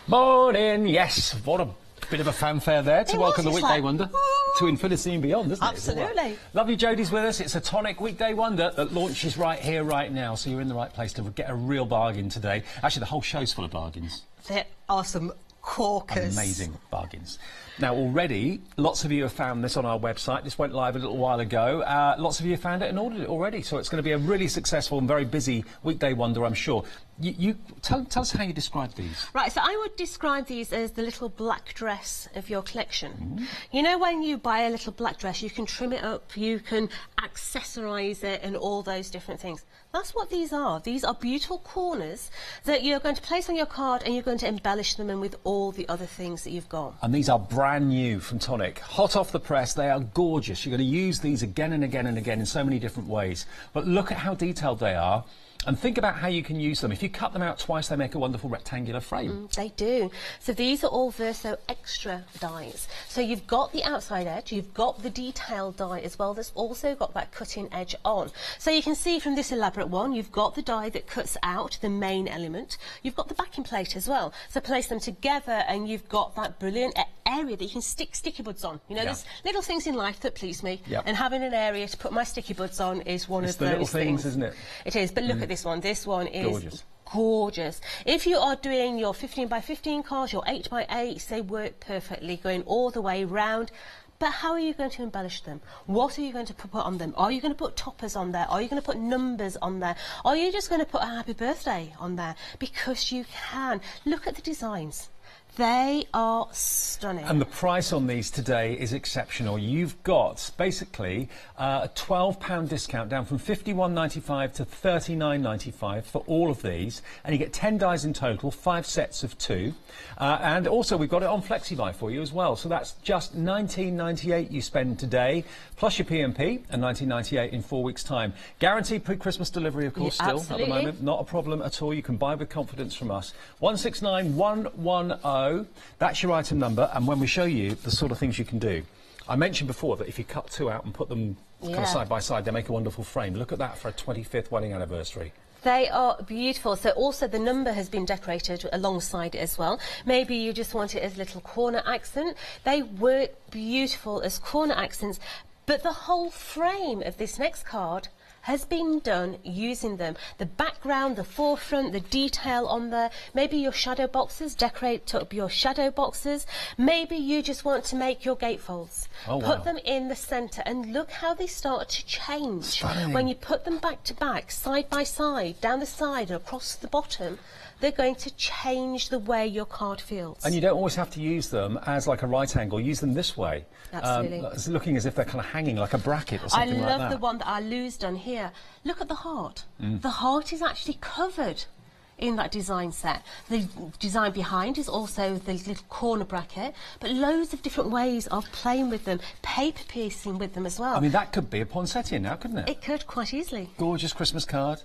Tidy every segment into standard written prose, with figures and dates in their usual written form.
Morning, yes. What a bit of a fanfare there to welcome the Weekday Wonder to infinity and beyond, isn't it? Absolutely. Lovely Jodie's with us. It's a tonic Weekday Wonder that launches right here, right now. So you're in the right place to get a real bargain today. Actually, the whole show's full of bargains. There are some corkers. Amazing bargains. Now, already, lots of you have found this on our website. This went live a little while ago. Lots of you have found it and ordered it already. So it's going to be a really successful and very busy Weekday Wonder, I'm sure. You tell us how you describe these. Right, so I would describe these as the little black dress of your collection. You know, when you buy a little black dress, you can trim it up, you can accessorise it and all those different things. That's what these are. These are beautiful corners that you're going to place on your card and you're going to embellish them in with all the other things that you've got. And these are brand new from Tonic. Hot off the press, they are gorgeous. You're going to use these again and again and again in so many different ways. But look at how detailed they are. And think about how you can use them. If you cut them out twice, they make a wonderful rectangular frame. They do. So these are all Verso Extra dies. So you've got the outside edge, you've got the detailed die as well that's also got that cutting edge on. So you can see from this elaborate one, you've got the die that cuts out the main element. You've got the backing plate as well. So place them together and you've got that brilliant area that you can stick sticky buds on. You know, there's little things in life that please me. And having an area to put my sticky buds on is one of those little things, isn't it? It is. But look at this one. This one is gorgeous. If you are doing your 15 by 15 cards, your 8 by 8s, they work perfectly, going all the way round. But how are you going to embellish them? What are you going to put on them? Are you going to put toppers on there? Are you going to put numbers on there? Are you just going to put a happy birthday on there? Because you can. Look at the designs. They are stunning. And the price on these today is exceptional. You've got basically a £12 discount down from £51.95 to £39.95 for all of these. And you get 10 dies in total, 5 sets of 2. And also we've got it on FlexiBuy for you as well. So that's just £19.98 you spend today, plus your P&P, and £19.98 in 4 weeks' time. Guaranteed pre-Christmas delivery, of course, still at the moment. Not a problem at all. You can buy with confidence from us. 169110. That's your item number, and when we show you the sort of things you can do, I mentioned before that if you cut 2 out and put them kind of side by side, they make a wonderful frame. Look at that for a 25th wedding anniversary. They are beautiful. So also the number has been decorated alongside it as well. Maybe you just want it as a little corner accent. They work beautiful as corner accents, but the whole frame of this next card has been done using them. The background, the forefront, the detail on there. Maybe your shadow boxes, decorate up your shadow boxes. Maybe you just want to make your gatefolds. Put them in the centre and look how they start to change. Stunning. When you put them back to back, side by side, down the side and across the bottom, they're going to change the way your card feels. And you don't always have to use them as like a right angle. Use them this way. Absolutely. It's looking as if they're kind of hanging like a bracket or something like that. I love the one that Lou's done here. Look at the heart. The heart is actually covered in that design set. The design behind is also the little corner bracket, but loads of different ways of playing with them, paper piecing with them as well. I mean, that could be a poinsettia now, couldn't it? It could, quite easily. Gorgeous Christmas card.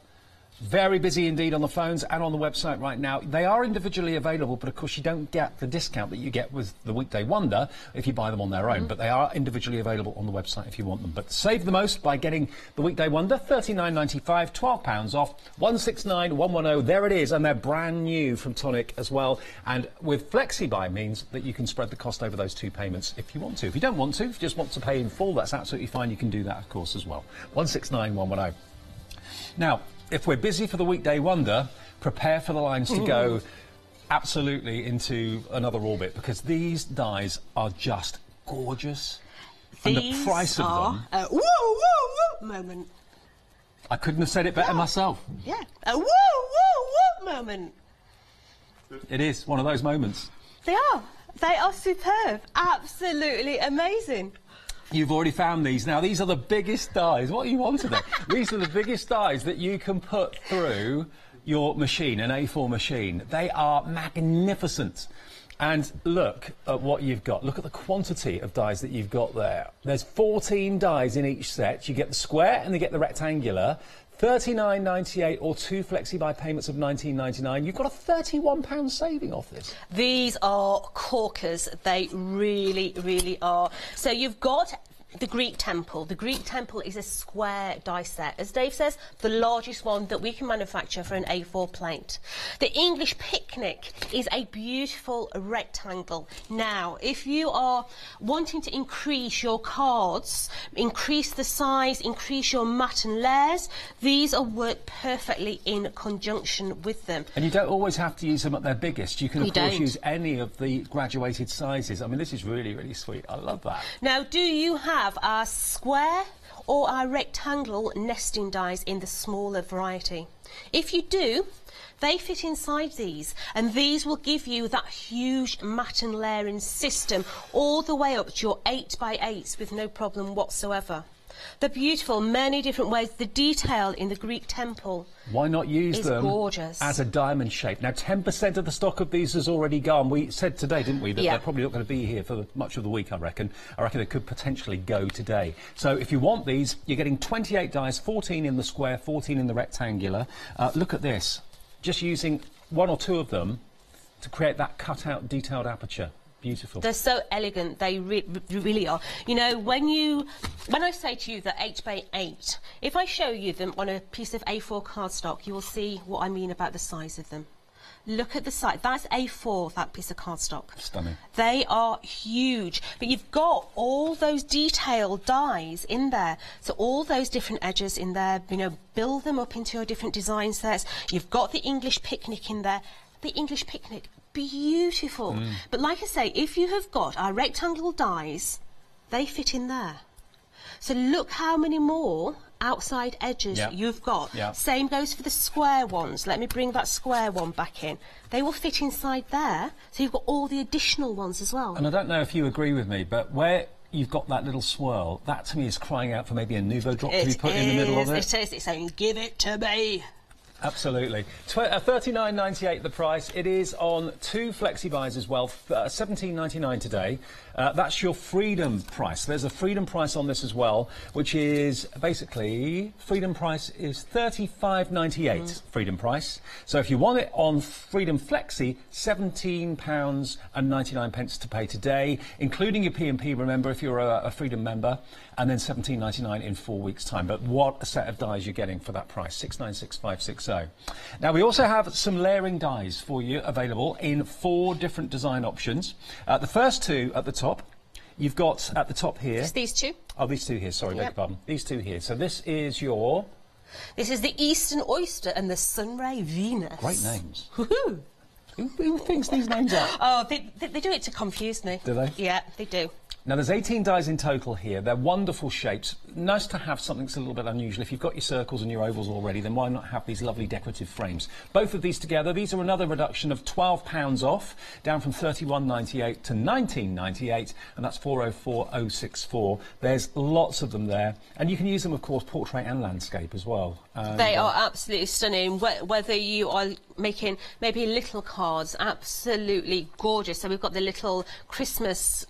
Very busy indeed on the phones and on the website right now. They are individually available, but of course you don't get the discount that you get with the Weekday Wonder if you buy them on their own. But they are individually available on the website if you want them. But save the most by getting the Weekday Wonder, £39.95, £12 off, 169110. There it is, and they're brand new from Tonic as well. And with FlexiBuy means that you can spread the cost over those 2 payments if you want to. If you don't want to, if you just want to pay in full, that's absolutely fine. You can do that, of course, as well. 169110. Now, if we're busy for the Weekday Wonder, prepare for the lines to go absolutely into another orbit, because these dies are just gorgeous. And the price of them... a woo, woo, woo moment. I couldn't have said it better myself. Yeah, a woo, woo, woo moment. It is one of those moments. They are. They are superb. Absolutely amazing. You've already found these. Now, these are the biggest dies. What are you on today? These are the biggest dies that you can put through your machine, an A4 machine. They are magnificent. And look at what you've got. Look at the quantity of dies that you've got there. There's 14 dies in each set. You get the square and you get the rectangular. £39.98 or 2 FlexiBuy payments of £19.99. You've got a £31 saving off this. These are corkers. They really, really are. So you've got the Greek temple. The Greek temple is a square die set. As Dave says, the largest one that we can manufacture for an A4 plate. The English picnic is a beautiful rectangle. Now, if you are wanting to increase your cards, increase the size, increase your mat and layers, these will work perfectly in conjunction with them. And you don't always have to use them at their biggest. You can, of course, use any of the graduated sizes. I mean, this is really, really sweet. I love that. Now, do you have our square or our rectangular nesting dies in the smaller variety? If you do, they fit inside these, and these will give you that huge mat and layering system all the way up to your 8x8s with no problem whatsoever. They're beautiful, many different ways. The detail in the Greek temple Why not use them gorgeous. as a diamond shape? Now, 10% of the stock of these has already gone. We said today, didn't we, that they're probably not going to be here for much of the week, I reckon. I reckon they could potentially go today. So if you want these, you're getting 28 dies, 14 in the square, 14 in the rectangular. Look at this. Just using one or two of them to create that cut-out, detailed aperture. Beautiful. They're so elegant, they really are. You know, when I say to you that 8x8, if I show you them on a piece of A4 cardstock, you will see what I mean about the size of them. Look at the size. That's A4, that piece of cardstock. Stunning. They are huge, but you've got all those detailed dies in there. So all those different edges in there, you know, build them up into your different design sets. You've got the English picnic in there. The English picnic, beautiful. But like I say, if you have got our rectangular dies, they fit in there. So look how many more outside edges you've got. Same goes for the square ones. Let me bring that square one back in. They will fit inside there, so you've got all the additional ones as well. And I don't know if you agree with me, but where you've got that little swirl, that to me is crying out for maybe a Nouveau drop to be put in the middle of it. It is. It's saying, give it to me. Absolutely. $39.98 the price. It is on 2 flexi buys as well. $17.99 today. That's your freedom price. There's a freedom price on this as well, which is basically freedom price is $35.98 freedom price. So if you want it on freedom flexi, £17.99 to pay today, including your P&P. Remember, if you're a freedom member, and then $17.99 in 4 weeks' time. But what a set of dies you're getting for that price, $696,560. Now, we also have some layering dies for you available in 4 different design options. The first 2 at the top, you've got at the top here. It's these 2. Oh, these 2 here, sorry, beg your pardon. These 2 here. So this is your... This is the Eastern Oyster and the Sunray Venus. Great names. Woohoo! Who thinks these names up? Oh, they do it to confuse me. Do they? Yeah, they do. Now, there's 18 dies in total here. They're wonderful shapes. Nice to have something that's a little bit unusual. If you've got your circles and your ovals already, then why not have these lovely decorative frames? Both of these together, these are another reduction of £12 off, down from $31.98 to $19.98, and that's 404,064. There's lots of them there, and you can use them, of course, portrait and landscape as well. They are absolutely stunning. Whether you are making maybe little cards, absolutely gorgeous. So we've got the little Christmas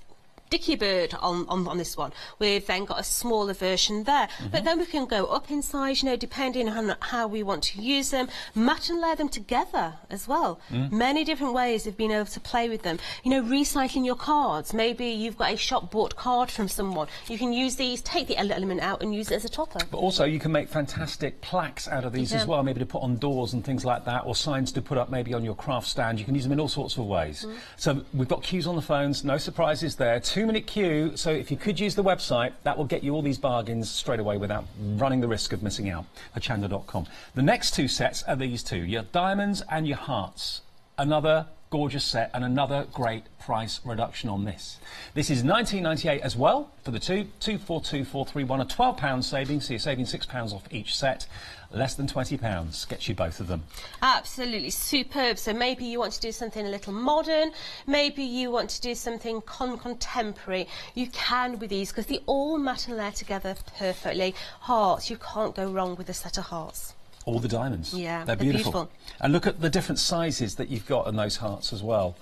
Dicky bird on this one. We've then got a smaller version there. But then we can go up in size, you know, depending on how we want to use them. Mat and layer them together as well. Many different ways of being able to play with them. You know, recycling your cards. Maybe you've got a shop-bought card from someone. You can use these, take the element out and use it as a topper. But also you can make fantastic plaques out of these as well, maybe to put on doors and things like that, or signs to put up maybe on your craft stand. You can use them in all sorts of ways. So we've got queues on the phones, no surprises there. 2-minute queue, so if you could use the website, that will get you all these bargains straight away without running the risk of missing out. Hochanda.com. The next 2 sets are these 2, your diamonds and your hearts. Another gorgeous set and another great price reduction on this. This is $19.98 as well for the 242,431, a £12 saving, so you're saving £6 off each set. Less than £20 gets you both of them. Absolutely superb. So maybe you want to do something a little modern, maybe you want to do something contemporary. You can with these because they all mat and layer together perfectly. Hearts, you can't go wrong with a set of hearts. All the diamonds. Yeah, they're beautiful. And look at the different sizes that you've got in those hearts as well.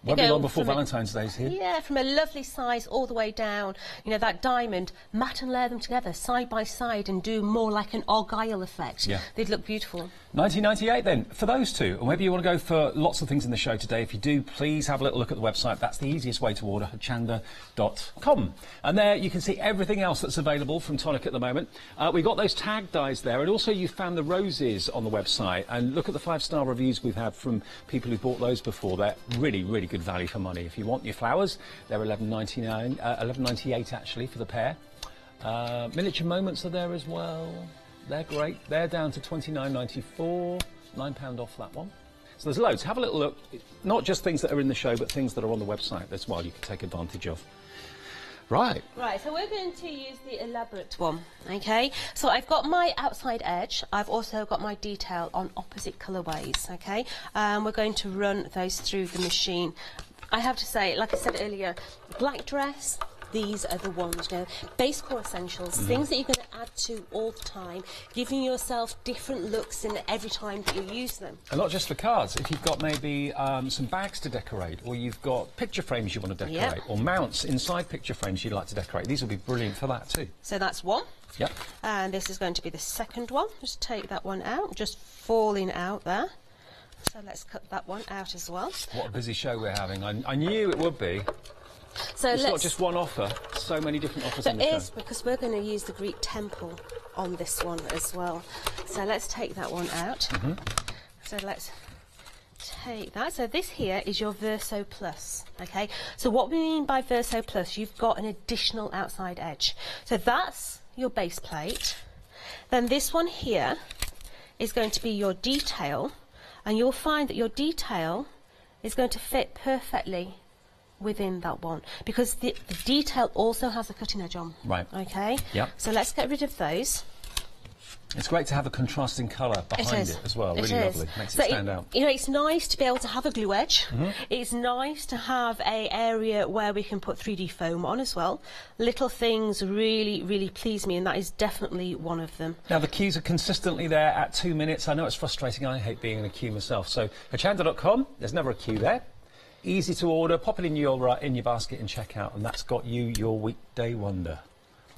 Won't be long before Valentine's Day's here. Yeah, from a lovely size all the way down. You know, that diamond, mat and layer them together side by side and do more like an argyle effect. Yeah. They'd look beautiful. 1998 then, for those two. And whether you want to go for lots of things in the show today, if you do, please have a little look at the website. That's the easiest way to order, Hochanda.com. And there you can see everything else that's available from Tonic at the moment. We've got those tag dies there, and also you found the roses on the website. And look at the 5-star reviews we've had from people who bought those before. They're really, really good value for money. If you want your flowers, they're $11.98 actually for the pair. Miniature moments are there as well. They're great. They're down to $29.94, £9 off that one. So there's loads. Have a little look. Not just things that are in the show, but things that are on the website as well you can take advantage of. Right. Right, so we're going to use the elaborate one, okay? So I've got my outside edge. I've also got my detail on opposite colourways, okay? We're going to run those through the machine. I have to say, like I said earlier, black dress, these are the ones, you know, base core essentials, things that you're going to add to all the time, giving yourself different looks in every time that you use them. And not just for cards. If you've got maybe some bags to decorate, or you've got picture frames you want to decorate, or mounts inside picture frames you'd like to decorate, these will be brilliant for that too. So that's one. Yep. And this is going to be the second one. Just take that one out, just falling out there. So let's cut that one out as well. What a busy show we're having. I knew it would be. So it's not just one offer, so many different offers in the show. It is, because we're going to use the Greek temple on this one as well. So let's take that one out. So let's take that. So this here is your Verso Plus, okay? So what we mean by Verso Plus, you've got an additional outside edge. So that's your base plate. Then this one here is going to be your detail, and you'll find that your detail is going to fit perfectly within that one, because the detail also has a cutting edge on. Right. Okay. Yep. So let's get rid of those. It's great to have a contrasting colour behind it as well. Really lovely. Makes it stand out. You know, it's nice to be able to have a glue edge. It's nice to have an area where we can put 3D foam on as well. Little things really, really please me, and that is definitely one of them. Now, the queues are consistently there at 2 minutes. I know it's frustrating. I hate being in a queue myself. So, Hochanda.com, there's never a queue there. Easy to order. Pop it in your basket and check out, and that's got you your weekday wonder.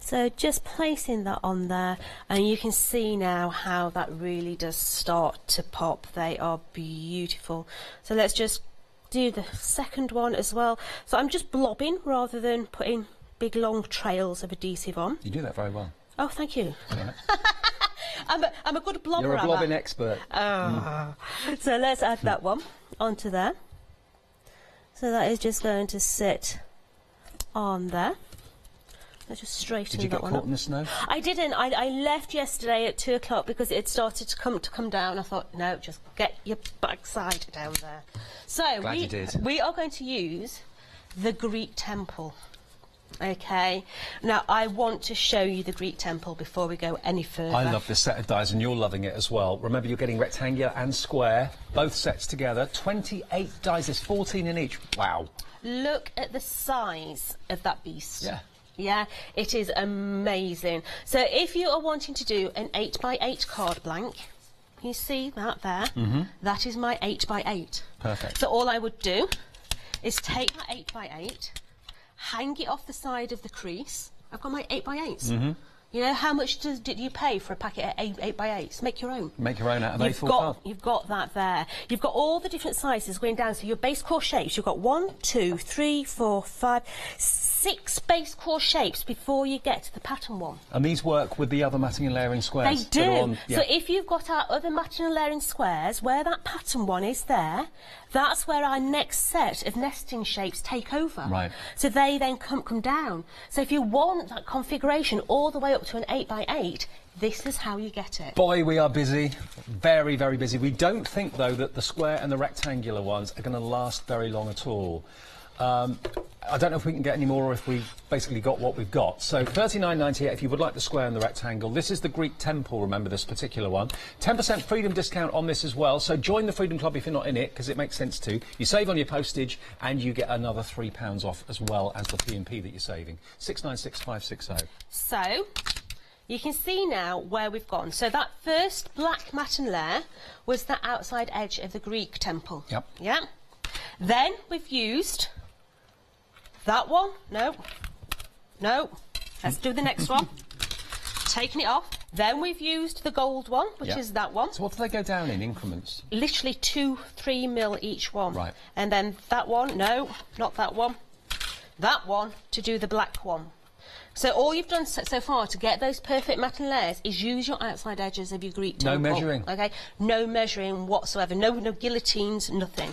So just placing that on there, and you can see now how that really does start to pop. They are beautiful. So let's just do the second one as well. So I'm just blobbing rather than putting big long trails of adhesive on. You do that very well. Oh, thank you. Yeah. I'm a good blobber. You're a blobbing expert. So let's add that one onto there. So that is just going to sit on there. Let's just straighten that one up. Did you get caught in the snow? I didn't. I left yesterday at 2 o'clock because it started to come down. I thought, no, just get your backside down there. So Glad you did. We are going to use the Greek temple. Okay. Now I want to show you the Greek temple before we go any further. I love this set of dies, and you're loving it as well. Remember, you're getting rectangular and square, both sets together. 28 dies. There's 14 in each. Wow. Look at the size of that beast. Yeah. Yeah, it is amazing. So if you are wanting to do an 8x8 card blank, you see that there? That is my 8x8. Perfect. So all I would do is take that 8x8, hang it off the side of the crease. I've got my 8x8s. You know, how much did you pay for a packet of 8x8s? Make your own. Make your own out of A4 card. You've got that there. You've got all the different sizes going down. So your base core shapes, you've got 1, 2, 3, 4, 5, 6 base core shapes before you get to the pattern one. And these work with the other matting and layering squares? They do. So if you've got our other matting and layering squares, where that pattern one is there, that's where our next set of nesting shapes take over. Right. So they then come down. So if you want that configuration all the way up to an 8x8, this is how you get it. Boy, we are busy. Very, very busy. We don't think, though, that the square and the rectangular ones are going to last very long at all. I don't know if we can get any more or if we've basically got what we've got. So $39.98 if you would like the square and the rectangle. This is the Greek temple, remember, this particular one. 10% freedom discount on this as well. So join the Freedom Club if you're not in it, because it makes sense to. You save on your postage and you get another £3 off as well as the P&P that you're saving. 696560. So you can see now where we've gone. So that first black matten layer was the outside edge of the Greek temple. Yep. Yeah. Then we've used that one. No. Let's do the next one. Taking it off. Then we've used the gold one, which is that one. So what do they go down in increments? Literally 2-3 mil each one. Right. And then that one. No, not that one. That one to do the black one. So all you've done so far to get those perfect matte and layers is use your outside edges of your Greek temple. No measuring. Okay, no measuring whatsoever. No guillotines, nothing.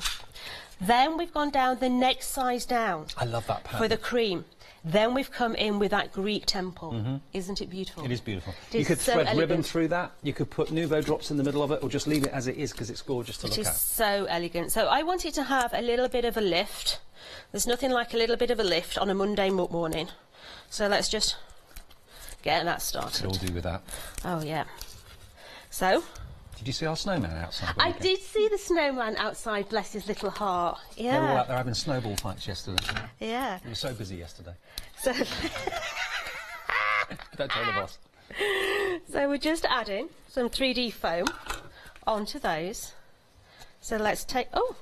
Then we've gone down the next size down. I love that pattern. For the cream. Then we've come in with that Greek temple. Isn't it beautiful? It is beautiful. It You could so thread elegant. ribbon through that. You could put Nouveau drops in the middle of it, or just leave it as it is because it's gorgeous to look It is at. so elegant. So I want it to have a little bit of a lift. There's nothing like a little bit of a lift on a Monday morning. So let's just get that started. Could all do with that. Oh yeah. So Did you see our snowman outside? I did see the snowman outside, bless his little heart. They were all Yeah. out there having snowball fights yesterday. Yeah. We were so busy yesterday. So, Don't tell the boss. so we're just adding some 3D foam onto those. So let's take. Oh,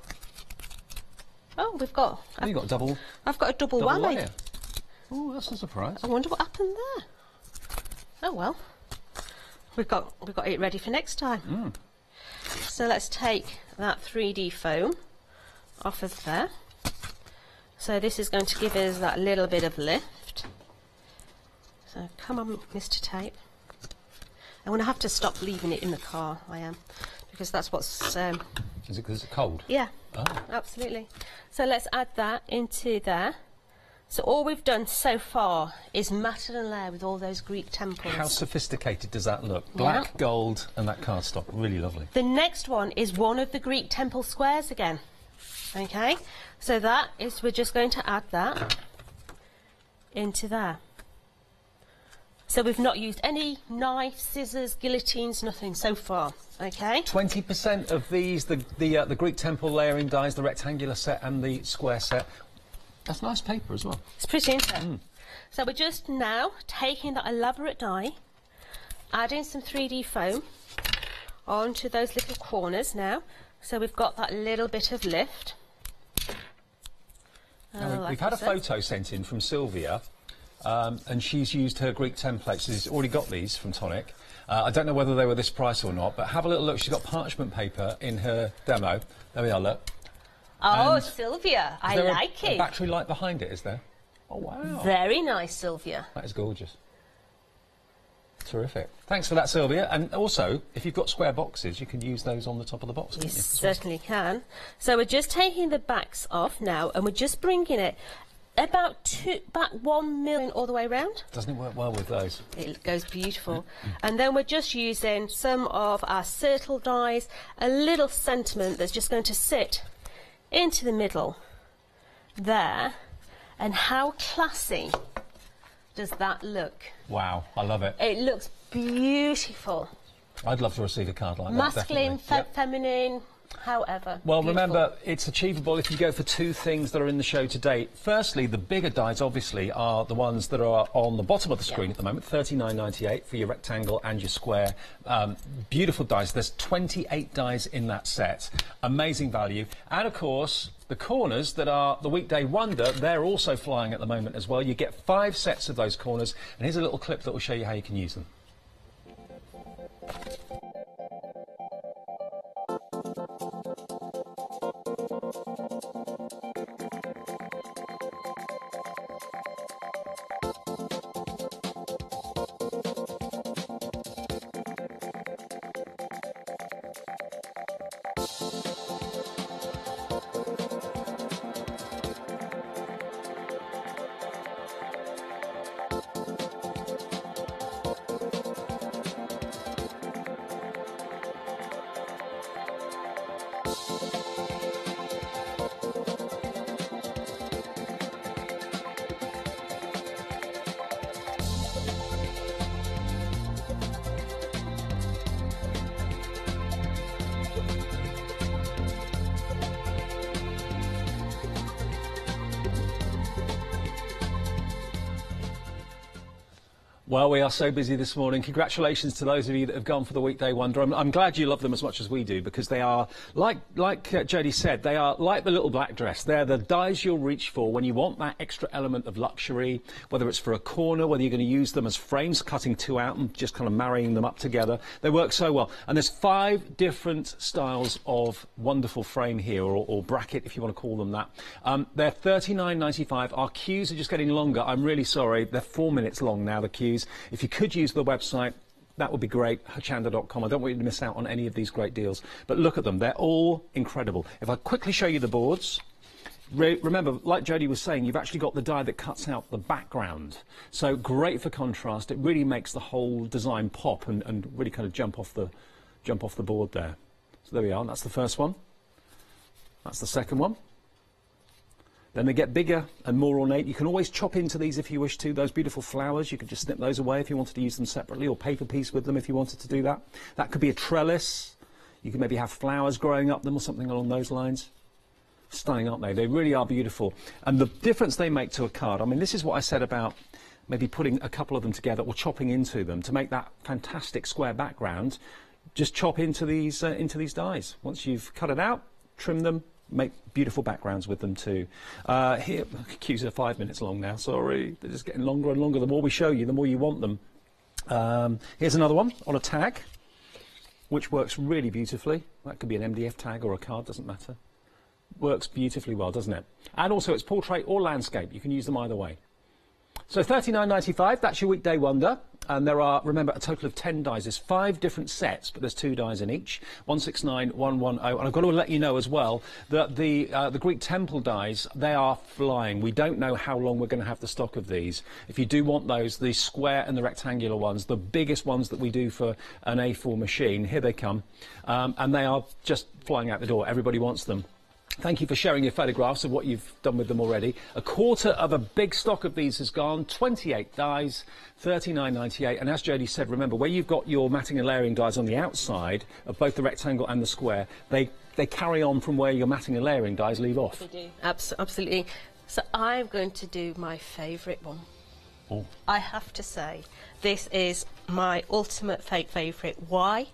we've got. Oh, you got double I've got a double whammy. layer. Oh, that's a surprise. I wonder what happened there. Oh well, we've got it ready for next time. So let's take that 3D foam off of there. So this is going to give us that little bit of lift. So come on, Mr. Tape. I'm going to have to stop leaving it in the car. I am, because that's what's. Is it because it's cold? Yeah, Oh. absolutely. So let's add that into there. So all we've done so far is matted and layer with all those Greek temples. How sophisticated does that look? Black, gold, and that cardstock. Really lovely. The next one is one of the Greek temple squares again. Okay, so that is, we're just going to add that into there. So we've not used any knife, scissors, guillotines, nothing so far. Okay. 20% of these, the Greek temple layering dies, the rectangular set and the square set. That's nice paper as well. It's pretty, isn't it? So we're just now taking that elaborate die, adding some 3D foam onto those little corners now. So we've got that little bit of lift. Now, like we've had I a said. photo sent in from Sylvia, and she's used her Greek templates. She's already got these from Tonic. I don't know whether they were this price or not, but have a little look. She's got parchment paper in her demo. There we are, look. Oh, And Sylvia, I Is there like a it. battery light behind it, is there? Oh, wow. Very nice, Sylvia. That is gorgeous. Terrific. Thanks for that, Sylvia. And also, if you've got square boxes, you can use those on the top of the box, You can't you? certainly can. So we're just taking the backs off now, and we're just bringing it about 1 million all the way round. Doesn't it work well with those? It goes beautiful. And then we're just using some of our circle dies, a little sentiment that's just going to sit into the middle there. And how classy does that look? Wow, I love it. It looks beautiful. I'd love to receive a card like that. Masculine, definitely. Yep. feminine, however. Well, beautiful. remember, it's achievable if you go for two things that are in the show today. Firstly, the bigger dies, obviously, are the ones that are on the bottom of the screen at the moment, $39.98 for your rectangle and your square. Beautiful dies. There's 28 dies in that set. Amazing value. And, of course, the corners that are the weekday wonder, they're also flying at the moment as well. You get 5 sets of those corners. And here's a little clip that will show you how you can use them. Well, we are so busy this morning. Congratulations to those of you that have gone for the weekday wonder. I'm glad you love them as much as we do, because they are, like Jodie said, they are like the little black dress. They're the dies you'll reach for when you want that extra element of luxury, whether it's for a corner, whether you're going to use them as frames, cutting two out and just kind of marrying them up together. They work so well. And there's 5 different styles of wonderful frame here, or bracket, if you want to call them that. They're $39.95. Our queues are just getting longer. I'm really sorry. They're 4 minutes long now, the queues. If you could use the website, that would be great, Hochanda.com. I don't want you to miss out on any of these great deals. But look at them, they're all incredible. If I quickly show you the boards, remember, like Jodie was saying, you've actually got the die that cuts out the background. So great for contrast. It really makes the whole design pop and really kind of jump off the board there. So there we are, that's the first one. That's the second one. Then they get bigger and more ornate. You can always chop into these if you wish to. Those beautiful flowers, you could just snip those away if you wanted to use them separately, or paper piece with them if you wanted to do that. That could be a trellis. You could maybe have flowers growing up them or something along those lines. Stunning, aren't they? They really are beautiful. And the difference they make to a card, I mean, this is what I said about maybe putting a couple of them together or chopping into them to make that fantastic square background. Just chop into these dies. Once you've cut it out, trim them, make beautiful backgrounds with them too. Here, queues are 5 minutes long now, sorry. They're just getting longer and longer. The more we show you, the more you want them. Here's another one on a tag, which works really beautifully. That could be an MDF tag or a card, doesn't matter. Works beautifully well, doesn't it? And also it's portrait or landscape. You can use them either way. So $39.95, that's your weekday wonder. And there are, remember, a total of 10 dies. There's 5 different sets, but there's 2 dies in each. 169, 110. And I've got to let you know as well that the Greek temple dies, they are flying. We don't know how long we're going to have the stock of these. If you do want those, the square and the rectangular ones, the biggest ones that we do for an A4 machine, here they come. And they are just flying out the door. Everybody wants them. Thank you for sharing your photographs of what you've done with them already. A quarter of a big stock of these has gone. 28 dies, $39.98. And as Jodie said, remember, where you've got your matting and layering dies on the outside of both the rectangle and the square, they carry on from where your matting and layering dies leave off. They do, absolutely. So I'm going to do my favourite one. Oh. I have to say, this is my ultimate favourite. Why?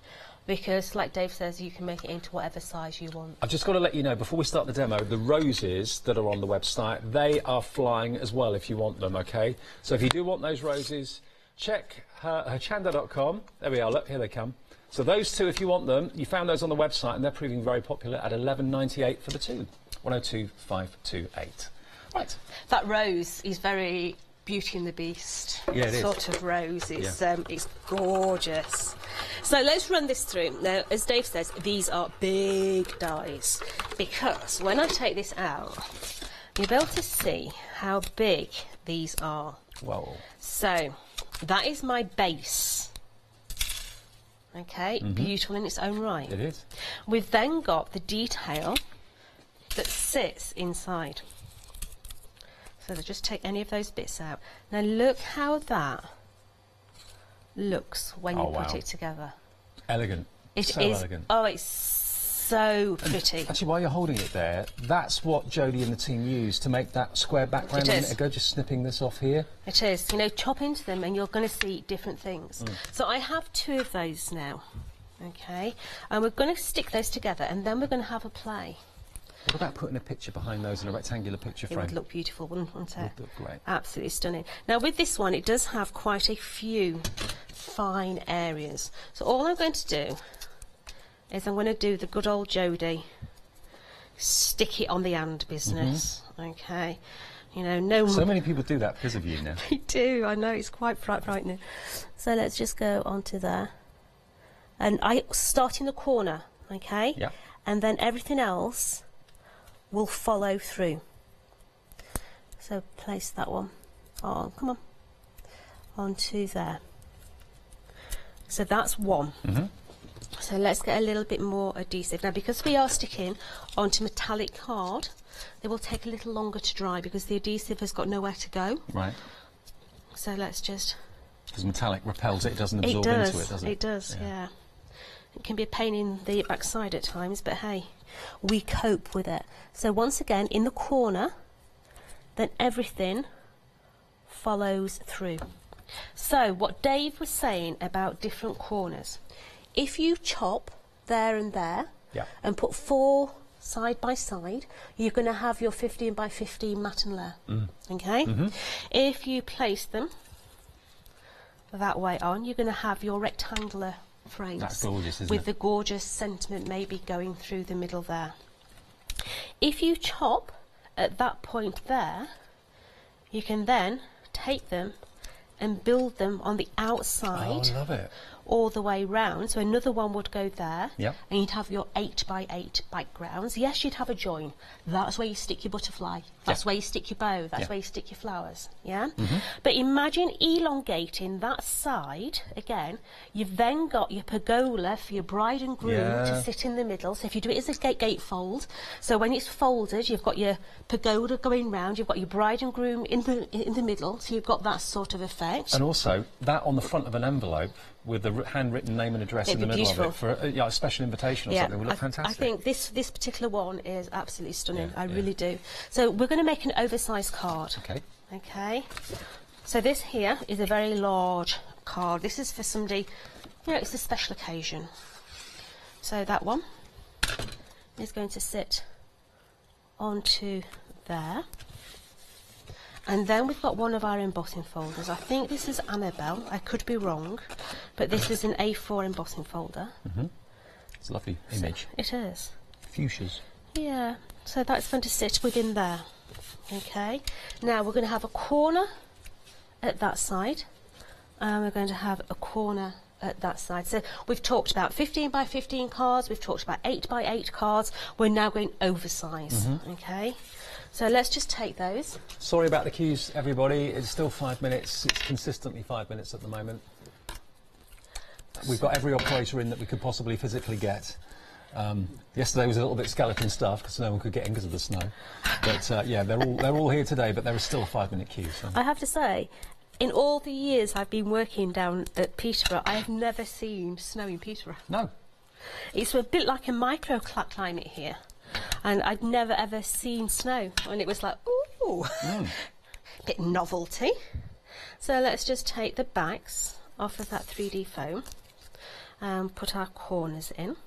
Because, like Dave says, you can make it into whatever size you want. I've just got to let you know, before we start the demo, the roses that are on the website, they are flying as well if you want them, OK? So if you do want those roses, check Hochanda.com. There we are, look, here they come. So those 2, if you want them, you found those on the website, and they're proving very popular at $11.98 for the 2. 102,528. Right. That rose is very Beauty and the Beast sort of rose. It's gorgeous. So let's run this through. Now, as Dave says, these are big dies, because when I take this out, you'll be able to see how big these are. Whoa. So that is my base. Okay, beautiful in its own right. It is. We've then got the detail that sits inside. So they'll just take any of those bits out. Now look how that looks when you put it together. Elegant. It is. Elegant. Oh, it's so pretty. Actually, while you're holding it there, that's what Jodie and the team used to make that square background a minute ago, just snipping this off here. It is. You know, chop into them and you're going to see different things. So I have 2 of those now. Okay. And we're going to stick those together, and then we're going to have a play. What about putting a picture behind those in a rectangular picture frame? It would look beautiful, wouldn't it? It would look great. Absolutely stunning. Now, with this one, it does have quite a few fine areas. So all I'm going to do is I'm going to do the good old Jodie, stick it on the and business. Okay. You know, no. So many people do that because of you now. They do. I know, it's quite frightening. So let's just go onto there, and I start in the corner. Okay. Yeah. And then everything else will follow through. So place that one on, come on, onto there. So that's one. So let's get a little bit more adhesive. Now, because we are sticking onto metallic card, they will take a little longer to dry because the adhesive has got nowhere to go. Right. So let's just... Because metallic repels it, doesn't absorb into it, does it? It does, yeah. It can be a pain in the backside at times, but hey, we cope with it. So once again, in the corner, then everything follows through. So what Dave was saying about different corners, if you chop there and there Yeah. and put 4 side by side, you're going to have your 15 by 15 matten layer. Okay? If you place them that way on, you're going to have your rectangular frames. That's gorgeous, isn't with it? the gorgeous sentiment maybe going through the middle there. If you chop at that point there, you can then take them and build them on the outside. Oh, I love it. All the way round. So another one would go there, Yep. and you'd have your 8 by 8 backgrounds. Yes, you'd have a join. That's where you stick your butterfly. That's where you stick your bow. That's where you stick your flowers. Yeah. But imagine elongating that side again. You've then got your pergola for your bride and groom to sit in the middle. So if you do it as a gatefold, so when it's folded, you've got your pergola going round. You've got your bride and groom in the middle. So you've got that sort of effect. And also, that on the front of an envelope with the handwritten name and address in the middle of it for a special invitation or something would look fantastic. I think this particular one is absolutely stunning. I really do. So we're going to make an oversized card. Okay. Okay. So this here is a very large card. This is for somebody, you know, it's a special occasion. So that one is going to sit onto there. And then we've got one of our embossing folders. I think this is Annabelle. I could be wrong, but this is an A4 embossing folder. It's a lovely image. So it is. Fuchsias. Yeah. So that's going to sit within there. Okay. Now we're going to have a corner at that side, and we're going to have a corner at that side. So we've talked about 15 by 15 cards. We've talked about 8 by 8 cards. We're now going oversize. Okay. So let's just take those. Sorry about the queues, everybody. It's still 5 minutes. It's consistently 5 minutes at the moment. We've got every operator in that we could possibly physically get. Yesterday was a little bit skeleton stuff because no one could get in because of the snow. But yeah, they're all here today. But there is still a 5 minute queue. So. I have to say, in all the years I've been working down at Peterborough, I have never seen snow in Peterborough. No. It's a bit like a microclimate here. And I'd never ever seen snow, and it was like, ooh, bit novelty. So let's just take the backs off of that 3D foam and put our corners in.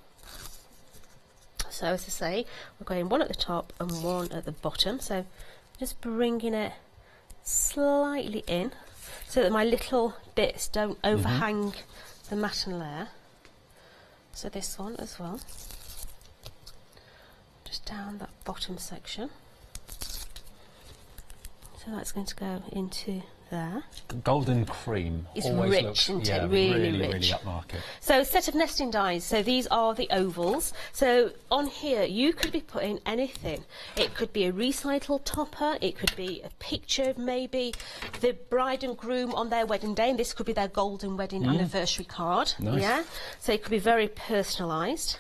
So as I say, we're going one at the top and one at the bottom. So just bringing it slightly in so that my little bits don't overhang the matten layer. So this one as well. Just down that bottom section. So that's going to go into there. Golden cream. It's always rich, looks, isn't yeah, it? Really really rich. upmarket. So a set of nesting dies. So these are the ovals. So on here you could be putting anything. It could be a recital topper. It could be a picture of maybe the bride and groom on their wedding day, and this could be their golden wedding anniversary card. Nice. Yeah. So it could be very personalised.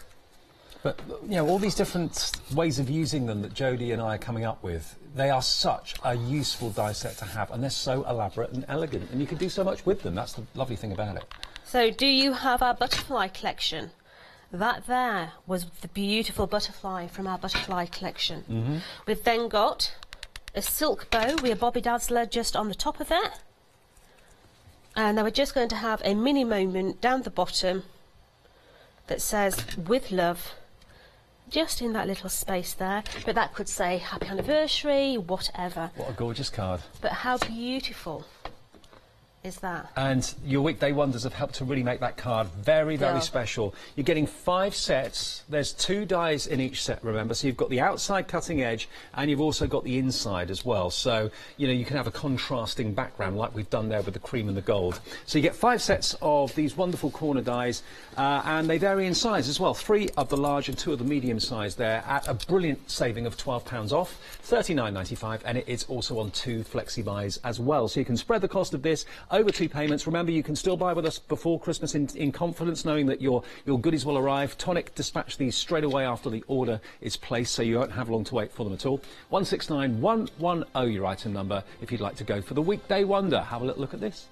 But, you know, all these different ways of using them that Jodie and I are coming up with, they are such a useful die set to have, and they're so elaborate and elegant, and you can do so much with them. That's the lovely thing about it. So do you have our butterfly collection? That there was the beautiful butterfly from our butterfly collection. We've then got a silk bow with a Bobby Dazzler just on the top of it. And then we're just going to have a mini moment down the bottom that says, with love, just in that little space there, but that could say happy anniversary, whatever. What a gorgeous card. But how beautiful is that? And your weekday wonders have helped to really make that card very, very special. You're getting 5 sets. There's 2 dies in each set, remember. So you've got the outside cutting edge, and you've also got the inside as well. So, you know, you can have a contrasting background like we've done there with the cream and the gold. So you get 5 sets of these wonderful corner dies, and they vary in size as well. 3 of the large and 2 of the medium size there at a brilliant saving of £12 off, $39.95, and it is also on 2 flexi buys as well. So you can spread the cost of this over 2 payments. Remember, you can still buy with us before Christmas in confidence, knowing that your goodies will arrive. Tonic dispatch these straight away after the order is placed, so you won't have long to wait for them at all. 169110, your item number, if you'd like to go for the weekday wonder. Have a little look at this.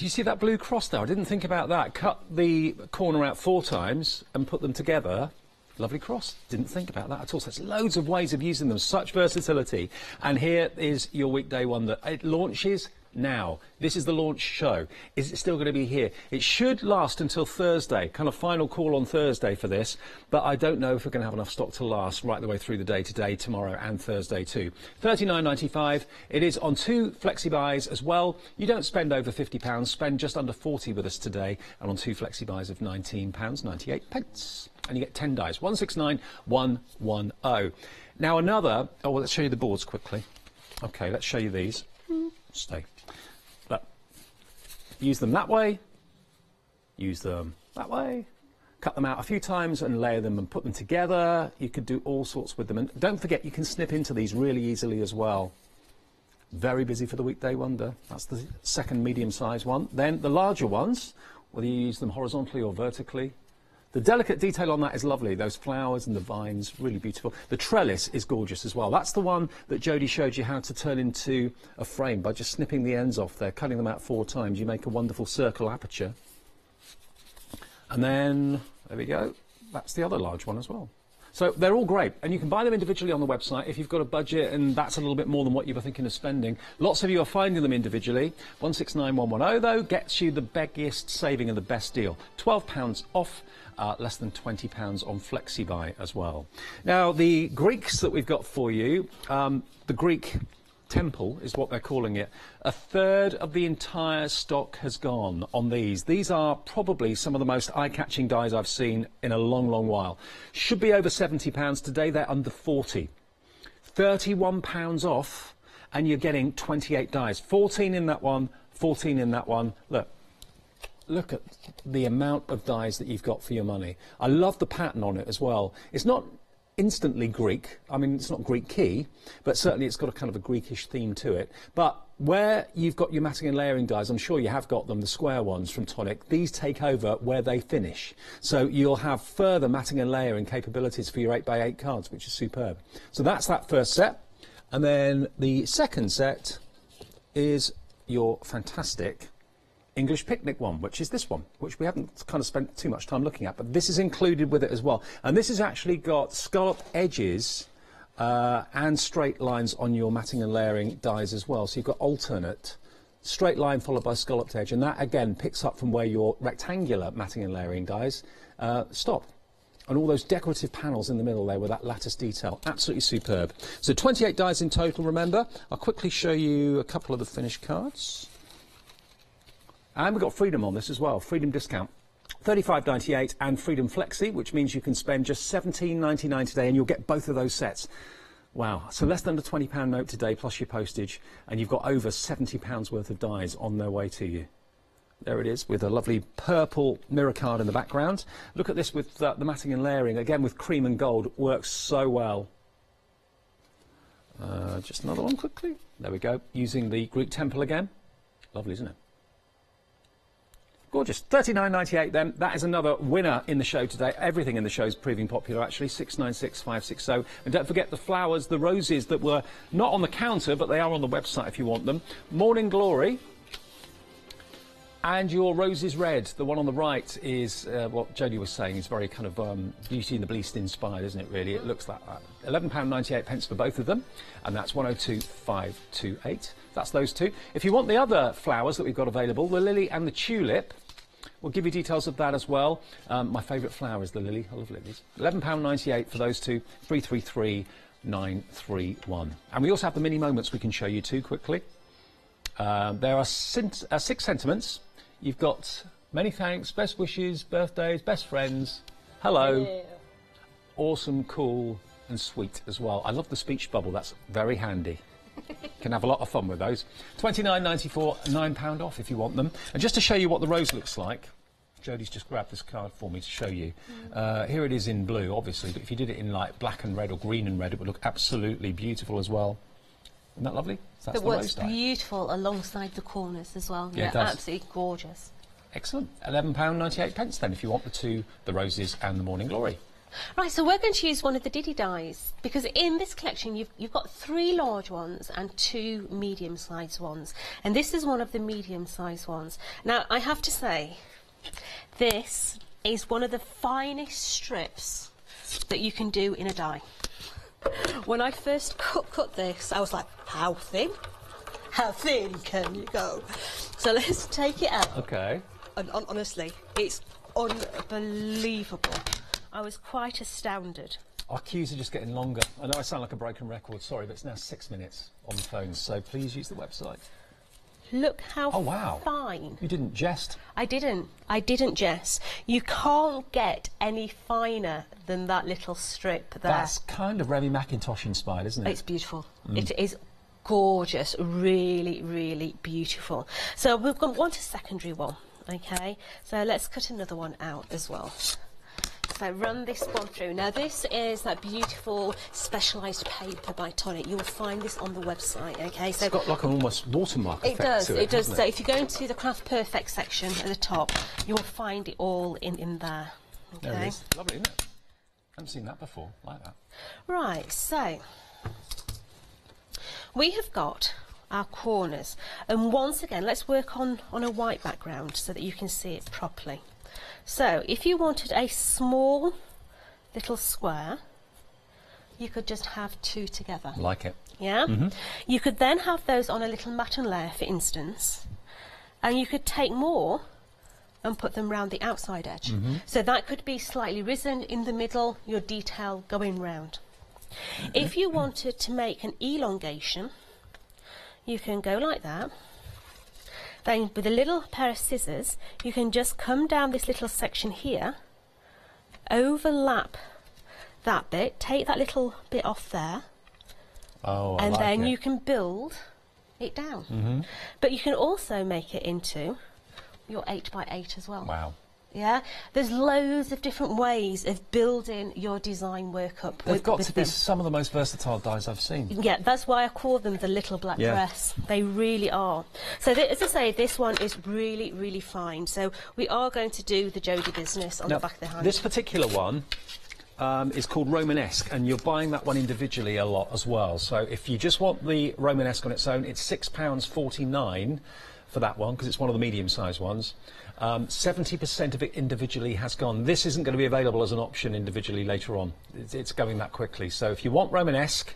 Do you see that blue cross there? I didn't think about that. Cut the corner out 4 times and put them together. Lovely cross. Didn't think about that at all. So there's loads of ways of using them. Such versatility. And here is your weekday wonder. It launches now. This is the launch show. Is it still going to be here? It should last until Thursday. Kind of final call on Thursday for this. But I don't know if we're going to have enough stock to last right the way through the day today, tomorrow and Thursday too. $39.95. It is on 2 flexi buys as well. You don't spend over £50. Spend just under 40 with us today. And on 2 flexi buys of £19.98. And you get 10 dies. 169110. Now another... Oh, well, let's show you the boards quickly. OK, let's show you these. Stay. Look. Use them that way. Use them that way. Cut them out a few times and layer them and put them together. You could do all sorts with them. And don't forget, you can snip into these really easily as well. Very busy for the weekday wonder. That's the second medium-sized one. Then the larger ones, whether you use them horizontally or vertically. The delicate detail on that is lovely. Those flowers and the vines, really beautiful. The trellis is gorgeous as well. That's the one that Jodie showed you how to turn into a frame by just snipping the ends off there, cutting them out 4 times. You make a wonderful circle aperture. And then, there we go. That's the other large one as well. So they're all great, and you can buy them individually on the website if you've got a budget and that's a little bit more than what you were thinking of spending. Lots of you are finding them individually. 169110 though gets you the biggest saving and the best deal. £12 off, less than £20 on FlexiBuy as well. Now the Greeks that we've got for you, the Greek temple is what they're calling it. 1/3 of the entire stock has gone on these. These are probably some of the most eye-catching dies I've seen in a long, long while. Should be over £70 today. They're under 40. £31 off, and you're getting 28 dies. 14 in that one, 14 in that one. Look at the amount of dies that you've got for your money. I love the pattern on it as well. It's not instantly Greek. I mean, it's not Greek key, but certainly it's got a kind of a Greekish theme to it. But where you've got your matting and layering dies, I'm sure you have got them, the square ones from Tonic, these take over where they finish. So you'll have further matting and layering capabilities for your 8x8 cards, which is superb. So that's that first set. And then the second set is your fantastic English picnic one, which is this one, which we haven't kind of spent too much time looking at, but this is included with it as well. And this has actually got scalloped edges and straight lines on your matting and layering dies as well. So you've got alternate straight line followed by scalloped edge, and that again picks up from where your rectangular matting and layering dies stop. And all those decorative panels in the middle there with that lattice detail, absolutely superb. So 28 dies in total, remember. I'll quickly show you a couple of the finished cards. And we've got Freedom on this as well, Freedom discount. $35.98 and Freedom Flexi, which means you can spend just $17.99 today and you'll get both of those sets. Wow, so less than a £20 note today plus your postage, and you've got over £70 worth of dies on their way to you. There it is, with a lovely purple mirror card in the background. Look at this with the matting and layering, again with cream and gold, works so well. Just another one quickly. There we go, using the Greek temple again. Lovely, isn't it? Gorgeous. $39.98 then. That is another winner in the show today. Everything in the show is proving popular, actually. 696560. And don't forget the flowers, the roses that were not on the counter, but they are on the website if you want them. Morning Glory. And your roses red. The one on the right is what Jodie was saying. Is very kind of Beauty and the Beast inspired, isn't it, really? It looks like that. £11.98 for both of them. And that's 102,528. That's those two. If you want the other flowers that we've got available, the lily and the tulip, we'll give you details of that as well. My favourite flower is the lily. I love lilies. £11.98 for those two. 333931. And we also have the mini moments we can show you too quickly. There are 6 sentiments. You've got many thanks, best wishes, birthdays, best friends, hello, yeah. Awesome, cool and sweet as well. I love the speech bubble. That's very handy. Can have a lot of fun with those. $29.94, £9 off if you want them. And just to show you what the rose looks like, Jodie's just grabbed this card for me to show you. Here it is in blue, obviously, but if you did it in like black and red or green and red, it would look absolutely beautiful as well. Isn't that lovely? So that's it works beautiful alongside the corners as well. Yeah, they're absolutely gorgeous. Excellent. £11.98 then if you want the roses and the Morning Glory. Right, so we're going to use one of the Diddy dies because in this collection you've got 3 large ones and 2 medium-sized ones, and this is one of the medium-sized ones. Now I have to say, this is one of the finest strips that you can do in a die. When I first cut this, I was like, how thin? How thin can you go? So let's take it out. Okay. And honestly, it's unbelievable. I was quite astounded. Our queues are just getting longer. I know I sound like a broken record, sorry, but it's now 6 minutes on the phones, so please use the website. Look how wow. fine. You didn't jest. I didn't jest. You can't get any finer than that little strip there. That's kind of Remy McIntosh inspired, isn't it? It's beautiful. It is gorgeous, really, really beautiful. So we've want a secondary one, okay? So let's cut another one out as well. So run this one through. Now this is that beautiful specialised paper by Tonic. You'll find this on the website, okay? So it's got like an almost watermark effect to it. It does. So if you go into the Craft Perfect section at the top, you'll find it all in there. Okay? There it is. Lovely, isn't it? I haven't seen that before, like that. Right, so we have got our corners, and once again let's work on a white background so that you can see it properly. So if you wanted a small little square, you could just have 2 together. Like it. Yeah? You could then have those on a little matten layer, for instance, and you could take more and put them round the outside edge. So that could be slightly risen in the middle, your detail going round. If you wanted to make an elongation, you can go like that. Then with a little pair of scissors, you can just come down this little section here, overlap that bit, take that little bit off there, and then you can build it down. But you can also make it into your 8x8 as well. Wow. Yeah, there's loads of different ways of building your design work up. They've got to be some of the most versatile dies I've seen. Yeah, that's why I call them the little black dress. They really are. So as I say, this one is really, really fine. So we are going to do the Jodie business on the back of the hand. This particular one is called Romanesque, and you're buying that one individually a lot as well. So if you just want the Romanesque on its own, it's £6.49 for that one, because it's one of the medium-sized ones. 70% of it individually has gone. This isn't going to be available as an option individually later on. It's going that quickly. So if you want Romanesque,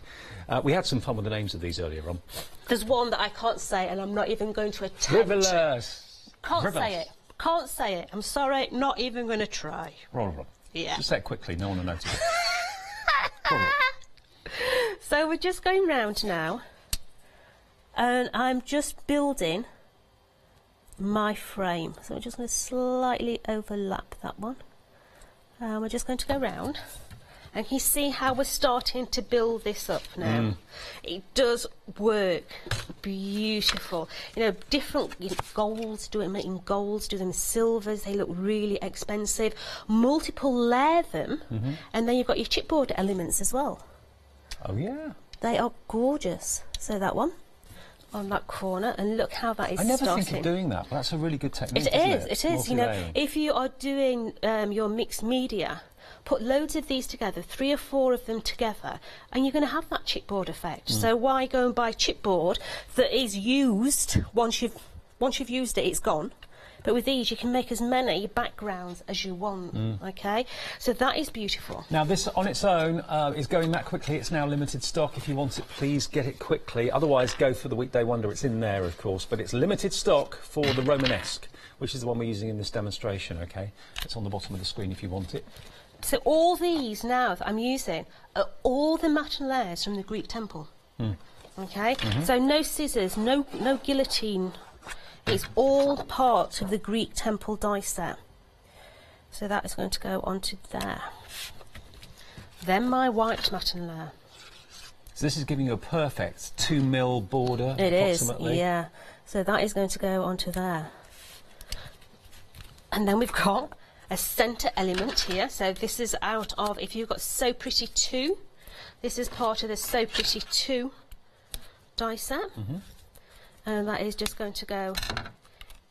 we had some fun with the names of these earlier on. There's one that I can't say, and I'm not even going to attempt. Riverless. Can't say it. Can't say it. I'm sorry, not even going to try. Yeah. Just say it quickly, no one will notice it. So we're just going round now, and I'm just building my frame. So we're just going to slightly overlap that one. We're just going to go round, and you see how we're starting to build this up now. It does work beautiful. You know, different golds, making golds, do them silvers, they look really expensive. Multiple layer them, and then you've got your chipboard elements as well. Oh yeah. They are gorgeous. So that one on that corner, and look how that is starting. I never think of doing that, but that's a really good technique. It is. You know, if you are doing your mixed media, put loads of these together, 3 or 4 of them together, and you're going to have that chipboard effect. So why go and buy chipboard that is used once you've used it, it's gone. But with these, you can make as many backgrounds as you want, okay? So that is beautiful. Now, this on its own is going that quickly. It's now limited stock. If you want it, please get it quickly. Otherwise, go for the Weekday Wonder. It's in there, of course, but it's limited stock for the Romanesque, which is the one we're using in this demonstration, okay? It's on the bottom of the screen if you want it. So all these now that I'm using are all the matten layers from the Greek temple, okay? So no scissors, no guillotine. It's all part of the Greek temple die set. So that is going to go onto there. Then my white matten layer. So this is giving you a perfect 2mm border, approximately. Yeah. So that is going to go onto there. And then we've got a centre element here. So this is out of, if you've got So Pretty 2, this is part of the So Pretty 2 die set. And that is just going to go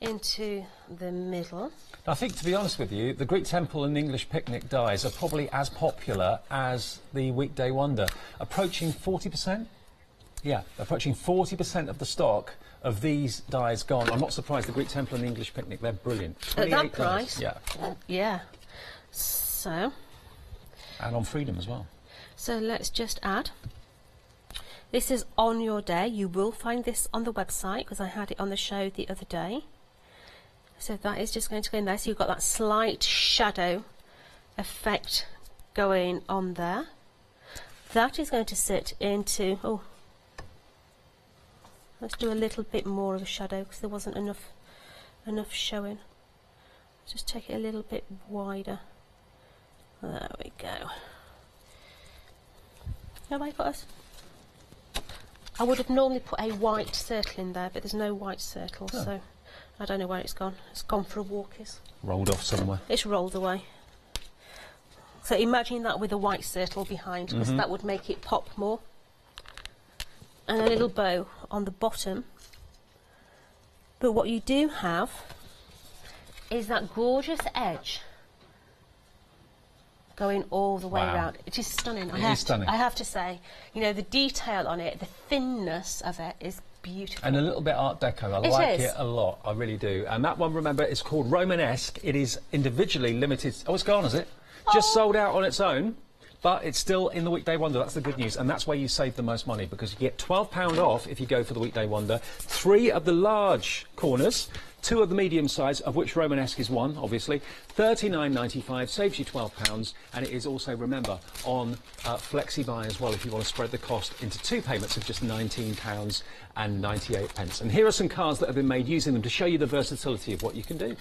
into the middle. I think, to be honest with you, the Greek Temple and English Picnic dies are probably as popular as the Weekday Wonder, approaching 40%. Yeah, approaching 40% of the stock of these dies gone. I'm not surprised. The Greek Temple and the English Picnic, they're brilliant. At that price? Yeah. Yeah. So. And on Freedom as well. So let's just add. This is on your day. You will find this on the website because I had it on the show the other day. So that is just going to go in there. So you've got that slight shadow effect going on there. That is going to sit into, oh, let's do a little bit more of a shadow because there wasn't enough showing. Just take it a little bit wider. There we go. Have I got us? I would have normally put a white circle in there, but there's no white circle, so I don't know where it's gone. It's gone for a walk. Rolled off somewhere. It's rolled away. So imagine that with a white circle behind, because that would make it pop more. And a little bow on the bottom. But what you do have is that gorgeous edge going all the way around. It is stunning. It is stunning. I have to say, you know, the detail on it, the thinness of it is beautiful. And a little bit Art Deco. I like it a lot. I really do. And that one, remember, it's called Romanesque. It is individually limited. Oh, it's gone, is it? Just sold out on its own. But it's still in the Weekday Wonder. That's the good news. And that's where you save the most money, because you get £12 off if you go for the Weekday Wonder. 3 of the large corners, 2 of the medium size, of which Romanesque is one, obviously. $39.95, saves you £12. And it is also, remember, on Flexi-Buy as well, if you want to spread the cost into 2 payments of just £19.98. And here are some cards that have been made using them to show you the versatility of what you can do.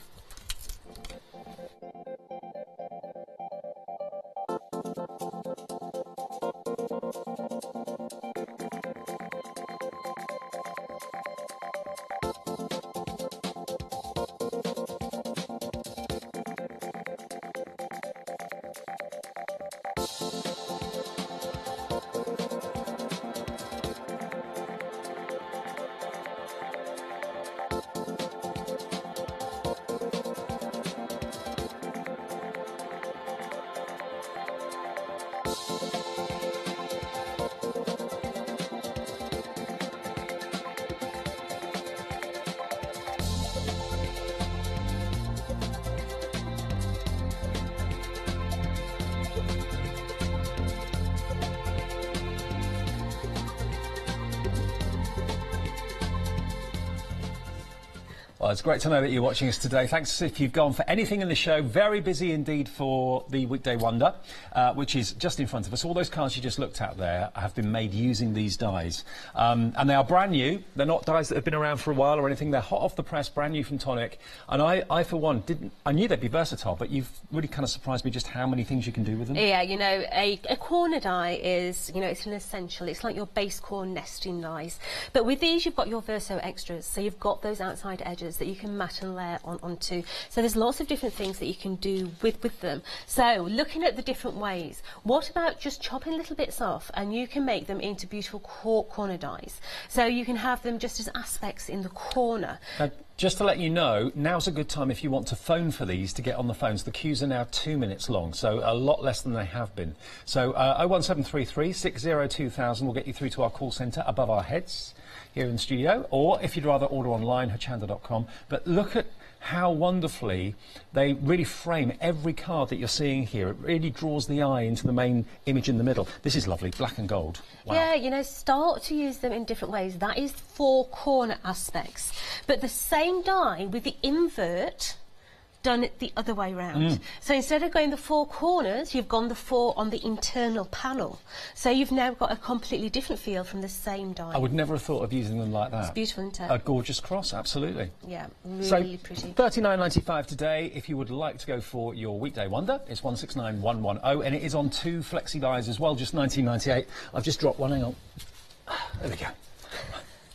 Well, it's great to know that you're watching us today. Thanks if you've gone for anything in the show. Very busy indeed for the Weekday Wonder, which is just in front of us. All those cards you just looked at there have been made using these dies. And they are brand new. They're not dies that have been around for a while or anything. They're hot off the press, brand new from Tonic. And I for one, I knew they'd be versatile, but you've really kind of surprised me just how many things you can do with them. Yeah, you know, a corner die is, you know, it's an essential. It's like your base core nesting dies. But with these, you've got your Verso extras. So you've got those outside edges that you can mat and layer onto. So there's lots of different things that you can do with them. So looking at the different ways, what about just chopping little bits off and you can make them into beautiful corner dies. So you can have them just as aspects in the corner. Just to let you know, now's a good time if you want to phone for these to get on the phones. The queues are now 2 minutes long, so a lot less than they have been. So 01733 602,000 will get you through to our call centre above our heads here in the studio, or if you'd rather order online, hochanda.com. But look at how wonderfully they really frame every card that you're seeing here. It really draws the eye into the main image in the middle. This is lovely, black and gold. Wow. Yeah, you know, start to use them in different ways. That is 4 corner aspects. But the same die with the invert done it the other way round. So instead of going the 4 corners, you've gone the 4 on the internal panel. So you've now got a completely different feel from the same die. I would never have thought of using them like that. It's beautiful, isn't it? A gorgeous cross, absolutely. Yeah, really pretty. $39.95 today. If you would like to go for your Weekday Wonder, it's 169110, and it is on 2 flexi dies as well, just $19.98. I've just dropped one, hang on. There we go.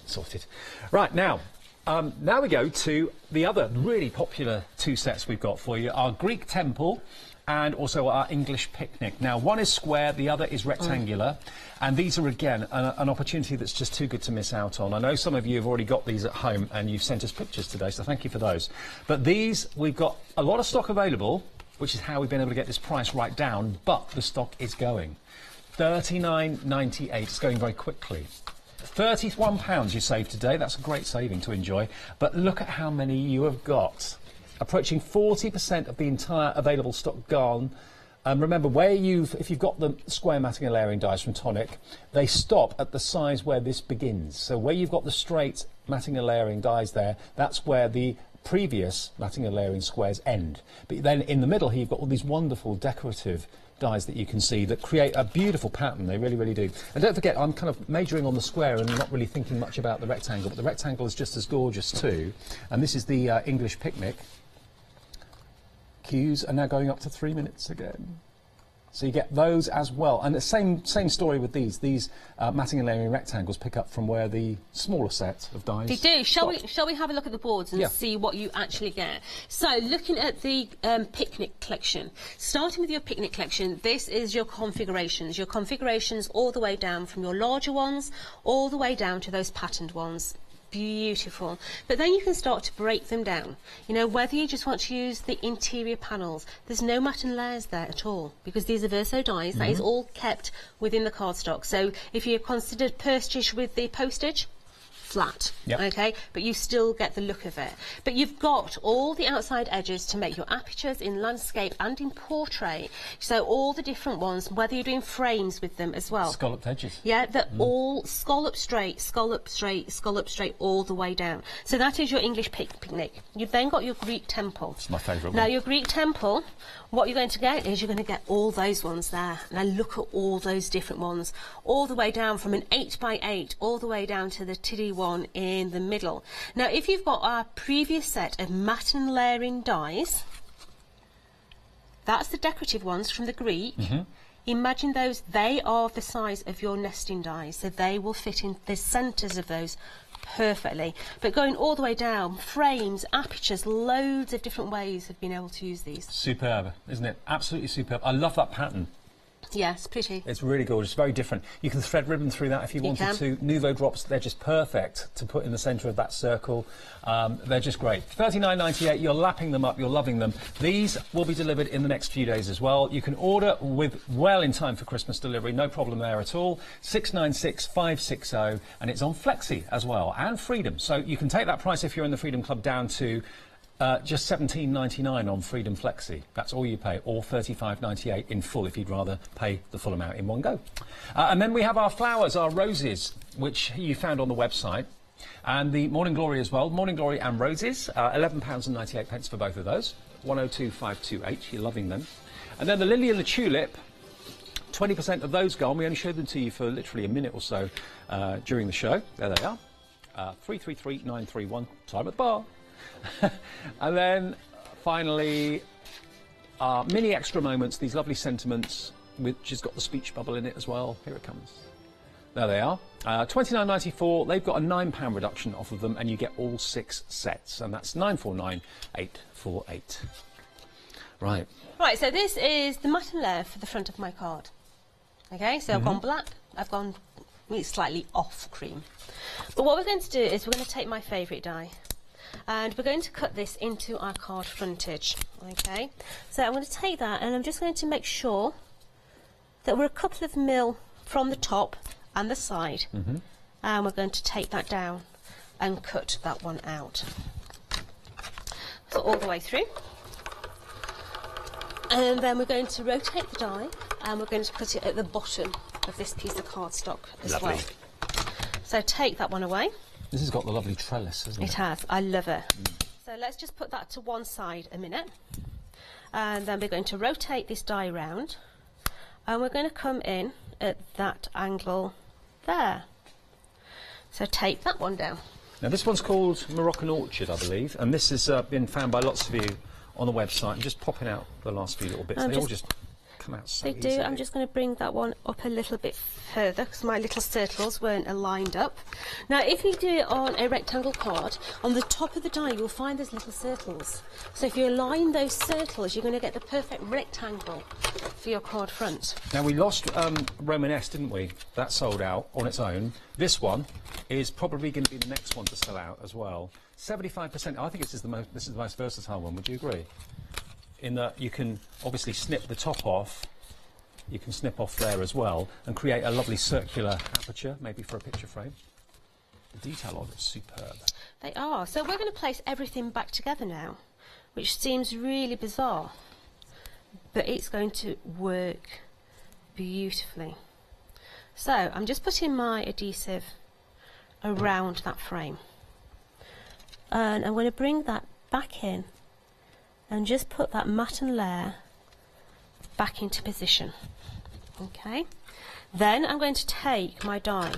Sorted. Right, now we go to the other really popular 2 sets we've got for you. Our Greek Temple and also our English picnic. Now, one is square, the other is rectangular, and these are, again, an opportunity that's just too good to miss out on. I know some of you have already got these at home, and you've sent us pictures today, so thank you for those. But these, we've got a lot of stock available, which is how we've been able to get this price right down, but the stock is going. £39.98, it's going very quickly. £31 you saved today, that's a great saving to enjoy, but look at how many you have got. Approaching 40% of the entire available stock gone. Remember, if you've got the square matting and layering dies from Tonic, they stop at the size where this begins. So where you've got the straight matting and layering dies there, that's where the previous matting and layering squares end. But then in the middle here, you've got all these wonderful decorative dies that you can see that create a beautiful pattern. They really, really do. And don't forget, I'm kind of majoring on the square and not really thinking much about the rectangle, but the rectangle is just as gorgeous too. And this is the English picnic. Queues are now going up to 3 minutes again. So you get those as well. And the same story with these. These matting and layering rectangles pick up from where the smaller set of dies. They do. Shall we have a look at the boards and see what you actually get? So looking at the picnic collection, starting with your picnic collection, this is your configurations. Your configurations all the way down from your larger ones all the way down to those patterned ones. Beautiful. But then you can start to break them down. You know, whether you just want to use the interior panels, there's no mat and layers there at all because these are verso dies. That is all kept within the cardstock. So if you considered postage with the postage, flat, okay, but you still get the look of it. But you've got all the outside edges to make your apertures in landscape and in portrait. So all the different ones, whether you're doing frames with them as well. Scalloped edges. Yeah, they're all scallop straight, scallop straight, scallop straight all the way down. So that is your English picnic. You've then got your Greek temple. It's my favourite one. Now your Greek temple, what you're going to get is you're going to get all those ones there. Now look at all those different ones, all the way down from an 8x8 all the way down to the tiddy one in the middle. Now if you've got our previous set of matte and layering dies, that's the decorative ones from the Greek. Imagine those, they are the size of your nesting dies, so they will fit in the centres of those perfectly. But going all the way down, frames, apertures, loads of different ways of being able to use these. Superb, isn't it? Absolutely superb. I love that pattern. Yes, pretty. It's really gorgeous, very different. You can thread ribbon through that if you wanted to. Nouveau drops, they're just perfect to put in the centre of that circle. They're just great. £39.98, you're lapping them up, you're loving them. These will be delivered in the next few days as well. You can order well in time for Christmas delivery, no problem there at all. 696-560, and it's on Flexi as well, and Freedom. So you can take that price if you're in the Freedom Club down to just £17.99 on Freedom Flexi. That's all you pay, or £35.98 in full if you'd rather pay the full amount in one go. And then we have our flowers, our roses, which you found on the website, and the Morning Glory as well. Morning Glory and roses, £11.98 for both of those. 102,528. You're loving them. And then the lily and the tulip, 20% of those gone. We only showed them to you for literally a minute or so during the show. There they are. 333931. Time at the bar. And then finally mini extra moments, these lovely sentiments, which has got the speech bubble in it as well. Here it comes. There they are. £29.94. They've got a £9 reduction off of them, and you get all 6 sets, and that's 949,848. Right. Right, so this is the matte and layer for the front of my card. Okay, so I've gone black, I've gone slightly off cream. But what we're going to do is we're going to take my favourite die, and we're going to cut this into our card frontage. Okay, so I'm going to take that, and I'm just going to make sure that we're a couple of mil from the top and the side, and we're going to take that down and cut that one out. So all the way through, and then we're going to rotate the die, and we're going to put it at the bottom of this piece of cardstock as well. So take that one away. This has got the lovely trellis, hasn't it? It has. I love it. So let's just put that to one side a minute, and then we're going to rotate this die round, and we're going to come in at that angle there. So take that one down. Now this one's called Moroccan Orchard, I believe, and this has been found by lots of you on the website. I'm just popping out the last few little bits. They all just come out so They do. easily. I'm just going to bring that one up a little bit further because my little circles weren't aligned up. Now, if you do it on a rectangle card, on the top of the die you'll find there's little circles. So if you align those circles, you're going to get the perfect rectangle for your card front. Now, we lost Romanesque, didn't we? That sold out on its own. This one is probably going to be the next one to sell out as well. 75%. I think this is the most versatile one. Would you agree? In that you can obviously snip the top off. You can snip off there as well and create a lovely circular aperture, maybe for a picture frame. The detail on it is superb. They are. So we're going to place everything back together now, which seems really bizarre, but it's going to work beautifully. So I'm just putting my adhesive around that frame, and I'm going to bring that back in and just put that matten layer back into position. Okay, then I'm going to take my die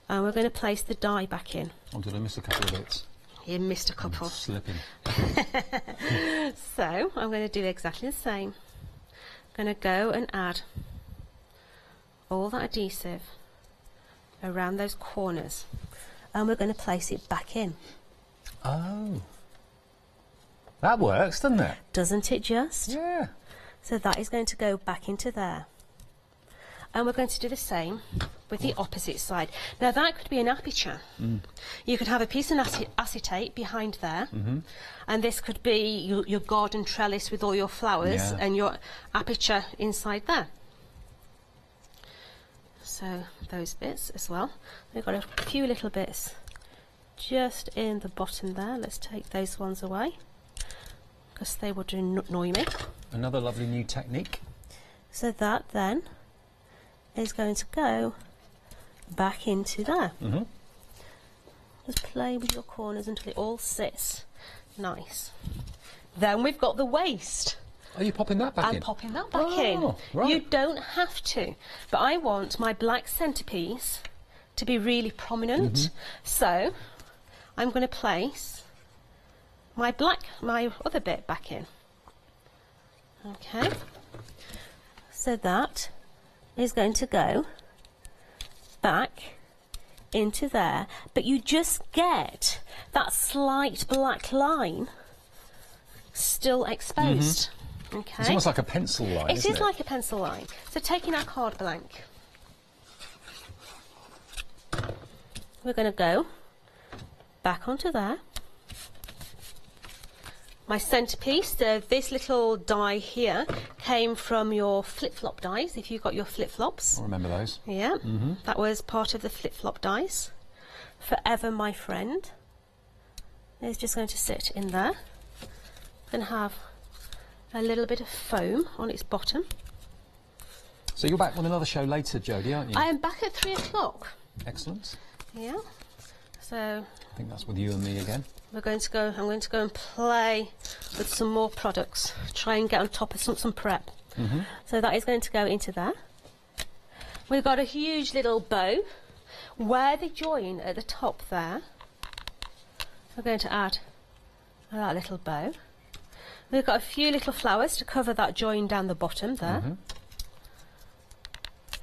and we're going to place the die back in. Oh, did I miss a couple of bits? You missed a couple. I'm slipping. So I'm going to do exactly the same. I'm going to go and add all that adhesive around those corners and we're going to place it back in. Oh. That works, doesn't it? Doesn't it just? Yeah. So that is going to go back into there. And we're going to do the same with the opposite side. Now that could be an aperture. You could have a piece of acetate behind there, and this could be your garden trellis with all your flowers and your aperture inside there. So those bits as well. We've got a few little bits just in the bottom there. Let's take those ones away, because they would annoy me. Another lovely new technique. So that then is going to go back into there. Just play with your corners until it all sits nice. Then we've got the waist. Are you popping that back in? I'm popping that back in. Right. You don't have to, but I want my black centrepiece to be really prominent. So I'm going to place my other bit back in. Okay, so that is going to go back into there, but you just get that slight black line still exposed. Okay, It's almost like a pencil line, it isn't is like a pencil line. So taking our card blank, we're going to go back onto there. My centrepiece, this little die here, came from your flip-flop dies, if you've got your flip-flops. I remember those. Yeah, that was part of the flip-flop dies. Forever My Friend is just going to sit in there and have a little bit of foam on its bottom. So you're back with another show later, Jodie, aren't you? I am back at 3 o'clock. Excellent. Yeah, so I think that's with you and me again. I'm going to go and play with some more products, try and get on top of some prep. So that is going to go into there. We've got a huge little bow where they join at the top there. We're going to add that little bow. We've got a few little flowers to cover that join down the bottom there.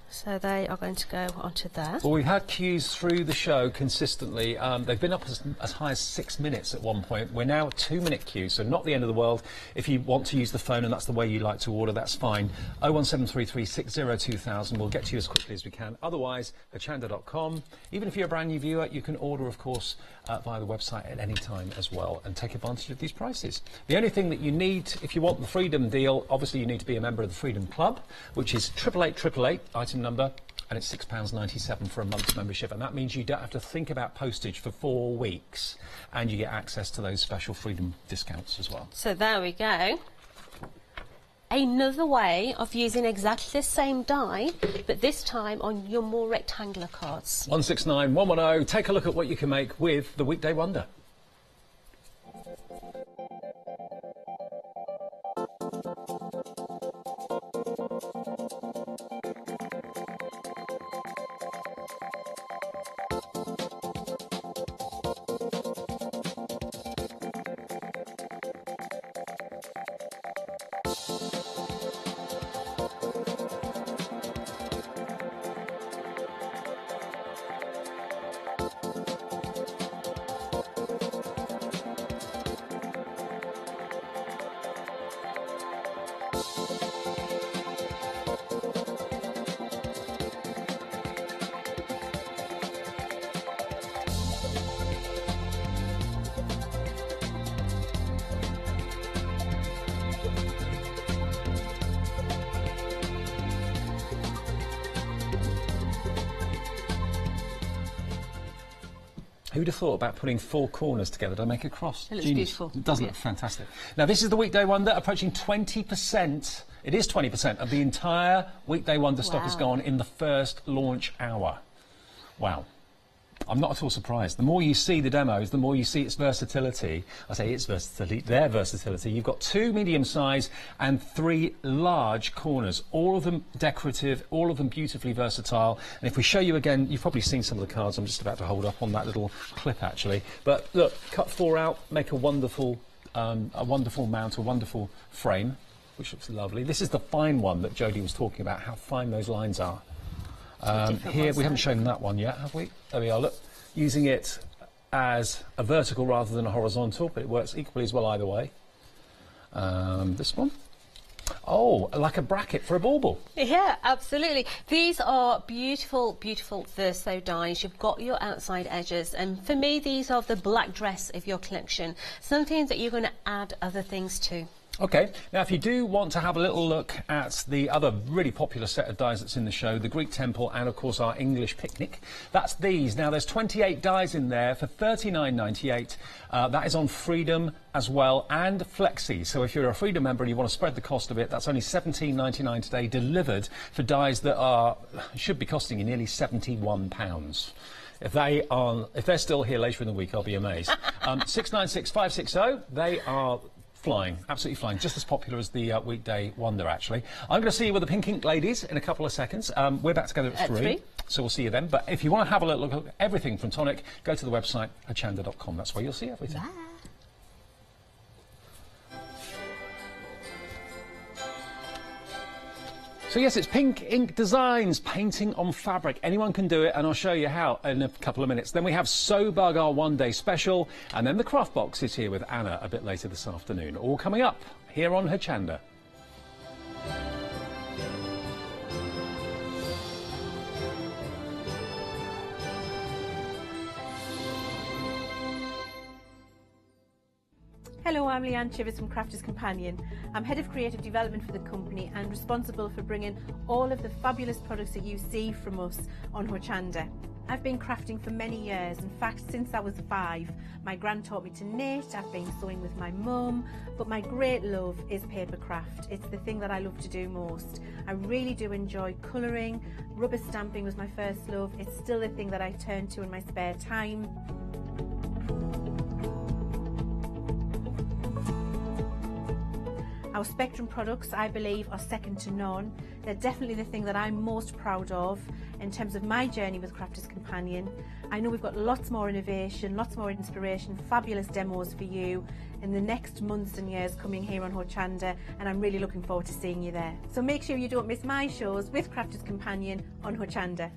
So they are going to go onto there. Well, we've had queues through the show consistently. They've been up as high as 6 minutes at one point. We're now at 2-minute queues, so not the end of the world. If you want to use the phone and that's the way you like to order, that's fine. 01733 602 2000. We'll get to you as quickly as we can. Otherwise, hochanda.com. Even if you're a brand new viewer, you can order, of course, via the website at any time as well and take advantage of these prices. The only thing that you need, if you want the Freedom deal, obviously you need to be a member of the Freedom Club, which is 88888, item number, and it's £6.97 for a month's membership, and that means you don't have to think about postage for 4 weeks, and you get access to those special Freedom discounts as well. So there we go. Another way of using exactly the same die, but this time on your more rectangular cards. 169110, take a look at what you can make with the Weekday Wonder. Who'd have thought about putting 4 corners together to make a cross? It looks Genius. beautiful. It does Yeah. look fantastic. Now, this is the Weekday Wonder, approaching 20%. It is 20% of the entire Weekday Wonder stock has Wow. gone in the first launch hour. Wow. I'm not at all surprised. The more you see the demos, the more you see its versatility. I say its versatility, their versatility. You've got 2 medium size and 3 large corners, all of them decorative, all of them beautifully versatile. And if we show you again, you've probably seen some of the cards. I'm just about to hold up on that little clip actually. But look, cut 4 out, make a wonderful mount, a wonderful frame, which looks lovely. This is the fine one that Jodie was talking about, how fine those lines are. Here, we haven't shown that one yet, have we? There we are, look. Using it as a vertical rather than a horizontal, but it works equally as well either way. This one. Oh, like a bracket for a bauble. Yeah, absolutely. These are beautiful, beautiful verso dies. You've got your outside edges, and for me, these are the black dress of your collection. Something that you're going to add other things to. Okay, now if you do want to have a little look at the other really popular set of dies that's in the show, the Greek Temple and of course our English Picnic, that's these. Now there's 28 dies in there for $39.98. That is on Freedom as well and Flexi. So if you're a Freedom member and you want to spread the cost a bit, that's only $17.99 today, delivered for dies that should be costing you nearly £71. If they're still here later in the week, I'll be amazed. 696560, they are flying, absolutely flying, just as popular as the Weekday Wonder, actually. I'm going to see you with the Pink Ink ladies in a couple of seconds. We're back together at 3, so we'll see you then. But if you want to have a look at everything from Tonic, go to the website, hochanda.com. That's where you'll see everything. Bye. So yes, it's Pink Ink Designs, painting on fabric. Anyone can do it, and I'll show you how in a couple of minutes. Then we have So Bug, our one-day special, and then the craft box is here with Anna a bit later this afternoon. All coming up here on Hochanda. Hello, I'm Leanne Chivers from Crafters Companion. I'm Head of Creative Development for the company and responsible for bringing all of the fabulous products that you see from us on Hochanda. I've been crafting for many years. In fact, since I was 5. My gran taught me to knit, I've been sewing with my mum, but my great love is papercraft. It's the thing that I love to do most. I really do enjoy colouring. Rubber stamping was my first love. It's still the thing that I turn to in my spare time. Our Spectrum products, I believe, are second to none. They're definitely the thing that I'm most proud of in terms of my journey with Crafters Companion. I know we've got lots more innovation, lots more inspiration, fabulous demos for you in the next months and years coming here on Hochanda, and I'm really looking forward to seeing you there. So make sure you don't miss my shows with Crafters Companion on Hochanda.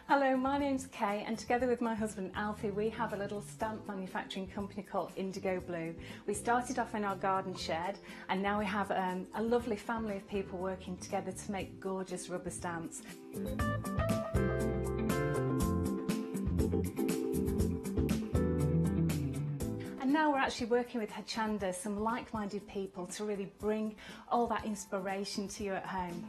Hello, my name's Kay, and together with my husband Alfie, we have a little stamp manufacturing company called Indigo Blue. We started off in our garden shed, and now we have a lovely family of people working together to make gorgeous rubber stamps. And now we're actually working with Hochanda, some like-minded people, to really bring all that inspiration to you at home.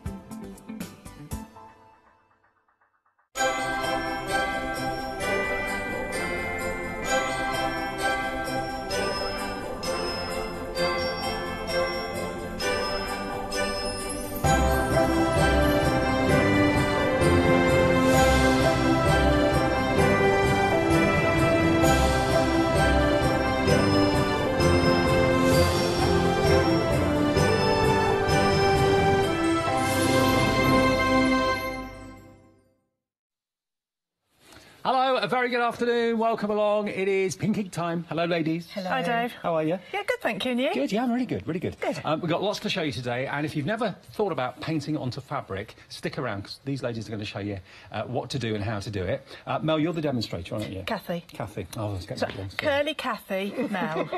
Hello, a very good afternoon. Welcome along. It is Pink Ink time. Hello, ladies. Hello. Hi, Dave. How are you? Yeah, good, thank you. And you? Good, yeah, I'm really good, really good. Good. We've got lots to show you today, and if you've never thought about painting onto fabric, stick around, because these ladies are going to show you what to do and how to do it. Mel, you're the demonstrator, aren't you? Kathy. Kathy. Oh, let's get that one. Curly Kathy, Mel.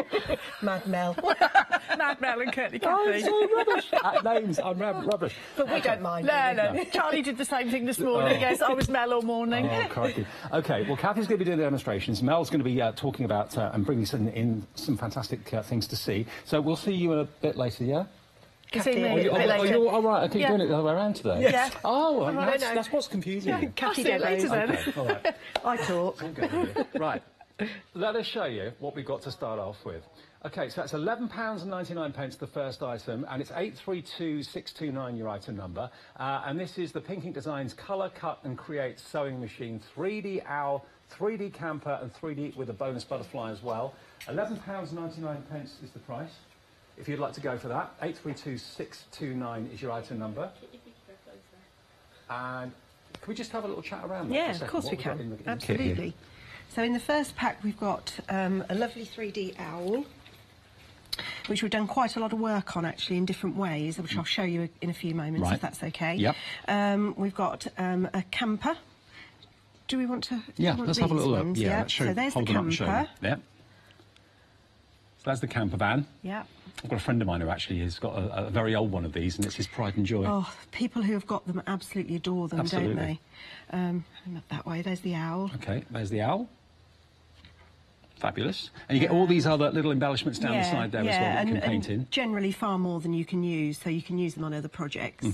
Mad Mel. Mad Mel and Curly Kathy. Oh, I'm so rubbish at names. I'm rubbish. But we don't mind. No. Charlie did the same thing this morning. Yes, I was Mel all morning. Oh, crikey. OK, well, Kathy's going to be doing the demonstrations. Mel's going to be talking about and bringing some fantastic things to see. So we'll see you a bit later, yeah? See me Oh, you're all right. Okay, you're doing it the other way around today. Yeah. Oh, that's what's confusing. Yeah, Kathy, get later then. Okay, all right. I talk. Right. Let us show you what we've got to start off with. OK, so that's £11.99 the first item, and it's 832629 your item number. And this is the Pink Ink Designs Colour, Cut and Create Sewing Machine 3D Owl, 3D Camper and 3D with a bonus butterfly as well. £11.99 is the price. If you'd like to go for that, 832629 is your item number. And can we just have a little chat around that? Yeah, for a second? of course What we we've got can. in the kit here? Absolutely. So in the first pack we've got a lovely 3D owl, which we've done quite a lot of work on actually in different ways, which I'll show you in a few moments, Right. if that's okay. Yep. We've got a camper. Do we want to? Yeah, let's have a little look. Yeah, let's show, so there's the hold them up and show camper. them. Yeah. So that's the camper van. Yeah. I've got a friend of mine who actually has got a very old one of these, and it's his pride and joy. Oh, people who have got them absolutely adore them, Absolutely. don't they? That way, there's the owl. OK, there's the owl. Fabulous. And you get all these other little embellishments down the side there as well that you can paint in. Generally far more than you can use, so you can use them on other projects.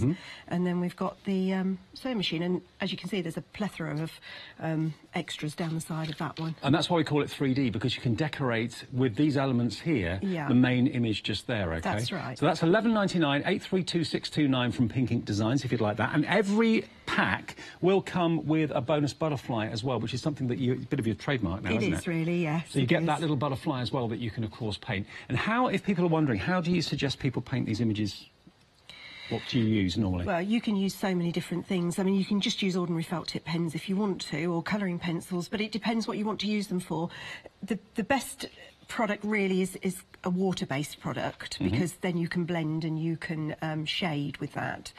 And then we've got the sewing machine, and as you can see, there's a plethora of extras down the side of that one. And that's why we call it 3D, because you can decorate with these elements here, the main image just there, OK? That's right. So that's £11.99, 832629 from Pink Ink Designs, if you'd like that. And every pack will come with a bonus butterfly as well, which is something that a bit of your trademark now, isn't it? It is really, yes. So you get that little butterfly as well that you can, of course, paint. And how, if people are wondering, how do you suggest people paint these images? What do you use normally? Well, you can use so many different things. I mean, you can just use ordinary felt tip pens if you want to, or colouring pencils, but it depends what you want to use them for. The best product really is a water-based product, because then you can blend and you can shade with that.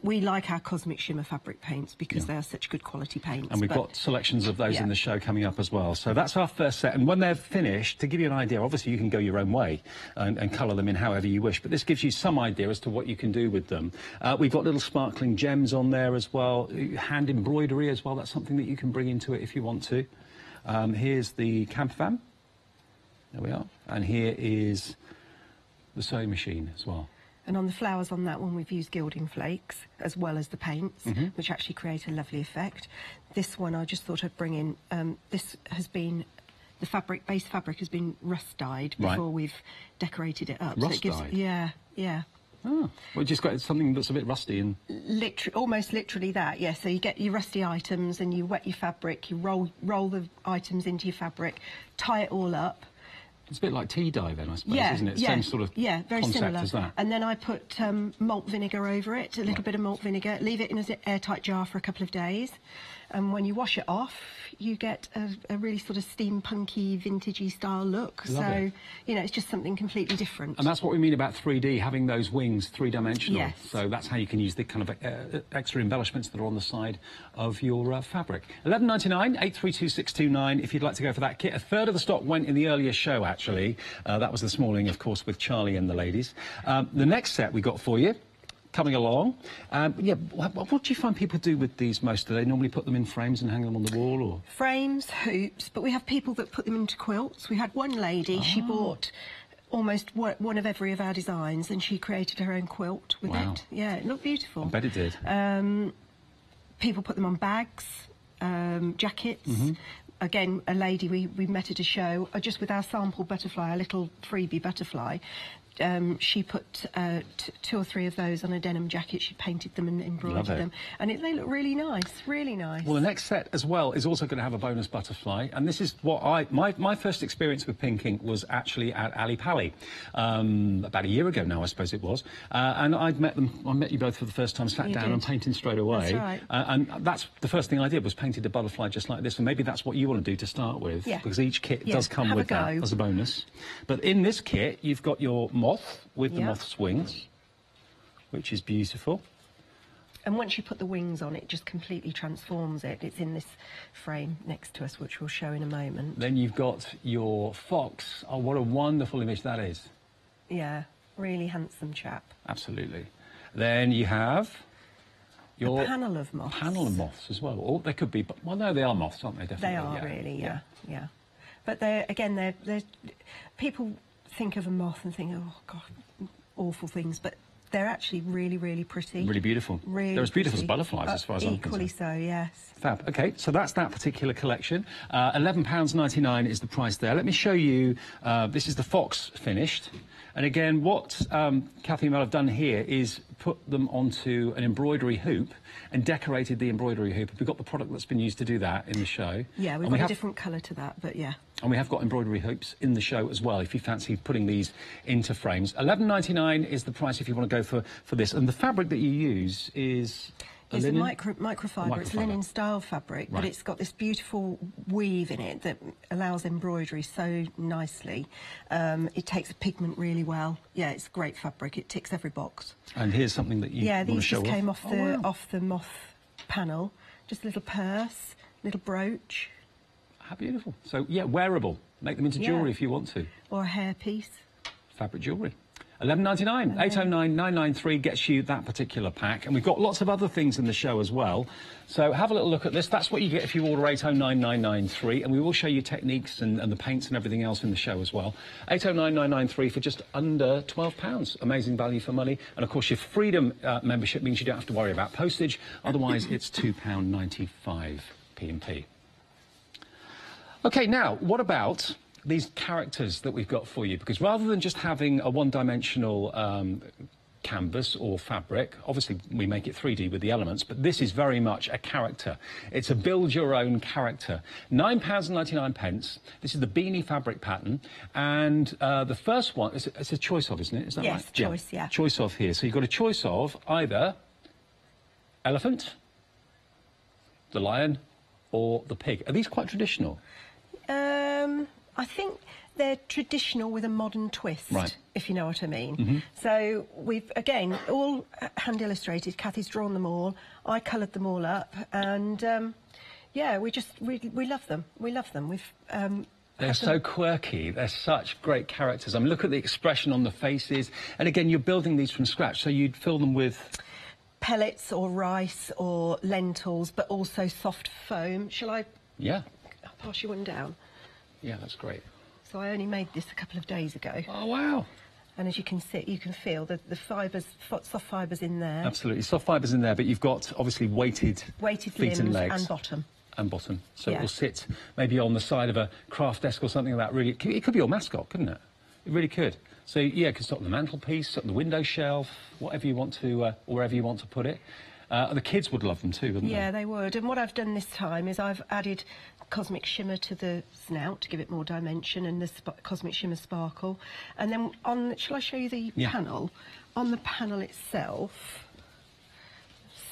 We like our Cosmic Shimmer fabric paints because they are such good quality paints. And we've got selections of those in the show coming up as well. So that's our first set. And when they're finished, to give you an idea, obviously you can go your own way and colour them in however you wish, but this gives you some idea as to what you can do with them. We've got little sparkling gems on there as well, hand embroidery as well. That's something that you can bring into it if you want to. Here's the camper van. There we are. And here is the sewing machine as well. And on the flowers on that one, we've used gilding flakes as well as the paints, which actually create a lovely effect. This one, I just thought I'd bring in, this has been, the fabric, base fabric has been rust dyed before we've decorated it up. Rust so it gives, dyed? Yeah. Oh, well, just got something that's a bit rusty and... Almost literally that, yeah. So you get your rusty items and you wet your fabric, you roll the items into your fabric, tie it all up. It's a bit like tea dye then, I suppose, isn't it? Yeah, Same sort of very concept similar. as that. And then I put malt vinegar over it, a little bit of malt vinegar, leave it in an airtight jar for a couple of days. And when you wash it off, you get a really sort of steampunky, vintagey style look. Lovely. So, you know, it's just something completely different. And that's what we mean about 3D, having those wings three-dimensional. Yes. So that's how you can use the kind of extra embellishments that are on the side of your fabric. £11.99, 832629, if you'd like to go for that kit. A third of the stock went in the earlier show, actually. That was this morning, of course, with Charlie and the ladies. The next set we got for you, coming along. What do you find people do with these most? Do they normally put them in frames and hang them on the wall, or...? Frames, hoops, but we have people that put them into quilts. We had one lady, she bought almost one of every of our designs, and she created her own quilt with it. Yeah, it looked beautiful. I bet it did. People put them on bags, jackets. Again, a lady we met at a show, just with our sample butterfly, a little freebie butterfly. she put 2 or 3 of those on a denim jacket. She painted them and embroidered them, and they look really nice, really nice. Well, the next set as well is also going to have a bonus butterfly, and this is what my first experience with pinking was actually at Ali Pali, about a year ago now, I suppose it was, and I met you both for the first time, sat down and painting straight away. That's right. And that's the first thing I did, was painted a butterfly just like this, and maybe that's what you want to do to start with, because each kit does come with that as a bonus. But in this kit, you've got your moth with the moth's wings, which is beautiful. And once you put the wings on, it just completely transforms it. It's in this frame next to us, which we'll show in a moment. Then you've got your fox. Oh, what a wonderful image that is. Yeah, really handsome chap. Absolutely. Then you have your... A panel of moths. Panel of moths as well. Or they could be... Well, no, they are moths, aren't they? Definitely. They are, really, yeah. But they're people think of a moth and think, oh, God, awful things, but they're actually really, really pretty. Really beautiful. Really they're as beautiful as butterflies, as far as I'm concerned. Equally so, yes. Fab. OK, so that's that particular collection. £11.99 is the price there. Let me show you. This is the fox finished. And again, what Kathy and Mel have done here is put them onto an embroidery hoop and decorated the embroidery hoop. We've got the product that's been used to do that in the show. Yeah, we've got a different colour to that, but yeah. And we have got embroidery hoops in the show as well, if you fancy putting these into frames. £11.99 is the price if you want to go for this. And the fabric that you use is... It's a microfiber. It's linen style fabric, but it's got this beautiful weave in it that allows embroidery so nicely. It takes the pigment really well. Yeah, it's great fabric. It ticks every box. And here's something that you want to show off. Yeah, these just came off the moth panel. Just a little purse, little brooch. How beautiful. So, yeah, wearable. Make them into jewellery if you want to. Or a hairpiece. Fabric jewellery. £11.99, 809,993 gets you that particular pack. And we've got lots of other things in the show as well. So have a little look at this. That's what you get if you order 809,993. And we will show you techniques and the paints and everything else in the show as well. 809,993 for just under £12. Amazing value for money. And, of course, your Freedom membership means you don't have to worry about postage. Otherwise, it's £2.95 P&P. OK, now, what about these characters that we've got for you? Because rather than just having a one-dimensional canvas or fabric, obviously we make it 3D with the elements, but this is very much a character. It's a build-your-own character. £9.99. This is the beanie fabric pattern, and the first one, it's a choice of, isn't it? Is that right? Yes, choice, yeah. Choice of here. So you've got a choice of either elephant, the lion, or the pig. Are these quite traditional? I think they're traditional with a modern twist, if you know what I mean. So we've, again, all hand illustrated. Kathy's drawn them all. I coloured them all up, and yeah, we love them. We love them. We've they're so quirky. They're such great characters. I mean, look at the expression on the faces. And again, you're building these from scratch, so you'd fill them with pellets or rice or lentils, but also soft foam. Shall I? Yeah. I'll pass you one down. Yeah, that's great. So I only made this a couple of days ago. Oh, wow. And as you can see, you can feel the fibres, soft fibres in there. Absolutely, soft fibres in there, but you've got, obviously, weighted feet and legs. And bottom. And bottom. So it will sit maybe on the side of a craft desk or something like that. Really, it could be your mascot, couldn't it? It really could. So, yeah, it could sit on the mantelpiece, sit on the window shelf, whatever you want to, or wherever you want to put it. The kids would love them too, wouldn't they? Yeah, they would. And what I've done this time is I've added cosmic shimmer to the snout to give it more dimension, and the cosmic shimmer sparkle. And then shall I show you the panel? On the panel itself,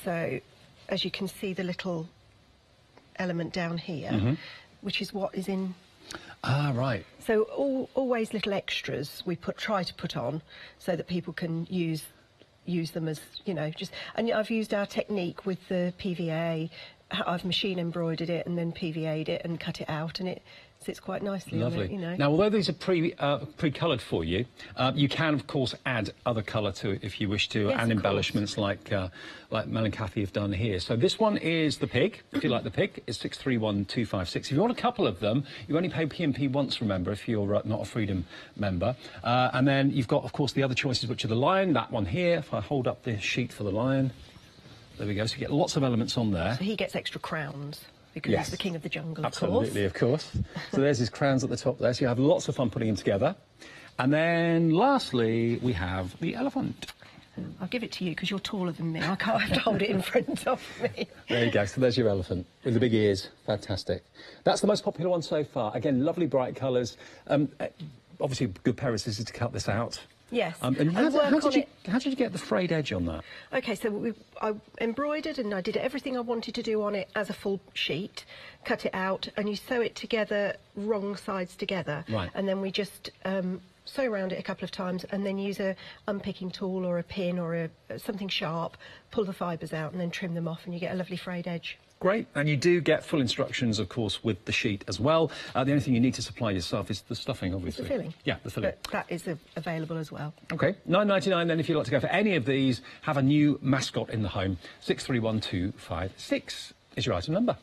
so as you can see the little element down here, which is what is in... Ah, right. So always little extras we try to put on so that people can use them as, you know, and I've used our technique with the PVA. I've machine embroidered it and then PVA'd it and cut it out, and it sits quite nicely. Lovely. On it, you know. Now, although these are pre-coloured for you, you can, of course, add other colour to it if you wish to, and embellishments like Mel and Kathy have done here. So this one is the pig. If you like the pig, it's 631256. If you want a couple of them, you only pay P&P once, remember, if you're not a Freedom member. And then you've got, of course, the other choices, which are the lion, that one here. If I hold up the sheet for the lion, there we go. So you get lots of elements on there. So he gets extra crowns. Because he's the king of the jungle, Absolutely, of course. So there's his crowns at the top there. So you have lots of fun putting them together. And then lastly, we have the elephant. I'll give it to you because you're taller than me. I can't have to hold it in front of me. There you go. So there's your elephant with the big ears. Fantastic. That's the most popular one so far. Again, lovely bright colours. Obviously, a good pair of scissors to cut this out. Yes. And how did you get the frayed edge on that? OK, so I embroidered and I did everything I wanted to do on it as a full sheet, cut it out, and you sew it together, wrong sides together. Right. And then we just sew around it a couple of times and then use a unpicking tool or a pin or something sharp, pull the fibres out and then trim them off, and you get a lovely frayed edge. Great. And you do get full instructions, of course, with the sheet as well. The only thing you need to supply yourself is the stuffing, obviously. The filling. Yeah, the filling. But that is available as well. OK. £9.99 then if you'd like to go for any of these. Have a new mascot in the home. 631256 is your item number.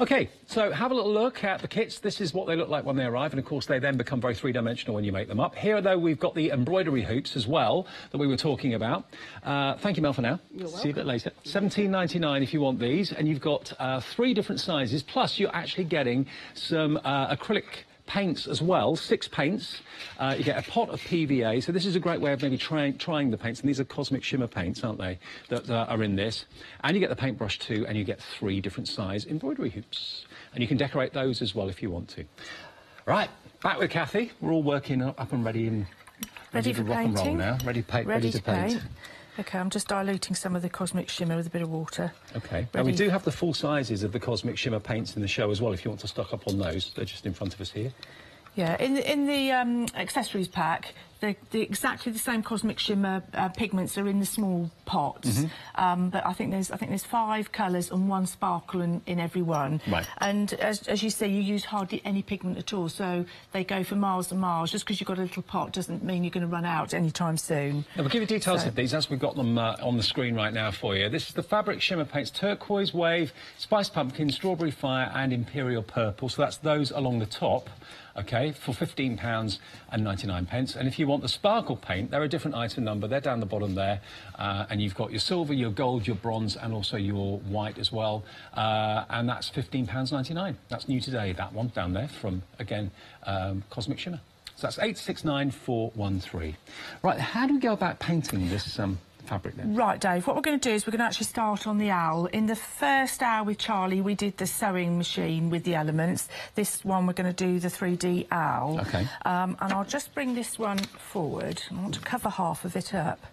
OK, so have a little look at the kits. This is what they look like when they arrive, and of course they then become very three-dimensional when you make them up. Here, though, we've got the embroidery hoops as well that we were talking about. Thank you, Mel, for now. You're welcome. See you a bit later. £17.99 if you want these, and you've got 3 different sizes, plus you're actually getting some acrylic paints as well, 6 paints. You get a pot of PVA, so this is a great way of maybe trying the paints, and these are cosmic shimmer paints, aren't they, that are in this. And you get the paintbrush too, and you get 3 different size embroidery hoops. And you can decorate those as well if you want to. Right, back with Kathy. We're all working up and ready to rock and roll now. Ready to paint. OK, I'm just diluting some of the cosmic shimmer with a bit of water. OK. And we do have the full sizes of the cosmic shimmer paints in the show as well, if you want to stock up on those. They're just in front of us here. Yeah, in the accessories pack, exactly the same cosmic shimmer pigments are in the small pots. But I think there's 5 colours and 1 sparkle in every one. Right. And as you say, you use hardly any pigment at all, so they go for miles and miles. Just because you've got a little pot doesn't mean you're going to run out anytime soon. Now, we'll give you details of these as we've got them on the screen right now for you. This is the fabric shimmer paints: turquoise wave, spiced pumpkin, strawberry fire and imperial purple. So that's those along the top. OK, for £15.99. And if you want the sparkle paint, they're a different item number. They're down the bottom there. And you've got your silver, your gold, your bronze, and also your white as well. And that's £15.99. That's new today, that one down there from, again, Cosmic Shimmer. So that's 869413. Right, how do we go about painting this fabric then? Right, Dave, what we're going to do is we're going to actually start on the owl. In the first hour with Charlie, we did the sewing machine with the elements. This one, we're going to do the 3D owl. OK. And I'll just bring this one forward. I want to cover half of it up.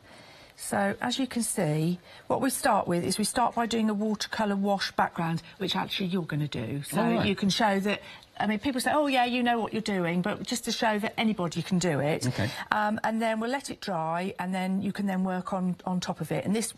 So, as you can see, what we start with is we start by doing a watercolour wash background, which actually you're going to do. So you can show that. I mean, people say, oh, yeah, you know what you're doing, but just to show that anybody can do it. OK. And then we'll let it dry, and then you can then work on top of it. And this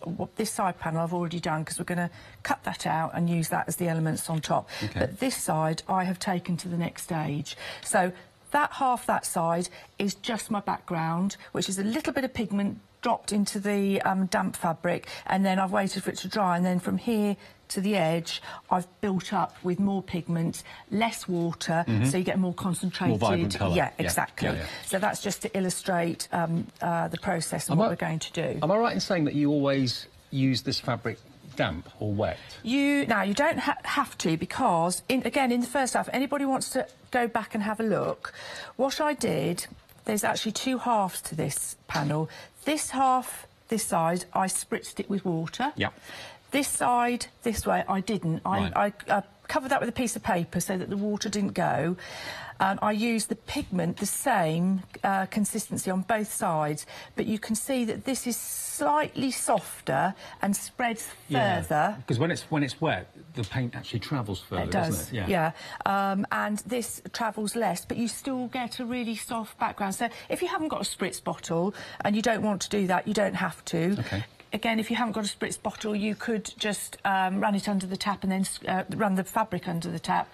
side panel I've already done, because we're going to cut that out and use that as the elements on top. OK. But this side I have taken to the next stage. So that half that side is just my background, which is a little bit of pigment dropped into the damp fabric, and then I've waited for it to dry, and then from here to the edge I've built up with more pigment, less water, so you get more concentrated. More vibrant colour. Yeah, exactly. Yeah. So that's just to illustrate the process and what we're going to do. Am I right in saying that you always use this fabric damp or wet? Now, you don't have to, because, again, in the first half, anybody wants to go back and have a look, what I did, there's actually 2 halves to this panel. This half, this side, I spritzed it with water. Yeah. This side, this way, I didn't. Right. I covered that with a piece of paper so that the water didn't go. And I used the pigment, the same consistency on both sides, but you can see that this is slightly softer and spreads further. Because when it's wet, the paint actually travels further, doesn't it? Yeah. And this travels less, but you still get a really soft background. So if you haven't got a spritz bottle and you don't want to do that, you don't have to. OK. Again, if you haven't got a spritz bottle, you could just run it under the tap and then run the fabric under the tap,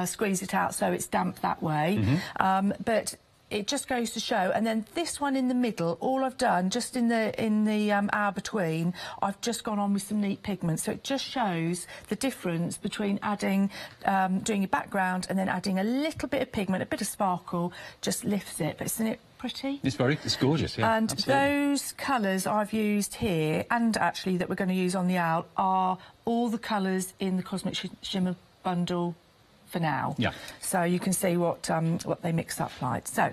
squeeze it out so it's damp that way. But it just goes to show. And then this one in the middle, all I've done, just in the hour between, I've just gone on with some neat pigment. So it just shows the difference between adding, doing your background and then adding a little bit of pigment, a bit of sparkle, just lifts it. But isn't it pretty? It's gorgeous, yeah. And those colours I've used here, and actually that we're going to use on the owl, are all the colours in the Cosmic Shimmer bundle for now. Yeah. So you can see what they mix up like. So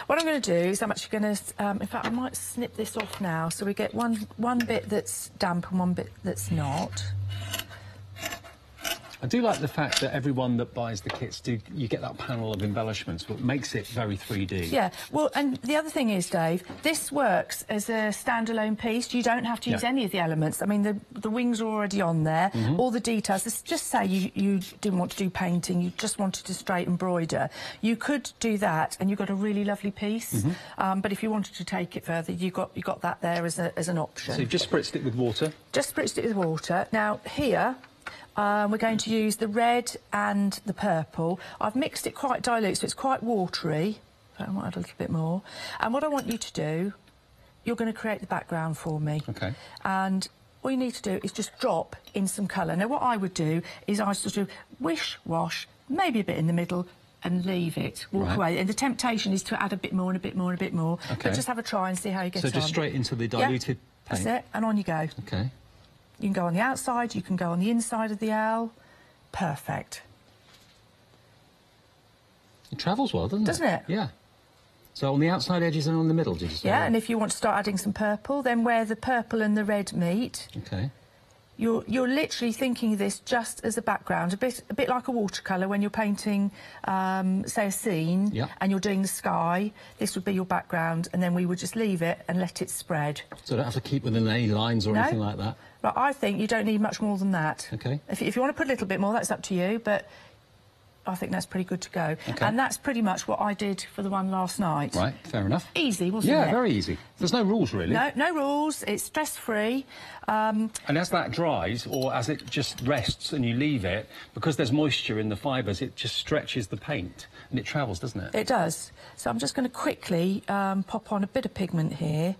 what I'm going to do is I'm actually going to, in fact, I might snip this off now so we get one bit that's damp and one bit that's not. I do like the fact that everyone that buys the kits, you get that panel of embellishments, what makes it very 3D. Yeah, well, and the other thing is, Dave, this works as a standalone piece. You don't have to use any of the elements. I mean, the wings are already on there, all the details. Let's just say you didn't want to do painting, you just wanted to straight embroider. You could do that, and you've got a really lovely piece. But if you wanted to take it further, you got that there as an option. So you've just spritzed it with water? Just spritzed it with water. Now, here... we're going to use the red and the purple. I've mixed it quite dilute, so it's quite watery. I might add a little bit more. And what I want you to do, you're going to create the background for me. OK. And all you need to do is just drop in some colour. Now, what I would do is I sort of wish, wash, maybe a bit in the middle, and leave it, walk away. And the temptation is to add a bit more and a bit more and a bit more. OK. But just have a try and see how you get on. So just straight into the diluted paint? That's it, and on you go. OK. You can go on the outside, you can go on the inside of the L. Perfect. It travels well, doesn't it? Doesn't it? Yeah. So on the outside edges and on the middle, did you say? Yeah, and if you want to start adding some purple, then where the purple and the red meet, OK. you're literally thinking of this just as a background, a bit like a watercolour when you're painting, say, a scene, and you're doing the sky. This would be your background, and then we would just leave it and let it spread. So I don't have to keep within any lines or anything like that? Right, I think you don't need much more than that. OK. If you want to put a little bit more, that's up to you, but I think that's pretty good to go. OK. And that's pretty much what I did for the one last night. Right, fair enough. Easy, wasn't it? Yeah, very easy. There's no rules, really. No rules. It's stress-free. And as that dries, or as it just rests and you leave it, because there's moisture in the fibres, it just stretches the paint and it travels, doesn't it? It does. So I'm just going to quickly pop on a bit of pigment here.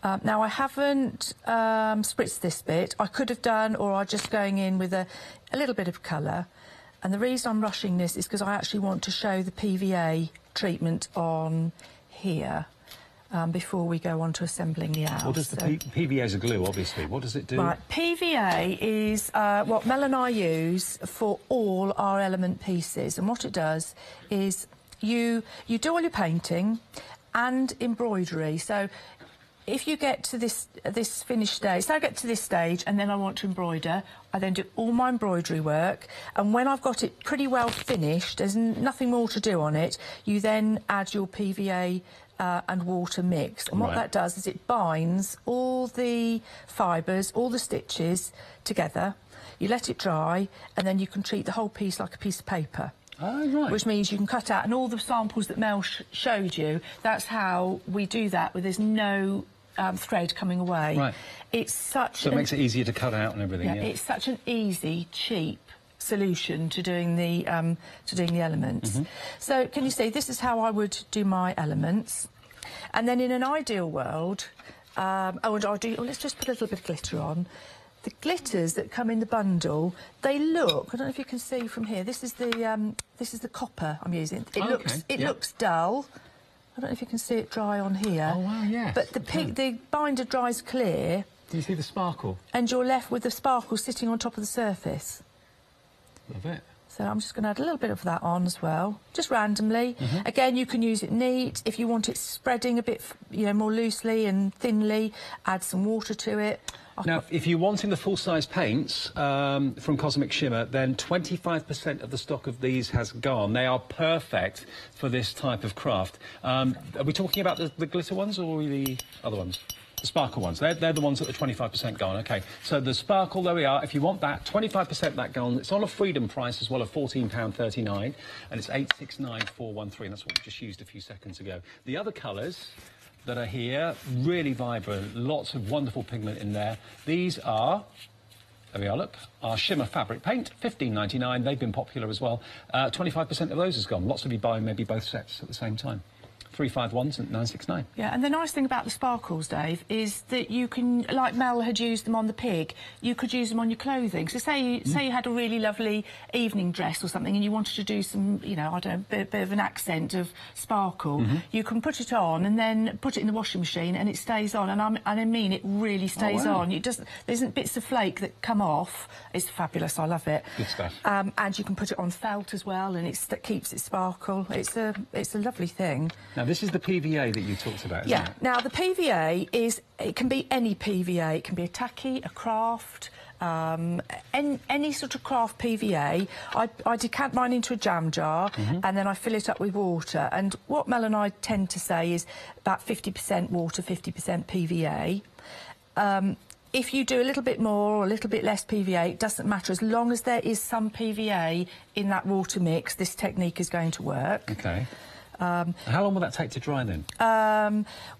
Now, I haven't spritzed this bit. I could have done, or I'm just going in with a little bit of colour. And the reason I'm rushing this is because I actually want to show the PVA treatment on here before we go on to assembling the owl. What does the PVA is a glue, obviously. What does it do? Right, PVA is what Mel and I use for all our element pieces. And what it does is you do all your painting and embroidery. So if you get to this finished stage, so I get to this stage and then I want to embroider, I then do all my embroidery work, and when I've got it pretty well finished, there's nothing more to do on it, you then add your PVA and water mix. And what that does is it binds all the fibres, all the stitches together, you let it dry, and then you can treat the whole piece like a piece of paper. Oh, right. Which means you can cut out, and all the samples that Mel showed you, that's how we do that, where there's no thread coming away. Right. It's such So it makes it easier to cut out and everything, yeah. It's such an easy, cheap solution to doing the elements. So can you see, this is how I would do my elements. And then in an ideal world, let's just put a little bit of glitter on. The glitters that come in the bundle, they look, I don't know if you can see from here, this is the copper I'm using. It looks dull. I don't know if you can see it dry on here. Oh, wow, yes. But the binder dries clear. Do you see the sparkle? And you're left with the sparkle sitting on top of the surface. Love it. So I'm just going to add a little bit of that on as well, just randomly. Again, you can use it neat. If you want it spreading a bit, more loosely and thinly, add some water to it. Now, if you're wanting the full-size paints from Cosmic Shimmer, then 25% of the stock of these has gone. They are perfect for this type of craft. Are we talking about the glitter ones or the other ones? The sparkle ones. They're the ones that are 25% gone. OK, so the sparkle, there we are. If you want that, 25% that gone. It's on a freedom price as well of £14.39, and it's 869413. That's what we just used a few seconds ago. The other colours that are here, really vibrant, lots of wonderful pigment in there. These are, there we are, look, our shimmer fabric paint, £15.99. They've been popular as well. 25% of those has gone. Lots of you buying maybe both sets at the same time. 351 969. Yeah, and the nice thing about the sparkles, Dave, is that you can, like Mel had used them on the pig, you could use them on your clothing. So say you had a really lovely evening dress or something and you wanted to do some, you know, I don't know, bit of an accent of sparkle, you can put it on and then put it in the washing machine and it stays on. And I mean, it really stays on. It doesn't, there isn't bits of flake that come off. It's fabulous, I love it. Good stuff. And you can put it on felt as well, and it keeps it sparkle. It's a lovely thing. Now, this is the PVA that you talked about, isn't it? Now, the PVA it can be any PVA. It can be a tacky, a craft, any sort of craft PVA. I decant mine into a jam jar and then I fill it up with water. And what Mel and I tend to say is about 50% water, 50% PVA. If you do a little bit more or a little bit less PVA, it doesn't matter. As long as there is some PVA in that water mix, this technique is going to work. OK. How long will that take to dry then?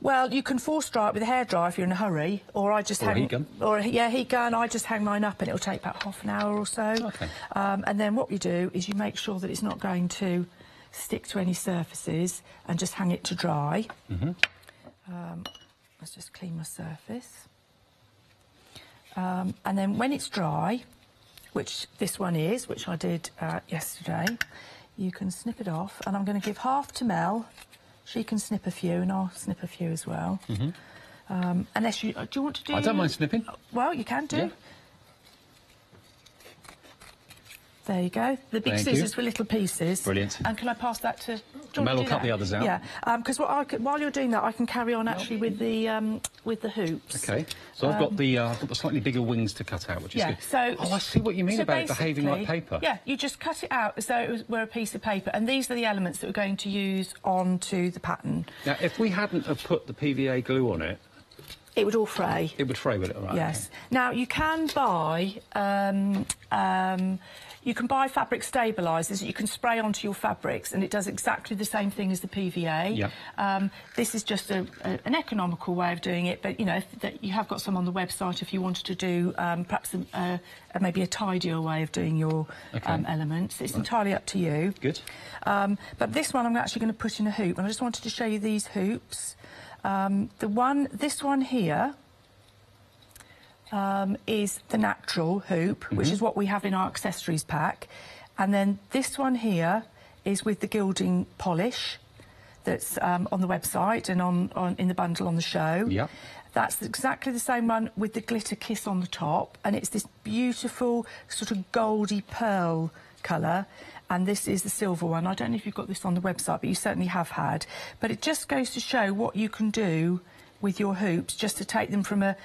Well, you can force dry it with a hairdryer if you're in a hurry, or I just hang... a heat gun? Or, yeah, heat gun. I just hang mine up and it'll take about half an hour or so. OK. And then what you do is you make sure that it's not going to stick to any surfaces and just hang it to dry. Let's just clean my surface. And then when it's dry, which this one is, which I did yesterday, you can snip it off. And I'm going to give half to Mel. She can snip a few, and I'll snip a few as well. Unless you... do you want to do... I don't mind snipping. Well, you can do. Yeah. There you go. The big scissors for little pieces. Brilliant. And can I pass that to... Mel will cut the others out. Yeah, because while you're doing that, I can carry on actually with the hoops. OK. So I've got the slightly bigger wings to cut out, which is good. So, oh, I see what you mean about it behaving like paper. Yeah, you just cut it out as though it were a piece of paper, and these are the elements that we're going to use onto the pattern. Now, if we hadn't have put the PVA glue on it... It would all fray. It would fray with it, right? Yes. Okay. Now, you can buy... you can buy fabric stabilisers that you can spray onto your fabrics, and it does exactly the same thing as the PVA. Yep. This is just an economical way of doing it, but, you know, you have got some on the website if you wanted to do perhaps maybe a tidier way of doing your elements. It's entirely up to you. Good. But this one I'm actually going to put in a hoop, and I just wanted to show you these hoops. This one here... is the natural hoop, which is what we have in our accessories pack. And then this one here is with the gilding polish that's on the website and in the bundle on the show. Yep. That's exactly the same one with the glitter kiss on the top. And it's this beautiful sort of goldy pearl colour. And this is the silver one. I don't know if you've got this on the website, but you certainly have had. But it just goes to show what you can do with your hoops, just to take them from a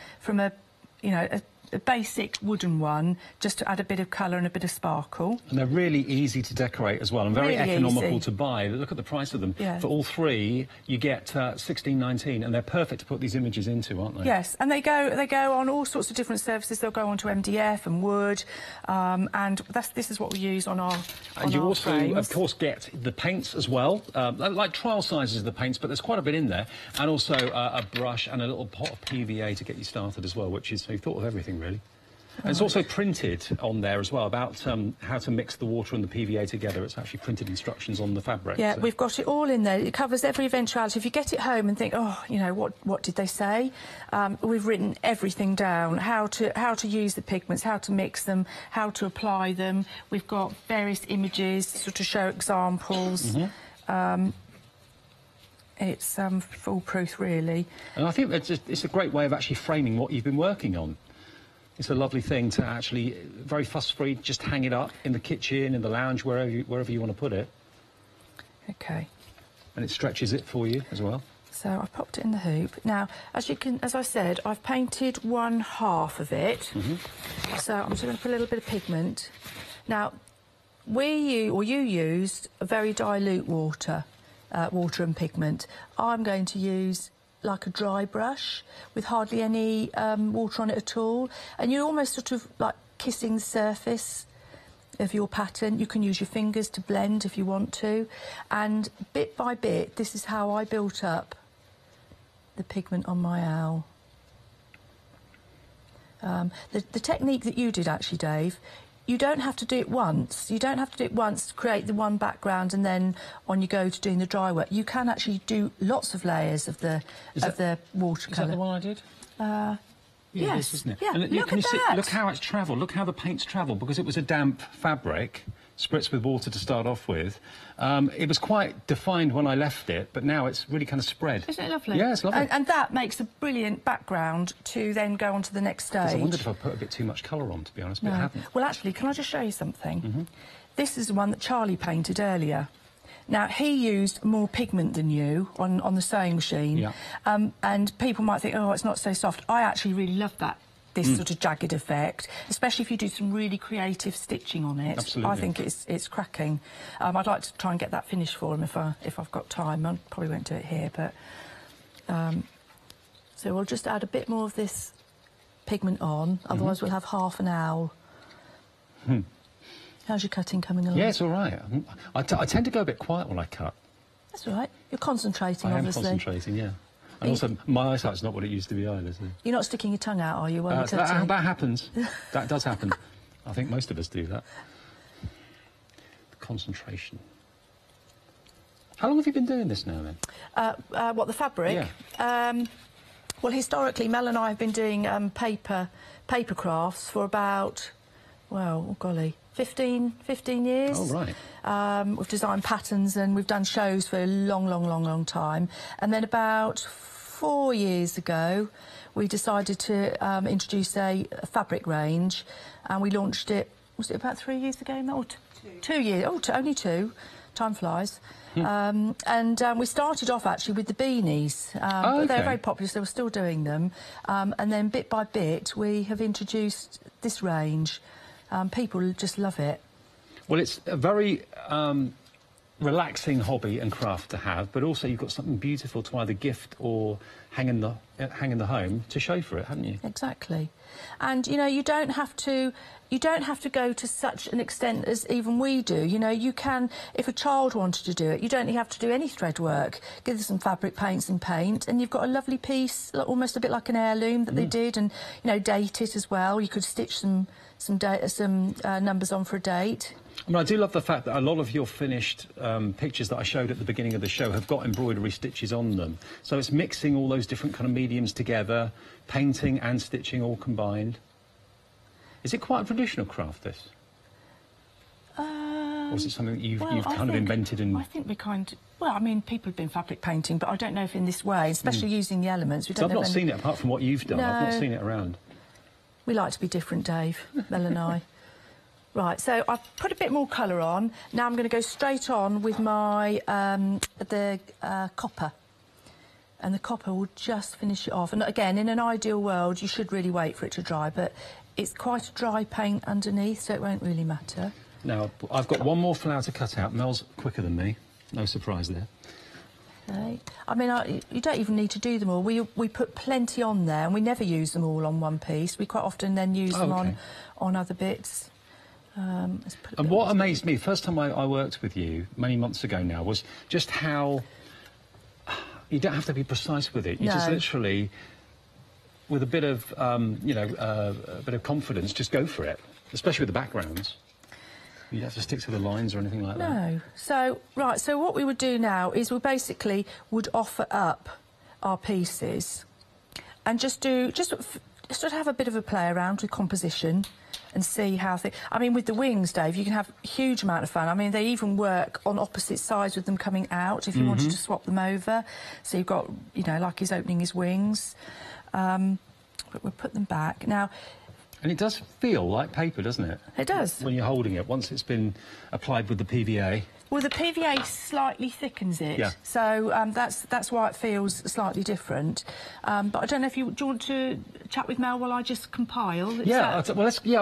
you know, a basic wooden one, just to add a bit of colour and a bit of sparkle. And they're really easy to decorate as well, and very really economical easy to buy. Look at the price of them. Yeah. For all three, you get $16.19, and they're perfect to put these images into, aren't they? Yes, and they go on all sorts of different surfaces. They'll go onto MDF and wood, and this is what we use on our And you also, frames. of course, get the paints as well, like trial sizes of the paints, but there's quite a bit in there, and also a brush and a little pot of PVA to get you started as well, which is, you've thought of everything, really. And it's also printed on there as well about how to mix the water and the PVA together. It's actually printed instructions on the fabric. Yeah, so. we've got it all in there. It covers every eventuality. If you get it home and think, oh, you know, what did they say? We've written everything down, how to use the pigments, how to mix them, how to apply them. We've got various images to show examples. It's foolproof, really. And I think it's a great way of actually framing what you've been working on. It's a lovely thing to actually, very fuss-free, just hang it up in the kitchen, in the lounge, wherever you want to put it. OK. And it stretches it for you as well. So I've popped it in the hoop. Now, as I said, I've painted one half of it. So I'm just going to put a little bit of pigment. Now, you used a very dilute water and pigment. I'm going to use like a dry brush with hardly any water on it at all, and you're almost sort of like kissing the surface of your pattern. You can use your fingers to blend if you want to, and bit by bit this is how I built up the pigment on my owl. The technique that you did actually, Dave, you don't have to do it once. You don't have to do it once to create the one background and then on you go to doing the dry work. You can actually do lots of layers of the watercolour. Is that the one I did? Yes. It is, isn't it? Yeah, And look can at you see, that. look how it's travelled. Look how the paint's travelled, because it was a damp fabric, spritzed with water to start off with. It was quite defined when I left it, but now it's really kind of spread. Isn't it lovely? Yeah, it's lovely. And that makes a brilliant background to then go on to the next stage. I wondered if I put a bit too much colour on, to be honest, but I haven't. Well, actually, can I just show you something? Mm-hmm. This is the one that Charlie painted earlier. Now, he used more pigment than you on the sewing machine. Yeah. And people might think, oh, it's not so soft. I actually really love this sort of jagged effect, especially if you do some really creative stitching on it. Absolutely. I think it's cracking. I'd like to try and get that finished for him if I've got time. I probably won't do it here, but... so we'll just add a bit more of this pigment on, otherwise we'll have half an owl. How's your cutting coming along? Yeah, it's all right. I tend to go a bit quiet when I cut. That's all right. You're concentrating, I am obviously. concentrating, yeah. And also, my eyesight's not what it used to be either. So. You're not sticking your tongue out, are you, while you're cutting? That happens. That does happen. I think most of us do that. Concentration. How long have you been doing this now, then? What, the fabric? Yeah. Well, historically, Mel and I have been doing paper crafts for about, well, oh golly, 15 years. Oh, right. We've designed patterns and we've done shows for a long time. And then about 4 years ago, we decided to introduce a fabric range, and we launched it, was it about 3 years ago? No, 2 years. Oh, only 2. Time flies. And we started off actually with the beanies. But they're very popular, so we're still doing them. And then bit by bit, we have introduced this range. People just love it. Well, it's a very relaxing hobby and craft to have, but also you've got something beautiful to either gift or hang in the home to show for it, haven't you? Exactly. And you know, you don't have to go to such an extent as even we do. You know, you can, if a child wanted to do it, you don't have to do any thread work. Give them some fabric paints and paint, and you've got a lovely piece, almost a bit like an heirloom that they did, and you know, date it as well. You could stitch some numbers on for a date. I mean, I do love the fact that a lot of your finished pictures that I showed at the beginning of the show have got embroidery stitches on them. So it's mixing all those different kind of mediums together, painting and stitching all combined. Is it quite a traditional craft, this? Or is it something that you've kind of invented? And I think we well, I mean, people have been fabric painting, but I don't know if in this way, especially using the elements. I've not seen it apart from what you've done. No. I've not seen it around. We like to be different, Dave, Mel and I. Right, so I've put a bit more colour on. Now I'm going to go straight on with my copper. And the copper will just finish it off. And again, in an ideal world, you should really wait for it to dry, but it's quite a dry paint underneath, so it won't really matter. Now, I've got one more flower to cut out. Mel's quicker than me. No surprise there. Okay. I mean, you don't even need to do them all. We put plenty on there, and we never use them all on one piece. We quite often then use them on other bits. And what amazed me, first time I worked with you, many months ago now, was just how you don't have to be precise with it. You just literally, with a bit of, a bit of confidence, just go for it, especially with the backgrounds. You don't have to stick to the lines or anything like that. No. So, right, so what we would do now is we basically would offer up our pieces and just have a bit of a play around with composition and see how I mean, with the wings, Dave, you can have a huge amount of fun. I mean, they even work on opposite sides with them coming out if you wanted to swap them over. So you've got, you know, like he's opening his wings. But we'll put them back. Now... And it does feel like paper, doesn't it? It does. When you're holding it, once it's been applied with the PVA. Well, the PVA slightly thickens it, so that's why it feels slightly different. But I don't know if do you want to chat with Mel while I just compile? I'll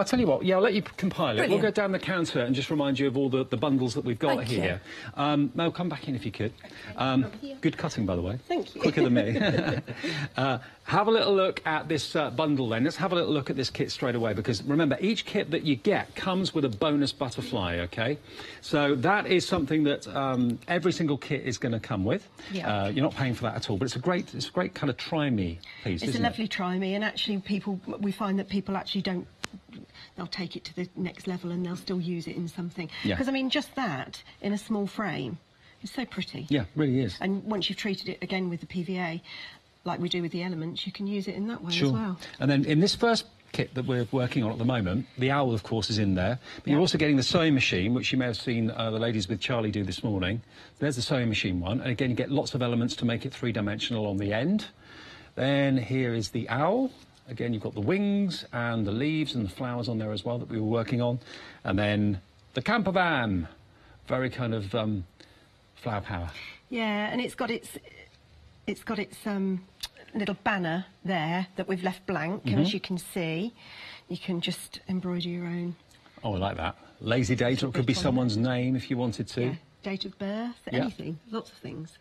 tell you what. Yeah, I'll let you compile it. Brilliant. We'll go down the counter and just remind you of all the bundles that we've got here. Mel, come back in if you could. Good cutting, by the way. Thank you. Quicker than me. Have a little look at this bundle then. Let's have a little look at this kit straight away, because remember, each kit that you get comes with a bonus butterfly, OK? So that is something that every single kit is going to come with. Yeah. You're not paying for that at all, but it's a great kind of try-me piece, It's isn't a lovely try-me, and actually we find that people actually don't they'll take it to the next level and they'll still use it in something. Yeah. Because I mean, just that in a small frame is so pretty. Yeah, really is. And once you've treated it again with the PVA, like we do with the elements, you can use it in that way as well. And then in this first kit that we're working on at the moment, the owl, of course, is in there. But you're also getting the sewing machine, which you may have seen the ladies with Charlie do this morning. There's the sewing machine one. And again, you get lots of elements to make it three-dimensional on the end. Then here is the owl. Again, you've got the wings and the leaves and the flowers on there as well that we were working on. And then the camper van. Very kind of flower power. Yeah, and it's got its little banner there that we've left blank, and as you can see, you can just embroider your own. Oh, I like that. Lazy date, or it could be someone's name if you wanted to. Yeah, date of birth, anything, lots of things.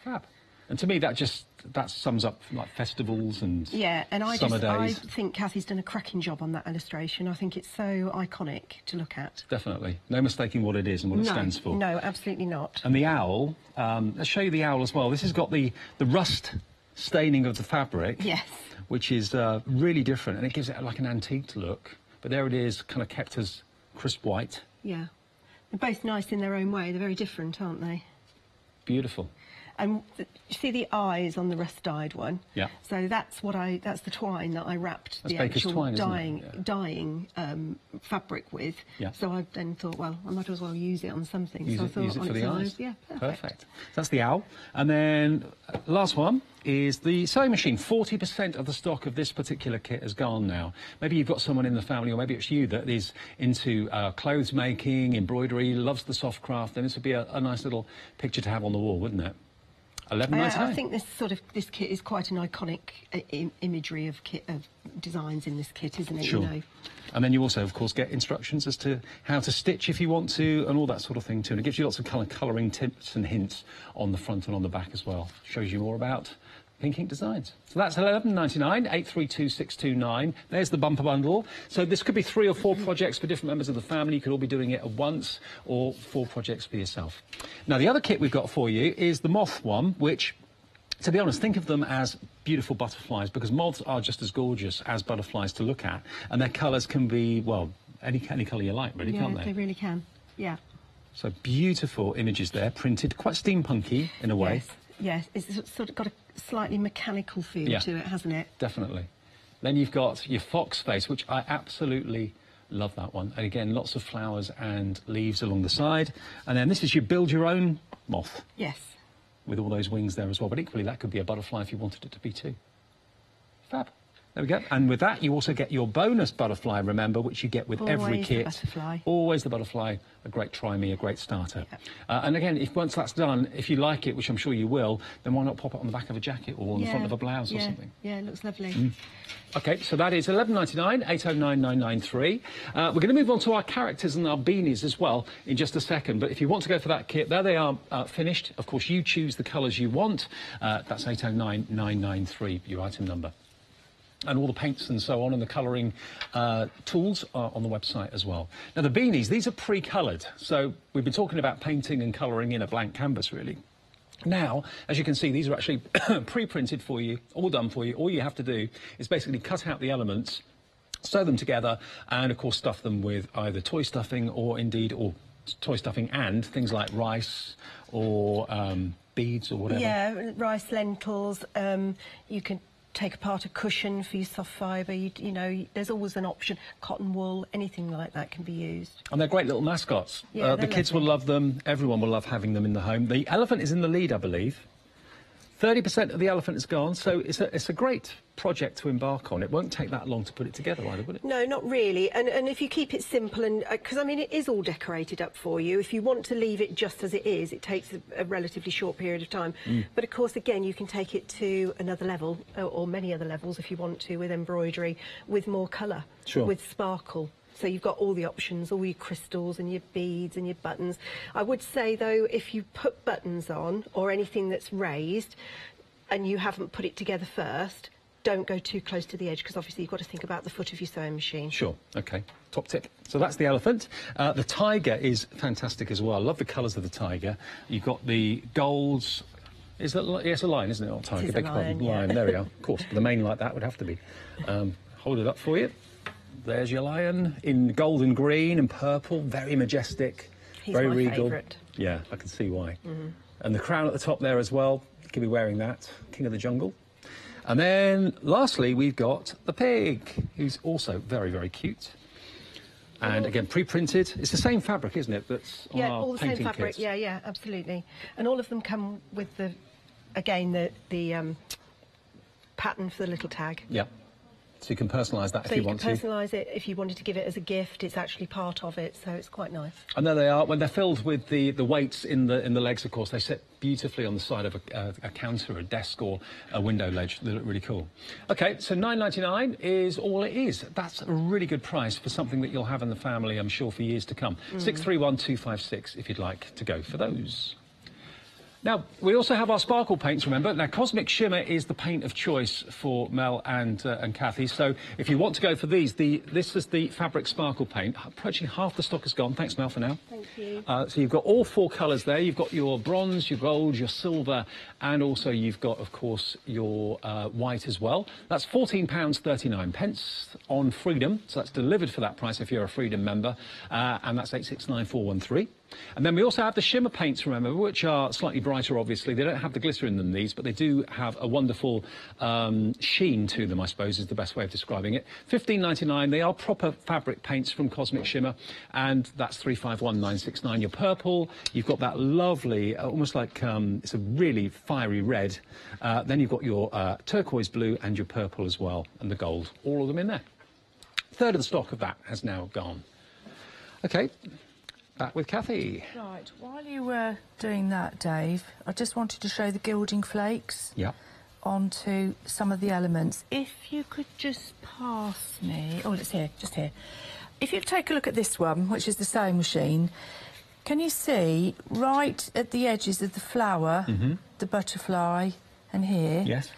Fab. And to me, that sums up like festivals and summer days. I think Kathy's done a cracking job on that illustration. I think it's so iconic to look at. Definitely. No mistaking what it is and what it stands for. No, absolutely not. And the owl, let's show you the owl as well. This has got the rust staining of the fabric. Yes. Which is really different, and it gives it like an antique look. But there it is, kind of kept as crisp white. Yeah. They're both nice in their own way. They're very different, aren't they? Beautiful. And you see the eyes on the rust-dyed one? Yeah. So that's the twine that I wrapped that's the baker's actual twine, dyeing fabric with. Yeah. So I then thought, well, I might as well use it on something. Use so I it, thought use it on for the eyes. Yeah, Perfect. So that's the owl. And then last one is the sewing machine. 40% of the stock of this particular kit has gone now. Maybe you've got someone in the family, or maybe it's you that is into clothes making, embroidery, loves the soft craft, then this would be a nice little picture to have on the wall, wouldn't it? I think this kit is quite an iconic imagery of designs in this kit, isn't it? Sure. You know? And then you also, of course, get instructions as to how to stitch if you want to, and all that sort of thing too. And it gives you lots of colouring tips and hints on the front and on the back as well. Shows you more about Pink Ink Designs. So that's £11.99, 832629. There's the bumper bundle. So this could be 3 or 4 projects for different members of the family. You could all be doing it at once, or 4 projects for yourself. Now, the other kit we've got for you is the moth one, which, to be honest, think of them as beautiful butterflies, because moths are just as gorgeous as butterflies to look at, and their colours can be, well, any colour you like, really, can't they? Yeah, they really can. Yeah. So beautiful images there, printed, quite steampunky in a way. Yes, it's sort of got a slightly mechanical feel to it, hasn't it? Definitely. Then you've got your fox face, which I absolutely love that one. And again, lots of flowers and leaves along the side. And then this is your build your own moth. Yes. With all those wings there as well. But equally, that could be a butterfly if you wanted it to be too. Fab. There we go. And with that, you also get your bonus butterfly, remember, which you get with every kit. Always the butterfly. Always the butterfly. A great try me, a great starter. Yep. And again, once that's done, if you like it, which I'm sure you will, then why not pop it on the back of a jacket or on the front of a blouse or something? Yeah, it looks lovely. OK, so that is £11.99, 809993. We're going to move on to our characters and our beanies as well in just a second. But if you want to go for that kit, there they are finished. Of course, you choose the colours you want. That's 809993, your item number. And all the paints and so on, and the colouring tools are on the website as well. Now, the beanies, these are pre-coloured. So we've been talking about painting and colouring in a blank canvas, really. Now, as you can see, these are actually pre-printed for you, all done for you. All you have to do is basically cut out the elements, sew them together, and, of course, stuff them with either toy stuffing or toy stuffing and things like rice or beads or whatever. Yeah, rice, lentils, you can take apart a cushion for your soft fibre, you know, there's always an option. Cotton wool, anything like that can be used. And they're great little mascots. Yeah, the kids will love them, everyone will love having them in the home. The elephant is in the lead, I believe. 30% of the elephant is gone, so it's a great project to embark on. It won't take that long to put it together either, will it? No, not really. And if you keep it simple, and because I mean it is all decorated up for you. If you want to leave it just as it is, it takes a relatively short period of time. But of course, again, you can take it to another level, or many other levels if you want to, with embroidery, with more colour, with sparkle. So you've got all the options, all your crystals and your beads and your buttons. I would say, though, if you put buttons on or anything that's raised and you haven't put it together first, don't go too close to the edge, because obviously you've got to think about the foot of your sewing machine. Sure, OK. Top tip. So that's the elephant. The tiger is fantastic as well. I love the colours of the tiger. You've got the golds. It's a lion, isn't it? Not tiger. It is a lion, yeah. Lion, there we are. Of course, but the mane like that would have to be. Hold it up for you. There's your lion in gold and green and purple, very majestic, He's very my regal. favourite. Yeah, I can see why. And the crown at the top there as well. He could be wearing that. King of the jungle. And then, lastly, we've got the pig, who's also very, very cute. And again, pre-printed. It's the same fabric, isn't it? That's on Yeah, our all the same painting fabric. kits. Yeah, absolutely. And all of them come with the pattern for the little tag. Yeah. So you can personalise that So if you want can to. personalise it if you wanted to give it as a gift. It's actually part of it, so it's quite nice. And there they are. When they're filled with the weights in the legs, of course, they sit beautifully on the side of a counter, a desk, or a window ledge. They look really cool. Okay, so £9.99 is all it is. That's a really good price for something that you'll have in the family, I'm sure, for years to come. 631256 if you'd like to go for those. Now, we also have our sparkle paints, remember. Now, Cosmic Shimmer is the paint of choice for Mel and Kathy. So if you want to go for these, this is the fabric sparkle paint. Approaching half the stock is gone. Thanks, Mel, for now. Thank you. So you've got all 4 colours there. You've got your bronze, your gold, your silver, and also you've got, of course, your white as well. That's £14.39 on Freedom. So that's delivered for that price if you're a Freedom member. And that's 869413. And then we also have the shimmer paints, remember, which are slightly brighter, obviously. They don't have the glitter in them, these, but they do have a wonderful sheen to them, I suppose, is the best way of describing it. £15.99. They are proper fabric paints from Cosmic Shimmer, and that's 351969. Your purple, you've got that lovely, almost like it's a really fiery red. Then you've got your turquoise blue and your purple as well, and the gold. All of them in there. A third of the stock of that has now gone. OK. Back with Kathy. Right, while you were doing that, Dave, I just wanted to show the gilding flakes onto some of the elements. If you could just pass me... Oh, it's here, just here. If you take a look at this one, which is the sewing machine, can you see right at the edges of the flower, the butterfly, and here? Yes.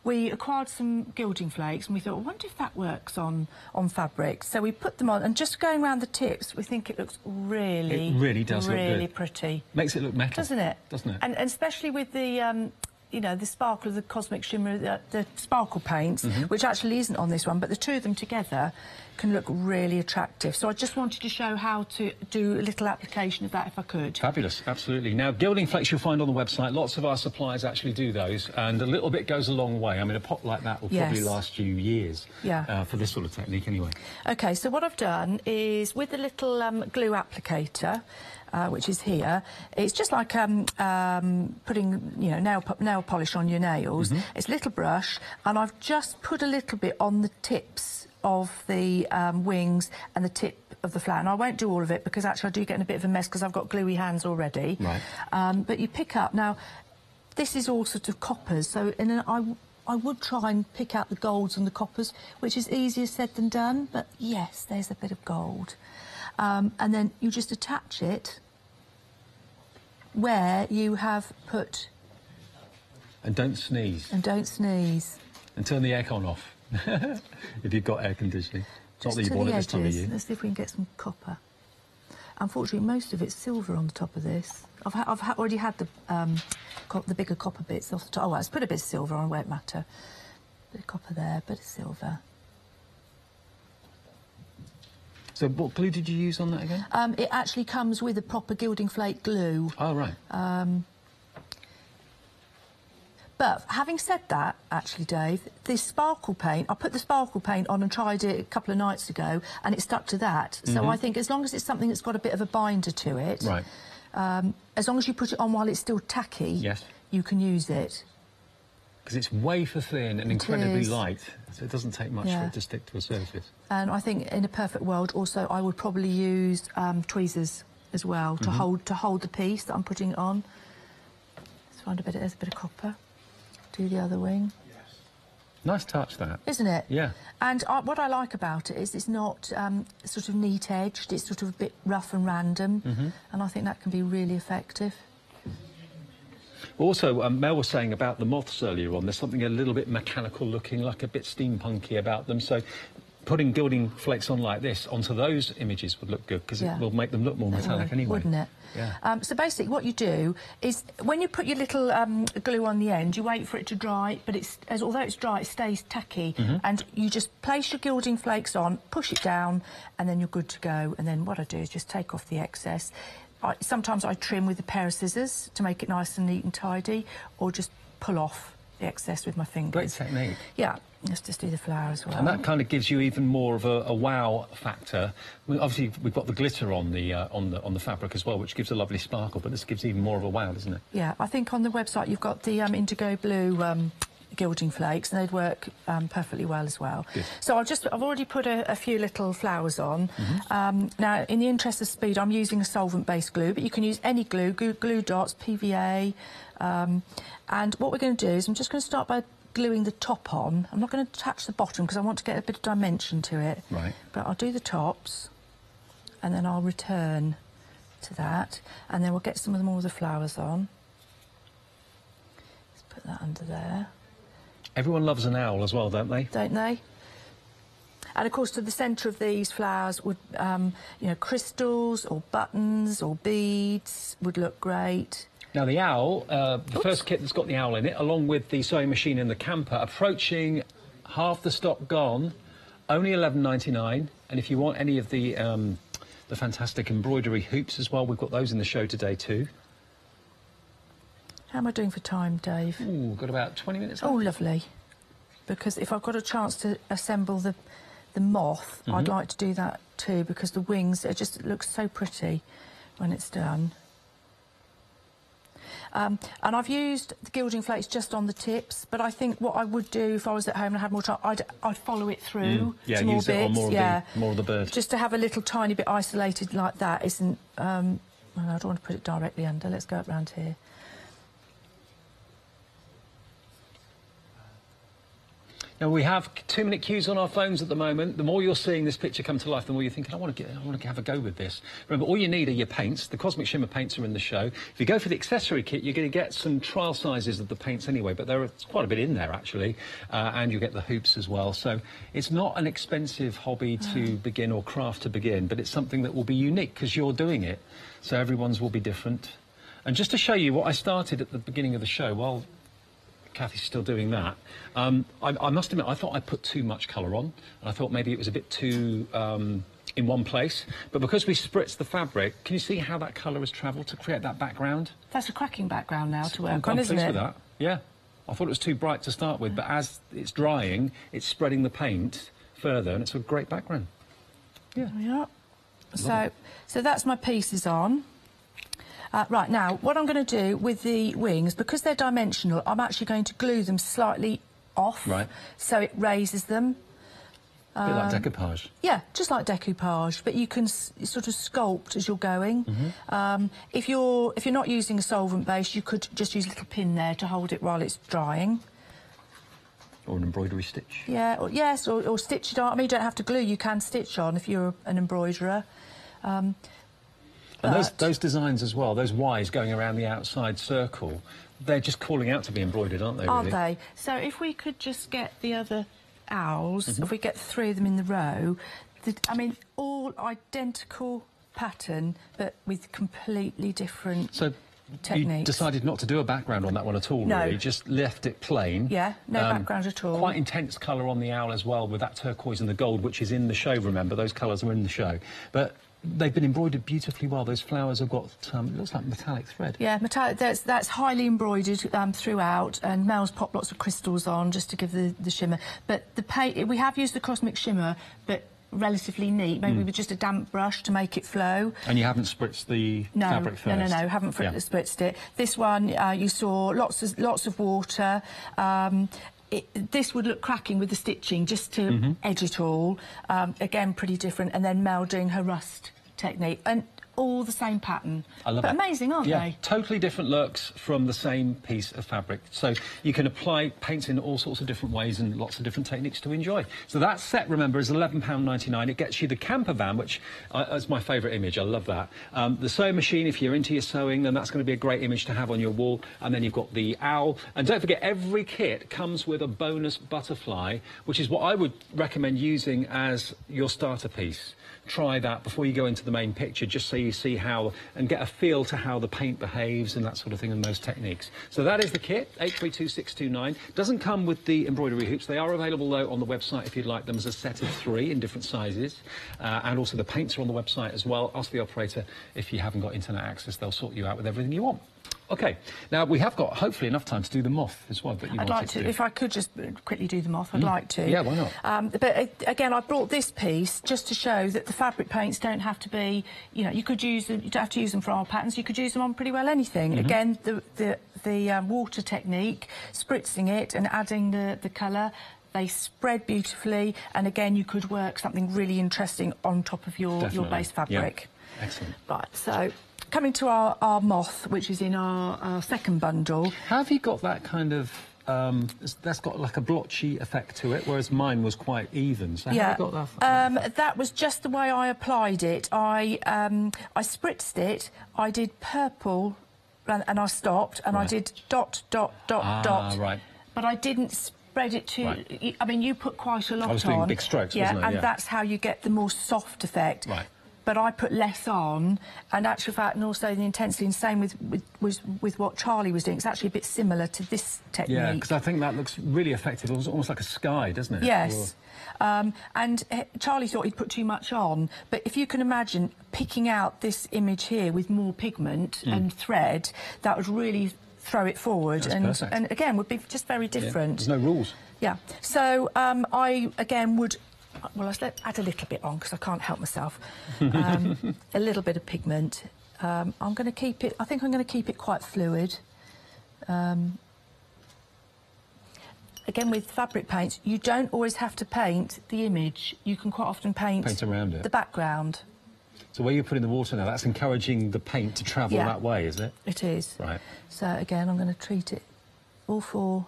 We acquired some gilding flakes and we thought, I wonder if that works on fabric. So we put them on, and just going around the tips, we think it looks really... It really does look good. Really pretty. Makes it look metal. Doesn't it? Doesn't it? And especially with the... you know, the sparkle of the Cosmic Shimmer, the sparkle paints, which actually isn't on this one, but the two of them together can look really attractive. So I just wanted to show how to do a little application of that if I could. Fabulous, absolutely. Now, gilding flakes you'll find on the website. Lots of our suppliers actually do those, and a little bit goes a long way. I mean, a pot like that will probably last you years for this sort of technique anyway. OK, so what I've done is, with the little glue applicator, which is here, it's just like putting, you know, nail polish on your nails. It's a little brush, and I've just put a little bit on the tips of the wings and the tip of the flower. And I won't do all of it because actually I do get in a bit of a mess because I've got gluey hands already. Right. But you pick up now. This is all sort of coppers, so I would try and pick out the golds and the coppers, which is easier said than done. But yes, there's a bit of gold. And then you just attach it where you have put... And don't sneeze. And don't sneeze. And turn the aircon off, if you've got air conditioning. Not that you want it this time of year. Let's see if we can get some copper. Unfortunately, most of it's silver on the top of this. I've already had the bigger copper bits off the top. Oh, well, let's put a bit of silver on, won't matter. Bit of copper there, bit of silver. So what glue did you use on that again? It actually comes with a proper gilding flake glue. Oh, right. But having said that, actually, Dave, this sparkle paint, I put the sparkle paint on and tried it a couple of nights ago, and it stuck to that. So I think as long as it's something that's got a bit of a binder to it, right. As long as you put it on while it's still tacky, you can use it. Because it's wafer thin and incredibly light, so it doesn't take much for it to stick to a surface. And I think in a perfect world, also, I would probably use tweezers as well to hold the piece that I'm putting it on. Let's find there's a bit of copper. Do the other wing. Nice touch, that. Isn't it? Yeah. And what I like about it is it's not sort of neat-edged, it's sort of a bit rough and random, and I think that can be really effective. Also, Mel was saying about the moths earlier on, there's something a little bit mechanical looking, like a bit steampunky about them, so putting gilding flakes on like this onto those images would look good because it will make them look more metallic anyway. Wouldn't it? Yeah. So basically what you do is when you put your little glue on the end, you wait for it to dry, but although it's dry, it stays tacky. And you just place your gilding flakes on, push it down, and then you're good to go. And then what I do is just take off the excess. Sometimes I trim with a pair of scissors to make it nice and neat and tidy, or just pull off the excess with my fingers. Great technique. Yeah. Let's just do the flower as well. And that kind of gives you even more of a wow factor. Obviously, we've got the glitter on the fabric as well, which gives a lovely sparkle. But this gives even more of a wow, doesn't it? Yeah, I think on the website you've got the indigo blue gilding flakes, and they'd work perfectly well as well. Good. So I've already put a few little flowers on. Now, in the interest of speed, I'm using a solvent-based glue, but you can use any glue dots, PVA. And what we're going to do is I'm just going to start by gluing the top on. I'm not going to touch the bottom because I want to get a bit of dimension to it. Right. But I'll do the tops, and then I'll return to that, and then we'll get some of the flowers on. Let's put that under there. Everyone loves an owl as well, don't they? Don't they? And of course, to the centre of these flowers would, you know, crystals or buttons or beads would look great. Now, the owl, the first kit that's got the owl in it, along with the sewing machine and the camper, approaching half the stock gone, only $11.99. And if you want any of the fantastic embroidery hoops as well, we've got those in the show today too. How am I doing for time, Dave? Ooh, got about 20 minutes left. Oh, lovely. Because if I've got a chance to assemble the moth, I'd like to do that too, because the wings, it looks so pretty when it's done. And I've used the gilding flakes just on the tips, but I think what I would do if I was at home and I had more time, I'd follow it through to more use bits. It on more of the bird. Just to have a little tiny bit isolated like that isn't... well, I don't want to put it directly under. Let's go up round here. Now, we have 2-minute queues on our phones at the moment. The more you're seeing this picture come to life, the more you're thinking, I want to have a go with this. Remember, all you need are your paints. The Cosmic Shimmer paints are in the show. If you go for the accessory kit, you're going to get some trial sizes of the paints anyway, but there's quite a bit in there, actually. And you get the hoops as well. So it's not an expensive hobby to begin or craft to begin, but it's something that will be unique because you're doing it. So everyone's will be different. And just to show you what I started at the beginning of the show, well, Kathy's still doing that. I must admit, I thought I put too much colour on, and I thought maybe it was a bit too in one place. But because we spritzed the fabric, can you see how that colour has travelled to create that background? That's a cracking background now to work I'm on, isn't pleased it? with that. Yeah. I thought it was too bright to start with, but as it's drying, it's spreading the paint further, and it's a great background. Yeah. Yeah. So that's my pieces on. Right, now, what I'm going to do with the wings, because they're dimensional, I'm actually going to glue them slightly off. Right. So it raises them. A bit like decoupage. Yeah, just like decoupage, but you can sort of sculpt as you're going. If you're not using a solvent base, you could just use a little pin there to hold it while it's drying. Or an embroidery stitch. Yeah, or stitch it on. I mean, you don't have to glue, you can stitch on if you're an embroiderer. And those designs as well, those Ys going around the outside circle, they're just calling out to be embroidered, aren't they, really? Aren't they? So if we could just get the other owls, if we get 3 of them in the row, I mean, all identical pattern, but with completely different techniques. You decided not to do a background on that one at all, really? Just left it plain? Yeah, no background at all. Quite intense colour on the owl as well, with that turquoise and the gold, which is in the show, remember? Those colours are in the show. But they've been embroidered beautifully well. Those flowers have got, it looks like metallic thread. Yeah, metallic. That's highly embroidered throughout, and Mel's popped lots of crystals on just to give the shimmer. But the paint, we have used the Cosmic Shimmer, but relatively neat, maybe with just a damp brush to make it flow. And you haven't spritzed the fabric first? No, haven't spritzed it. This one, you saw lots of water. This would look cracking with the stitching, just to edge it all. Again, pretty different. And then Mel doing her rust technique. And all the same pattern. I love it. Amazing, aren't they? Totally different looks from the same piece of fabric. So you can apply paints in all sorts of different ways and lots of different techniques to enjoy. So that set, remember, is £11.99. It gets you the camper van, which is my favourite image. I love that. The sewing machine, if you're into your sewing, then that's going to be a great image to have on your wall. And then you've got the owl. And don't forget, every kit comes with a bonus butterfly, which is what I would recommend using as your starter piece. Try that before you go into the main picture, just so you see how and get a feel to how the paint behaves and that sort of thing and those techniques. So that is the kit, 832629. Doesn't come with the embroidery hoops. They are available, though, on the website if you'd like them as a set of 3 in different sizes. And also the paints are on the website as well. Ask the operator if you haven't got internet access. They'll sort you out with everything you want. OK, now we have got, hopefully, enough time to do the moth as well. That you I'd like to, if I could just quickly do the moth, I'd like to. Yeah, why not? But again, I brought this piece just to show that the fabric paints don't have to be, you know, you could use them, you don't have to use them for our patterns, you could use them on pretty well anything. Again, the water technique, spritzing it and adding the colour, they spread beautifully, and again, you could work something really interesting on top of your base fabric. Yeah. Excellent. Right, so coming to our moth, which is in our second bundle. Have you got that kind of... that's got like a blotchy effect to it, whereas mine was quite even. So yeah, have you got that? That was just the way I applied it. I spritzed it, I did purple, and I stopped, and I did dot, dot, dot, dot. Right. But I didn't spread it too... Right. I mean, you put quite a lot on. I was doing big strokes, wasn't I? And that's how you get the more soft effect. Right. But I put less on, and actual fact, and also the intensity, and same with what Charlie was doing. It's actually a bit similar to this technique. Yeah, because I think that looks really effective. It was almost like a sky, doesn't it? Yes. And Charlie thought he'd put too much on, but if you can imagine picking out this image here with more pigment and thread, that would really throw it forward. That's perfect. And again, would be just very different. Yeah. There's no rules. Yeah. So I, again, would... Well, let's add a little bit on, because I can't help myself. A little bit of pigment. I'm going to keep it... I think I'm going to keep it quite fluid. Again, with fabric paints, you don't always have to paint the image. You can quite often paint around it. The background. So where you're putting the water now, that's encouraging the paint to travel that way, is it? It is. Right. So, again, I'm going to treat it all for...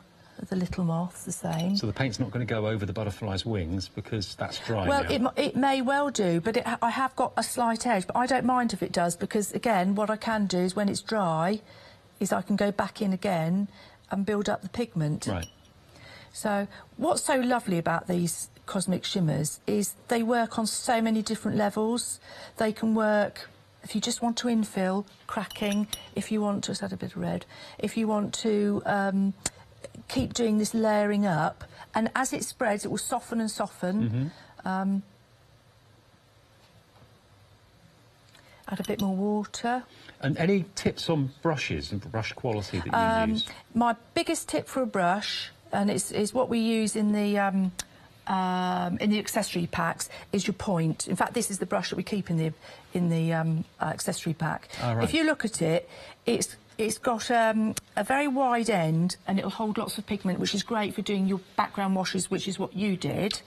the little moths the same. So the paint's not going to go over the butterfly's wings because that's dry well, now. it may well do, but I have got a slight edge, but I don't mind if it does, because, again, what I can do is when it's dry is I can go back in again and build up the pigment. Right. So what's so lovely about these cosmic shimmers is they work on so many different levels. They can work... If you just want to infill, cracking. If you want to... Let's add a bit of red. If you want to... keep doing this layering up, and as it spreads it will soften and soften. Add a bit more water. And any tips on brushes and brush quality that you use? My biggest tip for a brush, and it's what we use in the accessory packs, is your point. In fact, this is the brush that we keep in the accessory pack. Oh, right. If you look at it, it's got a very wide end, and it'll hold lots of pigment, which is great for doing your background washes, which is what you did.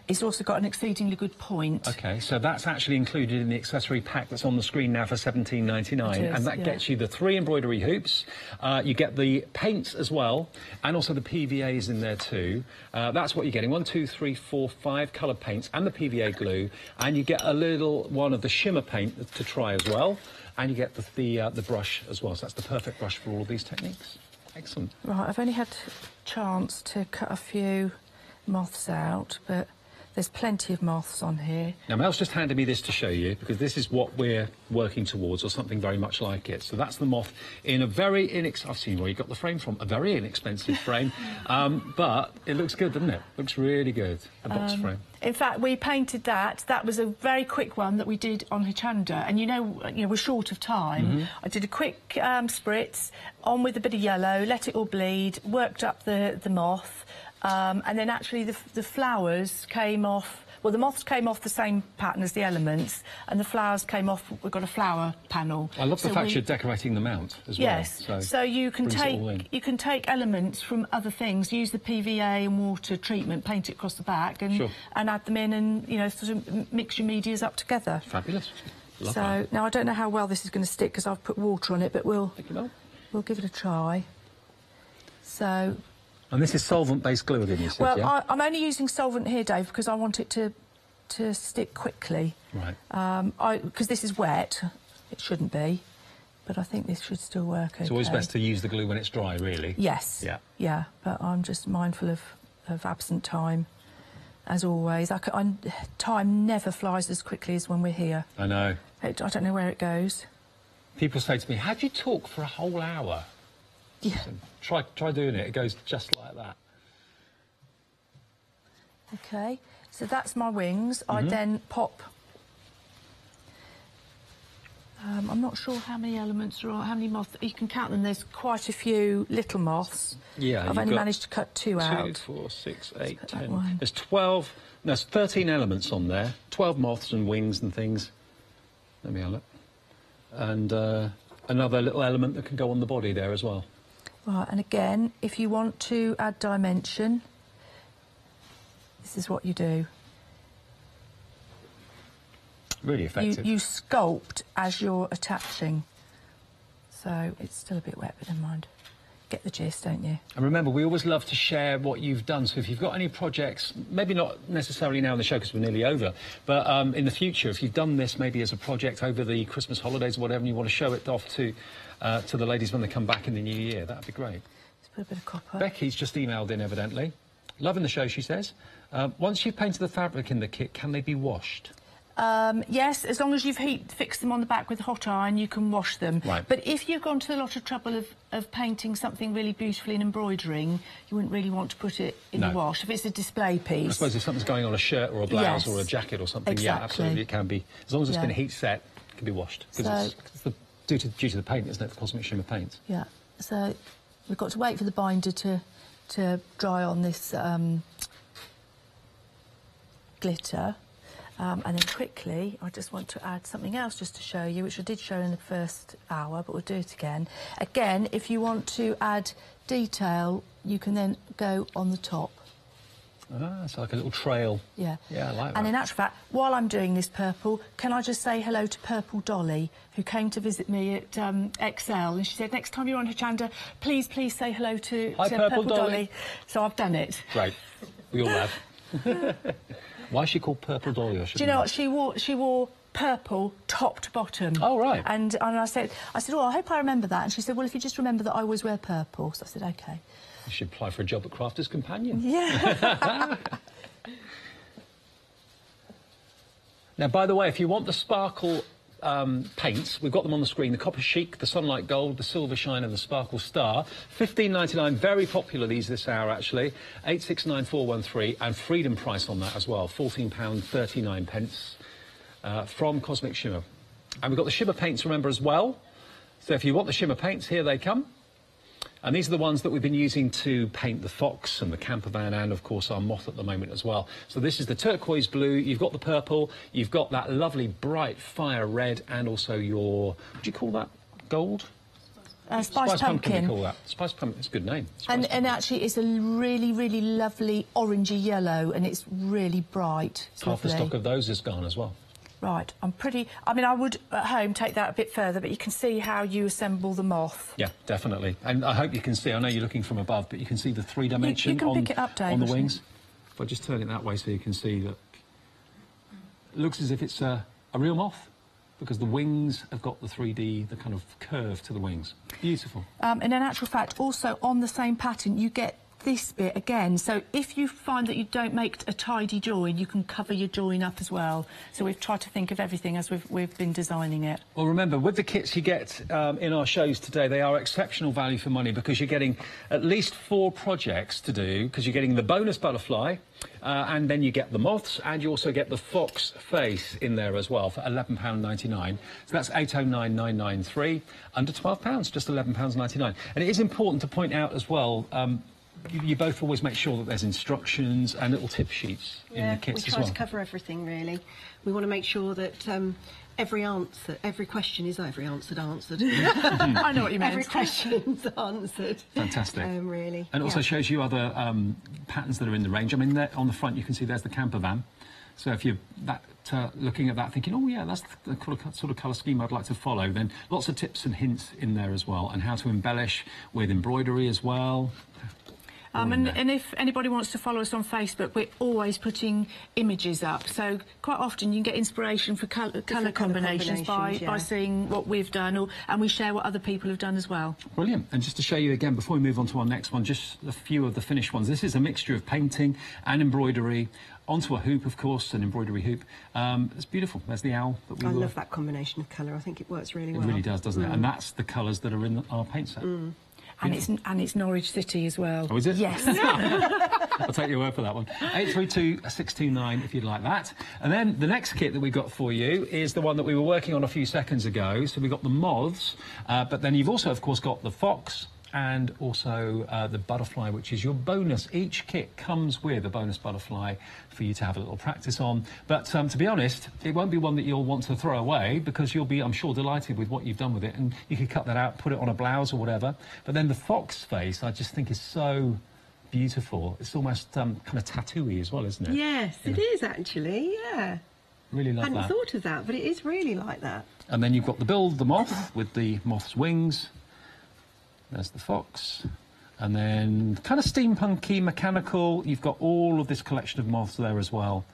It's also got an exceedingly good point. OK, so that's actually included in the accessory pack that's on the screen now for £17.99, and that gets you the 3 embroidery hoops. You get the paints as well, and also the PVAs in there too. That's what you're getting: 1, 2, 3, 4, 5 coloured paints and the PVA glue, and you get a little one of the shimmer paint to try as well. And you get the brush as well, so that's the perfect brush for all of these techniques. Excellent. Right, I've only had a chance to cut a few moths out, but there's plenty of moths on here. Now, Mel's just handed me this to show you, because this is what we're working towards, or something very much like it. So that's the moth in a very I've seen where you got the frame from, a very inexpensive frame, but it looks good, doesn't it? Looks really good, the box frame. In fact, we painted that. That was a very quick one that we did on Hochanda, and you know, we're short of time. I did a quick spritz on with a bit of yellow, let it all bleed, worked up the moth, and then actually the flowers came off. Well, the moths came off the same pattern as the elements, and the flowers came off. We've got a flower panel. I love the fact you're decorating them out as well. Yes, so you can take elements from other things, use the PVA and water treatment, paint it across the back, and add them in, and sort of mix your medias up together. Fabulous. Love so that. now I don't know how well this is going to stick because I've put water on it, but we'll give it a try. So. And this is solvent-based glue again, you said, Well, yeah? I'm only using solvent here, Dave, because I want it to stick quickly. Right. Because this is wet. It shouldn't be, but I think this should still work. It's always best to use the glue when it's dry, really. Yes. Yeah. Yeah, but I'm just mindful of absent time, as always. Time never flies as quickly as when we're here. I know. I don't know where it goes. People say to me, how do you talk for a whole hour? Yeah. So try doing it. It goes just like that. OK, so that's my wings. I then pop... I'm not sure how many elements or how many moths. You can count them. There's quite a few little moths. Yeah, I've only managed to cut 2 out. 2, 4, 6, 8, cut that 10. one. There's 12. There's 13 elements on there. 12 moths and wings and things. Let me have a look. And another little element that can go on the body there as well. Right, and again, if you want to add dimension, this is what you do. Really effective. You sculpt as you're attaching. So it's still a bit wet, but never mind. Get the gist, don't you? And remember, we always love to share what you've done. So if you've got any projects, maybe not necessarily now in the show because we're nearly over, but in the future, if you've done this maybe as a project over the Christmas holidays or whatever, and you want to show it off to the ladies when they come back in the new year, that'd be great. Let's put a bit of copper. Becky's just emailed in, evidently. Loving the show, she says. Once you've painted the fabric in the kit, can they be washed? Yes, as long as you've fixed them on the back with a hot iron, you can wash them. Right. But if you've gone to a lot of trouble of painting something really beautifully and embroidering, you wouldn't really want to put it in the wash. If it's a display piece... I suppose if something's going on a shirt or a blouse or a jacket or something, yeah, absolutely, it can be. As long as it's been heat set, it can be washed. Because it's due to the paint, isn't it, the Cosmic Shimmer paint? Yeah, so we've got to wait for the binder to dry on this glitter. And then quickly, I just want to add something else just to show you, which I did show in the first hour, but we'll do it again. Again, if you want to add detail, you can then go on the top. Ah, it's like a little trail. Yeah. Yeah, I like that. And in actual fact, while I'm doing this purple, can I just say hello to Purple Dolly, who came to visit me at XL, and she said, next time you're on Hochanda, please say hello to Purple Dolly. So I've done it. Great. We all have. Why is she called Purple Dolly? Or do you know what? She wore purple top to bottom. Oh, right. And I said, oh, I hope I remember that. And she said, well, if you just remember that I always wear purple. So I said, OK. You should apply for a job at Crafter's Companion. Yeah. Now, by the way, if you want the sparkle paints, we've got them on the screen. The Copper Chic, the Sunlight Gold, the Silver Shine and the Sparkle Star. $15.99, very popular these this hour, actually. 869413, and Freedom price on that as well, £14.39 from Cosmic Shimmer. And we've got the Shimmer paints, remember, as well. So if you want the Shimmer paints, here they come. And these are the ones that we've been using to paint the fox and the camper van and, of course, our moth at the moment as well. So this is the turquoise blue, you've got the purple, you've got that lovely bright fire red, and also your, what do you call that, gold? Spice pumpkin. We call that. Spice pumpkin, it's a good name. And actually it's a really, really lovely orangey yellow, and it's really bright. It's Half the lovely. stock of those is gone as well. Right, I mean, I would at home take that a bit further, but you can see how you assemble the moth. Yeah, definitely. And I hope you can see, I know you're looking from above, but you can see the three-dimension pick it up, Dave, on the wings. If I just turn it that way so you can see that it looks as if it's a real moth, because the wings have got the 3D, the kind of curve to the wings. Beautiful. And in actual fact, also on the same pattern, you get this bit again. So if you find that you don't make a tidy join, you can cover your join up as well. So we've tried to think of everything as we've been designing it. Well, remember, with the kits you get in our shows today, they are exceptional value for money, because you're getting at least 4 projects to do, because you're getting the bonus butterfly, and then you get the moths, and you also get the fox face in there as well for £11.99. So that's £809,993, under £12, just £11.99. And it is important to point out as well, you both always make sure that there's instructions and little tip sheets in the kits as well. We try to cover everything, really. We want to make sure that every question is answered. I know what you meant. Every question's answered. Fantastic. Really. And it also shows you other patterns that are in the range. I mean, on the front you can see there's the camper van. So if you're looking at that thinking, oh yeah, that's the sort of colour scheme I'd like to follow, then lots of tips and hints in there as well, and how to embellish with embroidery as well. And if anybody wants to follow us on Facebook, we're always putting images up. So quite often you can get inspiration for colour combinations by seeing what we've done, and we share what other people have done as well. Brilliant. And just to show you again, before we move on to our next one, just a few of the finished ones. This is a mixture of painting and embroidery onto a hoop, of course, an embroidery hoop. It's beautiful. There's the owl that we love that combination of colour. I think it works really well. It really does, doesn't it? And that's the colours that are in our paint set. And it's Norwich City as well. Oh, is it? Yes. I'll take your word for that one. 832-629 if you'd like that. And then the next kit that we've got for you is the one that we were working on a few seconds ago. So we've got the moths, but then you've also, of course, got the fox and also the butterfly, which is your bonus. Each kit comes with a bonus butterfly for you to have a little practice on. But to be honest, it won't be one that you'll want to throw away, because you'll be, I'm sure, delighted with what you've done with it. And you could cut that out, put it on a blouse or whatever. But then the fox face, I just think is so beautiful. It's almost kind of tattooy as well, isn't it? Yes, it is actually, yeah. Really love that. I hadn't thought of that, but it is really like that. And then you've got the bill, the moth, with the moth's wings. There's the fox. And then kind of steampunky, mechanical. You've got all of this collection of moths there as well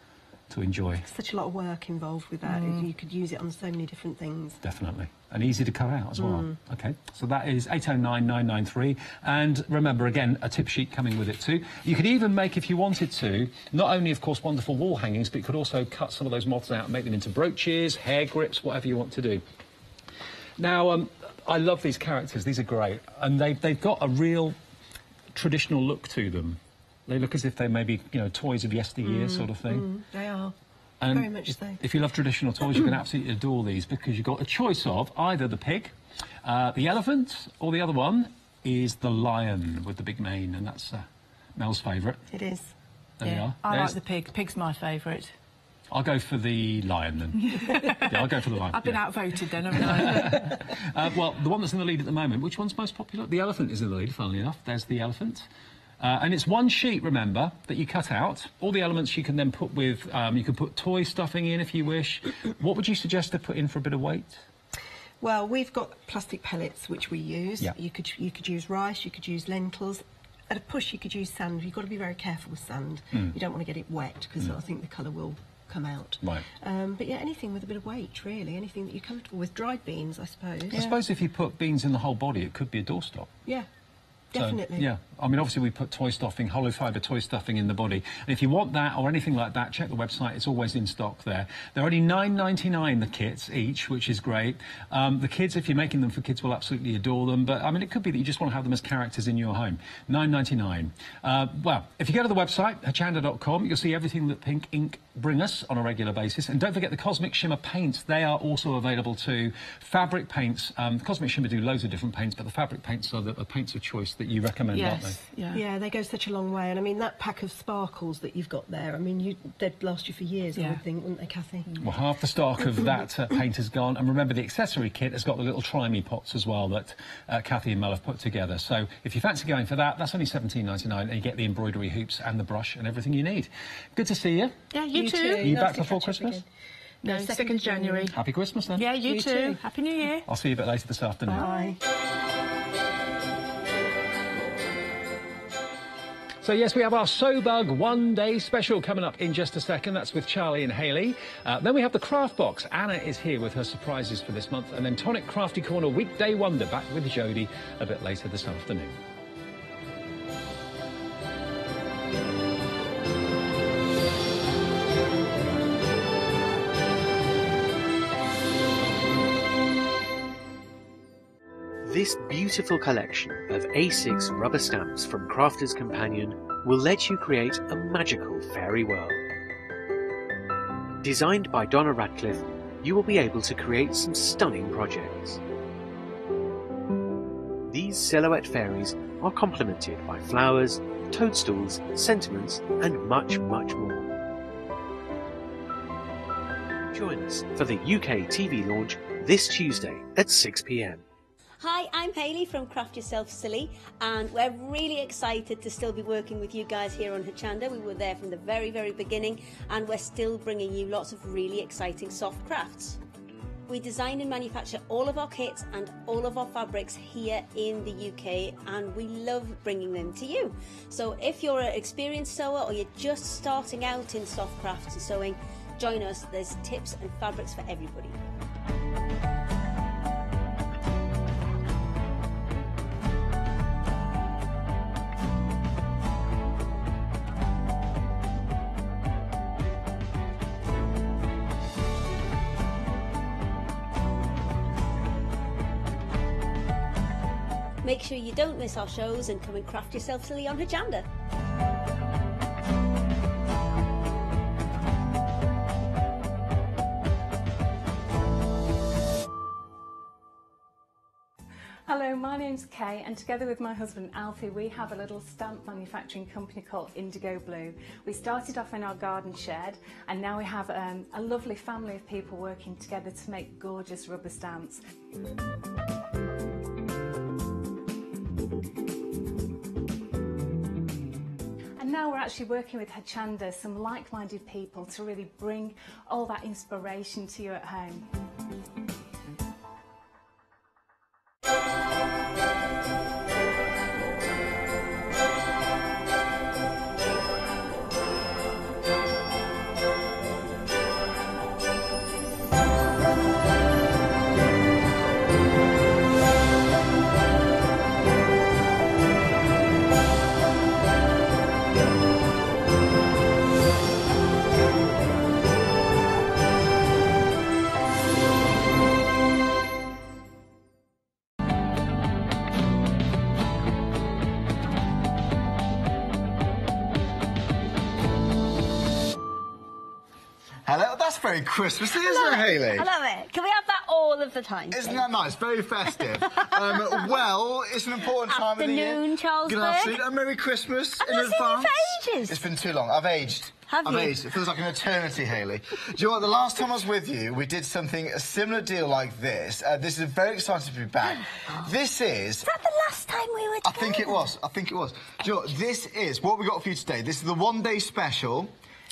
to enjoy. Such a lot of work involved with that. You could use it on so many different things. Definitely. And easy to cut out as well. OK, so that is 809-993. And remember, again, a tip sheet coming with it too. You could even make, if you wanted to, not only, of course, wonderful wall hangings, but you could also cut some of those moths out and make them into brooches, hair grips, whatever you want to do. Now, I love these characters. These are great. And they've got a real traditional look to them. They look as if they may be, you know, toys of yesteryear sort of thing. They are. And very much so. If you love traditional toys, you can absolutely adore these, because you've got a choice of either the pig, the elephant, or the other one is the lion with the big mane, and that's Mel's favourite. It is. There we are. I like the pig. Pig's my favourite. I'll go for the lion then. Yeah, I'll go for the lion. I've been outvoted then, haven't I? Well, the one that's in the lead at the moment, which one's most popular? The elephant is in the lead, funnily enough. There's the elephant. And it's one sheet, remember, that you cut out. All the elements you can then put with, you can put toy stuffing in if you wish. What would you suggest to put in for a bit of weight? Well, we've got plastic pellets, which we use. Yeah. You could use rice, you could use lentils. At a push, you could use sand. You've got to be very careful with sand. You don't want to get it wet, because I think the colour will come out. Right. But yeah, anything with a bit of weight, really. Anything that you're comfortable with. Dried beans, I suppose. I suppose if you put beans in the whole body, it could be a doorstop. Yeah. Definitely. So, yeah, I mean, obviously we put toy stuffing, hollow fibre toy stuffing in the body. And if you want that or anything like that, check the website. It's always in stock there. They're only $9.99 the kits each, which is great. The kids, if you're making them for kids, will absolutely adore them. But I mean, it could be that you just want to have them as characters in your home. $9.99. Well, if you go to the website, hochanda.com, you'll see everything that Pink Ink bring us on a regular basis. And don't forget the Cosmic Shimmer paints. They are also available too. Fabric paints. Cosmic Shimmer do loads of different paints, but the fabric paints are the paints of choice that you recommend, aren't they? Yeah, they go such a long way. And I mean, that pack of sparkles that you've got there, I mean, they'd last you for years, I would think, wouldn't they, Kathy? Well, half the stock of that paint is gone. And remember, the accessory kit has got the little try-me pots as well that Kathy and Mel have put together. So if you fancy going for that, that's only $17.99, and you get the embroidery hoops and the brush and everything you need. Good to see you. Yeah, you too. Are you back before Christmas? No, 2nd January. Happy Christmas then. Yeah, you too. Happy New Year. I'll see you a bit later this afternoon. Bye. So yes, we have our SoBug one-day special coming up in just a second. That's with Charlie and Hayley. Then we have the Craft Box. Anna is here with her surprises for this month. And then Tonic Crafty Corner Weekday Wonder back with Jodie a bit later this afternoon. This beautiful collection of A6 rubber stamps from Crafter's Companion will let you create a magical fairy world. Designed by Donna Radcliffe, you will be able to create some stunning projects. These silhouette fairies are complemented by flowers, toadstools, sentiments, and much, much more. Join us for the UK TV launch this Tuesday at 6 p.m. Hi, I'm Hayley from Craft Yourself Silly, and we're really excited to still be working with you guys here on Hochanda. We were there from the very, very beginning, and we're still bringing you lots of really exciting soft crafts. We design and manufacture all of our kits and all of our fabrics here in the UK, and we love bringing them to you. So if you're an experienced sewer or you're just starting out in soft crafts and sewing, join us. There's tips and fabrics for everybody. Make sure you don't miss our shows and come and craft yourself silly on Hochanda. Hello, my name's Kay, and together with my husband Alfie, we have a little stamp manufacturing company called Indigo Blue. We started off in our garden shed, and now we have a lovely family of people working together to make gorgeous rubber stamps. And now we're actually working with Hochanda, some like-minded people, to really bring all that inspiration to you at home. Hello, that's very Christmassy, isn't it, Hayley? I love it. Can we have that all of the time? Isn't that nice? Very festive. Well, it's an important time of the year. Afternoon, Charles. Good afternoon, and Merry Christmas I've in not seen you advance. for ages. It's been too long. I've aged. Have I've you? aged. It feels like an eternity, Hayley. Do you know what? The last time I was with you, we did a similar deal like this. This is very exciting to be back. This is... Is that the last time we were together? I think it was. Do you know what? This is what we got for you today. This is the one-day special.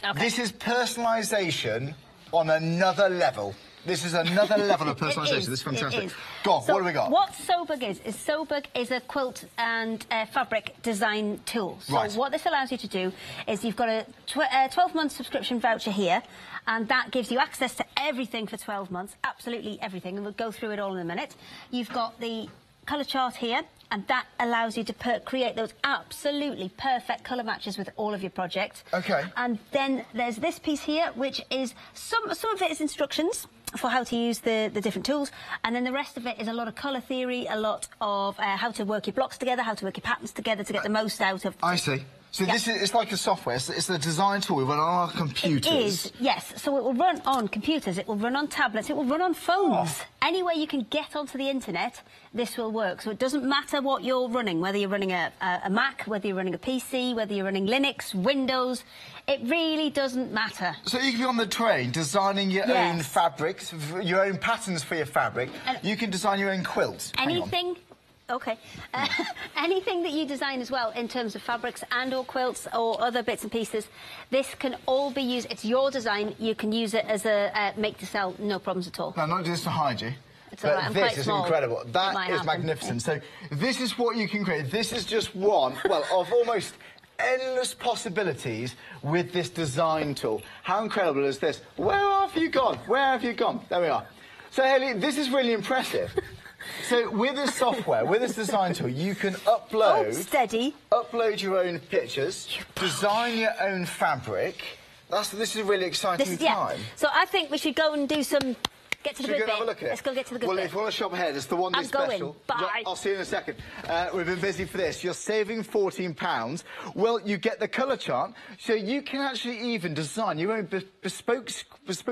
Okay. This is personalisation on another level. This is another level of personalisation. This is fantastic. It is. Go on, So what do we got? What Soberg is a quilt and fabric design tool. So Right. what this allows you to do is you've got a 12-month subscription voucher here, and that gives you access to everything for 12 months, absolutely everything, and we'll go through it all in a minute. You've got the colour chart here, and that allows you to create those absolutely perfect colour matches with all of your projects. Okay. And then there's this piece here, which is some of it is instructions for how to use the different tools, and then the rest of it is a lot of colour theory, a lot of how to work your blocks together, how to work your patterns together to get the most out of... I see. So Yeah. this is, it's like a software, it's the design tool we run on our computers. It is, yes. So it will run on computers, it will run on tablets, it will run on phones. Oh. Anywhere you can get onto the internet, this will work. So it doesn't matter what you're running, whether you're running a Mac, whether you're running a PC, whether you're running Linux, Windows, it really doesn't matter. So you can be on the train designing your own fabrics, your own patterns for your fabric. And you can design your own quilts. Hang on. anything... OK. Anything that you design as well in terms of fabrics and or quilts or other bits and pieces, this can all be used. It's your design. You can use it as a make to sell, no problems at all. No, not just to hide you. It's all right, I'm this quite is small. incredible. It That might is happen. magnificent. So this is what you can create. This is just one, well, of almost endless possibilities with this design tool. How incredible is this? Where have you gone? Where have you gone? There we are. So, Hayley, this is really impressive. So with this software, with this design tool, you can upload... Oh, steady. Upload your own pictures, design your own fabric. This is a really exciting time. So I think we should go and do some... Get to the Should we good go and have bit. a look at it? Let's go get to the good well, bit. if you want to shop ahead, it's the one-day special. I'm going. Bye. I'll see you in a second. We've been busy for this. You're saving £14. Well, you get the colour chart, so you can actually even design your own bespoke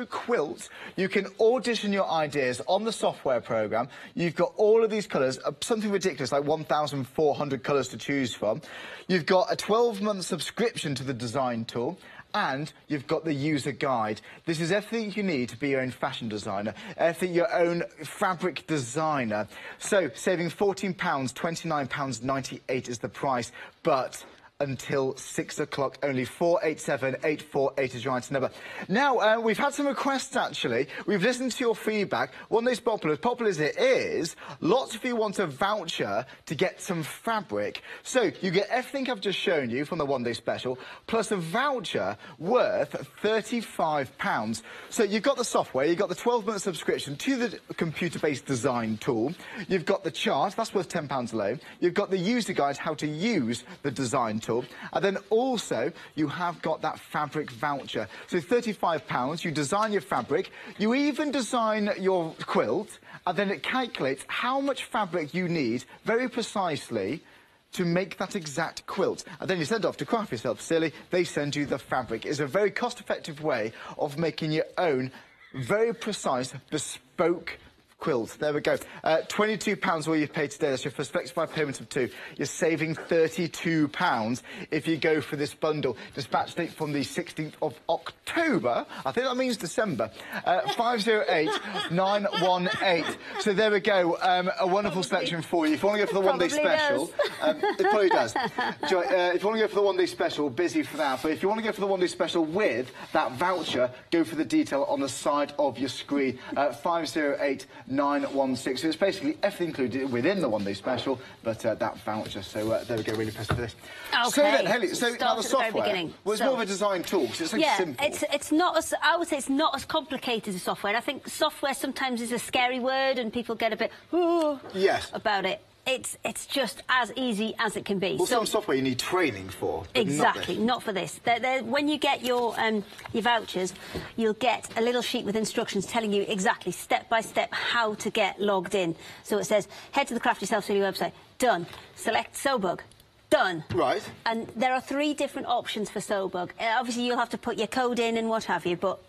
quilt. You can audition your ideas on the software programme. You've got all of these colours, something ridiculous, like 1,400 colours to choose from. You've got a 12-month subscription to the design tool. and you've got the user guide. This is everything you need to be your own fashion designer, everything your own fabric designer. So, saving £14, £29.98 is the price, but until 6 o'clock only. 487848 is your item number. Now, we've had some requests, actually. We've listened to your feedback. One of those popular as it is, lots of you want a voucher to get some fabric. So, you get everything I've just shown you from the one-day special, plus a voucher worth £35. So, you've got the software, you've got the 12-month subscription to the computer-based design tool, you've got the chart, that's worth £10 alone, you've got the user guide, how to use the design tool, and then also you have got that fabric voucher. So £35, you design your fabric, you even design your quilt, and then it calculates how much fabric you need very precisely to make that exact quilt. And then you send it off to Craft Yourself Silly, they send you the fabric. It's a very cost-effective way of making your own very precise, bespoke quilt. There we go. £22 all you pay today. That's your first flexified payment of £2. You're saving £32 if you go for this bundle. Dispatch date from the 16th of October. I think that means December. 508918. So there we go. A wonderful selection for you. If you want to go for the one-day special, it probably does. If you want to go for the one-day special, busy for that. But if you want to go for the one-day special with that voucher, go for the detail on the side of your screen. 508916. So it's basically everything included within the one-day special, but that voucher. So there we go, really impressed with this. Okay. So then, Haley, so now the software, Well, it's more of a design tool, because it's like simple. It's not as, I would say it's not as complicated as software. And I think software sometimes is a scary word and people get a bit about it. It's just as easy as it can be. Well, some software you need training for. Exactly, not for this. When you get your vouchers, you'll get a little sheet with instructions telling you exactly, step by step, how to get logged in. So it says, head to the Craft Yourself Silly website, done. Select SoBug, done. Right. And there are 3 different options for SoBug. Obviously, you'll have to put your code in and what have you, but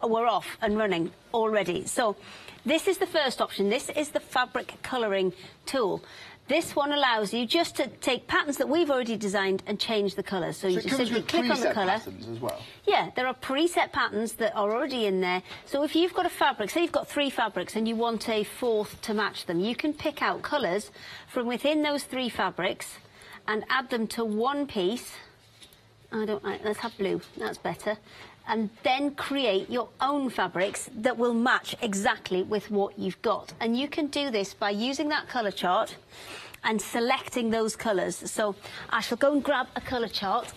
we're off and running already. So this is the first option. This is the fabric colouring tool. This one allows you just to take patterns that we've already designed and change the colours. So you just simply click on the colour. Patterns as well. Yeah, there are preset patterns that are already in there. So if you've got a fabric, say you've got 3 fabrics and you want a 4th to match them, you can pick out colours from within those 3 fabrics and add them to one piece. I don't like, let's have blue, that's better. And then create your own fabrics that will match exactly with what you've got. And you can do this by using that colour chart and selecting those colours. So I shall go and grab a colour chart.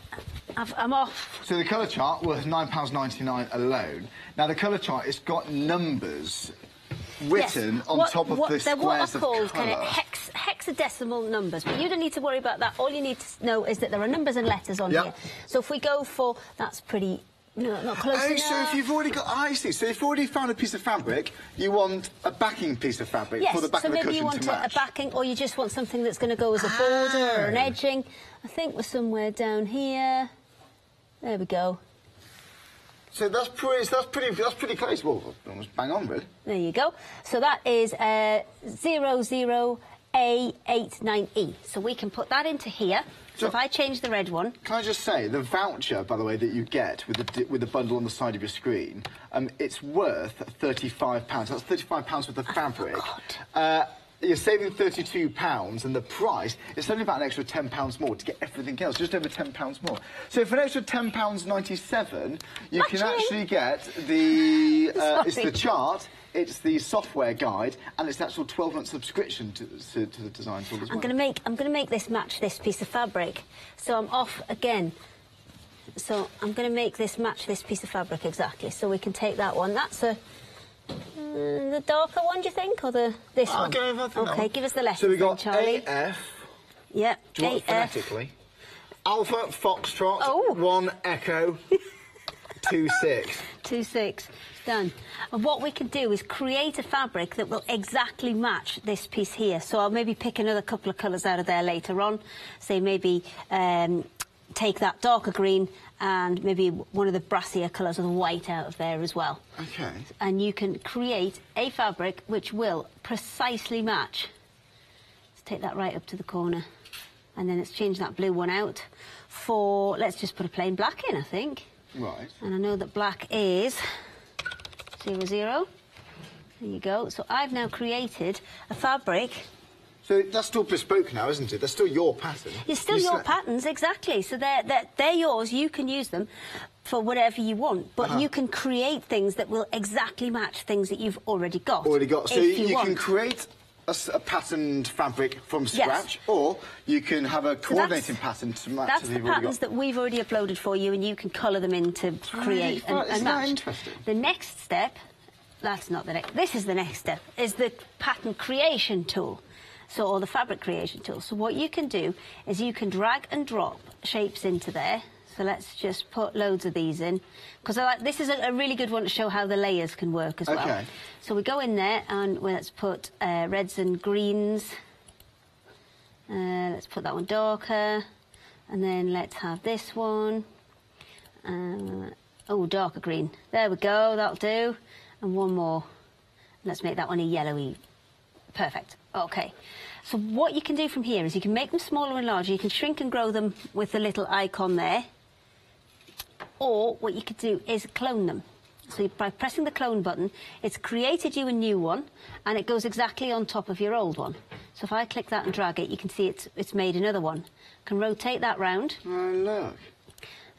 I'm off. So the colour chart worth £9.99 alone. Now the colour chart, it's got numbers written on top of the squares of colour. They're what are called kind of hexadecimal numbers, but you don't need to worry about that. All you need to know is that there are numbers and letters on here. So if we go for, that's pretty... No, not close enough. So if you've already got... I see. So if you've already found a piece of fabric, you want a backing piece of fabric for the back of the cushion to match. Yes, so maybe you want a backing, or you just want something that's going to go as a border or an edging. I think we're somewhere down here. There we go. So that's pretty close. Well, almost bang on, really. There you go. So that is 00A89E. So we can put that into here. So if I change the red one... Can I just say, the voucher, by the way, that you get with the bundle on the side of your screen, it's worth £35. That's £35 worth of fabric. You're saving £32, and the price is only about an extra £10 more to get everything else, just over £10 more. So for an extra £10.97, you can actually get the... it's the chart, it's the software guide, and it's the actual 12-month subscription to the design tool as well. I'm going to make this match this piece of fabric. So I'm off again. So I'm going to make this match this piece of fabric exactly. So we can take that one. That's the darker one, do you think, or this one? Okay, give us the letters. So we got then, Charlie. AF. Yeah. Do you want phonetically? Alpha Foxtrot 1 Echo 26. 26. Done. And what we can do is create a fabric that will exactly match this piece here. So I'll maybe pick another couple of colours out of there later on. Say maybe take that darker green and maybe one of the brassier colours of the white out of there as well. Okay. And you can create a fabric which will precisely match. Let's take that right up to the corner. And then let's change that blue one out for, let's just put a plain black in, I think. Right. And I know that black is 00. There you go. So I've now created a fabric. So that's still bespoke now, isn't it? That's still your pattern. It's still your patterns, exactly. So they're yours. You can use them for whatever you want, but you can create things that will exactly match things that you've already got. So you can create a patterned fabric from scratch, or you can have a coordinating pattern to match. That's the patterns that we've already uploaded for you, and you can colour them in to create and match. That interesting? The next step, that's not the next. This is the next step. Is the pattern creation tool. So, or the fabric creation tool. So what you can do is you can drag and drop shapes into there. So let's just put loads of these in. Because this is a really good one to show how the layers can work as well. Okay. So we go in there and let's put reds and greens. Let's put that one darker. And then let's have this one. Oh, darker green. There we go, that'll do. And one more. Let's make that one a yellowy. Perfect. Okay. So what you can do from here is you can make them smaller and larger. You can shrink and grow them with the little icon there. Or what you could do is clone them. So by pressing the clone button, it's created you a new one, and it goes exactly on top of your old one. So if I click that and drag it, you can see it's made another one. I can rotate that round. Oh, look.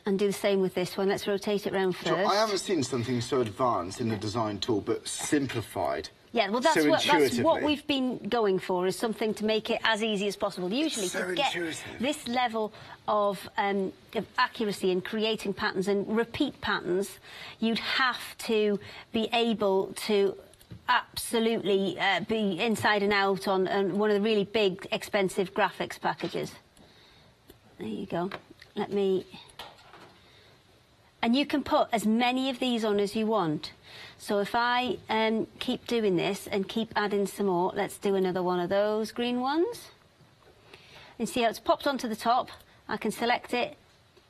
And do the same with this one. Let's rotate it round first. So I haven't seen something so advanced in the design tool, but simplified. Yeah, well, that's so what we've been going for, is something to make it as easy as possible. Usually, to get this level of accuracy in creating patterns and repeat patterns, you'd have to be able to absolutely be inside and out on one of the really big, expensive graphics packages. There you go. Let me... And you can put as many of these on as you want. So if I keep doing this and keep adding some more, let's do another one of those green ones. And see how it's popped onto the top. I can select it,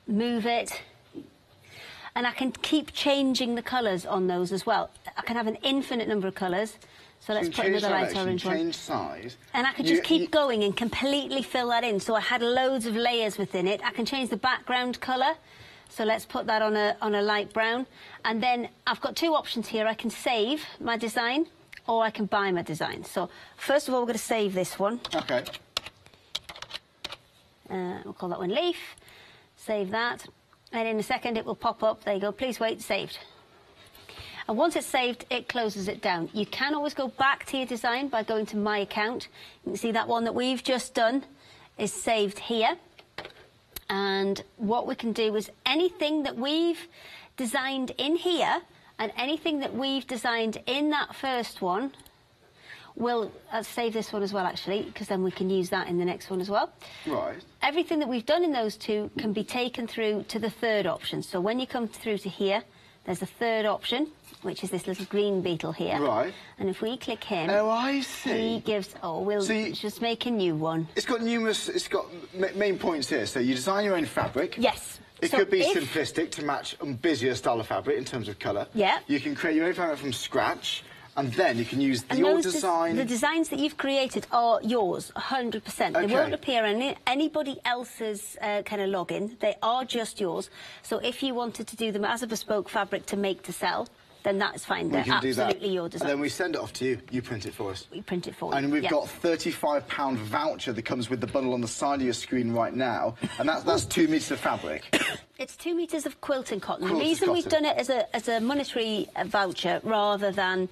move it, and I can keep changing the colours on those as well. I can have an infinite number of colours. So let's put another light orange one. Change size. And I can just keep going and completely fill that in. So I had loads of layers within it. I can change the background colour. So let's put that on a light brown. And then I've got two options here. I can save my design, or I can buy my design. So first of all, we're going to save this one. Okay. We'll call that one leaf. Save that. And in a second, it will pop up. There you go. Please wait. Saved. And once it's saved, it closes it down. You can always go back to your design by going to My Account. You can see that one that we've just done is saved here. And what we can do is anything that we've designed in here and anything that we've designed in that first one, we'll save this one as well, actually, because then we can use that in the next one as well. Right. Everything that we've done in those two can be taken through to the third option. So when you come through to here, there's a third option, which is this little green beetle here. Right. And if we click him... Oh, I see. He gives... Oh, we'll just make a new one. It's got numerous... It's got main points here. So you design your own fabric. Yes. It could be simplistic to match a busier style of fabric in terms of colour. Yeah. You can create your own fabric from scratch, and then you can use your design... The designs that you've created are yours, 100%. They won't appear on anybody else's kind of login. They are just yours. So if you wanted to do them as a bespoke fabric to make to sell, then that's fine. They're absolutely your design. And then we send it off to you. You print it for us. We print it for you. And we've got £35 voucher that comes with the bundle on the side of your screen right now. And that's 2 metres of fabric. It's 2 metres of quilting cotton. The reason we've done it as a monetary voucher rather than,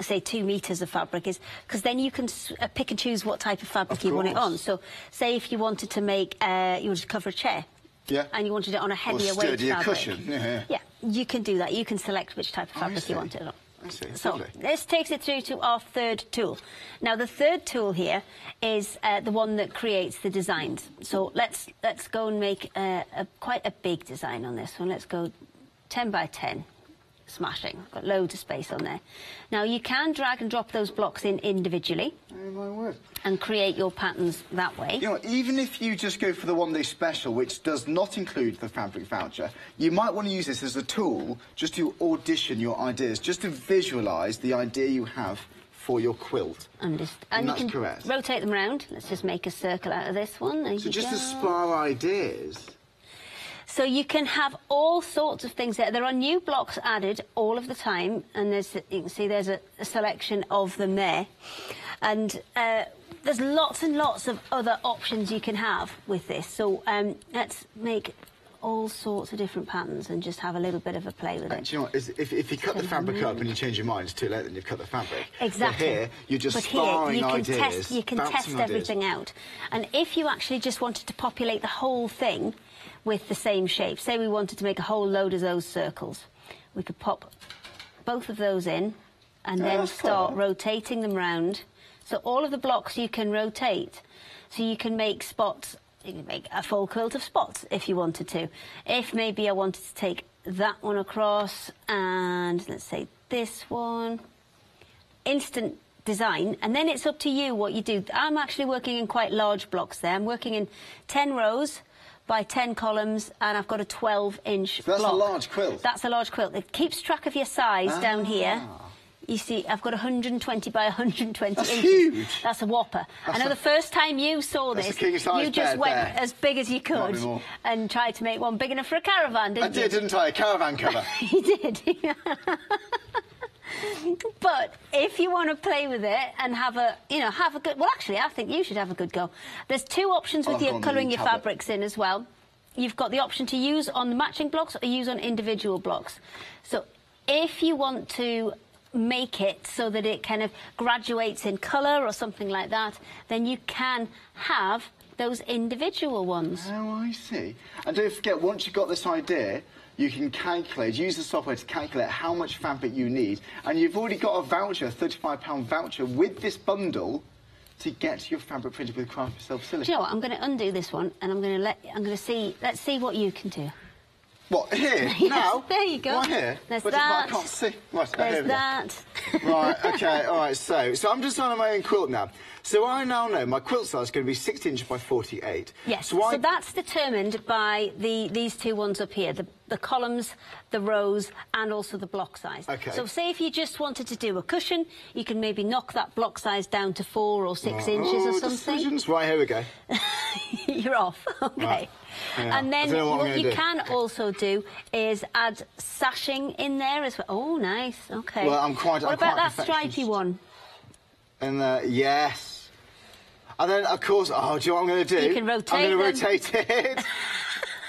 say, 2 metres of fabric is because then you can pick and choose what type of fabric you want it on. So, say if you wanted to make, you wanted to cover a chair. Yeah. And you wanted it on a heavier weight fabric. Cushion. Yeah, you can do that. You can select which type of fabric you want it on. I see. So this takes it through to our third tool. Now the third tool here is the one that creates the designs. So let's go and make quite a big design on this one. Let's go 10 by 10. Smashing. Got loads of space on there. Now you can drag and drop those blocks in individually. Oh my word. And create your patterns that way. You know, even if you just go for the one day special, which does not include the fabric voucher, you might want to use this as a tool just to audition your ideas, just to visualise the idea you have for your quilt. And that's you can correct. Rotate them round. Let's just make a circle out of this one. There so just to spar ideas. So you can have all sorts of things there. There are new blocks added all of the time, and you can see there's a selection of them there. And there's lots and lots of other options you can have with this. So let's make all sorts of different patterns and just have a little bit of a play with it. Do you know what? If you cut the fabric up and you change your mind, it's too late, then you've cut the fabric. Exactly. But here, you're just sparring ideas. You can test everything out. And if you actually just wanted to populate the whole thing with the same shape, say we wanted to make a whole load of those circles, we could pop both of those in and then start rotating them round. So all of the blocks you can rotate. So you can make spots. You can make a full quilt of spots if you wanted to. If maybe I wanted to take that one across and let's say this one, instant design, and then it's up to you what you do. I'm actually working in quite large blocks there. I'm working in 10 rows by 10 columns, and I've got a 12-inch block. That's a large quilt. That's a large quilt. It keeps track of your size down here. You see, I've got 120 by 120 That's inches. Huge. That's a whopper. I know the first time you saw this, you just went as big as you could and tried to make one big enough for a caravan, didn't you? I did, didn't I? A caravan cover. You did. But if you want to play with it and have a good... Well, actually, I think you should have a good go. There's two options with your colouring your fabrics in as well. You've got the option to use on the matching blocks or use on individual blocks. So if you want to make it so that it kind of graduates in colour or something like that, then you can have those individual ones. Oh, I see. And don't forget, once you've got this idea, you can use the software to calculate how much fabric you need, and you've already got a voucher, a £35 voucher with this bundle to get your fabric printed with Craft Yourself Silly. Do you know what? I'm going to undo this one, and let's see what you can do. What, here? Yes, now? there you go. Right here? There's but that. I can't see. Right, there's that. Right, OK, all right, so I'm designing my own quilt now. So I now know my quilt size is going to be 60 inches by 48. Yes, so that's determined by these two ones up here, the columns, the rows, and also the block size. OK. So say if you just wanted to do a cushion, you can maybe knock that block size down to 4 or 6 inches or something. Decisions. Right, here we go. You're off, OK. Right. Yeah. And then what you can also do is add sashing in there as well. Oh, nice, OK. Well, What about that stripy one? And yes. And then, of course, do you know what I'm going to do? You can rotate I'm going to rotate it.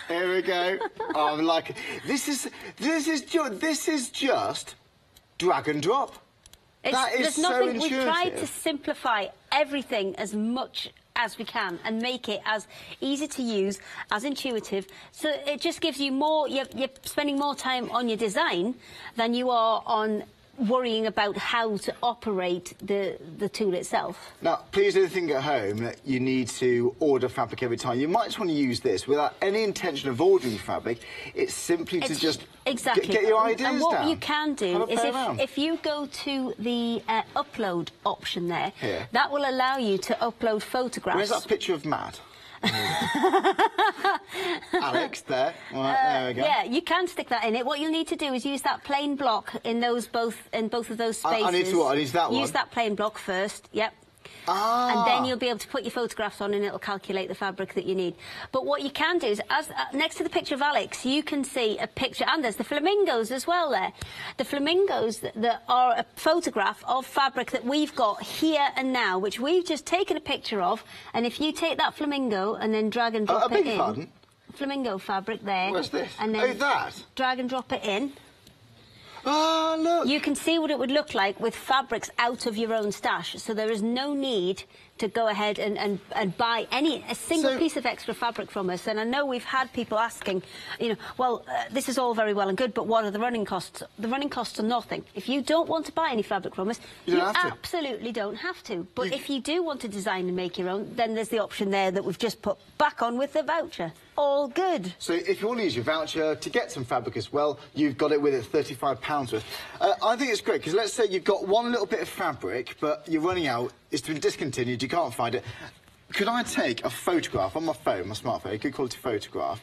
Here we go. Oh, I'm like, this is just drag and drop. That is so intuitive. We've tried to simplify everything as much as we can and make it as easy to use, as intuitive, so it just gives you more. You're spending more time on your design than you are on worrying about how to operate the tool itself. Now, please don't think at home that you need to order fabric every time. You might just want to use this without any intention of ordering fabric. It's simply to just get your ideas down. And what you can do is if you go to the upload option there, that will allow you to upload photographs. Where's that picture of Matt? Alex, there. Right, there we go. Yeah, you can stick that in it. What you'll need to do is use that plain block in both of those spaces. I need to what? I need that one. Use that plain block first. Yep. And then you'll be able to put your photographs on and it'll calculate the fabric that you need. But what you can do is, next to the picture of Alex, you can see a picture, and there's the flamingos as well there. The flamingos that are a photograph of fabric that we've got here and now, which we've just taken a picture of, and if you take that flamingo and then drag and drop it in... Pardon? Flamingo fabric there. What's this? And then that? Drag and drop it in. Ah, look! You can see what it would look like with fabrics out of your own stash, so there is no need to go ahead and buy a single piece of extra fabric from us. And I know we've had people asking, well, this is all very well and good, but what are the running costs? The running costs are nothing. If you don't want to buy any fabric from us, you absolutely don't have to. But if you do want to design and make your own, then there's the option there that we've just put back on with the voucher. All good. So if you want to use your voucher to get some fabric as well, you've got it with it, £35 worth. I think it's great, because let's say you've got one little bit of fabric, but you're running out, it's been discontinued, you can't find it. Could I take a photograph on my phone, my smartphone, a good quality photograph,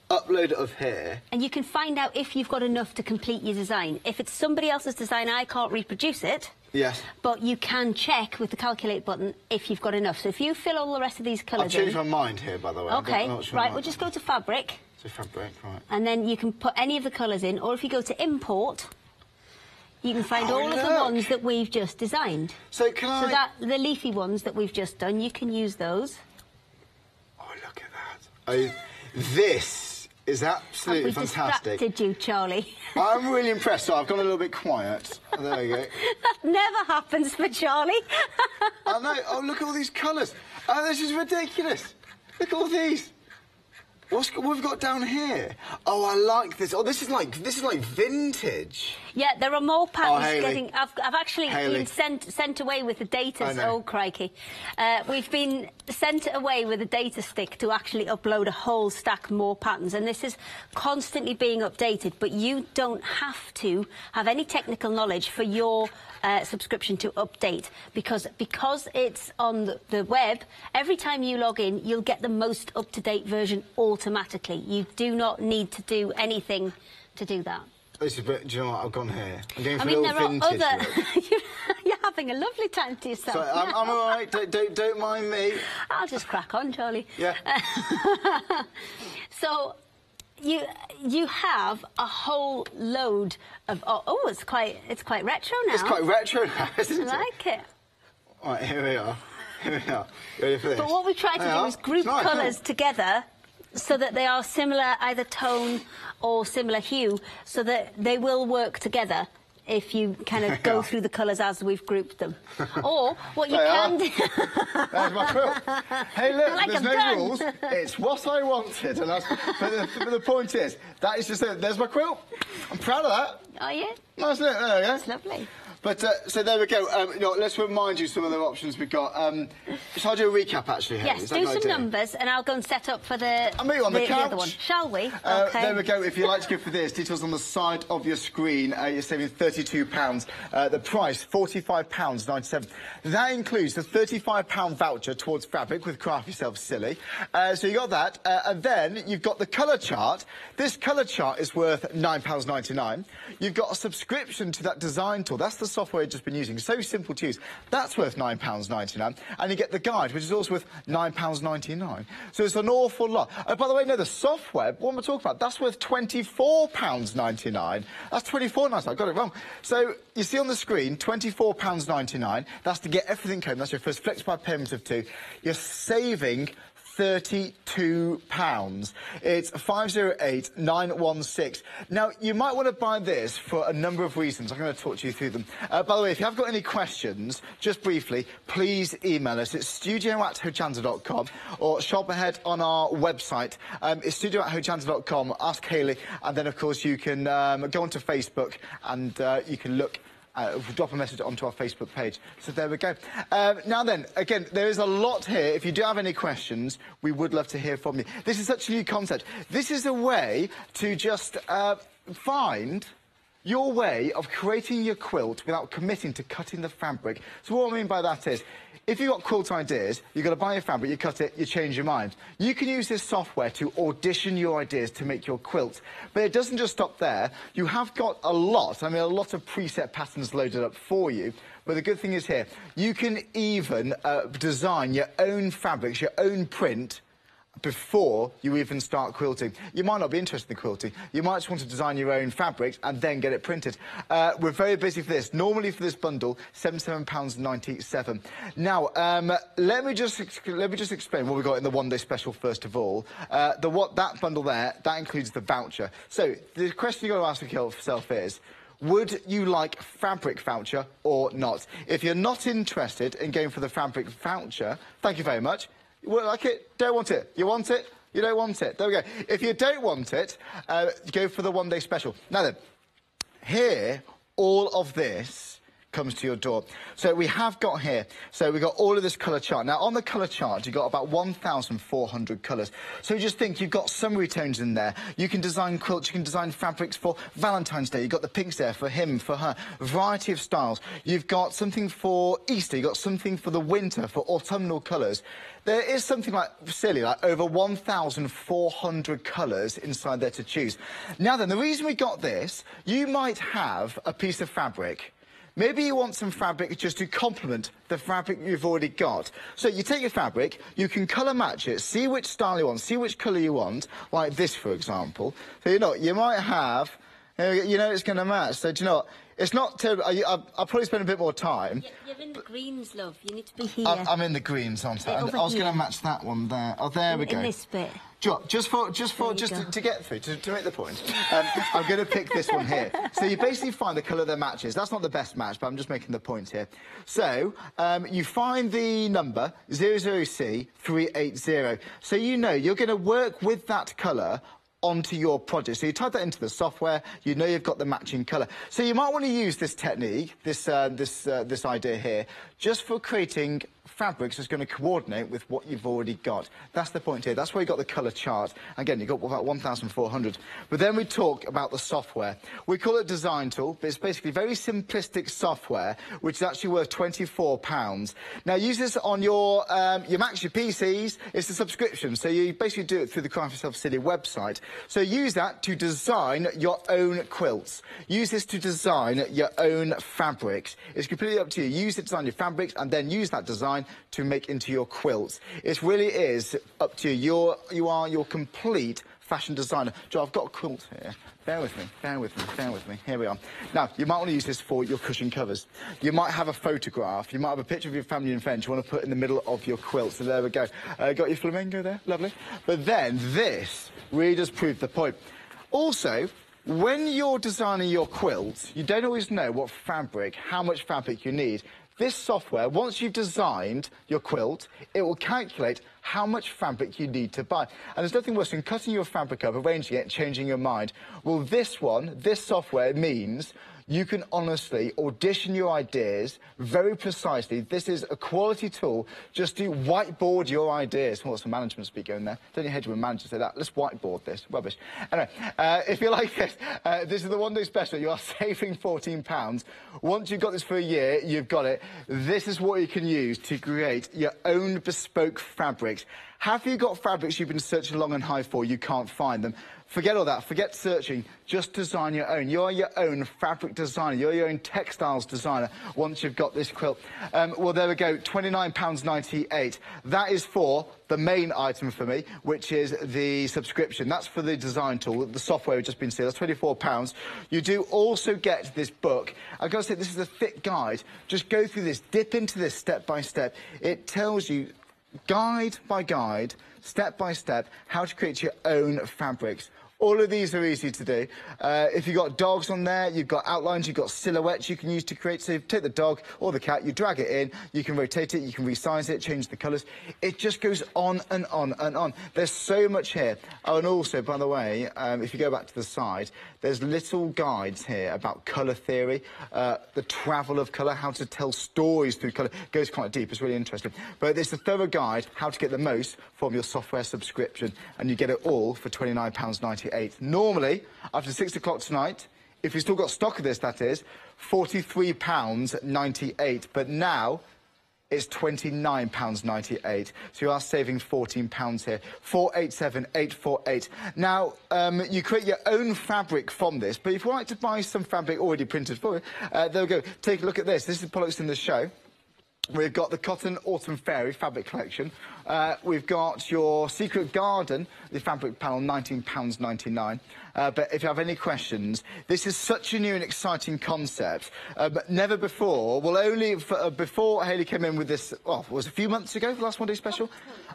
upload it of here? And you can find out if you've got enough to complete your design. If it's somebody else's design, I can't reproduce it. Yes. But you can check with the calculate button if you've got enough. So if you fill all the rest of these colours I've changed my mind here, by the way. OK, right, we'll just go to fabric. So fabric, right. And then you can put any of the colours in, or if you go to import, you can find all of the ones that we've just designed. So can I... So the leafy ones that we've just done, you can use those. Oh, look at that. This is absolutely fantastic. Distracted you, Charlie. I'm really impressed. So I've gone a little bit quiet. There we go. That never happens for Charlie. I know. Oh, look at all these colours. Oh, this is ridiculous. Look at all these. What we've got down here? Oh, I like this. Oh, this is like vintage. Yeah, there are more patterns Hayley. I've actually been sent away with the data. Oh, crikey. We've been sent away with a data stick to actually upload a whole stack more patterns, and this is constantly being updated, but you don't have to have any technical knowledge for your subscription to update, because it's on the web. Every time you log in, you'll get the most up-to-date version automatically. You do not need to do anything to do that. This is a bit, do you know what, I've gone here. I'm going for I mean, a little vintage there are other... You're having a lovely time to yourself. Sorry, I'm all right. Don't mind me. I'll just crack on, Charlie. Yeah. So you have a whole load of... Oh, it's quite retro now. It's quite retro now, isn't it? I like it. All right, here we are. Here we are. Ready for this? But what we try to do is group colours together so that they are similar, either tone or similar hue, so that they will work together if you kind of go through the colours as we've grouped them. Or what you can do... There's my quilt. Hey, look, like there's no rules. It's what I wanted. And but the point is, that is just it. There's my quilt. I'm proud of that. Are you? Nice, isn't it? There we go. It's lovely. But, so there we go. Let's remind you some of the options we've got. Shall I do a recap, actually, Hayley? Yes, do some numbers, and I'll go and set up for I'll meet you on the couch. other one. Shall we? Okay. There we go. If you'd like to go for this, details on the side of your screen. You're saving £32. The price, £45.97. That includes the £35 voucher towards fabric with Craft Yourself Silly. So you got that. And then you've got the colour chart. This colour chart is worth £9.99. You've got a subscription to that design tool. That's the software you've just been using. So simple to use. That's worth £9.99. And you get the guide, which is also worth £9.99. So it's an awful lot. By the way, no, the software, what am I talking about? That's worth £24.99. That's £24.99. I got it wrong. So you see on the screen, £24.99. That's to get everything home. That's your first flexible payment of £2. You're saving £32. It's 508916. Now, you might want to buy this for a number of reasons. I'm going to talk to you through them. By the way, if you have got any questions, just briefly, please email us. It's studio@hochanda.com or shop ahead on our website. It's studio@hochanda.com. Ask Hayley, and then, of course, you can go onto Facebook and you can look. Drop a message onto our Facebook page. So there we go. Now then, again, there is a lot here. If you do have any questions, we would love to hear from you. This is such a new concept. This is a way to just find your way of creating your quilt without committing to cutting the fabric. So what I mean by that is, if you've got quilt ideas, you've got to buy your fabric, you cut it, you change your mind. You can use this software to audition your ideas to make your quilt. But it doesn't just stop there. You have got a lot of preset patterns loaded up for you. But the good thing is here, you can even design your own fabrics, your own print, before you even start quilting. You might not be interested in quilting. You might just want to design your own fabrics and then get it printed. We're very busy for this. Normally for this bundle, £77.97. Now, let me just explain what we got in the one-day special first of all. That bundle there, that includes the voucher. So the question you've got to ask yourself is, would you like fabric voucher or not? If you're not interested in going for the fabric voucher, thank you very much. You won't like it, don't want it. You want it, you don't want it. There we go. If you don't want it, go for the one-day special. Now then, here, all of this comes to your door. So we have got here, so we've got all of this colour chart. Now, on the colour chart, you've got about 1,400 colours. So you just think you've got summery tones in there. You can design quilts, you can design fabrics for Valentine's Day. You've got the pinks there for him, for her. A variety of styles. You've got something for Easter. You've got something for the winter, for autumnal colours. There is something like over 1,400 colours inside there to choose. Now then, the reason we got this, you might have a piece of fabric Maybe you want some fabric just to complement the fabric you've already got. So you take your fabric, you can colour match it, see which style you want, see which colour you want, like this, for example. So, you know, you might have, you know it's going to match. So, do you know what? It's not terrible. I'll probably spend a bit more time. You're in the greens, love. You need to be here. I'm in the greens, aren't I? I was going to match that one there. Oh, there we go. In this bit. Just to get through, to make the point, I'm going to pick this one here. So you basically find the colour that matches. That's not the best match, but I'm just making the point here. So you find the number 00C380. So you know you're going to work with that colour onto your project. So you type that into the software, you know you've got the matching colour. So you might want to use this technique, this idea here, just for creating fabrics that's going to coordinate with what you've already got. That's the point here. That's where you got the colour chart. Again, you've got about 1,400. But then we talk about the software. We call it Design Tool, but it's basically very simplistic software, which is actually worth £24. Now, use this on your Macs, your PCs. It's a subscription, so you basically do it through the Craft Yourself City website. So use that to design your own quilts. Use this to design your own fabrics. It's completely up to you. Use it to design your fabrics and then use that design to make into your quilts. It really is up to you. You are your complete fashion designer. Joe, I've got a quilt here. Bear with me, bear with me, bear with me. Here we are. Now, you might want to use this for your cushion covers. You might have a photograph. You might have a picture of your family and friends you want to put in the middle of your quilt. So there we go. Got your flamingo there? Lovely. But then this really does prove the point. Also, when you're designing your quilt, you don't always know what fabric, how much fabric you need. This software, once you've designed your quilt, it will calculate how much fabric you need to buy. And there's nothing worse than cutting your fabric up, arranging it, changing your mind. Well, this software means you can honestly audition your ideas very precisely. This is a quality tool just to whiteboard your ideas. What's some management speak going there? Don't you head to a manager say that? Let's whiteboard this. Rubbish. Anyway, if you like this, this is the one day special. You are saving £14. Once you've got this for a year, you've got it. This is what you can use to create your own bespoke fabrics. Have you got fabrics you've been searching long and high for, you can't find them? Forget all that. Forget searching. Just design your own. You're your own fabric designer. You're your own textiles designer once you've got this quilt. Well, there we go. £29.98. That is for the main item for me, which is the subscription. That's for the design tool, the software we've just been seeing. That's £24. You do also get this book. I've got to say, this is a thick guide. Just go through this. Dip into this step by step. It tells you guide by guide, step by step, how to create your own fabrics. All of these are easy to do. If you've got dogs on there, you've got outlines, you've got silhouettes you can use to create. So you take the dog or the cat, you drag it in, you can rotate it, you can resize it, change the colours. It just goes on and on and on. There's so much here. Oh, and also, by the way, if you go back to the side, there's little guides here about colour theory, the travel of colour, how to tell stories through colour. It goes quite deep, it's really interesting. But it's a thorough guide, how to get the most from your software subscription, and you get it all for £29.98. Normally, after 6 o'clock tonight, if you've still got stock of this, that is, £43.98. But now, it's £29.98. So you are saving £14 here. 487-848. Now, you create your own fabric from this, but if you like to buy some fabric already printed for you, there we go. Take a look at this. This is the products in the show. We've got the Cotton Autumn Fairy fabric collection. We've got your Secret Garden, the fabric panel, £19.99. But if you have any questions, this is such a new and exciting concept. But never before, well, only before Hayley came in with this, well, it was a few months ago, the last one day special?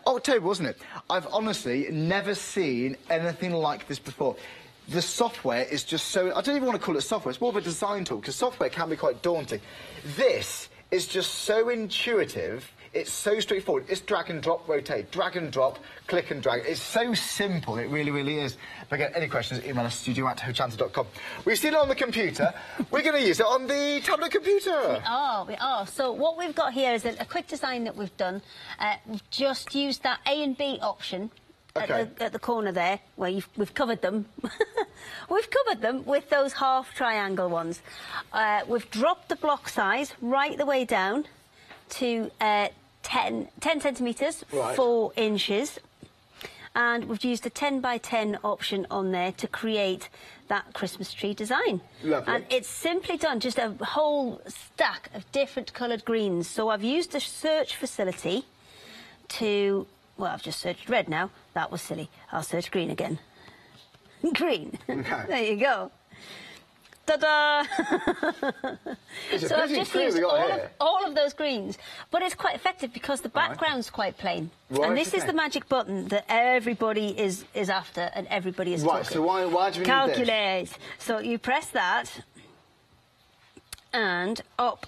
October, wasn't it? I've honestly never seen anything like this before. The software is just so... I don't even want to call it software. It's more of a design tool, because software can be quite daunting. This is just so intuitive. It's so straightforward. It's drag and drop, rotate, drag and drop, click and drag. It's so simple. It really, really is. But again, any questions, email us studio@hochanda.com. We've seen it on the computer. We're going to use it on the tablet computer. We are. So what we've got here is a quick design that we've done. We've just used that A and B option. Okay. At the corner there, where we've covered them. We've covered them with those half triangle ones. We've dropped the block size right the way down to 10 centimetres, right. 4 inches. and we've used a 10 by 10 option on there to create that Christmas tree design. Lovely. And it's simply done just a whole stack of different coloured greens. So I've used the search facility to, well, I've just searched red now. That was silly. I'll search green again. Green. Okay. There you go. Ta-da! So I've just used all of those greens, but it's quite effective because the background's quite plain. Right, and this is the magic button that everybody is after and everybody is Right, talking. so why do we need this? Calculate. So you press that, and up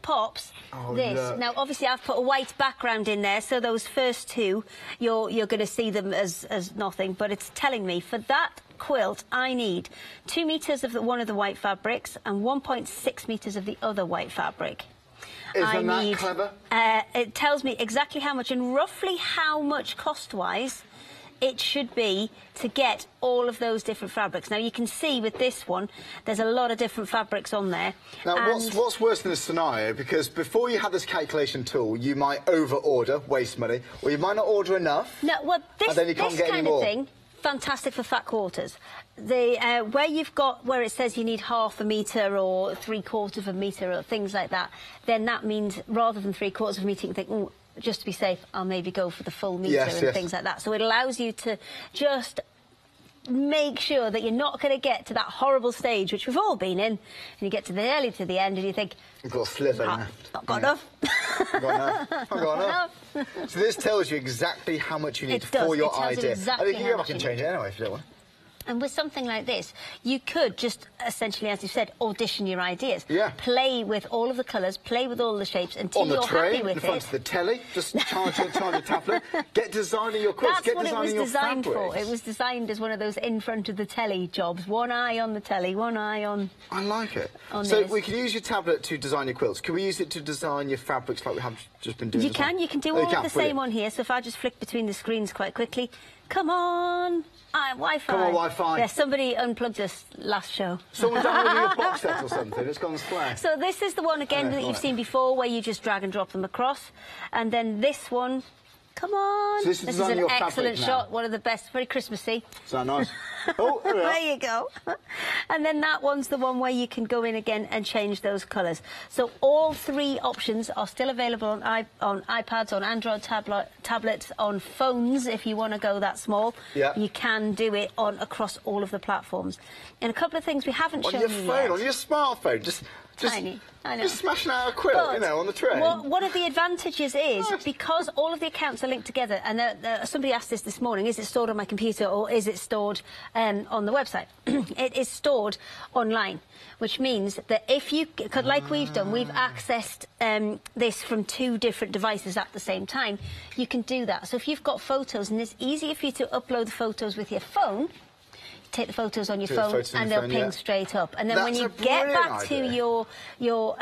pops this. Look. Now, obviously, I've put a white background in there, so those first two, you're going to see them as nothing, but it's telling me for that quilt, I need 2 metres of one of the white fabrics and 1.6 metres of the other white fabric. Isn't that clever? It tells me exactly how much and roughly how much cost-wise it should be to get all of those different fabrics. Now, you can see with this one, there's a lot of different fabrics on there. Now, what's worse than this scenario? Because before you have this calculation tool, you might over-order, waste money, or you might not order enough. No, well, this kind of thing, fantastic for fat quarters. Where it says you need half a metre or 3/4 of a metre or things like that, then that means rather than 3/4 of a metre, you can think, oh, just to be safe, I'll maybe go for the full metre and things like that. So it allows you to just make sure that you're not going to get to that horrible stage, which we've all been in, and you get to the end and you think, you've got a sliver left. Not got enough. Not got enough. So this tells you exactly how much you need for your idea. Exactly, you can go back and change it anyway if you don't want. And with something like this, you could just essentially, as you said, audition your ideas. Yeah. Play with all of the colours, play with all the shapes until you're happy with it. On the front of the telly, just charge your tablet. Get designing your quilts. That's what it was designed for. It was designed as one of those in front of the telly jobs. One eye on the telly, one eye on. I like it. So we can use your tablet to design your quilts. Can we use it to design your fabrics like we have just been doing? You can. You can do all of the same on here. So if I just flick between the screens quite quickly, come on. Wi-Fi. Come on, Wi-Fi. Yeah, somebody unplugged us last show. Someone downloaded your box set or something. It's gone square. So this is the one, again, that you've seen before, where you just drag and drop them across. And then this one, come on. So this is an excellent shot, one of the best, very Christmassy. Is that nice? Oh, there you go. And then that one's the one where you can go in again and change those colours. So all three options are still available on iPads, on Android tablets, on phones, if you want to go that small. Yeah. You can do it across all of the platforms. And a couple of things we haven't shown you yet. On your phone, on your smartphone, just tiny. I know. Just smashing out a quilt, you know, on the train. One of the advantages is, because all of the accounts are linked together, and somebody asked this morning, is it stored on my computer or is it stored on the website? It is stored online, which means that if you, like we've done, we've accessed this from 2 different devices at the same time, you can do that. So if you've got photos, and it's easier for you to upload the photos with your phone, take the photos on your phone and they'll ping straight up. And then when you get back to your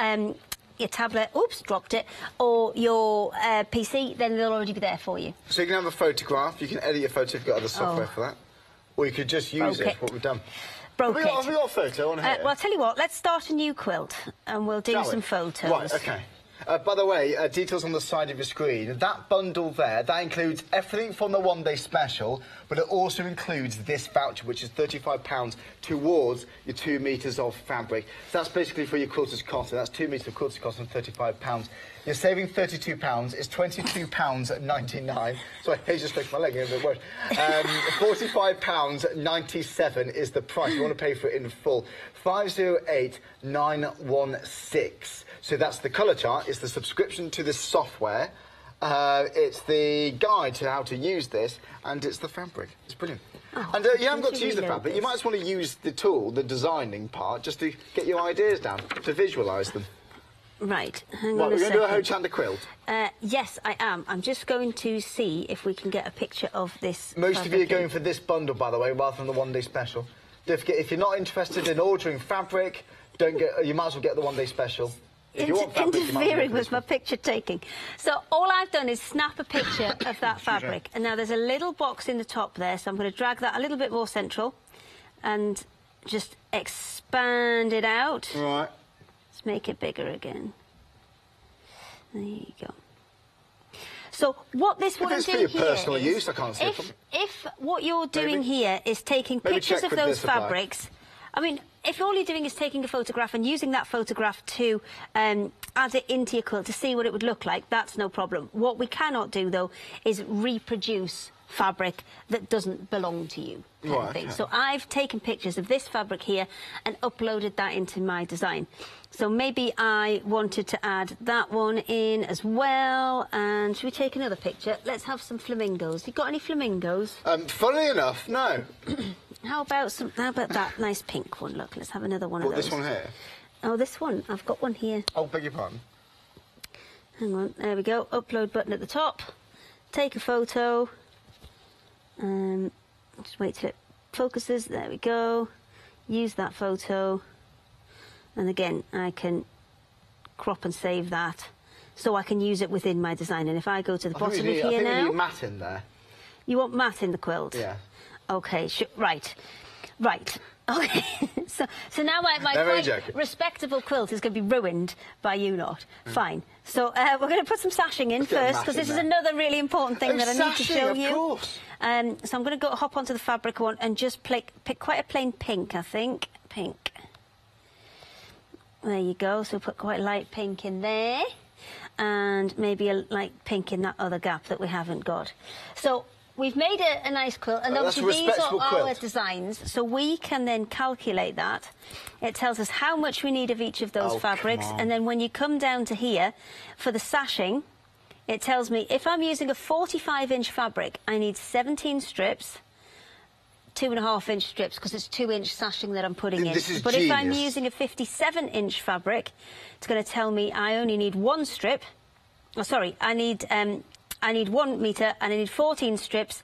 tablet, oops, dropped it, or your PC, then they'll already be there for you. So you can have a photograph, you can edit your photo if you've got other software for that. Or you could just use it, what we've done. Have we got a photo on here? Well, I'll tell you what, let's start a new quilt and we'll do some photos. Right, OK. By the way, details on the side of your screen. That bundle there, that includes everything from the one-day special, but it also includes this voucher, which is £35 towards your 2 metres of fabric. So that's basically for your quilter's cost, and that's 2 metres of quilter's cost and £35. You're saving £32. It's £22.99. Sorry, I just licked my leg, a bit worse. £45.97 is the price. You want to pay for it in full. 508916. So that's the colour chart, it's the subscription to this software, it's the guide to how to use this, and it's the fabric. It's brilliant. And you haven't got to use the fabric, you might just want to use the tool, the designing part, just to get your ideas down, to visualise them. Right, hang on a second. We're going to do a Hochanda quilt? Yes, I am. I'm just going to see if we can get a picture of this. Most of you are going for this bundle, by the way, rather than the one-day special. Don't forget, if you're not interested in ordering fabric, you might as well get the one-day special. Interfering with my picture taking. So all I've done is snap a picture of that fabric. And now there's a little box in the top there, so I'm going to drag that a little bit more central and just expand it out. Right. Let's make it bigger again. There you go. So what this would do here is... If it's for your personal use, I can't see it. If what you're doing here is taking pictures of those fabrics... I mean, if all you're doing is taking a photograph and using that photograph to add it into your quilt to see what it would look like, that's no problem. What we cannot do, though, is reproduce fabric that doesn't belong to you. Right, okay. So I've taken pictures of this fabric here and uploaded that into my design. So maybe I wanted to add that one in as well. And should we take another picture? Let's have some flamingos. You got any flamingos? Funnily enough, no. How about that nice pink one? Look, let's have another one of those. This one here? Oh, this one. I've got one here. Oh, beg your pardon. Hang on. There we go. Upload button at the top. Take a photo. Just wait till it focuses. There we go. Use that photo. And again, I can crop and save that so I can use it within my design. And if I go to the bottom of here now... I think you need matte in there. You want matte in the quilt? Yeah. OK, right. Right. OK. so now my quite respectable quilt is going to be ruined by you lot. Fine. So we're going to put some sashing in first, because this is another really important thing that I need to show you. Of course. So I'm going to hop onto the fabric one and just pick quite a plain pink, I think. Pink. There you go. So put quite light pink in there. And maybe a light pink in that other gap that we haven't got. So... we've made a nice quilt, and obviously these are our designs, so we can then calculate that. It tells us how much we need of each of those fabrics, and then when you come down to here, for the sashing, it tells me if I'm using a 45-inch fabric, I need 17 strips, 2.5-inch strips, because it's 2-inch sashing that I'm putting in. But if I'm using a 57-inch fabric, it's going to tell me I only need 1 strip. Oh, sorry, I need 1 metre and I need 14 strips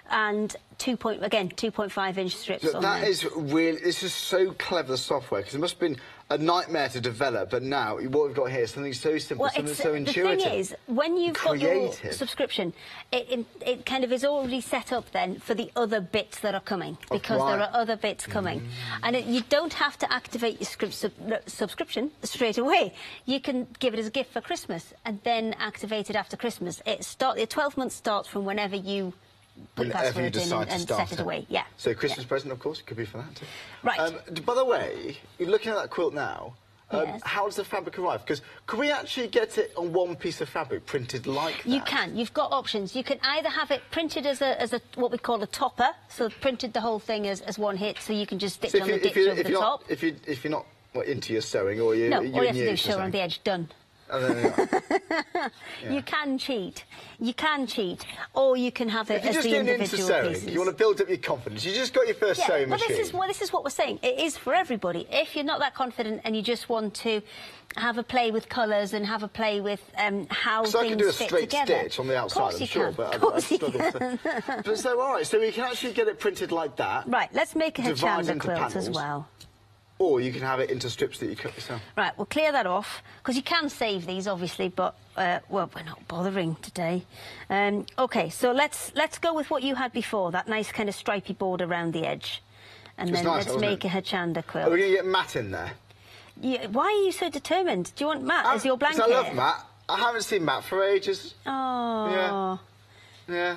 and 2.5-inch strips on there. Is really... This is so clever, the software, because it must have been a nightmare to develop, but now what we've got here is something so simple, something so intuitive. The thing is, when you've got your subscription, it kind of is already set up then for the other bits that are coming, because there are other bits coming. And you don't have to activate your subscription straight away. You can give it as a gift for Christmas and then activate it after Christmas. The 12 months starts from whenever you put password in and set it away. Yeah. So Christmas present, of course, it could be for that too. Right. By the way, you're looking at that quilt now. How does the fabric arrive? Because can we actually get it on one piece of fabric printed like that? You can. You've got options. You can either have it printed as a what we call a topper, so printed the whole thing as one hit, so you can just stitch on the ditch over the top. If you're not into your sewing, or you all you have to do is sew on the edge. Done. You can cheat. You can cheat, or you can have it as the individual pieces. You want to build up your confidence. You just got your first sewing machine. This is what we're saying. It is for everybody. If you're not that confident and you just want to have a play with colours and have a play with how things fit together. So I can do a straight stitch on the outside, I'm sure, but I struggle to... But so, all right, so we can actually get it printed like that. Right, let's make a Hochanda quilt as well. Or you can have it into strips that you cut yourself. Right, we'll clear that off, because you can save these, obviously, but, well, we're not bothering today. OK, so let's go with what you had before, that nice kind of stripy border around the edge. And then let's make a Hochanda quilt. Are we going to get matte in there? Yeah, why are you so determined? Do you want matte as your blanket? I love matte. I haven't seen matte for ages. Oh. Yeah.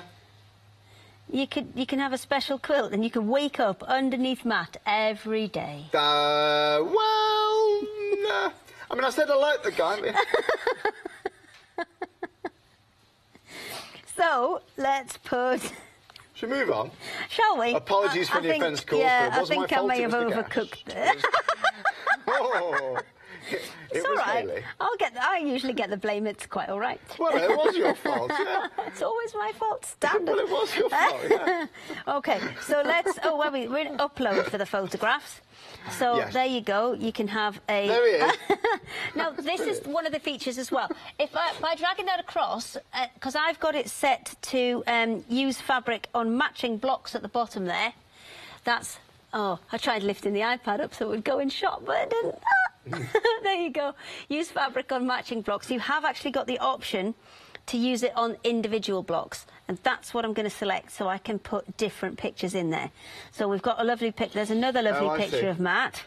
You can have a special quilt and you can wake up underneath matte every day. Well, nah. I mean, I said I like the guy. So, let's put... Should we move on? Shall we? Apologies for the offence caused, but it wasn't my fault. I think I may have overcooked it. It's all right. I usually get the blame. It's quite all right. Well, it was your fault. Yeah. It's always my fault. Standard. Well, it was your fault. Yeah. OK, so let's. We're in upload for the photographs. So there you go. You can have a. There he is. Now this is one of the features as well. By dragging that across, because I've got it set to use fabric on matching blocks at the bottom there. That's. Oh, I tried lifting the iPad up so it would go in shot, but it didn't. There you go. Use fabric on matching blocks. You have actually got the option to use it on individual blocks, and that's what I'm going to select, so I can put different pictures in there. So we've got a lovely picture. There's another lovely picture of Matt.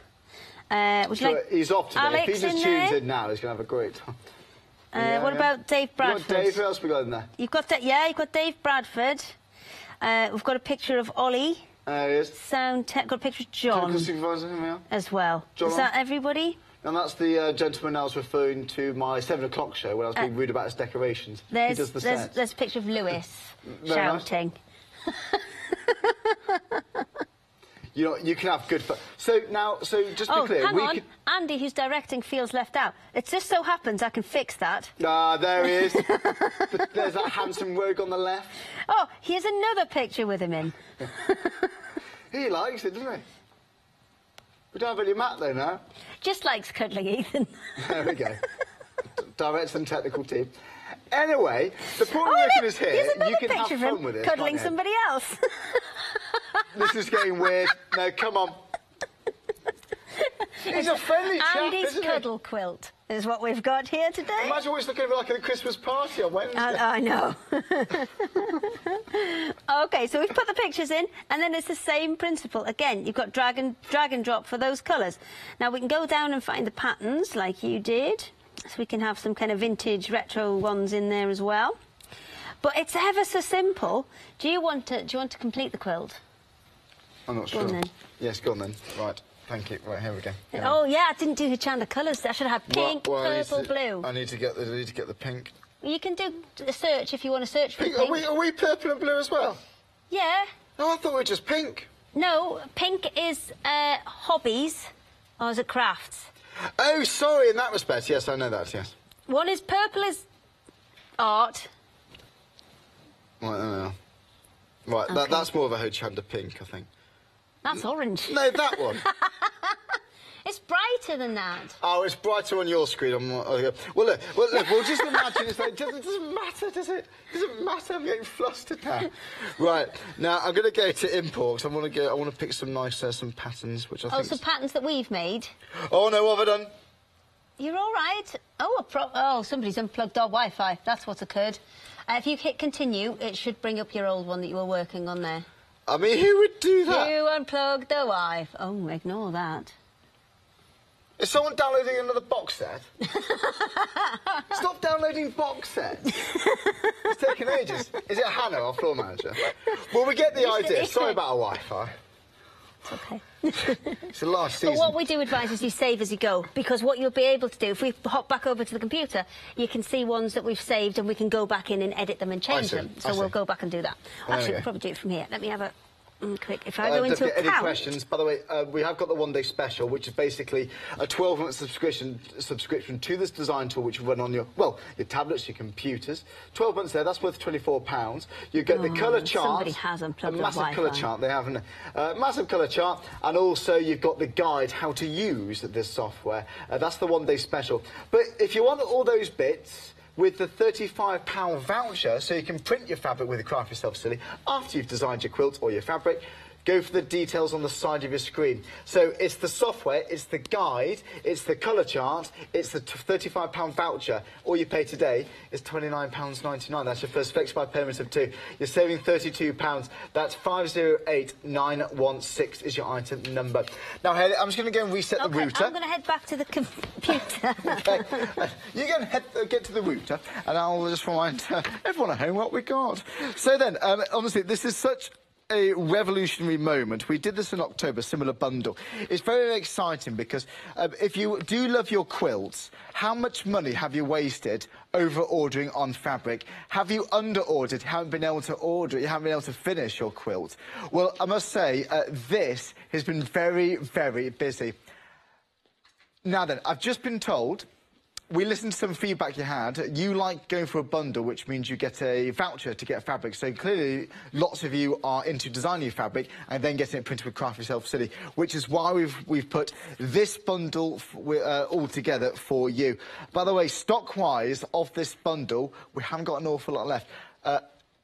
Would you like he's off today. Alex if he just tunes in now, he's going to have a great time. What about Dave Bradford? Dave, who else we got in there? You've got that, yeah, you've got Dave Bradford. We've got a picture of Ollie. There he is. Got a picture of John. Technical supervisor, here we are. As well. John Is that everybody? And that's the gentleman I was referring to my 7 o'clock show when I was being rude about his decorations. He does the sets. There's a picture of Lewis Very shouting. You know, you can have good fun. So just be clear. Hang on. Andy, who's directing, feels left out. It just so happens I can fix that. Ah, there he is. There's that handsome rogue on the left. Oh, here's another picture with him in. He likes it, doesn't he? We don't have any Matt, though, now. Just likes cuddling Ethan. There we go. Director and technical team. Anyway, the point we're making is here. You can have fun with it. Cuddling somebody else. This is getting weird. No, come on. He's a friendly chap, Andy's isn't he? cuddle quilt is what we've got here today. Imagine what it's looking like at a Christmas party on Wednesday. I know. OK, so we've put the pictures in, and then it's the same principle. Again, you've got drag and drop for those colours. Now, we can go down and find the patterns, like you did. So we can have some kind of vintage retro ones in there as well. But it's ever so simple. Do you want to complete the quilt? I'm not Go on sure. then. Yes, go on then. Right, thank you. Right, here we go. Oh yeah, I didn't do Hochanda colours. I should have pink, purple, blue. I need to get the pink. You can do a search if you want to search for pink. Are we purple and blue as well? Yeah. No, I thought we were just pink. No, pink is hobbies, or is it crafts? Oh, sorry, in that respect. Yes, I know that, yes. One is purple is art. Right, there we are. Right, Okay. that's more of a Hochanda pink, I think. That's orange. No, that one. It's brighter than that. Oh, it's brighter on your screen. Well, look, we'll just imagine it's like, it doesn't matter, does it? It doesn't matter, I'm getting flustered now. Right, now I'm going to go to imports. I want to pick some nice, some patterns, which I think... Oh, some patterns that we've made. Oh, no, what have I done? You're all right. Oh, somebody's unplugged our Wi-Fi. That's what's occurred. If you hit continue, it should bring up your old one that you were working on there. I mean, who would do that? You unplugged the Wi-Fi. Oh, ignore that. Is someone downloading another box set? Stop downloading box sets. It's taking ages. Is it Hannah, our floor manager? Well, we get the idea. Sorry about our Wi-Fi. It's OK. It's the last season. But what we do advise is you save as you go, because what you'll be able to do, if we hop back over to the computer, you can see ones that we've saved and we can go back in and edit them and change them. So we'll go back and do that. Actually, we'll probably do it from here. Let me have a... quick. If I go into any account... questions? By the way, we have got the one-day special, which is basically a 12-month subscription to this design tool, which you run on your tablets, your computers. 12 months there, that's worth £24. You get the colour chart. Somebody has unplugged a massive colour chart. They have a massive colour chart, and also you've got the guide how to use this software. That's the one-day special. But if you want all those bits, with the £35 voucher, so you can print your fabric with the Craft Yourself Silly after you've designed your quilt or your fabric. Go for the details on the side of your screen. So it's the software, it's the guide, it's the colour chart, it's the £35 voucher. All you pay today is £29.99. That's your first fixed by payment of £2. You're saving £32. That's 508916 is your item number. Now, Hayley, I'm just going to go and reset the router. I'm going to head back to the computer. OK. You go and get to the router, and I'll just remind everyone at home what we got. So then, honestly, this is such a revolutionary moment. We did this in October, similar bundle. It's very exciting because if you do love your quilts, how much money have you wasted over ordering on fabric? Have you under ordered? You haven't been able to order it, you haven't been able to finish your quilt? Well, I must say, this has been very, very busy. Now then, I've just been told, we listened to some feedback you had. You like going for a bundle, which means you get a voucher to get fabric. So clearly, lots of you are into designing your fabric and then getting it printed with Craft Yourself Silly, which is why we've put this bundle all together for you. By the way, stock-wise of this bundle, we haven't got an awful lot left.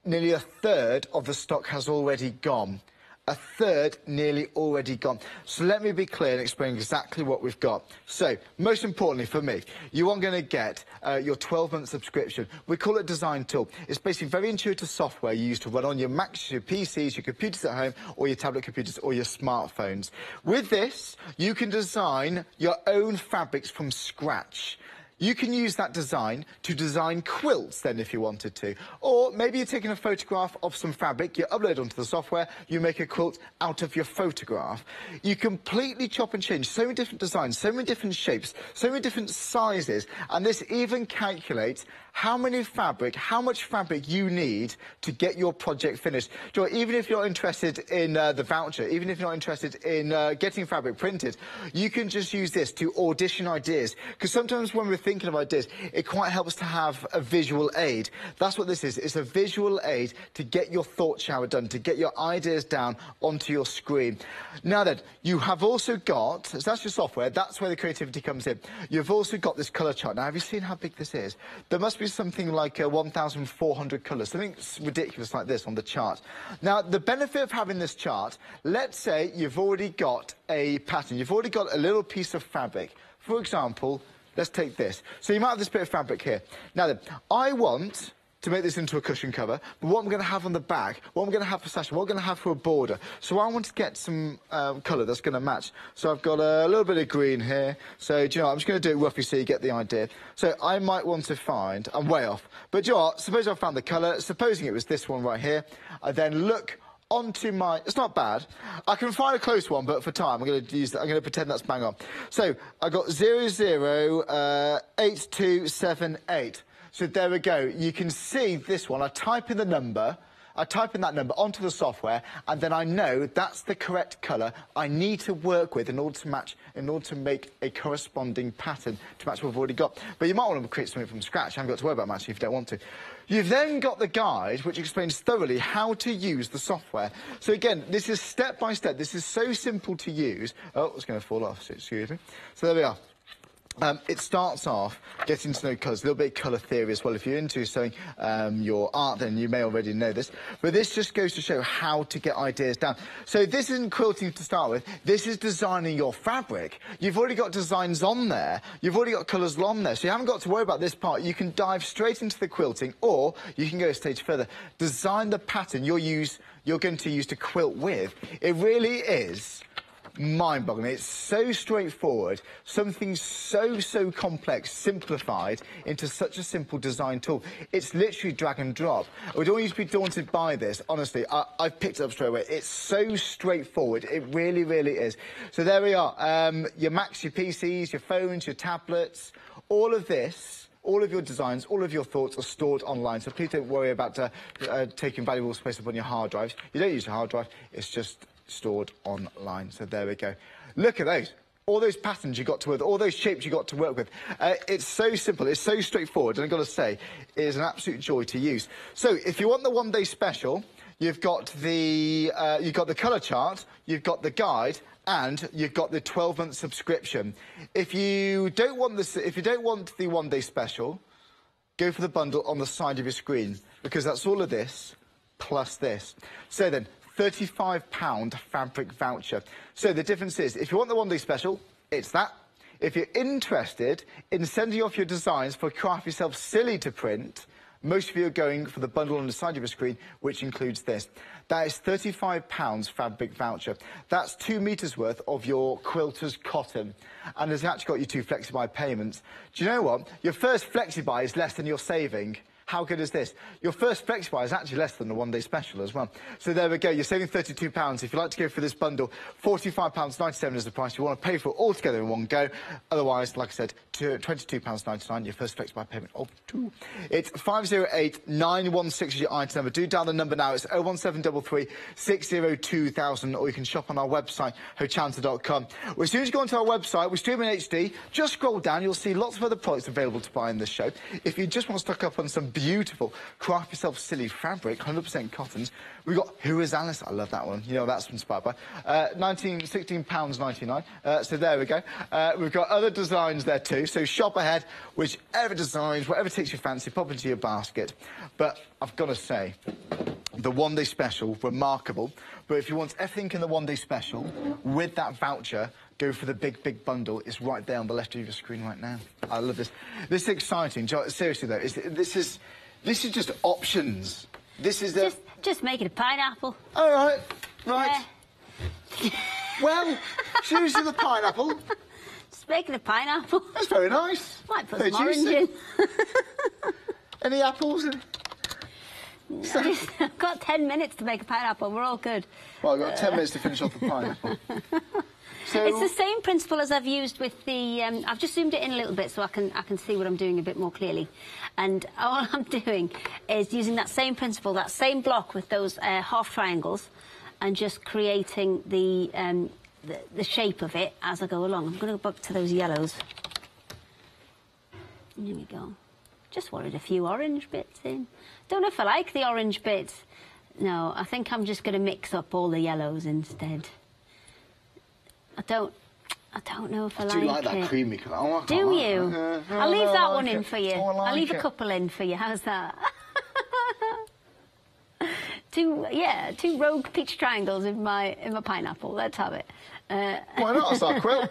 Nearly a third of the stock has already gone. A third nearly already gone. So let me be clear and explain exactly what we've got. So, most importantly for me, you are going to get your 12-month subscription. We call it Design Tool. It's basically very intuitive software you use to run on your Macs, your PCs, your computers at home, or your tablet computers, or your smartphones. With this, you can design your own fabrics from scratch. You can use that design to design quilts then if you wanted to. Or maybe you're taking a photograph of some fabric, you upload it onto the software, you make a quilt out of your photograph. You completely chop and change so many different designs, so many different shapes, so many different sizes, and this even calculates how much fabric you need to get your project finished. Joy, even if you're not interested in the voucher, even if you're not interested in getting fabric printed, you can just use this to audition ideas. Because sometimes when we're thinking of ideas, it quite helps to have a visual aid. That's what this is. It's a visual aid to get your thought shower done, to get your ideas down onto your screen. Now then, you have also got, so that's your software, that's where the creativity comes in. You've also got this colour chart. Now, have you seen how big this is? There must be something like 1,400 colours, something ridiculous like this on the chart. Now, the benefit of having this chart, let's say you've already got a pattern, you've already got a little piece of fabric. For example, let's take this. So you might have this bit of fabric here. Now then, I want to make this into a cushion cover, but what I'm going to have on the back, what I'm going to have for sashes, what I'm going to have for a border. So I want to get some colour that's going to match. So I've got a little bit of green here. So, do you know what, I'm just going to do it roughly so you get the idea. So I might want to find, I'm way off, but do you know what, suppose I found the colour, supposing it was this one right here, I then look onto my, it's not bad, I can find a close one, but for time I'm going to use that, I'm going to pretend that's bang on. So I got 008278. So there we go. You can see this one. I type in that number onto the software, and then I know that's the correct colour I need to work with in order to make a corresponding pattern to match what I've already got. But you might want to create something from scratch. I haven't got to worry about matching if you don't want to. You've then got the guide, which explains thoroughly how to use the software. So again, this is step by step. This is so simple to use. Oh, it's going to fall off, so excuse me. So there we are. It starts off getting to know colours, a little bit of colour theory as well. If you're into showing your art, then you may already know this. But this just goes to show how to get ideas down. So this isn't quilting to start with. This is designing your fabric. You've already got designs on there. You've already got colours on there. So you haven't got to worry about this part. You can dive straight into the quilting, or you can go a stage further. Design the pattern you're going to use to quilt with. It really is mind-boggling. It's so straightforward, something so complex, simplified into such a simple design tool. It's literally drag and drop. We don't need to be daunted by this, honestly. I've picked it up straight away. It's so straightforward. It really, really is. So there we are. Your Macs, your PCs, your phones, your tablets, all of this, all of your designs, all of your thoughts are stored online, so please don't worry about taking valuable space up on your hard drives. You don't use a hard drive, it's just stored online. So there we go. Look at those. All those patterns you got to work with, all those shapes you got to work with. It's so simple, it's so straightforward, and I've got to say, it is an absolute joy to use. So if you want the one-day special, you've got the colour chart, you've got the guide, and you've got the 12-month subscription. If you don't want the one-day special, go for the bundle on the side of your screen, because that's all of this plus this. So then, £35 fabric voucher. So the difference is, if you want the one-day special, it's that. If you're interested in sending off your designs for Craft Yourself Silly to print, most of you are going for the bundle on the side of your screen, which includes this. That is £35 fabric voucher. That's 2 metres worth of your quilter's cotton. And it's actually got your 2 flexi-buy payments. Do you know what? Your first flexi-buy is less than you're saving. How good is this? Your first flexi-buy is actually less than the one-day special as well. So there we go. You're saving £32. If you'd like to go for this bundle, £45.97 is the price. You want to pay for it all together in one go. Otherwise, like I said, £22.99, your first flexi-buy payment of £2. It's 508-916 is your item number. Do dial the number now. It's 01733 602,000, or you can shop on our website, hochanda.com. Well, as soon as you go onto our website, we stream in HD. Just scroll down. You'll see lots of other products available to buy in this show. If you just want to stock up on some beautiful Craft Yourself Silly fabric, 100% cottons. We've got Who is Alice? I love that one. You know, that's inspired by. £16.99. So there we go. We've got other designs there too. So shop ahead, whichever designs, whatever takes your fancy, pop into your basket. But I've got to say, the one-day special, remarkable. But if you want everything in the one-day special with that voucher, go for the big bundle. It's right there on the left of your screen right now. I love this. This is exciting. Seriously though, this is just options. This is just make it a pineapple. All right. Yeah. Well, choose the pineapple. Making a pineapple. That's very nice. Might put Very some orange juicy. in. Any apples? I've got 10 minutes to make a pineapple. We're all good. Well, I've got 10 minutes to finish off the pineapple. So, It's the same principle as I've used with the... I've just zoomed it in a little bit so I can see what I'm doing a bit more clearly. And all I'm doing is using that same principle, that same block with those half triangles, and just creating the shape of it as I go along. I'm going to go back to those yellows. Here we go. Just wanted a few orange bits in. Don't know if I like the orange bits. No, I think I'm just going to mix up all the yellows instead. I don't know if I like it. do you like that creamy colour? Oh, I Do can't like you? that. I'll leave that one like in it. for you. Oh, I I'll leave like a it. couple in for you. How's that? two rogue peach triangles in my pineapple. Let's have it. Why not? That's our quilt.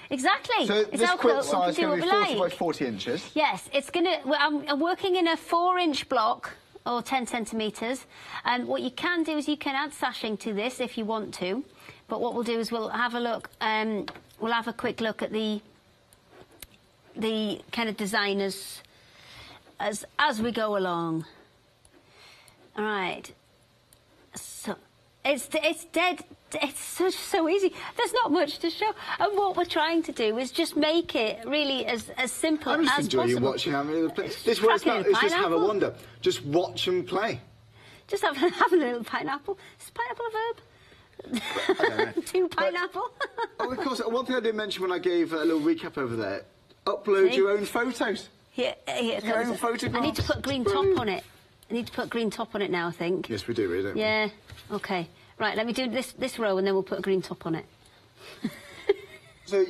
Exactly. So It's this our quilt quilt. We can size is do going to what be we 40 by like. 40 inches. Yes, it's gonna. Well, I'm working in a 4-inch block or 10 centimetres. And what you can do is you can add sashing to this if you want to. But what we'll do is we'll have a look. We'll have a quick look at the kind of designers as we go along. All right. So it's dead. It's so easy. There's not much to show. And what we're trying to do is just make it really as simple I'm just as enjoying possible. watching how many play. This way it's cracking not, a it's just have a pineapple. wonder. Just watch and play. Just have a little pineapple. Is pineapple a verb? I don't know. Two pineapple. Oh, of course, one thing I did mention when I gave a little recap over there, upload See? your own photos. Here it Your comes. own photographs. I need to put green top on it. I need to put green top on it now, I think. Yes, we do, really, don't we? Yeah. Okay. Right, let me do this row and then we'll put a green top on it. So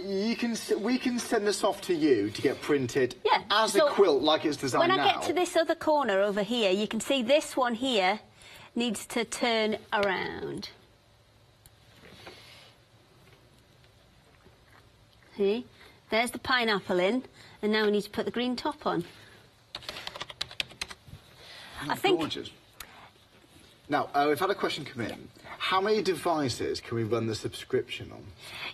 we can send this off to you to get printed Yeah, as so a quilt like it's designed When now. I get to this other corner over here, you can see this one here needs to turn around. See? There's the pineapple in, and now we need to put the green top on. I think... Gorgeous. Now, we've had a question come in. How many devices can we run the subscription on?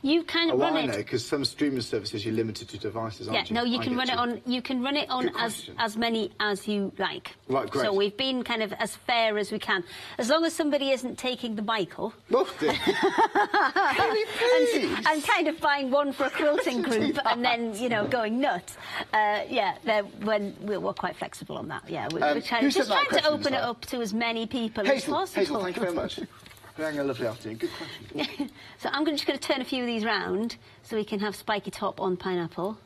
You can Oh, run I it... know, because some streaming services you're limited to devices, aren't you? No, you I can get run it you. on. You can run it on Good question. as many as you like. Right, great. So we've been kind of as fair as we can, as long as somebody isn't taking the Michael Oh, dear. Haley, please. and kind of buying one for a quilting group and then going nuts. When we're quite flexible on that. Yeah, we're who just sent that trying to question, open it sorry? up to as many people as Hazel, possible. Hazel, thank you very much. You're having a lovely afternoon. Good question. So I'm just going to turn a few of these round so we can have spiky top on pineapple.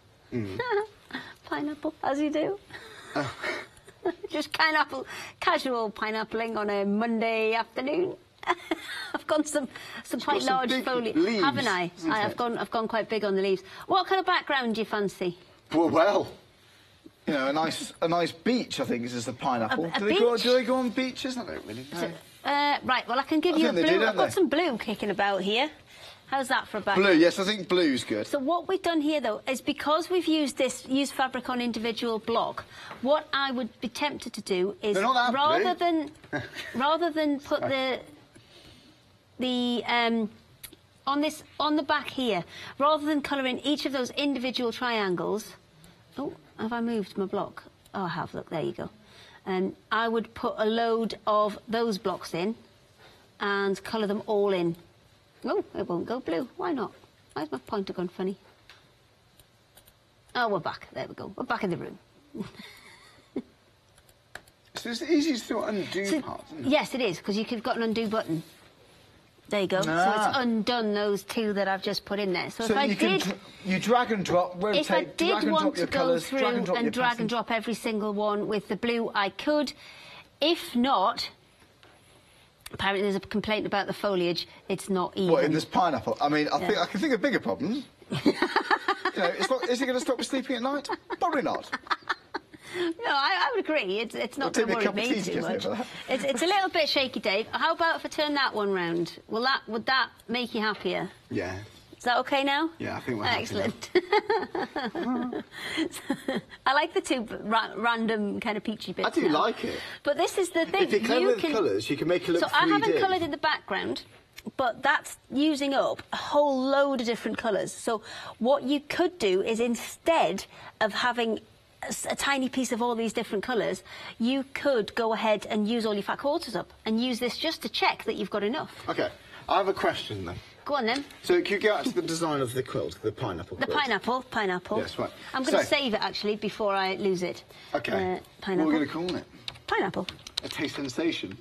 Pineapple, as you do. Just casual pineappling on a Monday afternoon. I've gone some quite got some large big foliage, leaves, haven't I? isn't I've it? gone quite big on the leaves. What kind of background do you fancy? Well, a nice beach, I think, is the pineapple. A do beach? they go on beaches? I don't really know. Right, well, I can give I you a think they blue. do, I've don't got they? some blue kicking about here. How's that for a background? Blue, yes, I think blue's good. So what we've done here, though, is because we've used fabric on individual block, what I would be tempted to do is They're not that rather than put on the back here, rather than colouring each of those individual triangles. Oh, have I moved my block? Oh, I have. Look, there you go. I would put a load of those blocks in and colour them all in. Oh, it won't go blue. Why not? Why's my pointer gone funny? Oh, we're back. There we go. We're back in the room. So it's easy to undo parts, isn't it? Yes, it is, because you've got an undo button. There you go. So it's undone those two that I've just put in there. So if I did... You drag and drop, rotate, If I drag did and want drop to your go colours, through drag and drop your and drag and patterns. drop every single one with the blue, I could. If not, apparently there's a complaint about the foliage. It's not even. What, in this pineapple? I mean, I can think of bigger problems. Is it going to stop me sleeping at night? Probably not. No, I would agree. It's not Well, going to take worry me a cup of me tea to too kiss me much. for that. It's a little bit shaky, Dave. How about if I turn that one round? Would that make you happier? Yeah. Is that okay now? Yeah, I think we're happy Excellent. I like the two random kind of peachy bits. I do now. like it. But this is the thing. If you're clever with colours, you can make it look So 3D. I haven't coloured in the background. but that's using up a whole load of different colours. So what you could do is, instead of having a tiny piece of all these different colours, you could go ahead and use all your fat quarters up and use this just to check that you've got enough. OK, I have a question then. Go on then. So can you go out to the design of the quilt, the pineapple quilt? The pineapple. Yes, right. I'm going to save it, actually, before I lose it. OK. Pineapple. What are we going to call it? Pineapple. A taste sensation.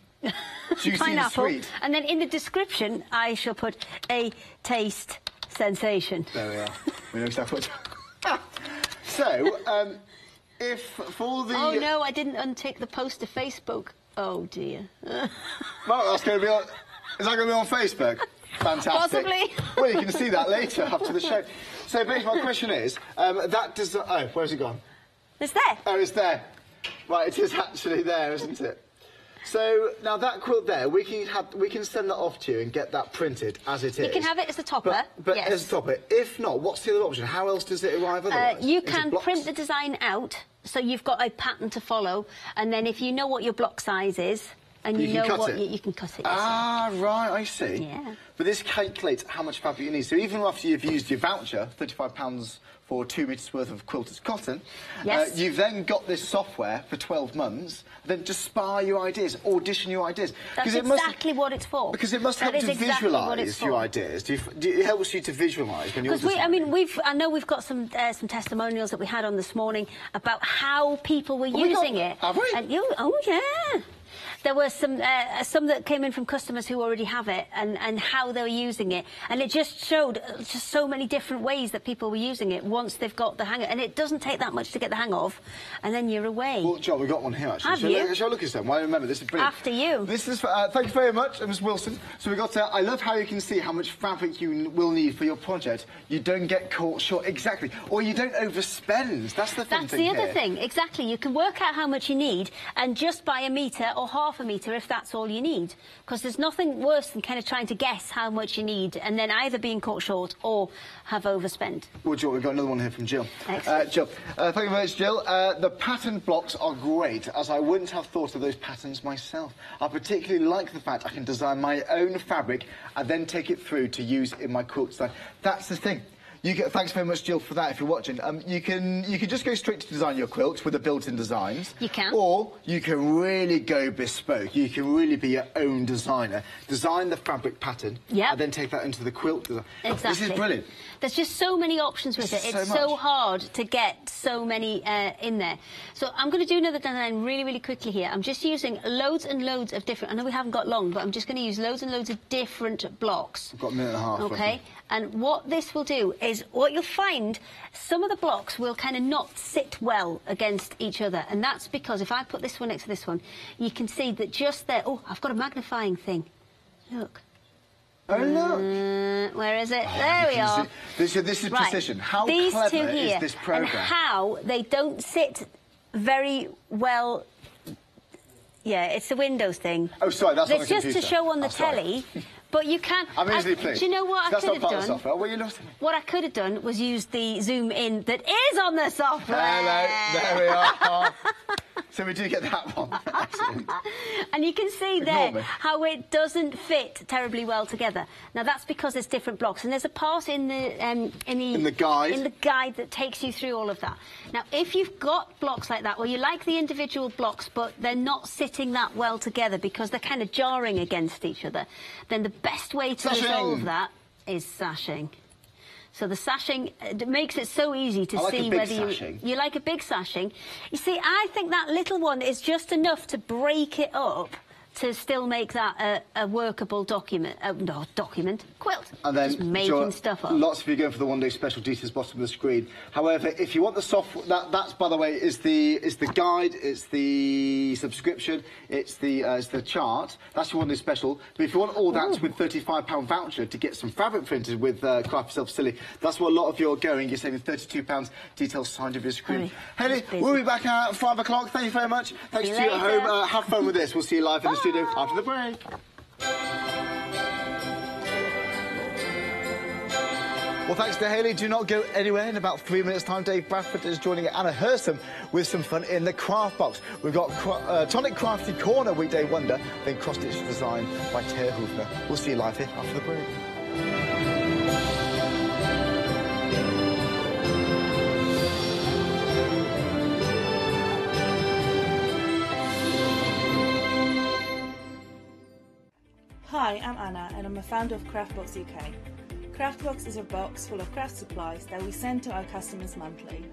Juicy Pineapple. and sweet. And then in the description, I shall put a taste sensation. There we are. We know exactly what. So, if for the... Oh, no, I didn't untick the post to Facebook. Oh, dear. Well, that's going to be on... Is that going to be on Facebook? Fantastic. Possibly. Well, you can see that later after the show. So, basically, my question is, that does... Oh, where's it gone? It's there. Oh, it's there. Right, it is actually there, isn't it? So, now that quilt there, we can send that off to you and get that printed as it is. You can have it as a topper. But yes. as a topper. If not, what's the other option? How else does it arrive otherwise? You can print the design out, so you've got a pattern to follow, and then if you know what your block size is, and you know what you can cut it. Ah, right, I see. Yeah. But this calculates how much fabric you need. So even after you've used your voucher, £35 for 2 metres worth of quilted cotton, yes. You've then got this software for 12 months, then just spar your ideas, audition your ideas. That's exactly what it's for. Because it must help to visualise your ideas. It helps you to visualise when you're designing. I mean, I know we've got some testimonials that we had on this morning about how people were using it. Have we? And oh, yeah. There were some that came in from customers who already have it, and how they were using it, and it just showed just so many different ways that people were using it once they've got the hang of it. And it doesn't take that much to get the hang of, and then you're away. Well, John, we've got one here actually. Shall I look at this? Well, remember, this is brilliant. After you. This is thank you very much, Ms. Wilson. So we got. I love how you can see how much fabric you will need for your project. You don't get caught short, exactly, or you don't overspend. That's the thing. That's the other thing, exactly. You can work out how much you need and just buy a metre or half a metre if that's all you need, because there's nothing worse than kind of trying to guess how much you need and then either being caught short or have overspent. Well, Jill, we've got another one here from Jill. Excellent. Jill, thank you very much, Jill. The pattern blocks are great, as I wouldn't have thought of those patterns myself. I particularly like the fact I can design my own fabric and then take it through to use in my quilt design. That's the thing. Thanks very much, Jill, for that, if you're watching. You can just go straight to design your quilt with the built-in designs. You can. Or you can really go bespoke. You can really be your own designer. Design the fabric pattern. Yep. And then take that into the quilt design. Exactly. This is brilliant. There's just so many options with it. It's so hard to get so many in there. So I'm going to do another design really, really quickly here. I'm just using loads and loads of different... I know we haven't got long, but I'm just going to use loads and loads of different blocks. I've got a minute and a half. OK? And what this will do is, what you'll find, some of the blocks will kind of not sit well against each other. And that's because if I put this one next to this one, you can see that just there... Oh, I've got a magnifying thing. Look. Oh, look. Where is it? There we are. This is precision. How clever is this programme? And how they don't sit very well... Yeah, it's the Windows thing. Oh, sorry, that's on the computer. It's just to show on the telly... But you can... I'm easily pleased. Do you know what I could have done? Software. Well, you lost it. What I could have done was use the zoom in that is on the software. Hello, there we are. So we do get that one. Excellent. And you can see there how it doesn't fit terribly well together. Now that's because there's different blocks, and there's a part in the guide that takes you through all of that. Now, if you've got blocks like that, well, you like the individual blocks, but they're not sitting that well together because they're kind of jarring against each other, then the best way to resolve that is sashing. So the sashing makes it so easy to see whether you like a big sashing. You see, I think that little one is just enough to break it up to still make that a workable quilt. And then just making stuff up. Lots of you going for the one-day special, details bottom of the screen. However, if you want the software, that's by the way is the guide, it's the subscription, it's the chart. That's your one-day special. But if you want all that with £35 voucher to get some fabric printed with Craft Yourself Silly, that's where a lot of you are going. You're saving £32. Details signed over your screen. Haley, we'll be back at 5 o'clock. Thank you very much. Thanks to you at home. Have fun with this. We'll see you live in the studio after the break. Well, thanks to Hayley. Do not go anywhere. In about 3 minutes' time, Dave Bradford is joining Anna Hurston with some fun in the craft box. We've got Tonic Crafty Corner, Weekday Wonder, then cross-stitch design by Taya Hoofner. We'll see you live here after the break. Hi, I'm Anna and I'm a founder of Craftbox UK. Craftbox is a box full of craft supplies that we send to our customers monthly.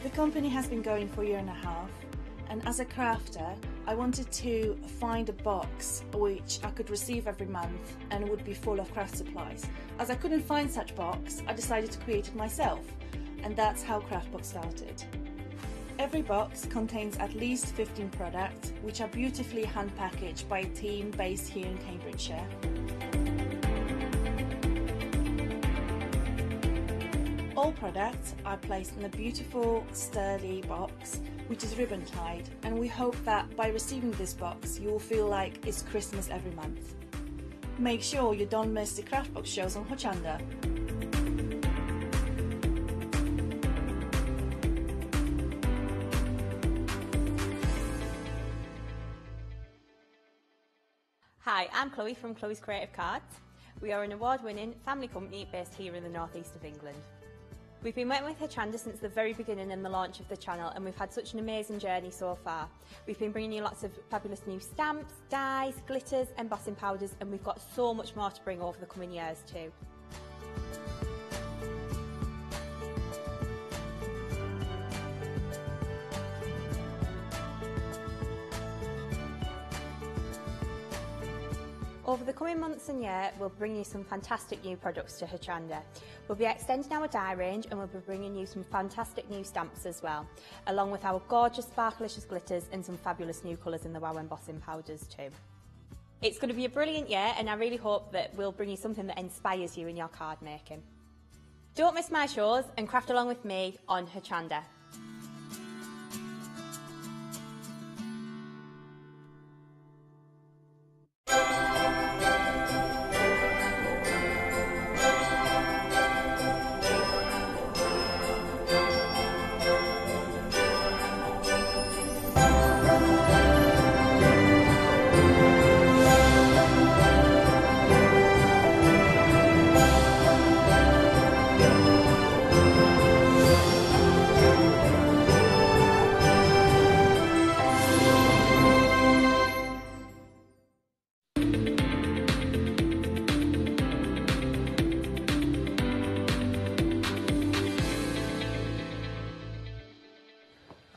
The company has been going for a year and a half, and as a crafter I wanted to find a box which I could receive every month and would be full of craft supplies. As I couldn't find such box, I decided to create it myself, and that's how Craftbox started. Every box contains at least 15 products, which are beautifully hand-packaged by a team based here in Cambridgeshire. All products are placed in a beautiful, sturdy box, which is ribbon-tied, and we hope that by receiving this box, you will feel like it's Christmas every month. Make sure you don't miss the Craftbox shows on Hochanda. Hi, I'm Chloe from Chloe's Creative Cards. We are an award-winning family company based here in the northeast of England. We've been working with Hochanda since the very beginning and the launch of the channel, and we've had such an amazing journey so far. We've been bringing you lots of fabulous new stamps, dyes, glitters, embossing powders, and we've got so much more to bring over the coming years too. Over the coming months and year, we'll bring you some fantastic new products to Hochanda. We'll be extending our dye range and we'll be bringing you some fantastic new stamps as well, along with our gorgeous sparklicious glitters and some fabulous new colours in the wow embossing powders too. It's going to be a brilliant year, and I really hope that we'll bring you something that inspires you in your card making. Don't miss my shows and craft along with me on Hochanda.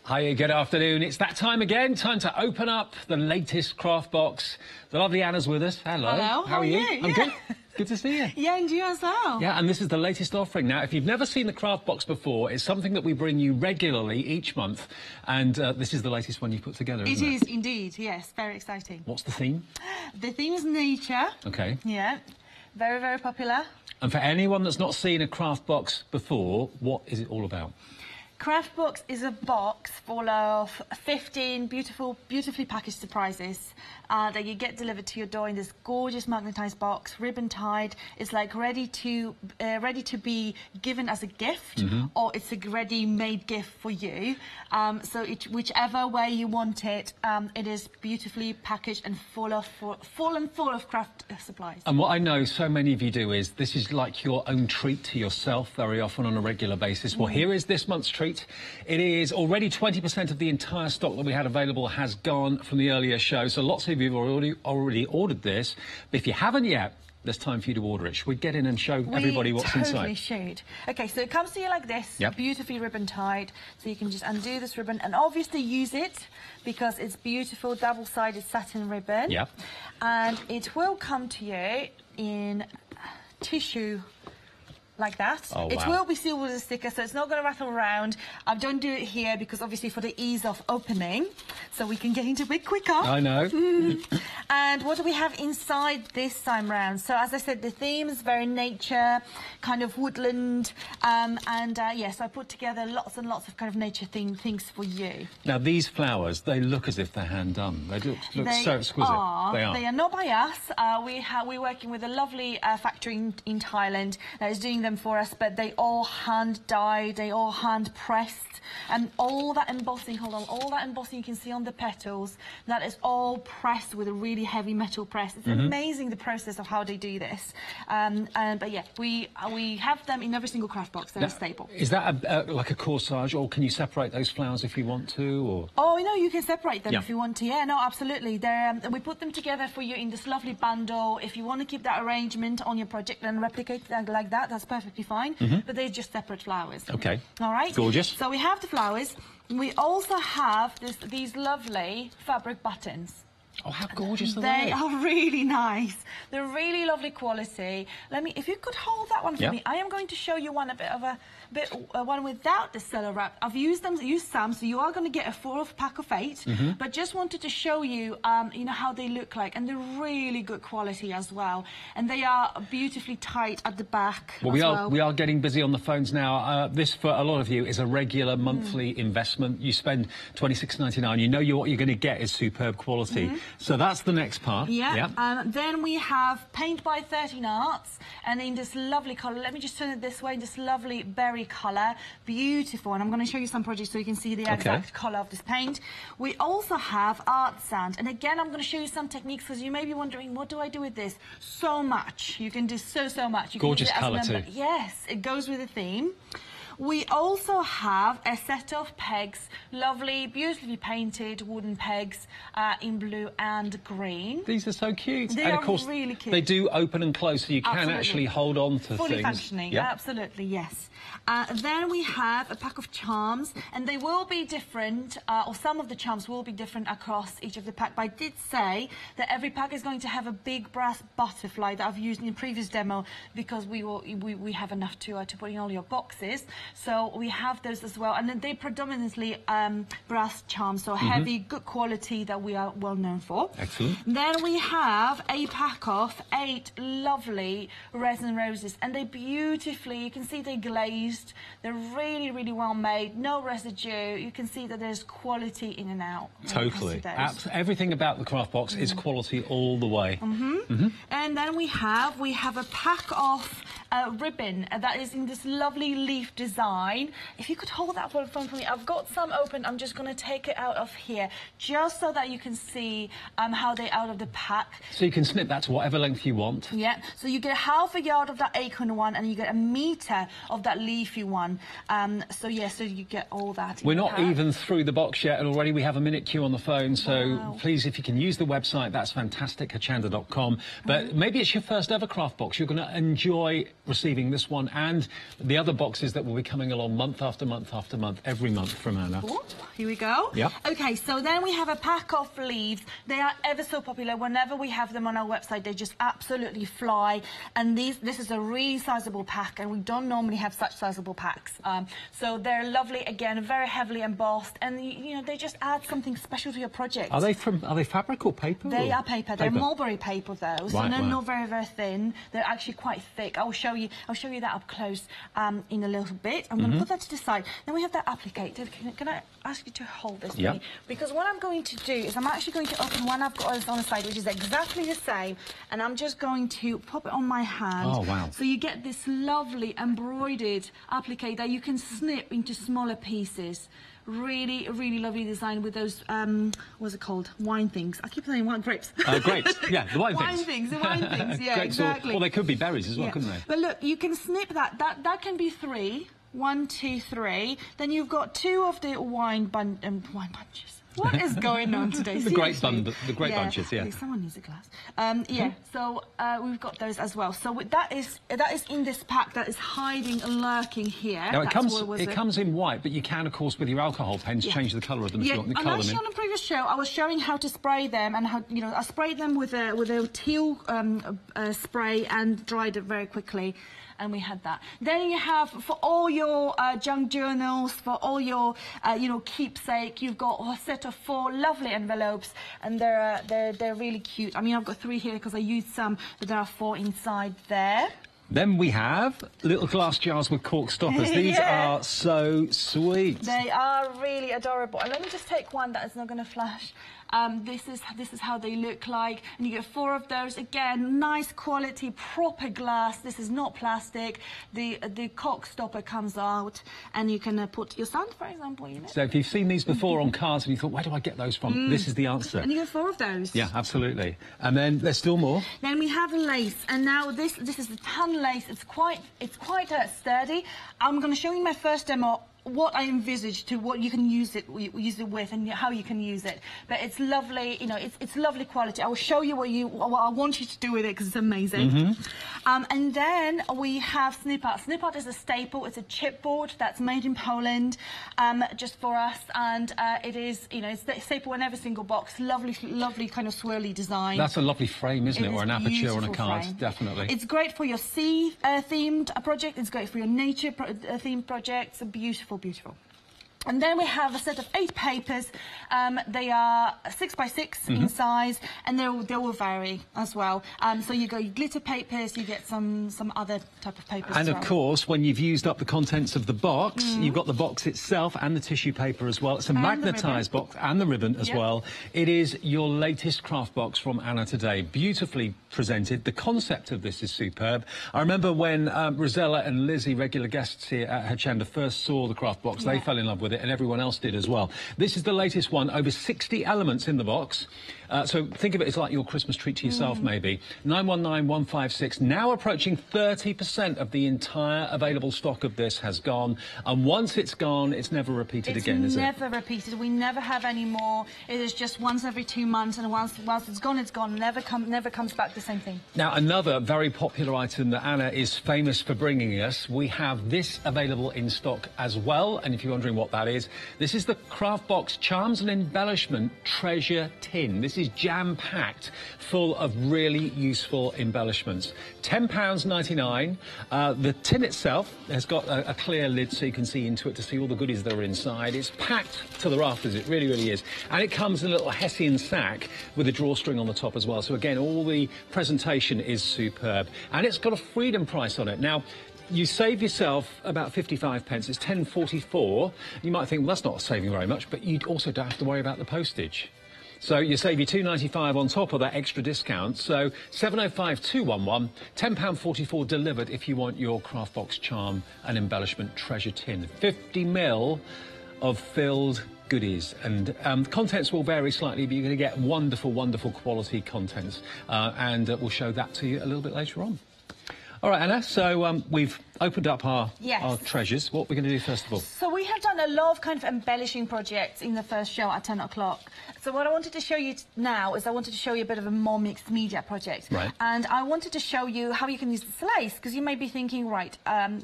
Hi, good afternoon. It's that time again. Time to open up the latest craft box. The lovely Anna's with us. Hello. Hello. How are you? I'm Yeah. good. Good to see you. Yeah, and you as well. Yeah, and this is the latest offering. Now, if you've never seen the craft box before, it's something that we bring you regularly each month, and this is the latest one you put together, It isn't it? is indeed, yes, very exciting. What's the theme? The theme is nature. Okay. Yeah, very, very popular. And for anyone that's not seen a craft box before, what is it all about? Craftbox is a box full of 15 beautifully packaged surprises that you get delivered to your door in this gorgeous magnetised box, ribbon tied. It's like ready to be given as a gift, or it's a ready-made gift for you. So whichever way you want it, it is beautifully packaged and full of craft supplies. And what I know so many of you do is this is like your own treat to yourself very often on a regular basis. Well, here is this month's treat. It is already 20% of the entire stock that we had available has gone from the earlier show, so lots of you have already ordered this. But if you haven't yet, there's time for you to order it. Should we get in and show everybody what's inside? We totally should. Okay, so it comes to you like this, beautifully ribbon tied. So you can just undo this ribbon and obviously use it because it's beautiful double-sided satin ribbon. Yeah. And it will come to you in tissue like that. Oh, it wow. will be sealed with a sticker, so it's not going to rattle around. I don't do it here because obviously for the ease of opening, so we can get into it quicker. I know. And what do we have inside this time round? So as I said, the theme is very nature, kind of woodland, yes, I put together lots and lots of kind of nature themed things for you. Now these flowers, they look as if they're hand done. They look so exquisite. They are not by us. We're working with a lovely factory in Thailand that is doing them for us, but they all hand dyed, they all hand pressed, and all that embossing, hold on, all that embossing you can see on the petals, that is all pressed with a really heavy metal press. It's amazing the process of how they do this. But yeah, we have them in every single craft box. They're a staple. Is that like a corsage, or can you separate those flowers if you want to? Or oh no, you can separate them if you want to. Yeah, no, absolutely. They're we put them together for you in this lovely bundle. If you want to keep that arrangement on your project and replicate that like that, that's perfectly fine. But they're just separate flowers. Okay. All right. Gorgeous. So we have the flowers. We also have these lovely fabric buttons. Oh, how gorgeous are they? They are really nice. They're really lovely quality. If you could hold that one for me, I am going to show you one one without the cello wrap. I've used some, so you are going to get a 4-pack of 8. But just wanted to show you, you know, how they look like, and they're really good quality as well. And they are beautifully tight at the back. Well, we are getting busy on the phones now. This, for a lot of you, is a regular monthly investment. You spend $26.99. You know what you're going to get is superb quality. So that's the next part. Yeah. Then we have Paint by 13 Arts, and in this lovely colour. Let me just turn it this way. This lovely berry colour, beautiful. And I'm going to show you some projects so you can see the exact colour of this paint. We also have Art Sand, and again, I'm going to show you some techniques because you may be wondering, what do I do with this? So much. You can do so much. You Gorgeous can colour too. Yes, it goes with the theme. We also have a set of pegs, lovely, beautifully painted wooden pegs in blue and green. These are so cute. They and are of course, really cute. They do open and close, so you can actually hold on to Fully things. functioning, absolutely, yes. Then we have a pack of charms, and they will be different, or some of the charms will be different across each of the pack. But I did say that every pack is going to have a big brass butterfly that I've used in the previous demo, because we have enough to put in all your boxes. So we have those as well, and then they predominantly brass charms, so heavy, good quality that we are well known for. Excellent. Then we have a pack of 8 lovely resin roses, and they beautifully, you can see they glazed, they're really, really well made, no residue, you can see that there's quality in and out. Totally. Everything about the craft box is quality all the way. And then we have a pack of ribbon that is in this lovely leaf design. If you could hold that for me, I've got some open. I'm just going to take it out of here, just so that you can see how they're out of the pack. So you can snip that to whatever length you want. Yeah, so you get half a yard of that acorn one, and you get a metre of that leafy one. So you get all that. We're not even through the box yet, and already we have a minute queue on the phone. So please, if you can use the website, that's fantastic, hochanda.com. But maybe it's your first ever craft box. You're going to enjoy receiving this one and the other boxes that will be coming along month after month after month, every month from Anna. Ooh, here we go. Yeah. Okay, so then we have a pack of leaves. They are ever so popular. Whenever we have them on our website, they just absolutely fly. And this is a really sizable pack, and we don't normally have such sizable packs. So they're lovely, again, very heavily embossed, and you know, they just add something special to your project. Are they fabric or paper? They are paper. They're mulberry paper though, so they're not very, very thin. They're actually quite thick. I'll show you that up close in a little bit. I'm going to put that to the side. Then we have that applicator. Can I ask you to hold this for me? Because what I'm going to do is I'm actually going to open one I've got on the side, which is exactly the same, and I'm just going to pop it on my hand. Oh, wow. So you get this lovely embroidered applicator that you can snip into smaller pieces. Really, really lovely design with those, what's it called? Wine things. I keep saying grapes. Grapes, yeah, the wine things. The wine things, yeah, grapes, exactly. Or they could be berries as well, couldn't they? But look, you can snip that. That can be 3. 1, 2, 3. Then you've got 2 of the wine bunches. What is going on today? The grape bunches, yeah. Someone needs a glass. So we've got those as well. So that is in this pack that is hiding and lurking here. Now it comes in white, but you can, of course, with your alcohol pens, change the colour of them if you want to colour them in. Actually, on a previous show, I was showing how to spray them and how I sprayed them with a teal spray and dried it very quickly. And we had that. Then you have, for all your junk journals, for all your, keepsake, you've got a set of 4 lovely envelopes, and they're really cute. I mean, I've got 3 here because I used some, but there are 4 inside there. Then we have little glass jars with cork stoppers. These are so sweet. They are really adorable. And let me just take one that is not going to flash. This is how they look like, and you get 4 of those. Again, nice quality, proper glass. This is not plastic. The cork stopper comes out, and you can put your son, for example, in it. So if you've seen these before on cars and you thought, where do I get those from? This is the answer. And you get 4 of those. Yeah, absolutely. And then there's still more. Then we have lace, and now this is the tan lace. It's quite sturdy. I'm going to show you my first demo. What I envisage to what you can use it with and how you can use it. But it's lovely, you know, it's lovely quality. I will show you what I want you to do with it because it's amazing. And then we have Snippart. Snippart is a staple. It's a chipboard that's made in Poland, just for us, and it is, you know, it's a staple in every single box. Lovely kind of swirly design. That's a lovely frame, isn't it? Or an aperture on a card, frame. Definitely. It's great for your sea themed project. It's great for your nature themed projects. Beautiful. And then we have a set of 8 papers. They are 6 by 6 in size, and they will vary as well. So you go glitter papers, you get some other type of papers. And as of well. course, when you've used up the contents of the box, you've got the box itself and the tissue paper as well. It's a magnetised box and the ribbon as well. It is your latest craft box from Anna today. Beautifully presented. The concept of this is superb. I remember when Rosella and Lizzie, regular guests here at Hochanda, first saw the craft box, they fell in love with it, and everyone else did as well. This is the latest one, over 60 elements in the box. So think of it as like your Christmas treat to yourself, maybe. 919156, now approaching 30% of the entire available stock of this has gone. And once it's gone, it's never repeated again, is it? It's never repeated. We never have any more. It is just once every 2 months, and once it's gone, it's gone. Never comes back the same thing. Now, another very popular item that Anna is famous for bringing us, we have this available in stock as well. And if you're wondering what that is, this is the Craft Box Charms and Embellishment Treasure Tin. This is jam-packed, full of really useful embellishments. £10.99. The tin itself has got a clear lid so you can see into it to see all the goodies that are inside. It's packed to the rafters, it really, really is. And it comes in a little Hessian sack with a drawstring on the top as well. So again, all the presentation is superb. And it's got a freedom price on it. Now, you save yourself about 55 pence. It's 10.44. You might think, well, that's not saving very much, but you also don't have to worry about the postage. So you save your £2.95 on top of that extra discount. So 705211, £10.44 delivered if you want your Craft Box Charm and Embellishment Treasure Tin. 50ml of filled goodies, and contents will vary slightly, but you're going to get wonderful, wonderful quality contents, and we'll show that to you a little bit later on. All right, Anna, so we've opened up our treasures. What are we going to do first of all? So we have done a lot of kind of embellishing projects in the first show at 10 o'clock. So what I wanted to show you now is I wanted to show you a bit of a more mixed media project. Right. And I wanted to show you how you can use this lace, because you may be thinking, right,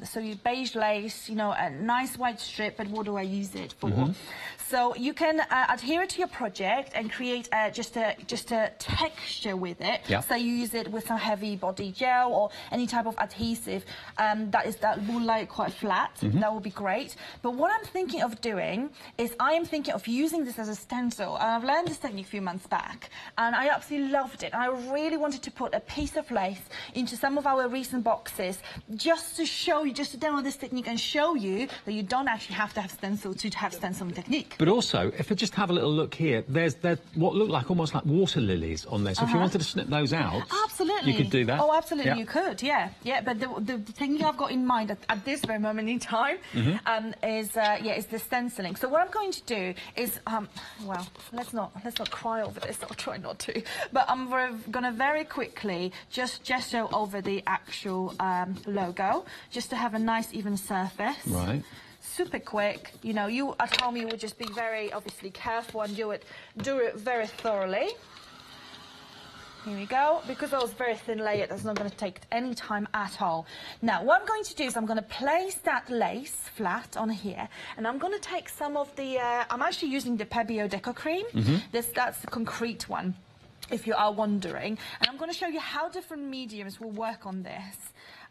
so you beige lace, you know, a nice white strip, but what do I use it for? So you can adhere it to your project and create just a texture with it. Yeah. So you use it with some heavy body gel or any type of adhesive that will lay quite flat. That will be great. But what I'm thinking of doing is I am thinking of using this as a stencil. And I've learned this technique a few months back, and I absolutely loved it. And I really wanted to put a piece of lace into some of our recent boxes just to show you, just to demo this technique and show you that you don't actually have to have stencil to have stenciling technique. But also, if we just have a little look here, there's what look like almost like water lilies on there. So if you wanted to snip those out, absolutely, you could do that. Oh, absolutely, you could. Yeah. But the technique I've got in mind at this very moment in time is the stenciling. So what I'm going to do is, well, let's not cry over this. I'll try not to. But I'm going to very quickly just gesture over the actual logo, just to have a nice even surface. Right. Super quick. You know, you at home, you would just be very obviously careful and do it very thoroughly. Here we go. Because that was very thin layer, that's not going to take any time at all. Now, what I'm going to do is I'm going to place that lace flat on here, and I'm going to take some of the... I'm actually using the Pebeo Deco Cream. That's the concrete one, if you are wondering. And I'm going to show you how different mediums will work on this.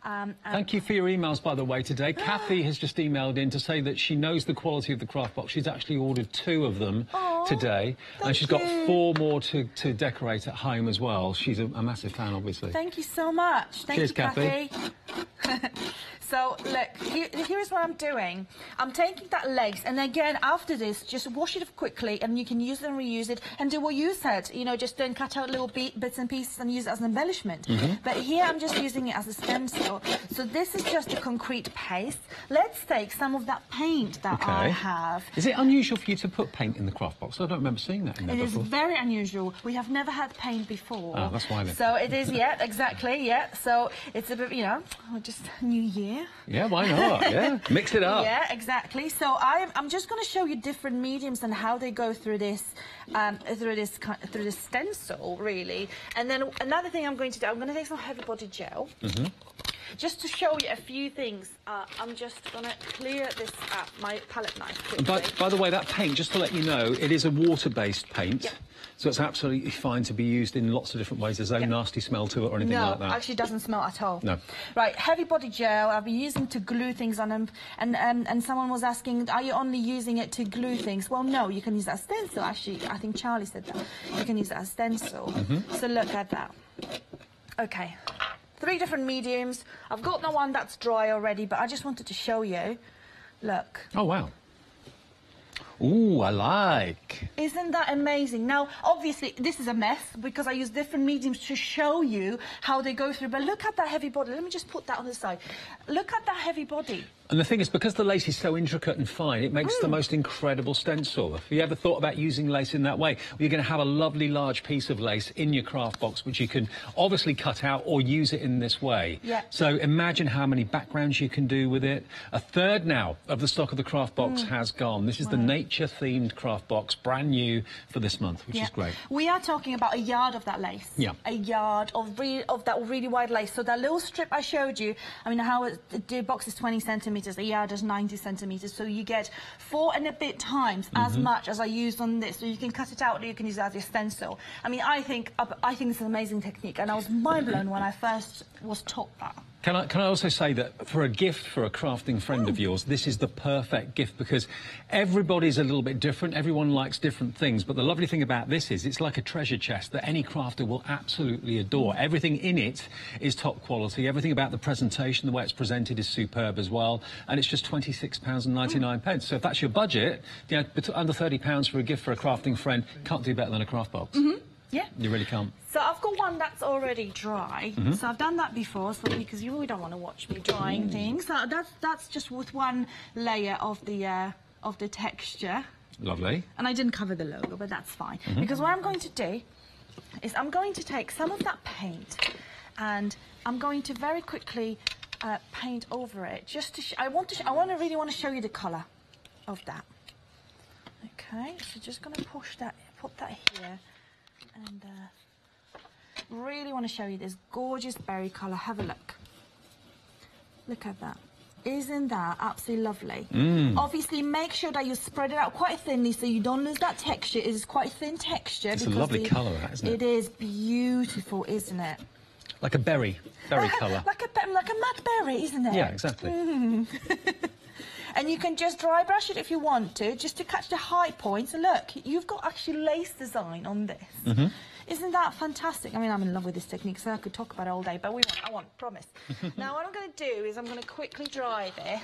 Thank you for your emails, by the way, today. Kathy has just emailed in to say that she knows the quality of the craft box. She's actually ordered 2 of them today, and she's got 4 more to decorate at home as well. She's a massive fan, obviously. Thank you so much. Thank Cheers, you, Kathy. So look, here's what I'm doing. I'm taking that lace, and again, after this, just wash it quickly, and you can use it and reuse it, and do what you said, you know, just then cut out little bits and pieces and use it as an embellishment. But here I'm just using it as a stencil. So this is just a concrete paste. Let's take some of that paint that I have. Is it unusual for you to put paint in the craft box? I don't remember seeing that in there before. It is very unusual. We have never had paint before. Oh, that's why then. So it is, yeah, exactly, yeah. So it's a bit, you know, just New Year. Yeah, why not? Yeah, mix it up. Yeah, exactly. So I'm just going to show you different mediums and how they go through this stencil, really. And then another thing I'm going to do, I'm going to take some heavy body gel. Just to show you a few things, I'm just going to clear this up, my palette knife. By the way, that paint, just to let you know, it is a water-based paint. Yep. So it's absolutely fine to be used in lots of different ways. There's no nasty smell to it or anything like that. No, actually doesn't smell at all. No. Right, heavy body gel, I've been using to glue things on them. And someone was asking, are you only using it to glue things? Well, no, you can use that as stencil. Actually, I think Charlie said that. You can use that as stencil. So look at that. Okay. 3 different mediums. I've got the one that's dry already, but I just wanted to show you. Look. Oh, wow. Ooh, I like. Isn't that amazing? Now, obviously, this is a mess because I use different mediums to show you how they go through. But look at that heavy body. Let me just put that on the side. Look at that heavy body. And the thing is, because the lace is so intricate and fine, it makes the most incredible stencil. If you ever thought about using lace in that way, you're going to have a lovely large piece of lace in your craft box, which you can obviously cut out or use it in this way. Yeah. So imagine how many backgrounds you can do with it. A third now of the stock of the craft box has gone. This is the nature-themed craft box, brand new for this month, which is great. We are talking about a yard of that lace. Yeah. A yard of that really wide lace. So that little strip I showed you, I mean, how the box is 20 centimetres. A yard is 90 centimetres, so you get 4 and a bit times as much as I used on this. So you can cut it out, or you can use it as your stencil. I mean, I think it's an amazing technique, and I was mind blown when I first was taught that. Can I also say that for a gift for a crafting friend of yours, this is the perfect gift because everybody's a little bit different. Everyone likes different things. But the lovely thing about this is it's like a treasure chest that any crafter will absolutely adore. Everything in it is top quality. Everything about the presentation, the way it's presented is superb as well. And it's just £26.99. So if that's your budget, you know, under £30 for a gift for a crafting friend, can't do better than a craft box. Yeah. You really can't. So I've got one that's already dry. So I've done that before, so because you really don't want to watch me drying things. So that's just with one layer of the texture. Lovely. And I didn't cover the logo, but that's fine. Because what I'm going to do is I'm going to take some of that paint and I'm going to very quickly paint over it. Just to I really want to show you the colour of that. Okay, so just going to put that here. And really want to show you this gorgeous berry colour. Have a look. Look at that. Isn't that absolutely lovely? Obviously, make sure that you spread it out quite thinly so you don't lose that texture. It is quite thin texture. It's a lovely colour, isn't it? It is beautiful, isn't it? Like a berry colour. like a mad berry, isn't it? Yeah, exactly. And you can just dry brush it if you want to, just to catch the high points. And look, you've got actually lace design on this. Isn't that fantastic? I mean, I'm in love with this technique, so I could talk about it all day, but I won't, promise. Now, what I'm going to do is I'm going to quickly dry this.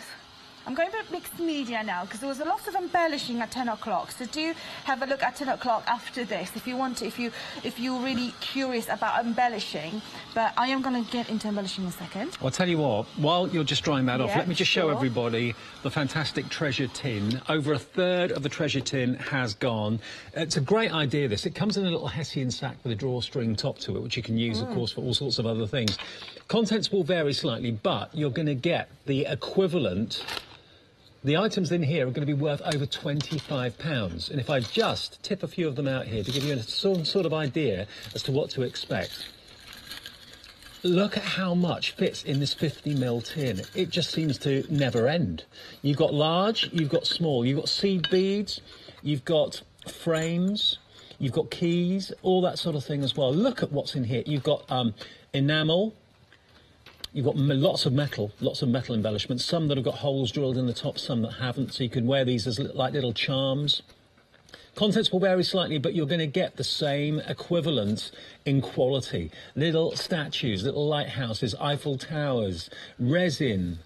I'm going for mixed media now because there was a lot of embellishing at 10 o'clock. So do have a look at 10 o'clock after this if you want to, if you're really curious about embellishing. But I am going to get into embellishing in a second. I'll tell you what, while you're just drying that off, let me just show everybody the fantastic treasure tin. Over a third of the treasure tin has gone. It's a great idea, this. It comes in a little Hessian sack with a drawstring top to it, which you can use, of course, for all sorts of other things. Contents will vary slightly, but you're going to get the equivalent. The items in here are going to be worth over £25. And if I just tip a few of them out here to give you some sort of idea as to what to expect. Look at how much fits in this 50ml tin. It just seems to never end. You've got large, you've got small, you've got seed beads, you've got frames, you've got keys, all that sort of thing as well. Look at what's in here. You've got enamel. You've got lots of metal embellishments, some that have got holes drilled in the top, some that haven't, so you can wear these as like little charms. Contents will vary slightly, but you're going to get the same equivalent in quality. Little statues, little lighthouses, Eiffel Towers, resin,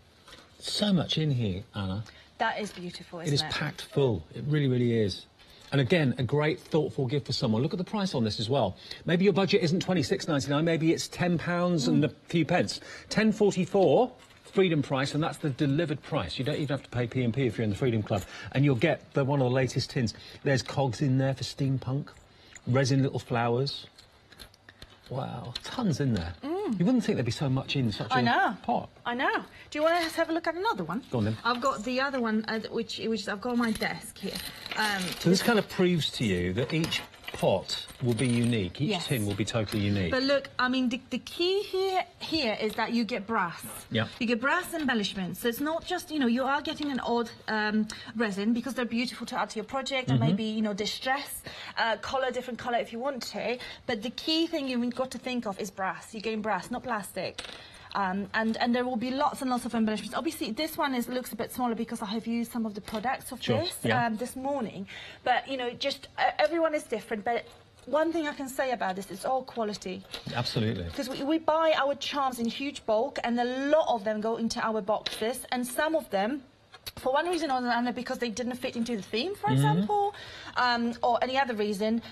So much in here, Anna. That is beautiful, isn't It it? is packed full. It really, really is. And again, a great, thoughtful gift for someone. Look at the price on this as well. Maybe your budget isn't £26.99. Maybe it's £10 and a few pence. £10.44. Freedom price, and that's the delivered price. You don't even have to pay P&P if you're in the Freedom Club. And you'll get one of the latest tins. There's cogs in there for steampunk, resin little flowers. Wow, tons in there. You wouldn't think there'd be so much in such a pot. I know. Do you want to have a look at another one? Go on then. I've got the other one, which I've got on my desk here. So this kind of proves to you that each pot will be unique. Each tin will be totally unique. But look, I mean, the key here is that you get brass. Yeah. You get brass embellishments. So it's not just, you know, you are getting an odd resin because they're beautiful to add to your project, and maybe, you know, distress, different colour if you want to. But the key thing you've got to think of is brass. You're getting brass, not plastic. And there will be lots and lots of embellishments. Obviously, this one looks a bit smaller because I have used some of the products of this morning. But, you know, just everyone is different. But one thing I can say about this, it's all quality. Absolutely. Because we buy our charms in huge bulk, and a lot of them go into our boxes, and some of them, for one reason or another, because they didn't fit into the theme, for example, or any other reason,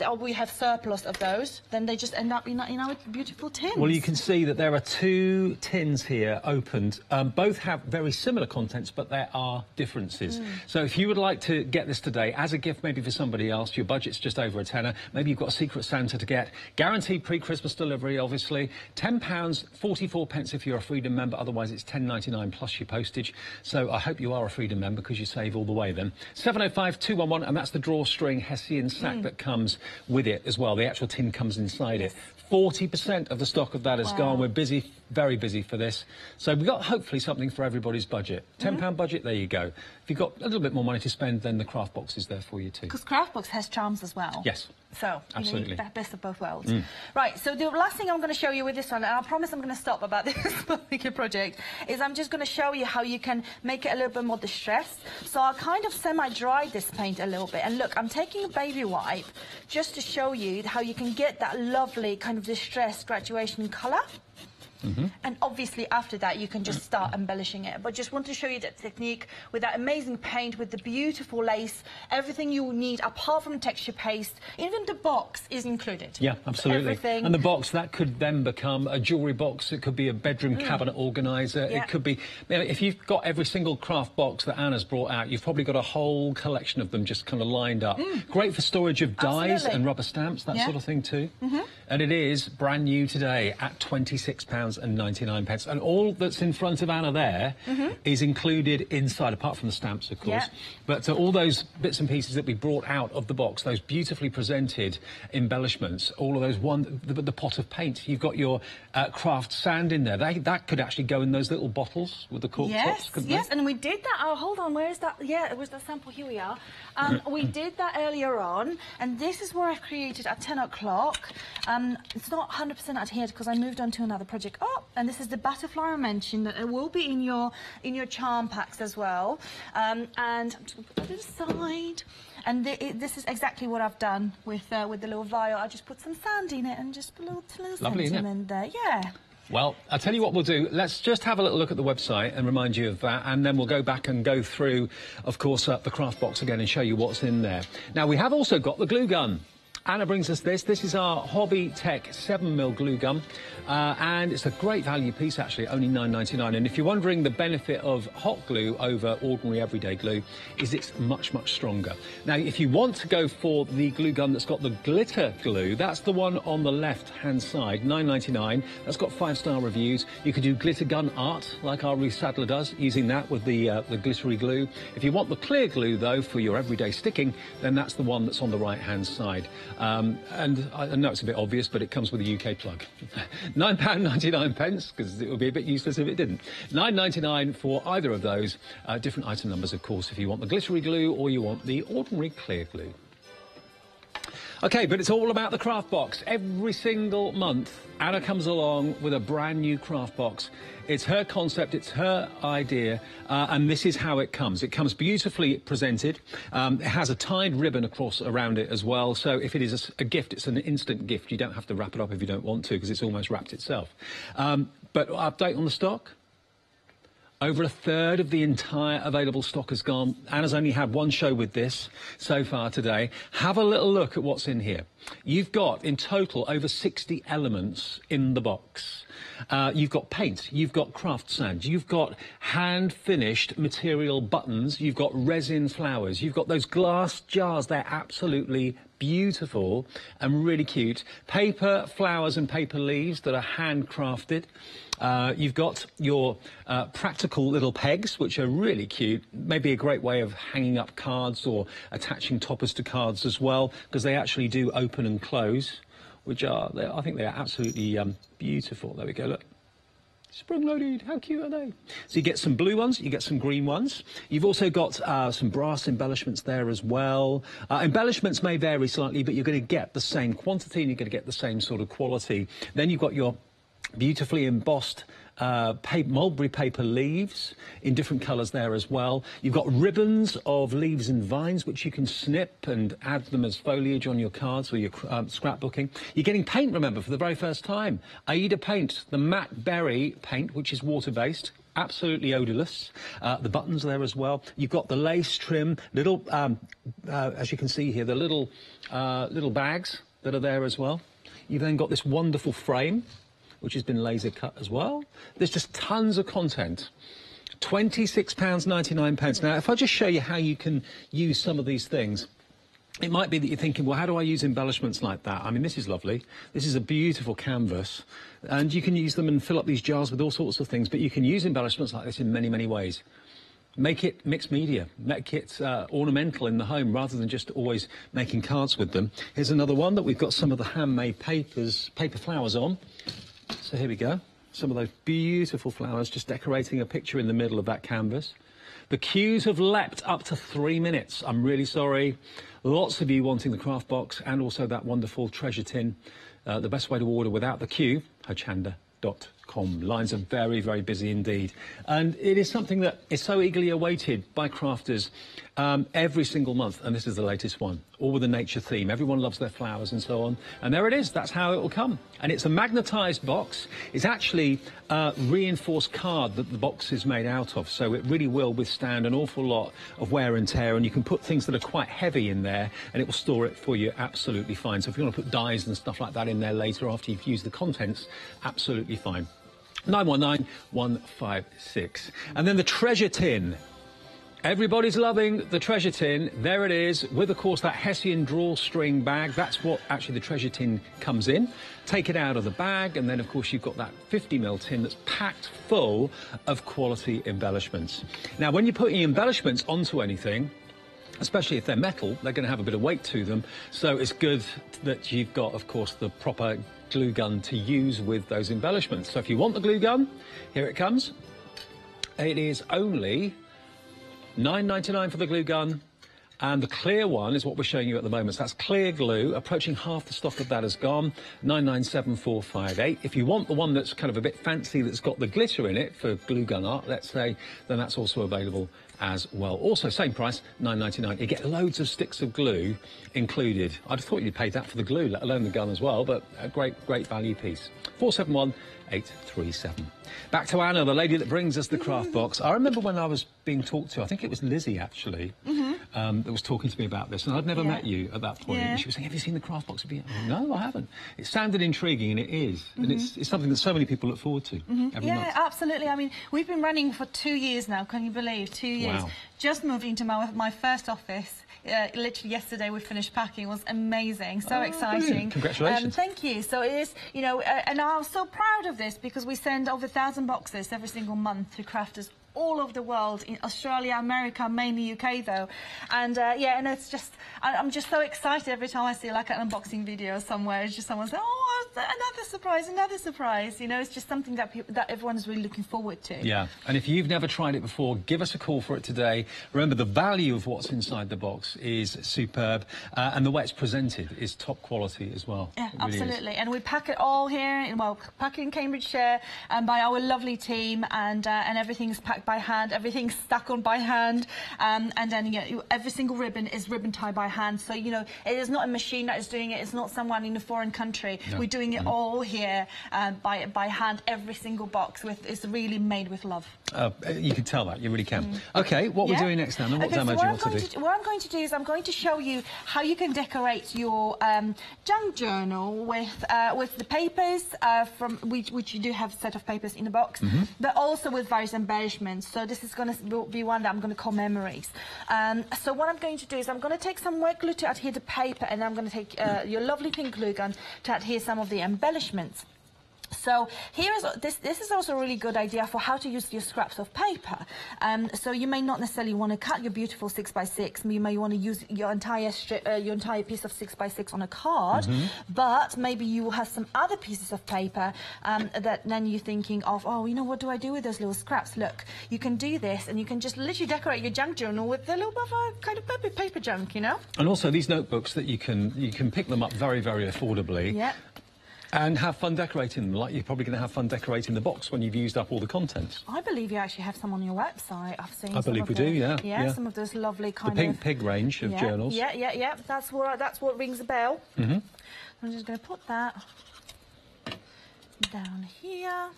or we have surplus of those, then they just end up in our beautiful tins. Well, you can see that there are two tins here opened. Both have very similar contents, but there are differences. So if you would like to get this today as a gift, maybe for somebody else, your budget's just over a tenner, maybe you've got a Secret Santa to get, guaranteed pre-Christmas delivery, obviously, £10.44 if you're a Freedom member, otherwise it's £10.99 plus your postage. So I hope you are a Freedom member, because you save all the way then. 705 211, and that's the drawstring Hessian sack that comes with it as well. The actual tin comes inside it. 40% of the stock of that is gone. We're busy, very busy for this. So we've got hopefully something for everybody's budget. £10 budget, there you go. If you've got a little bit more money to spend, then the craft box is there for you too. Because craft box has charms as well. Yes. So, absolutely. You know, best of both worlds. Right, so the last thing I'm going to show you with this one, and I promise I'm going to stop about this particular project, is I'm just going to show you how you can make it a little bit more distressed. So I kind of semi-dried this paint a little bit. And look, I'm taking a baby wipe just to show you how you can get that lovely kind of distressed graduation colour. And obviously after that you can just start embellishing it, but just want to show you that technique with that amazing paint, with the beautiful lace, everything you need apart from texture paste. Even the box is included. Yeah, absolutely. Everything. And the box, that could then become a jewellery box, it could be a bedroom cabinet organiser, it could be, you know, if you've got every single craft box that Anna's brought out, you've probably got a whole collection of them just kind of lined up. Great for storage of dies and rubber stamps, that sort of thing too. And it is brand new today at £26.99, and all that's in front of Anna there is included inside, apart from the stamps, of course. But all those bits and pieces that we brought out of the box, those beautifully presented embellishments, all of those the pot of paint. You've got your craft sand in there. That could actually go in those little bottles with the cork tops, couldn't Yes, and we did that. Oh, hold on, where is that? Yeah, it was the sample. Here we are. We did that earlier on, and this is what I've created at 10 o'clock. It's not 100% adhered because I moved on to another project. Oh, and this is the butterfly I mentioned that it will be in your charm packs as well. And I'm just going to put that aside. And this is exactly what I've done with the little vial. I just put some sand in it and just put a little sentiment there. Yeah. Well, I'll tell you what we'll do. Let's just have a little look at the website and remind you of that, and then we'll go back and go through, of course, the craft box again and show you what's in there. Now, we have also got the glue gun. Anna brings us this. This is our Hobby Tech 7mm glue gun, and it's a great value piece, actually, only £9.99. And if you're wondering the benefit of hot glue over ordinary everyday glue, is it's much, much stronger. Now, if you want to go for the glue gun that's got the glitter glue, that's the one on the left-hand side, £9.99. That's got 5-star reviews. You can do glitter gun art, like our Ruth Sadler does, using that with the glittery glue. If you want the clear glue, though, for your everyday sticking, then that's the one that's on the right-hand side. And I know it's a bit obvious, but it comes with a UK plug. £9.99, because it would be a bit useless if it didn't. £9.99 for either of those. Different item numbers, of course, if you want the glittery glue or you want the ordinary clear glue. OK, but it's all about the craft box. Every single month, Anna comes along with a brand new craft box. It's her concept, it's her idea, and this is how it comes. It comes beautifully presented. It has a tied ribbon around it as well, so if it is a gift, it's an instant gift. You don't have to wrap it up if you don't want to, because it's almost wrapped itself. But update on the stock? Over a third of the entire available stock has gone. Anna's only had one show with this so far today. Have a little look at what's in here. You've got, in total, over 60 elements in the box. You've got paint, you've got craft sand, you've got hand-finished material buttons, you've got resin flowers, you've got those glass jars. They're absolutely beautiful and really cute. Paper flowers and paper leaves that are handcrafted. You've got your practical little pegs, which are really cute. Maybe a great way of hanging up cards or attaching toppers to cards as well, because they actually do open and close, which are, I think they're absolutely beautiful. There we go, look. Spring-loaded, how cute are they? So you get some blue ones, you get some green ones. You've also got some brass embellishments there as well. Embellishments may vary slightly, but you're going to get the same quantity and you're going to get the same sort of quality. Then you've got your beautifully embossed mulberry paper leaves in different colours there as well. You've got ribbons of leaves and vines which you can snip and add them as foliage on your cards or your scrapbooking. You're getting paint, remember, for the very first time. Aida paint, the matte berry paint, which is water-based. Absolutely odourless. The buttons there as well. You've got the lace trim, little, as you can see here, the little bags that are there as well. You've then got this wonderful frame, which has been laser cut as well. There's just tons of content. £26.99. Now, if I just show you how you can use some of these things, it might be that you're thinking, well, how do I use embellishments like that? I mean, this is lovely. This is a beautiful canvas, and you can use them and fill up these jars with all sorts of things, but you can use embellishments like this in many, many ways. Make it mixed media, make it ornamental in the home rather than just always making cards with them. Here's another one that we've got some of the handmade paper flowers on. So here we go, some of those beautiful flowers, just decorating a picture in the middle of that canvas. The queues have leapt up to 3 minutes. I'm really sorry. Lots of you wanting the craft box and also that wonderful treasure tin. The best way to order without the queue, hochanda.com. Lines are very, very busy indeed. And it is something that is so eagerly awaited by crafters every single month. And this is the latest one, all with a nature theme. Everyone loves their flowers and so on. And there it is. That's how it will come. And it's a magnetised box. It's actually reinforced card that the box is made out of. So it really will withstand an awful lot of wear and tear. And you can put things that are quite heavy in there and it will store it for you absolutely fine. So if you want to put dies and stuff like that in there later after you've used the contents, absolutely fine. 919156. And then the treasure tin. Everybody's loving the treasure tin. There it is, with, of course, that Hessian drawstring bag. That's what actually the treasure tin comes in. Take it out of the bag, and then, of course, you've got that 50ml tin that's packed full of quality embellishments. Now, when you're putting embellishments onto anything, especially if they're metal, they're going to have a bit of weight to them. So it's good that you've got, of course, the proper glue gun to use with those embellishments. So if you want the glue gun, here it comes. It is only £9.99 for the glue gun, and the clear one is what we're showing you at the moment. So that's clear glue. Approaching half the stock of that has gone. 997458. If you want the one that's kind of a bit fancy, that's got the glitter in it for glue gun art, let's say, then that's also available as well. Also, same price, £9.99. You get loads of sticks of glue included. I'd have thought you'd pay that for the glue, let alone the gun as well, but a great value piece. 471837. Back to Anna, the lady that brings us the craft box. I remember when I was being talked to, I think it was Lizzie actually, that was talking to me about this, and I'd never met you at that point. And she was saying, have you seen the craft box? No, I haven't. It sounded intriguing, and it is. And it's something that so many people look forward to every month. Absolutely. I mean, we've been running for 2 years now, can you believe? 2 years. Wow. Just moved into my first office. Literally yesterday we finished packing. It was amazing, so exciting. Brilliant. Congratulations. Thank you. So it is, you know, and I'm so proud of this because we send over 1,000 boxes every single month to crafters all over the world, in Australia, America, mainly UK though. And yeah, and it's just, I'm just so excited every time I see like an unboxing video somewhere. It's just someone saying, oh, another surprise. You know, it's just something that that everyone's really looking forward to. Yeah, and if you've never tried it before, give us a call for it today. Remember, the value of what's inside the box is superb, and the way it's presented is top quality as well. Yeah, it really absolutely. is. And we pack it all here, pack it in Cambridgeshire, by our lovely team, and everything is packed by hand. Everything's stuck on by hand. And then every single ribbon is ribbon tied by hand. So, you know, it is not a machine that is doing it. It's not someone in a foreign country. No. We're doing it all here by hand. Every single box is really made with love. You can tell that. You really can. OK, what we're doing next now? And what demo do you want to do? What I'm going to do is I'm going to show you how you can decorate your junk journal with the papers from which you do have a set of papers in the box, but also with various embellishments. So this is going to be one that I'm going to call memories. So what I'm going to do is I'm going to take some white glue to adhere the paper, and I'm going to take your lovely pink glue gun to adhere some of the embellishments. So here is this is also a really good idea for how to use your scraps of paper. So you may not necessarily want to cut your beautiful 6x6. You may want to use your entire piece of 6x6 on a card, but maybe you will have some other pieces of paper that then you're thinking of, oh, you know, what do I do with those little scraps? Look, you can do this, and you can just literally decorate your junk journal with a little bit of a kind of paper junk, you know. And also these notebooks that you can pick them up very, very affordably. Yeah. And have fun decorating them, like you're probably going to have fun decorating the box when you've used up all the contents. I believe you actually have some on your website. I've seen. I believe we do, yeah. Yeah, some of those lovely kind of... The Pink Pig range of journals. Yeah. That's what rings a bell. I'm just going to put that down here.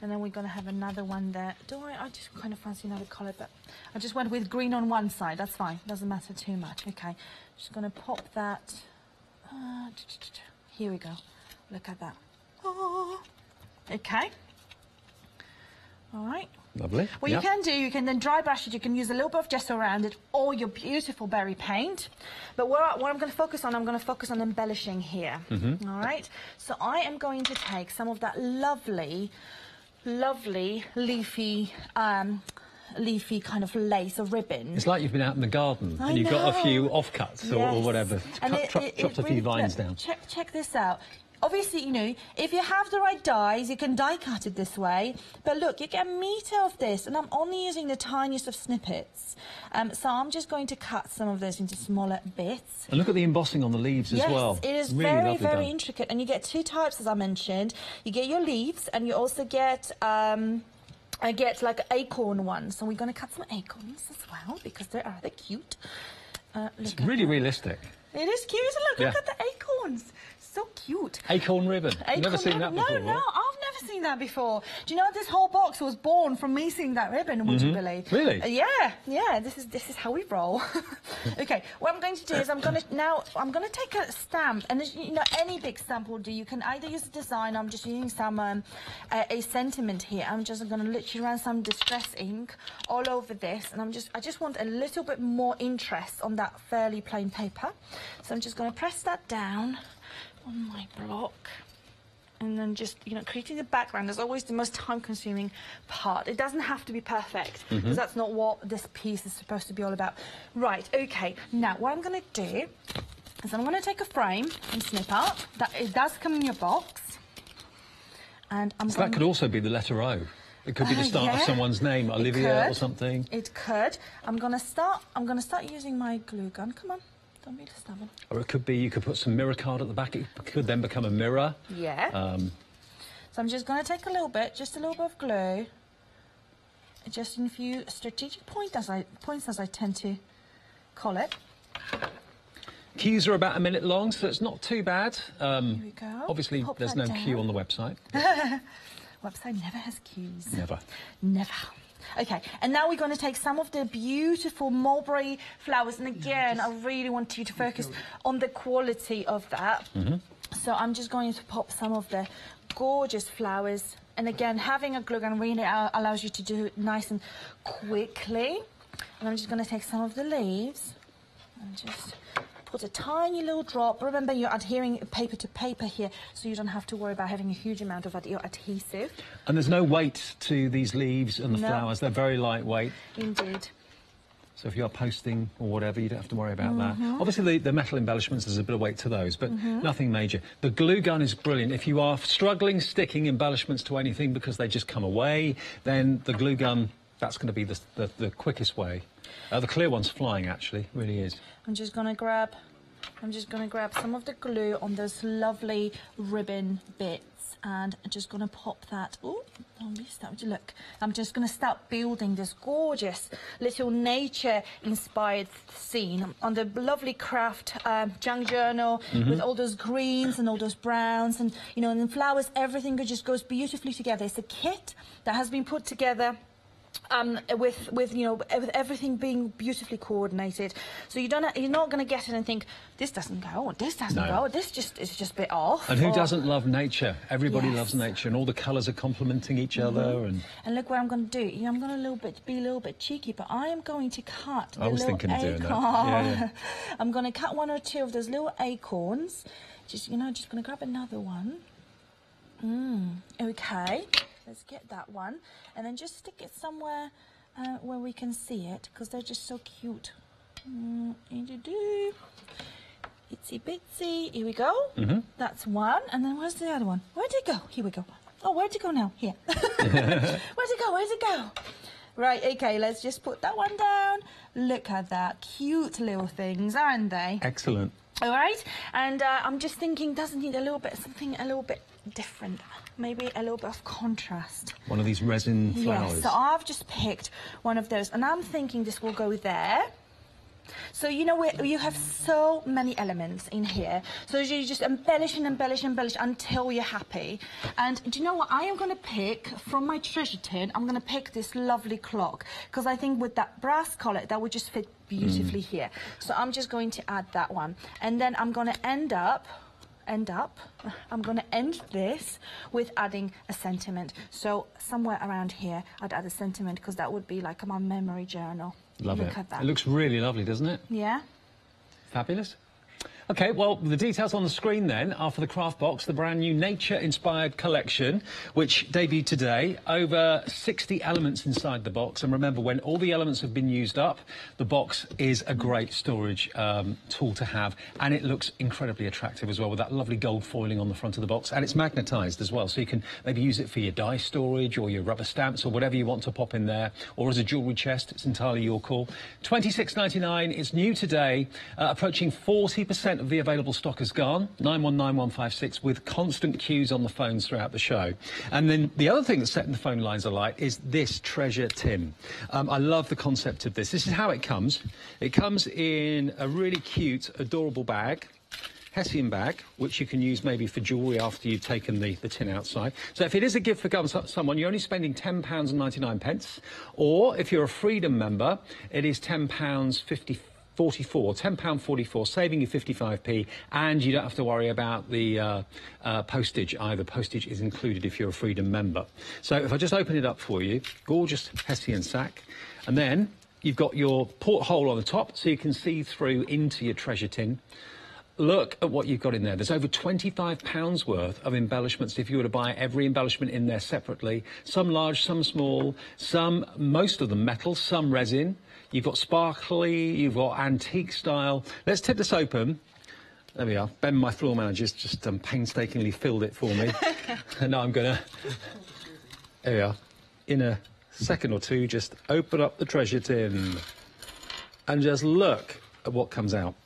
And then we're going to have another one there. I just kind of fancy another colour, but I just went with green on one side. That's fine. Doesn't matter too much. Okay. Just going to pop that. Here we go. Look at that. Oh. Okay. All right. Lovely. What you can do, you can then dry brush it. You can use a little bit of gesso around it, or your beautiful berry paint. But what I'm going to focus on, I'm going to focus on embellishing here. All right. So I am going to take some of that lovely, lovely leafy kind of lace or ribbon. It's like you've been out in the garden and you've got a few offcuts or whatever. Chopped a few vines down. Check this out. Obviously, you know, if you have the right dies, you can die cut it this way. But look, you get a metre of this, and I'm only using the tiniest of snippets. So I'm just going to cut some of this into smaller bits. And look at the embossing on the leaves as well. Yes, it is really very intricate. And you get two types, as I mentioned. You get your leaves, and you also get... I get like acorn ones, so we're going to cut some acorns as well because they're rather cute. It's really realistic. It is cute. Look at the acorns. So cute. Acorn ribbon. I've never seen that before. No, I've never seen that before. Do you know this whole box was born from me seeing that ribbon? Would you believe? Really? Yeah. This is how we roll. Okay. What I'm going to do is I'm going to take a stamp, and you know, any big stamp will do. You can either use a design. I'm just using some a sentiment here. I'm just going to literally run some distress ink all over this, and I just want a little bit more interest on that fairly plain paper. So I'm just going to press that down on my block, and then just, you know, creating the background is always the most time-consuming part. It doesn't have to be perfect, because that's not what this piece is supposed to be all about. Right, okay, now what I'm going to do is I'm going to take a frame and snip out. It does come in your box, and that could also be the letter O. It could be the start of someone's name, Olivia or something. It could. I'm going to start using my glue gun. Come on. Don't be stubborn. Or it could be you could put some mirror card at the back. It could then become a mirror. Yeah. So I'm just going to take a little bit of glue, just in a few strategic points, as I tend to call it. Queues are about a minute long, so it's not too bad. Here we go. Obviously, there's no queue on the website. Website never has queues. Never. Okay, and now we're going to take some of the beautiful mulberry flowers, and again, I really want you to focus on the quality of that. So I'm just going to pop some of the gorgeous flowers, and again, having a glue gun really allows you to do it nice and quickly. And I'm just going to take some of the leaves and just put a tiny little drop. Remember, you're adhering paper to paper here, so you don't have to worry about having a huge amount of adhesive. And there's no weight to these leaves and the flowers. They're very lightweight. Indeed. So if you're posting or whatever, you don't have to worry about that. Obviously, the metal embellishments, there's a bit of weight to those, but nothing major. The glue gun is brilliant. If you are struggling sticking embellishments to anything because they just come away, then the glue gun, that's going to be the quickest way. The clear one's flying, actually, really is. I'm just going to grab I'm just going to grab some of the glue on those lovely ribbon bits and I'm just going to pop that. Oh, look. I'm just going to start building this gorgeous little nature-inspired scene on the lovely craft junk journal with all those greens and all those browns and, you know, and the flowers, everything just goes beautifully together. It's a kit that has been put together with you know, with everything being beautifully coordinated, so you're not going to get it and think this doesn't go, this doesn't go, this is just a bit off. And who doesn't love nature? Everybody loves nature, and all the colours are complementing each other. And look what I'm going to do. I'm going to be a little bit cheeky, but I am going to cut. I was thinking of doing that. Yeah. I'm going to cut 1 or 2 of those little acorns. Just going to grab another one. Okay. Let's get that one, and then just stick it somewhere where we can see it, because they're just so cute. Itsy bitsy. Here we go. That's one, and then where's the other one? Where'd it go? Here we go. Oh, where'd it go now? Here. Where'd it go? Where'd it go? Right, okay, let's just put that one down. Look at that. Cute little things, aren't they? Excellent. All right, and I'm just thinking, doesn't need a little bit, something a little bit different, maybe a little bit of contrast. One of these resin flowers. Yes, so I've just picked one of those, and I'm thinking this will go there. So, you know, you have so many elements in here. So you just embellish and embellish and embellish until you're happy. And do you know what? I am going to pick, from my treasure tin, I'm going to pick this lovely clock. Because I think with that brass collet, that would just fit beautifully here. So I'm just going to add that one. And then I'm going to end this with adding a sentiment. So somewhere around here, I'd add a sentiment, because that would be like my memory journal. Love it. Look at that. It looks really lovely, doesn't it? Yeah. Fabulous. OK, well, the details on the screen then are for the craft box, the brand new nature-inspired collection, which debuted today. Over 60 elements inside the box. And remember, when all the elements have been used up, the box is a great storage tool to have. And it looks incredibly attractive as well, with that lovely gold foiling on the front of the box. And it's magnetised as well, so you can maybe use it for your die storage or your rubber stamps or whatever you want to pop in there. Or as a jewellery chest, it's entirely your call. £26.99. It's new today, approaching 40% of the available stock has gone, 919156, with constant queues on the phones throughout the show. And then the other thing that's setting the phone lines alight is this treasure tin. I love the concept of this. This is how it comes. It comes in a really cute, adorable bag. Hessian bag, which you can use maybe for jewellery after you've taken the tin outside. So if it is a gift for someone, you're only spending £10.99, or if you're a Freedom member, it is £10.44, £10.44, saving you 55p, and you don't have to worry about the postage either. Postage is included if you're a Freedom member. So if I just open it up for you, gorgeous Hessian sack, and then you've got your porthole on the top so you can see through into your treasure tin. Look at what you've got in there. There's over £25 worth of embellishments if you were to buy every embellishment in there separately. Some large, some small, most of them metal, some resin. You've got sparkly, you've got antique style. Let's tip this open. There we are. Ben, my floor manager's just painstakingly filled it for me. And now I'm going to... There we are. In a second or two, just open up the treasure tin and just look at what comes out.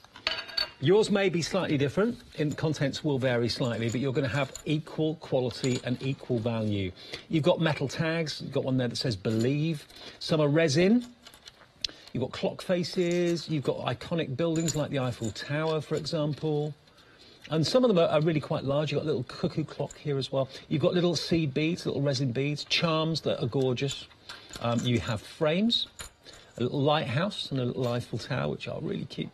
Yours may be slightly different, and contents will vary slightly, but you're going to have equal quality and equal value. You've got metal tags. You've got one there that says Believe. Some are resin. You've got clock faces. You've got iconic buildings like the Eiffel Tower, for example. And some of them are really quite large. You've got a little cuckoo clock here as well. You've got little seed beads, little resin beads, charms that are gorgeous. You have frames, a little lighthouse and a little Eiffel Tower, which are really cute.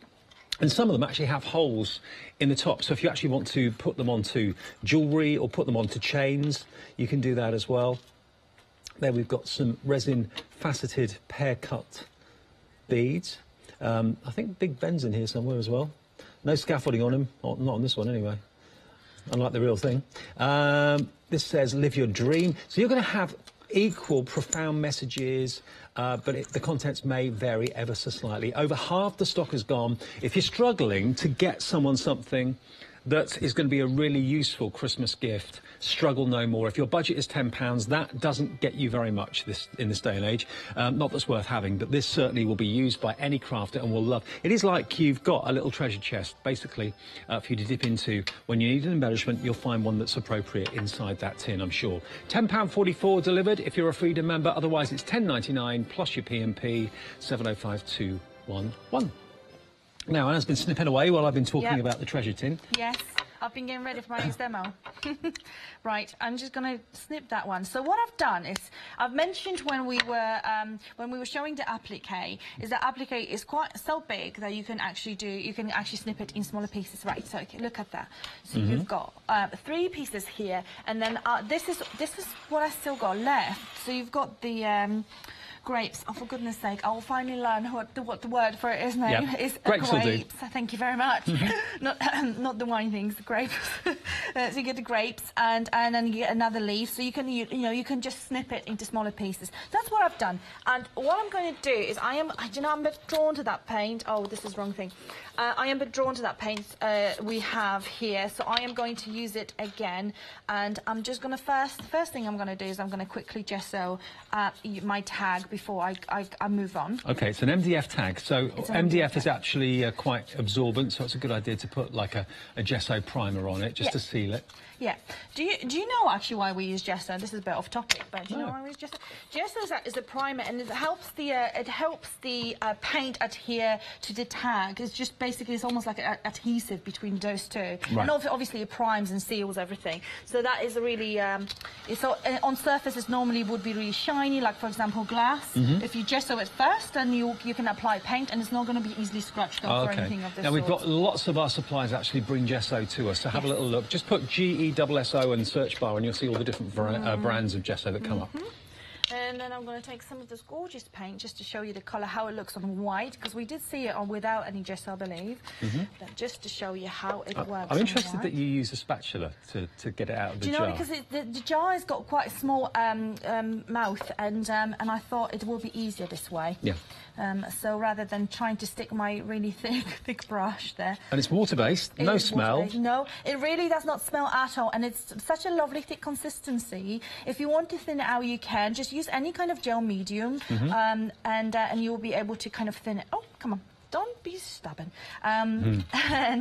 And some of them actually have holes in the top. So if you actually want to put them onto jewellery or put them onto chains, you can do that as well. There we've got some resin faceted pear cut beads. I think Big Ben's in here somewhere as well. No scaffolding on them. Not on this one anyway. Unlike the real thing. This says Live Your Dream. So you're going to have equal profound messages, but the contents may vary ever so slightly. Over half the stock is gone. If you're struggling to get someone something that is going to be a really useful Christmas gift. Struggle no more. If your budget is £10, that doesn't get you very much in this day and age. Not that's worth having, but this certainly will be used by any crafter and will love. It is like you've got a little treasure chest, basically, for you to dip into. When you need an embellishment, you'll find one that's appropriate inside that tin, I'm sure. £10.44 delivered if you're a Freedom member. Otherwise, it's £10.99 plus your P&P, 705211. Now, Anna's been snipping away while I've been talking about the treasure tin. Yes, I've been getting ready for my next demo. Right, I'm just going to snip that one. So what I've done is, I've mentioned when we were showing the applique, is that applique is quite so big that you can actually snip it in smaller pieces. Right, so okay, look at that. So you've got 3 pieces here, and then this is what I still got left. So you've got the grapes. Oh, for goodness sake, I will finally learn what the word for it is now. Yep. It's grapes. Thank you very much. Not the wine things, the grapes. So you get the grapes, and then you get another leaf. So you can just snip it into smaller pieces. That's what I've done. And what I'm going to do is I'm a bit drawn to that paint. Oh, this is the wrong thing. I am a bit drawn to that paint we have here, so I am going to use it again. And I'm just going to first thing I'm going to do is I'm going to quickly gesso my tag before I move on. Okay, it's an MDF tag. So MDF is actually quite absorbent, so it's a good idea to put like a gesso primer on it just to seal it. Yeah. Do you know actually why we use gesso? This is a bit off topic, but do you know why we use gesso? Gesso is a primer, and it helps the paint adhere to the tag. It's just basically it's almost like an adhesive between those two, and obviously it primes and seals everything. So that is a really on surfaces normally would be really shiny, like for example glass. If you gesso it first, then you can apply paint, and it's not going to be easily scratched off or anything of this Now we've got lots of our suppliers actually bring gesso to us, so have a little look. Just put GESSO in the search bar and you'll see all the different brands of gesso that come up. And then I'm going to take some of this gorgeous paint just to show you the colour, how it looks on white, because we did see it on without any gesso, I believe. But just to show you how it works. I'm interested that you use a spatula to get it out of the jar. Do you know, because the jar has got quite a small mouth, and I thought it will be easier this way. Yeah. So rather than trying to stick my really thick brush there. And it's water-based, no smell. No, it really does not smell at all, and it's such a lovely thick consistency. If you want to thin it out, you can. Just use any kind of gel medium, and you will be able to kind of thin it. Oh, come on. Don't be stubborn. And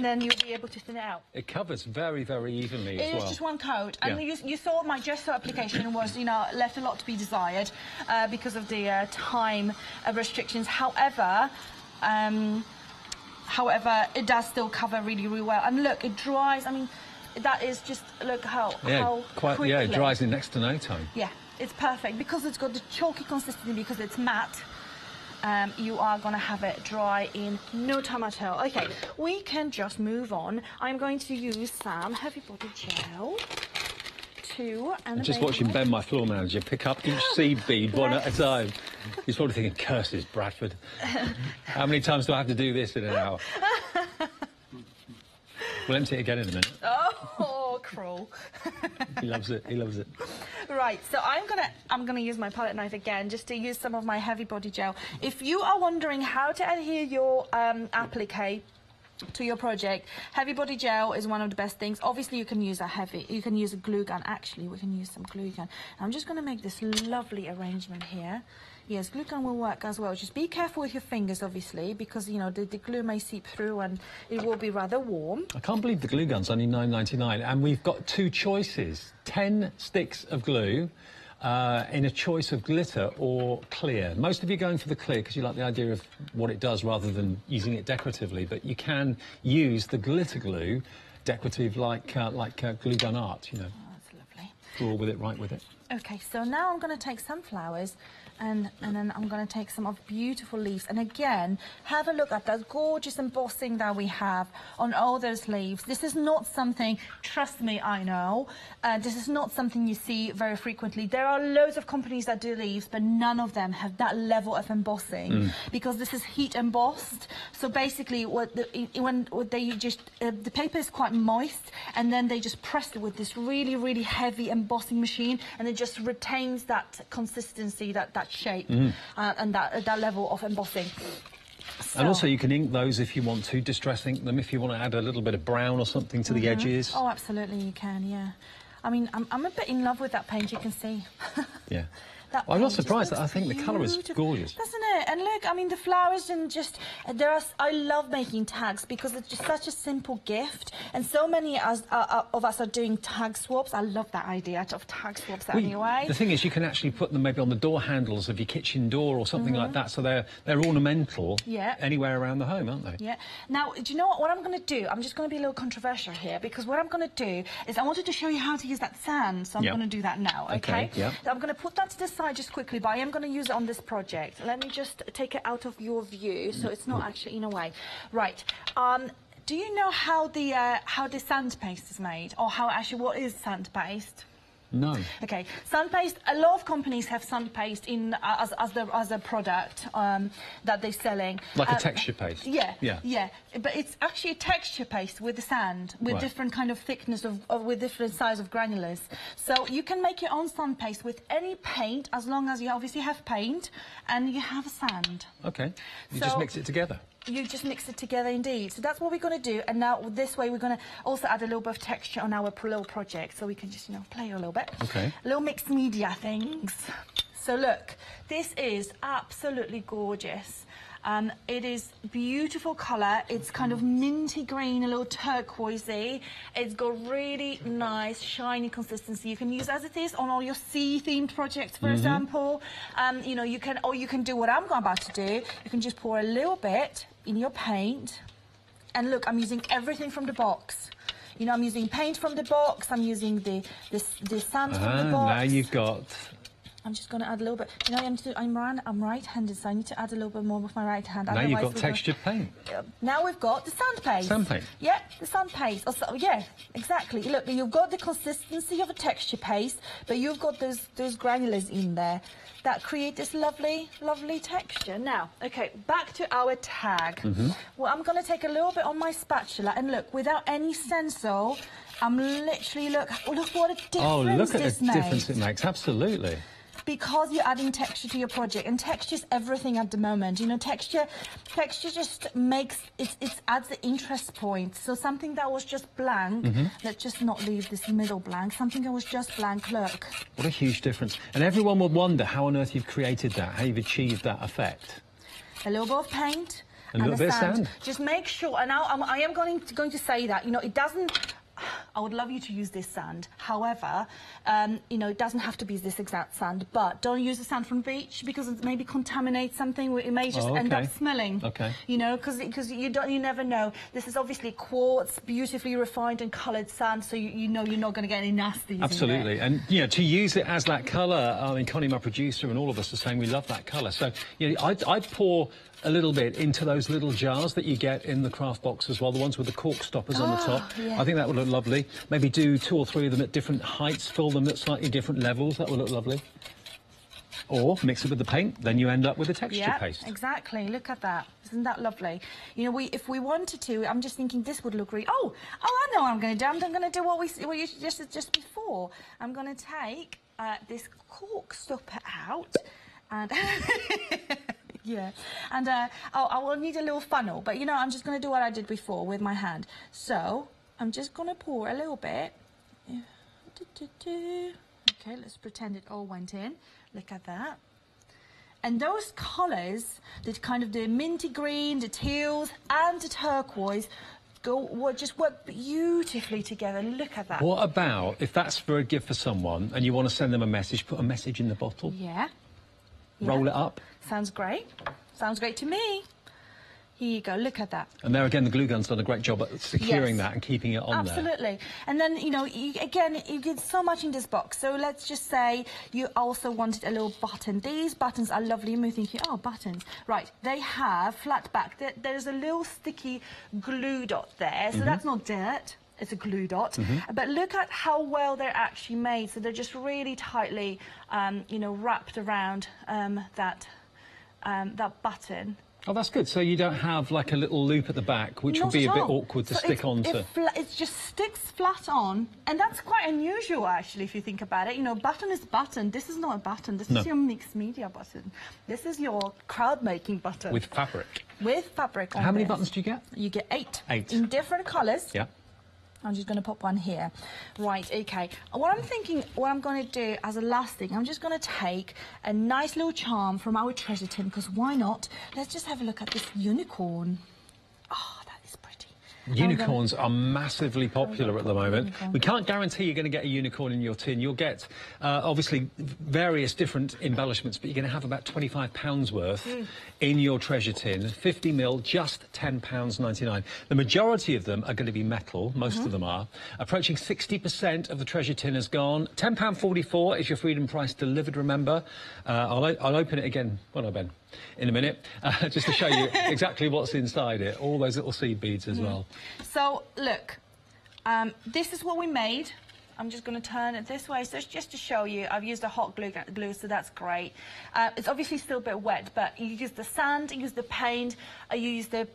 then you'll be able to thin it out. It covers very, very evenly as well. It's just one coat. And you saw my gesso application was, left a lot to be desired because of the time restrictions. However, it does still cover really, really well. And look, it dries. I mean, that is just, look how quickly. Yeah, it dries in next to no time. Yeah, it's perfect. Because it's got the chalky consistency, because it's matte. You are going to have it dry in no time at all. Okay, we can just move on. I'm going to use some heavy body gel I'm just watching Ben, my floor manager, pick up each seed bead one at a time. He's probably thinking, curses, Bradford. How many times do I have to do this in an hour? We'll empty it again in a minute. Oh, cruel. He loves it. He loves it. Right, so I'm gonna use my palette knife again just to use some of my heavy body gel. If you are wondering how to adhere your applique to your project, heavy body gel is one of the best things. Obviously, you can use a glue gun. Actually, we can use some glue gun. I'm just gonna make this lovely arrangement here. Yes, glue gun will work as well. Just be careful with your fingers, obviously, because, the glue may seep through and it will be rather warm. I can't believe the glue gun's only £9.99, and we've got 2 choices. 10 sticks of glue in a choice of glitter or clear. Most of you are going for the clear because you like the idea of what it does rather than using it decoratively, but you can use the glitter glue decorative like glue gun art, Oh, that's lovely. Draw with it, write with it. Okay, so now I'm going to take some flowers and then I'm going to take some of beautiful leaves. And again, have a look at that gorgeous embossing that we have on all those leaves. This is not something, trust me, I know, this is not something you see very frequently. There are loads of companies that do leaves, but none of them have that level of embossing because this is heat embossed. So basically, the paper is quite moist, and then they just press it with this really, really heavy embossing machine, and it just retains that consistency, that shape, and that level of embossing. And also you can ink those if you want to, distress ink them if you want to add a little bit of brown or something to the edges. Oh, absolutely you can, yeah. I mean, I'm a bit in love with that paint, you can see. Yeah. I'm not surprised. I think the colour is gorgeous. Doesn't it? And look, I mean, the flowers and just... I love making tags because it's just such a simple gift. And so many of us are doing tag swaps. I love that idea of tag swaps anyway. The thing is, you can actually put them maybe on the door handles of your kitchen door or something like that. So they're ornamental anywhere around the home, aren't they? Yeah. Now, do you know what I'm going to do? I'm just going to be a little controversial here because what I'm going to do is I wanted to show you how to use that sand. So I'm going to do that now, okay? Yeah. So I'm going to put that to the side just quickly, but I am going to use it on this project. Let me just take it out of your view so it's not actually in a way. Right. Do you know how the sand paste is made, or what is sand paste? No. Okay, sand paste. A lot of companies have sand paste in as a product that they're selling. Like a texture paste. Yeah. But it's actually a texture paste with the sand, with different kind of thickness with different size of granulars. So you can make your own sand paste with any paint as long as you obviously have paint and you have sand. Okay. You just mix it together. You just mix it together indeed. So that's what we're going to do. And now this way we're going to also add a little bit of texture on our little project. So we can just, play a little bit. Okay. Little mixed media things. So look, this is absolutely gorgeous. It is beautiful colour. It's kind of minty green, a little turquoisey. It's got really nice, shiny consistency. You can use as it is on all your sea-themed projects, for example. You can do what I'm about to do. You can just pour a little bit in your paint. And look, I'm using everything from the box. I'm using paint from the box. I'm using the sand from the box. Now you've got... I'm just going to add a little bit. I'm right-handed, so I need to add a little bit more with my right hand. Now you've got textured paint. Now we've got the sand paste. Sand paste. Yeah, the sand paste. Yeah, exactly. Look, you've got the consistency of a texture paste, but you've got those granulars in there that create this lovely, lovely texture. Now, okay, back to our tag. Well, I'm going to take a little bit on my spatula, and look, without any stencil, I'm literally, look what a difference this makes. Oh, look at the difference it makes, absolutely. Because you're adding texture to your project, and texture is everything at the moment. Texture just makes it adds the interest point. So something that was just blank, let's just not leave this middle blank. Something that was just blank, look. What a huge difference! And everyone would wonder how on earth you've created that, how you've achieved that effect. A little bit of paint and a little bit of sand. Just make sure. And now I am going to say that it doesn't. I would love you to use this sand. However, it doesn't have to be this exact sand, but don't use the sand from the beach because it maybe contaminates something. It may just end up smelling. Okay. Because you never know. This is obviously quartz, beautifully refined and coloured sand, so you're not going to get any nasties. Absolutely. And to use it as that colour, I mean, Connie, my producer, and all of us are saying we love that colour. So I'd pour a little bit into those little jars that you get in the craft box as well, the ones with the cork stoppers on the top. Yeah. I think that would look lovely. Maybe do 2 or 3 of them at different heights, fill them at slightly different levels. That would look lovely. Or mix it with the paint, then you end up with a texture paste. Exactly. Look at that. Isn't that lovely? If we wanted to, I'm just thinking this would look really... Oh, I know what I'm going to do. I'm going to do what you just before. I'm going to take this cork stopper out and... Yeah, and I will need a little funnel, but I'm just going to do what I did before with my hand. So I'm just going to pour a little bit. Okay, let's pretend it all went in. Look at that. And those colours, the minty green, the teals, and the turquoise, just work beautifully together. Look at that. What about if that's for a gift for someone and you want to send them a message? Put a message in the bottle. Yeah. Roll it up. Sounds great. Sounds great to me. Here you go, look at that. And there again, the glue gun's done a great job at securing that and keeping it on there. Absolutely. And then, you get so much in this box. So let's just say you also wanted a little button. These buttons are lovely. You may be thinking, oh, buttons. Right, they have flat back. There's a little sticky glue dot there. So that's not dirt. It's a glue dot. But look at how well they're actually made. So they're just really tightly, wrapped around that button. Oh, that's good. So you don't have like a little loop at the back, which would be a bit awkward to stick onto. It just sticks flat on, and that's quite unusual, actually, if you think about it. You know, button is button. This is not a button. This is your mixed media button. This is your crowd-making button. With fabric. With fabric on How many buttons do you get? You get 8. 8. In different colours. Yeah. I'm just going to pop one here. Right, OK. What I'm thinking, what I'm going to do as a last thing, I'm just going to take a nice little charm from our treasure tin, because why not? Let's just have a look at this unicorn. Oh, that is pretty. Unicorns are massively popular at the moment. We can't guarantee you're going to get a unicorn in your tin. You'll get, obviously, various different embellishments, but you're going to have about £25 worth in your treasure tin. 50ml, just £10.99. The majority of them are going to be metal. Most of them are. Approaching 60% of the treasure tin has gone. £10.44 is your freedom price delivered, remember. I'll open it again. Well, no, Ben. In a minute, just to show you exactly what's inside it. All those little seed beads as well. So, look, this is what we made. I'm just going to turn it this way. So it's just to show you, I've used a hot glue, so that's great. It's obviously still a bit wet, but you use the sand, you use the paint, you use the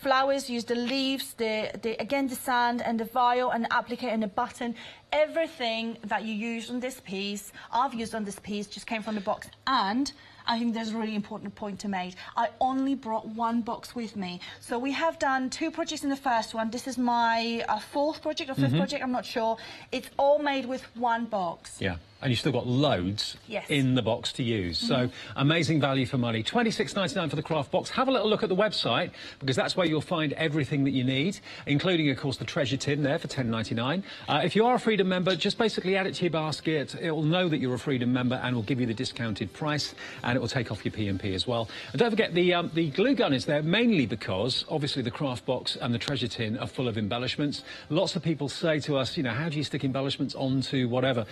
flowers, you use the leaves, again the sand and the vial and the applicator and the button. Everything that you use on this piece, I've used on this piece, just came from the box. And I think there's a really important point to make. I only brought 1 box with me. So we have done 2 projects in the first one. This is my 4th project or 5th project, I'm not sure. It's all made with 1 box. Yeah. And you've still got loads in the box to use. So, amazing value for money. £26.99 for the craft box. Have a little look at the website, because that's where you'll find everything that you need, including, of course, the treasure tin there for £10.99. If you are a Freedom member, just basically add it to your basket. It will know that you're a Freedom member and will give you the discounted price, and it will take off your P&P as well. And don't forget, the glue gun is there mainly because, obviously, the craft box and the treasure tin are full of embellishments. Lots of people say to us, you know, how do you stick embellishments onto whatever?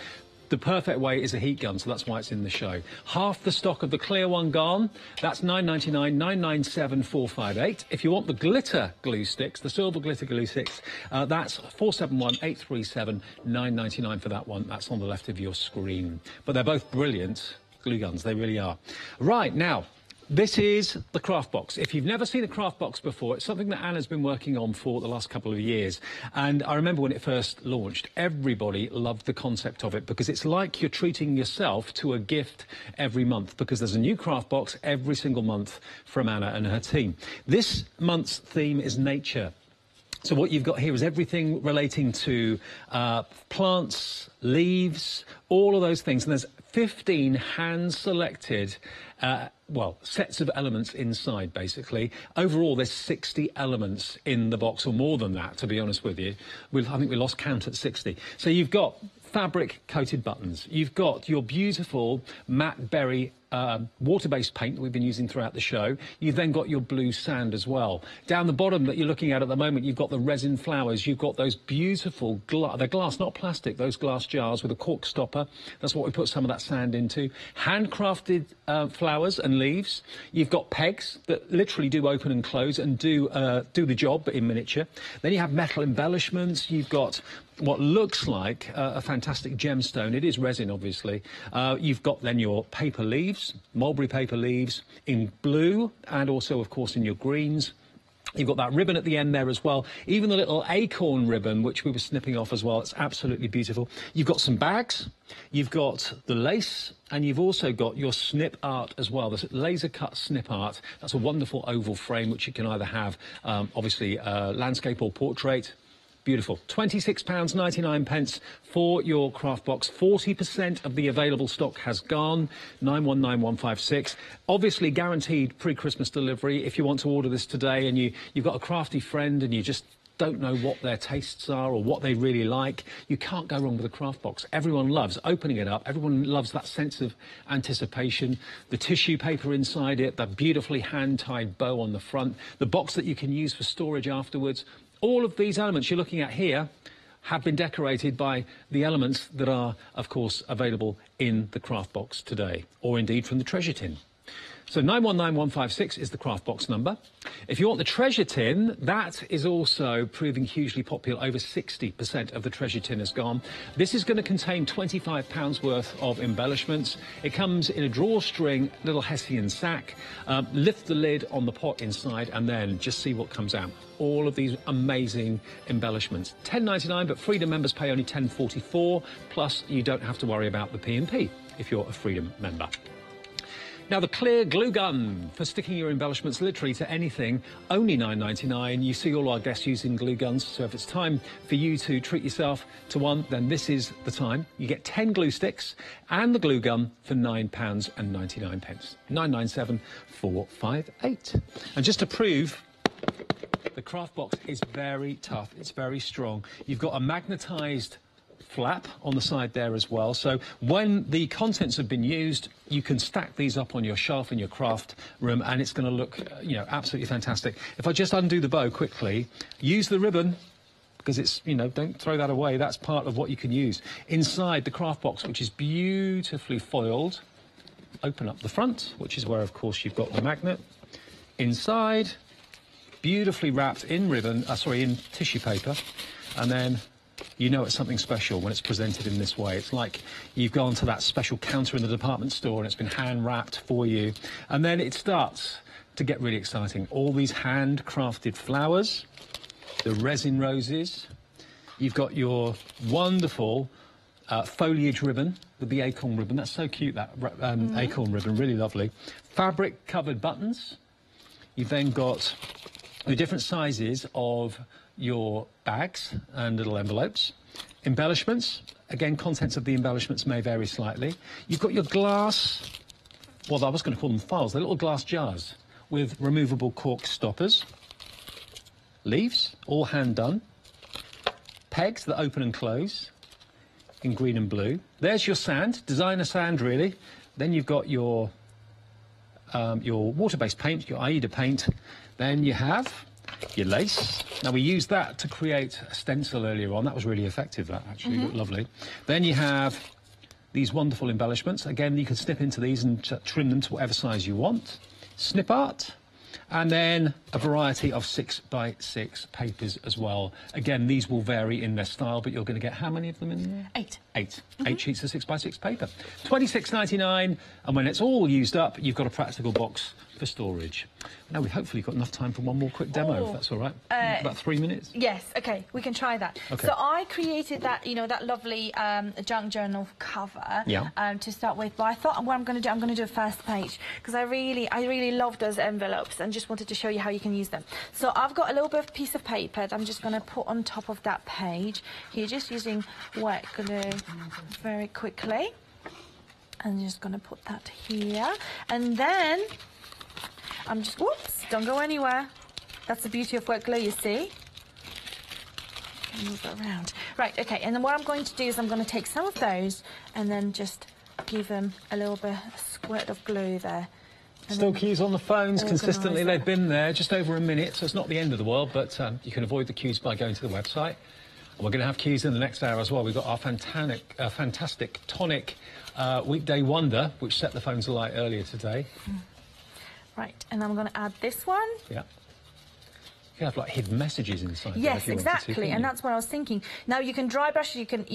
The perfect way is a heat gun, so that's why it's in the show. Half the stock of the clear one gone. That's £9.99, 997 458. If you want the glitter glue sticks, the silver glitter glue sticks, that's 471 837 999 for that one. That's on the left of your screen. But they're both brilliant glue guns, they really are. Right, now, this is the craft box. If you've never seen a craft box before, it's something that Anna's been working on for the last couple of years. And I remember when it first launched, everybody loved the concept of it, because it's like you're treating yourself to a gift every month, because there's a new craft box every single month from Anna and her team. This month's theme is nature. So what you've got here is everything relating to plants, leaves, all of those things. And there's 15 hand-selected sets of elements inside, basically. Overall, there's 60 elements in the box, or more than that, to be honest with you. I think we lost count at 60. So you've got fabric-coated buttons. You've got your beautiful matte berry water-based paint that we've been using throughout the show. You've then got your blue sand as well. Down the bottom that you're looking at the moment, you've got the resin flowers. You've got those beautiful they're glass, not plastic, those glass jars with a cork stopper. That's what we put some of that sand into. Handcrafted flowers and leaves. You've got pegs that literally do open and close and do the job, but in miniature. Then you have metal embellishments. You've got what looks like a fantastic gemstone. It is resin, obviously. You've got then your paper leaves, mulberry paper leaves in blue, and also, of course, in your greens. You've got that ribbon at the end there as well. Even the little acorn ribbon, which we were snipping off as well. It's absolutely beautiful. You've got some bags. You've got the lace. And you've also got your snip art as well. This laser cut snip art. That's a wonderful oval frame, which you can either have, obviously, landscape or portrait. Beautiful. £26.99 for your craft box. 40% of the available stock has gone. 919156. Obviously guaranteed pre-Christmas delivery. If you want to order this today and you've got a crafty friend and you just don't know what their tastes are or what they really like, you can't go wrong with a craft box. Everyone loves opening it up. Everyone loves that sense of anticipation. The tissue paper inside it, the beautifully hand-tied bow on the front, the box that you can use for storage afterwards. All of these elements you're looking at here have been decorated by the elements that are, of course, available in the craft box today, or indeed from the treasure tin. So 919156 is the craft box number. If you want the treasure tin, that is also proving hugely popular. Over 60% of the treasure tin has gone. This is going to contain £25 worth of embellishments. It comes in a drawstring little Hessian sack. Lift the lid on the pot inside and then just see what comes out. All of these amazing embellishments. £10.99, but Freedom members pay only £10.44. Plus, you don't have to worry about the P&P if you're a Freedom member. Now, the clear glue gun for sticking your embellishments literally to anything, only £9.99. You see all our guests using glue guns, so if it's time for you to treat yourself to one, then this is the time. You get 10 glue sticks and the glue gun for £9.99. 997-458. And just to prove, the craft box is very tough, it's very strong. You've got a magnetised flap on the side there as well, so when the contents have been used, you can stack these up on your shelf in your craft room and it's going to look, you know, absolutely fantastic. If I just undo the bow quickly, use the ribbon, because it's, you know, don't throw that away, that's part of what you can use. Inside the craft box, which is beautifully foiled, open up the front, which is where, of course, you've got the magnet. Inside, beautifully wrapped in ribbon, in tissue paper, and then you know it's something special when it's presented in this way. It's like you've gone to that special counter in the department store and it's been hand-wrapped for you. And then it starts to get really exciting. All these handcrafted flowers, the resin roses. You've got your wonderful foliage ribbon, the acorn ribbon. That's so cute, that acorn ribbon, really lovely. Fabric-covered buttons. You've then got the different sizes of your bags and little envelopes. Embellishments, again, contents of the embellishments may vary slightly. You've got your glass, well, I was going to call them files, they're little glass jars with removable cork stoppers. Leaves, all hand done. Pegs that open and close in green and blue. There's your sand, designer sand really. Then you've got your water-based paint, your Aida paint. Then you have your lace. Now, we used that to create a stencil earlier on. That was really effective, that actually looked lovely. Then you have these wonderful embellishments. Again, you can snip into these and trim them to whatever size you want. Snip art. And then a variety of 6x6 papers as well. Again, these will vary in their style, but you're going to get how many of them in there? 8. 8. 8 sheets of 6x6 paper. £26.99, and when it's all used up, you've got a practical box for storage. Now, we've hopefully got enough time for one more quick demo, if that's all right. About 3 minutes. Yes, OK, we can try that. Okay. So I created that, you know, that lovely junk journal cover to start with, but I thought what I'm going to do a first page, because I really love those envelopes and just wanted to show you how you can use them. So I've got a little bit of piece of paper that I'm just going to put on top of that page here, just using wet glue very quickly. I'm just going to put that here, and then I'm just, whoops, don't go anywhere. That's the beauty of wet glue, you see. Move it around. Right, OK, and then what I'm going to do is I'm going to take some of those and then just give them a little bit, a squirt of glue there. Still queues on the phones consistently. They've been there just over a minute, so it's not the end of the world, but you can avoid the queues by going to the website. And we're going to have queues in the next hour as well. We've got our fantastic tonic weekday wonder, which set the phones alight earlier today. Right, and I'm going to add this one. Yeah. You can have like hidden messages inside. Yes, exactly, and that's what I was thinking. Now you can dry brush, you can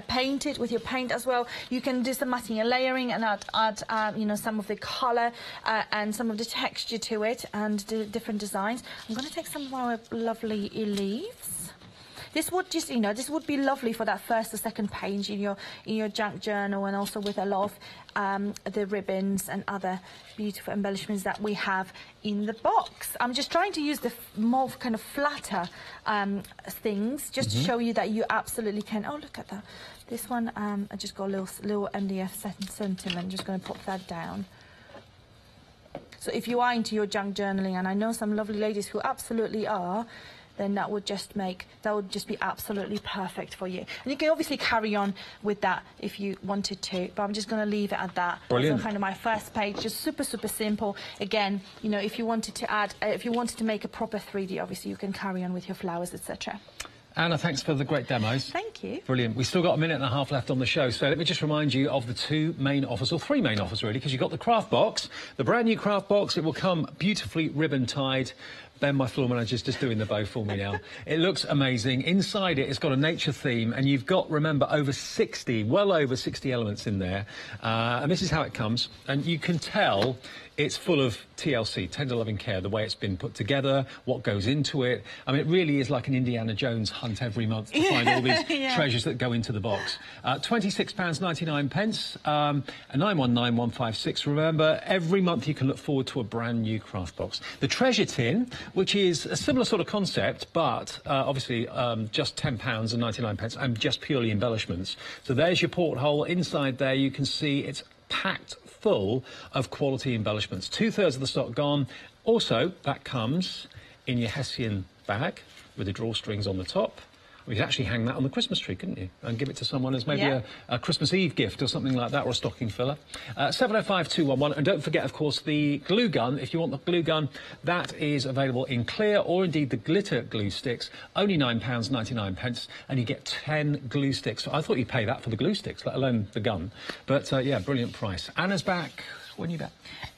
paint it with your paint as well. You can do some matting and layering and add you know, some of the colour and some of the texture to it and do different designs. I'm going to take some of our lovely leaves. This would just, you know, this would be lovely for that first or second page in your junk journal, and also with a lot of the ribbons and other beautiful embellishments that we have in the box. I'm just trying to use the more kind of flatter things, just to show you that you absolutely can. Oh, look at that. This one, I just got a little MDF sentiment. Just going to pop that down. So if you are into your junk journaling, and I know some lovely ladies who absolutely are, then that would just be absolutely perfect for you. And you can obviously carry on with that if you wanted to, but I'm just going to leave it at that. Brilliant. So kind of my first page, just super simple. Again, you know, if you wanted to add, if you wanted to make a proper 3D, obviously you can carry on with your flowers, etc. Anna, thanks for the great demos. Thank you. Brilliant. We've still got a minute and a half left on the show, so let me just remind you of the two main offers, or three main offers really, because you've got the craft box, the brand new craft box. It will come beautifully ribbon tied. Ben, my floor manager, is just doing the bow for me now. It looks amazing. Inside it, it's got a nature theme, and you've got, remember, well over 60 elements in there. And this is how it comes. And you can tell it's full of TLC, tender loving care, the way it's been put together, what goes into it. I mean, it really is like an Indiana Jones hunt every month to find all these treasures that go into the box. £26.99, 919156. Remember, every month you can look forward to a brand new craft box. The treasure tin, which is a similar sort of concept, but obviously just £10.99 and just purely embellishments. So there's your porthole. Inside there you can see it's packed full of quality embellishments. 2/3 of the stock gone. Also, that comes in your Hessian bag with the drawstrings on the top. We could actually hang that on the Christmas tree, couldn't you? And give it to someone as maybe a Christmas Eve gift or something like that, or a stocking filler. 705211. And don't forget, of course, the glue gun. If you want the glue gun, that is available in clear or indeed the glitter glue sticks. Only £9.99, and you get 10 glue sticks. I thought you'd pay that for the glue sticks, let alone the gun. But yeah, brilliant price. Anna's back. When are you back?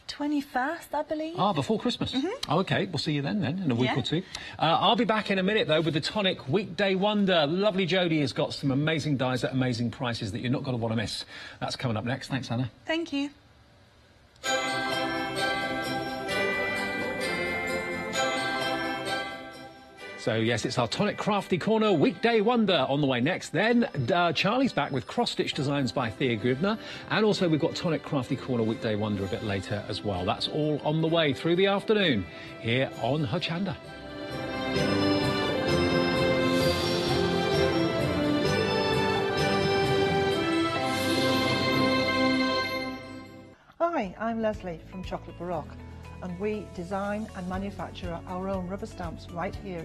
21st, I believe. Ah, before Christmas. Oh, OK. We'll see you then, in a week or two. I'll be back in a minute, though, with the Tonic Weekday Wonder. Lovely Jodie has got some amazing dyes at amazing prices that you're not going to want to miss. That's coming up next. Thanks, Anna. Thank you. So, yes, it's our Tonic Crafty Corner Weekday Wonder on the way next. Then Charlie's back with cross-stitch designs by Thea Gribner. And also we've got Tonic Crafty Corner Weekday Wonder a bit later as well. That's all on the way through the afternoon here on Hochanda. Hi, I'm Leslie from Chocolate Baroque, and we design and manufacture our own rubber stamps right here in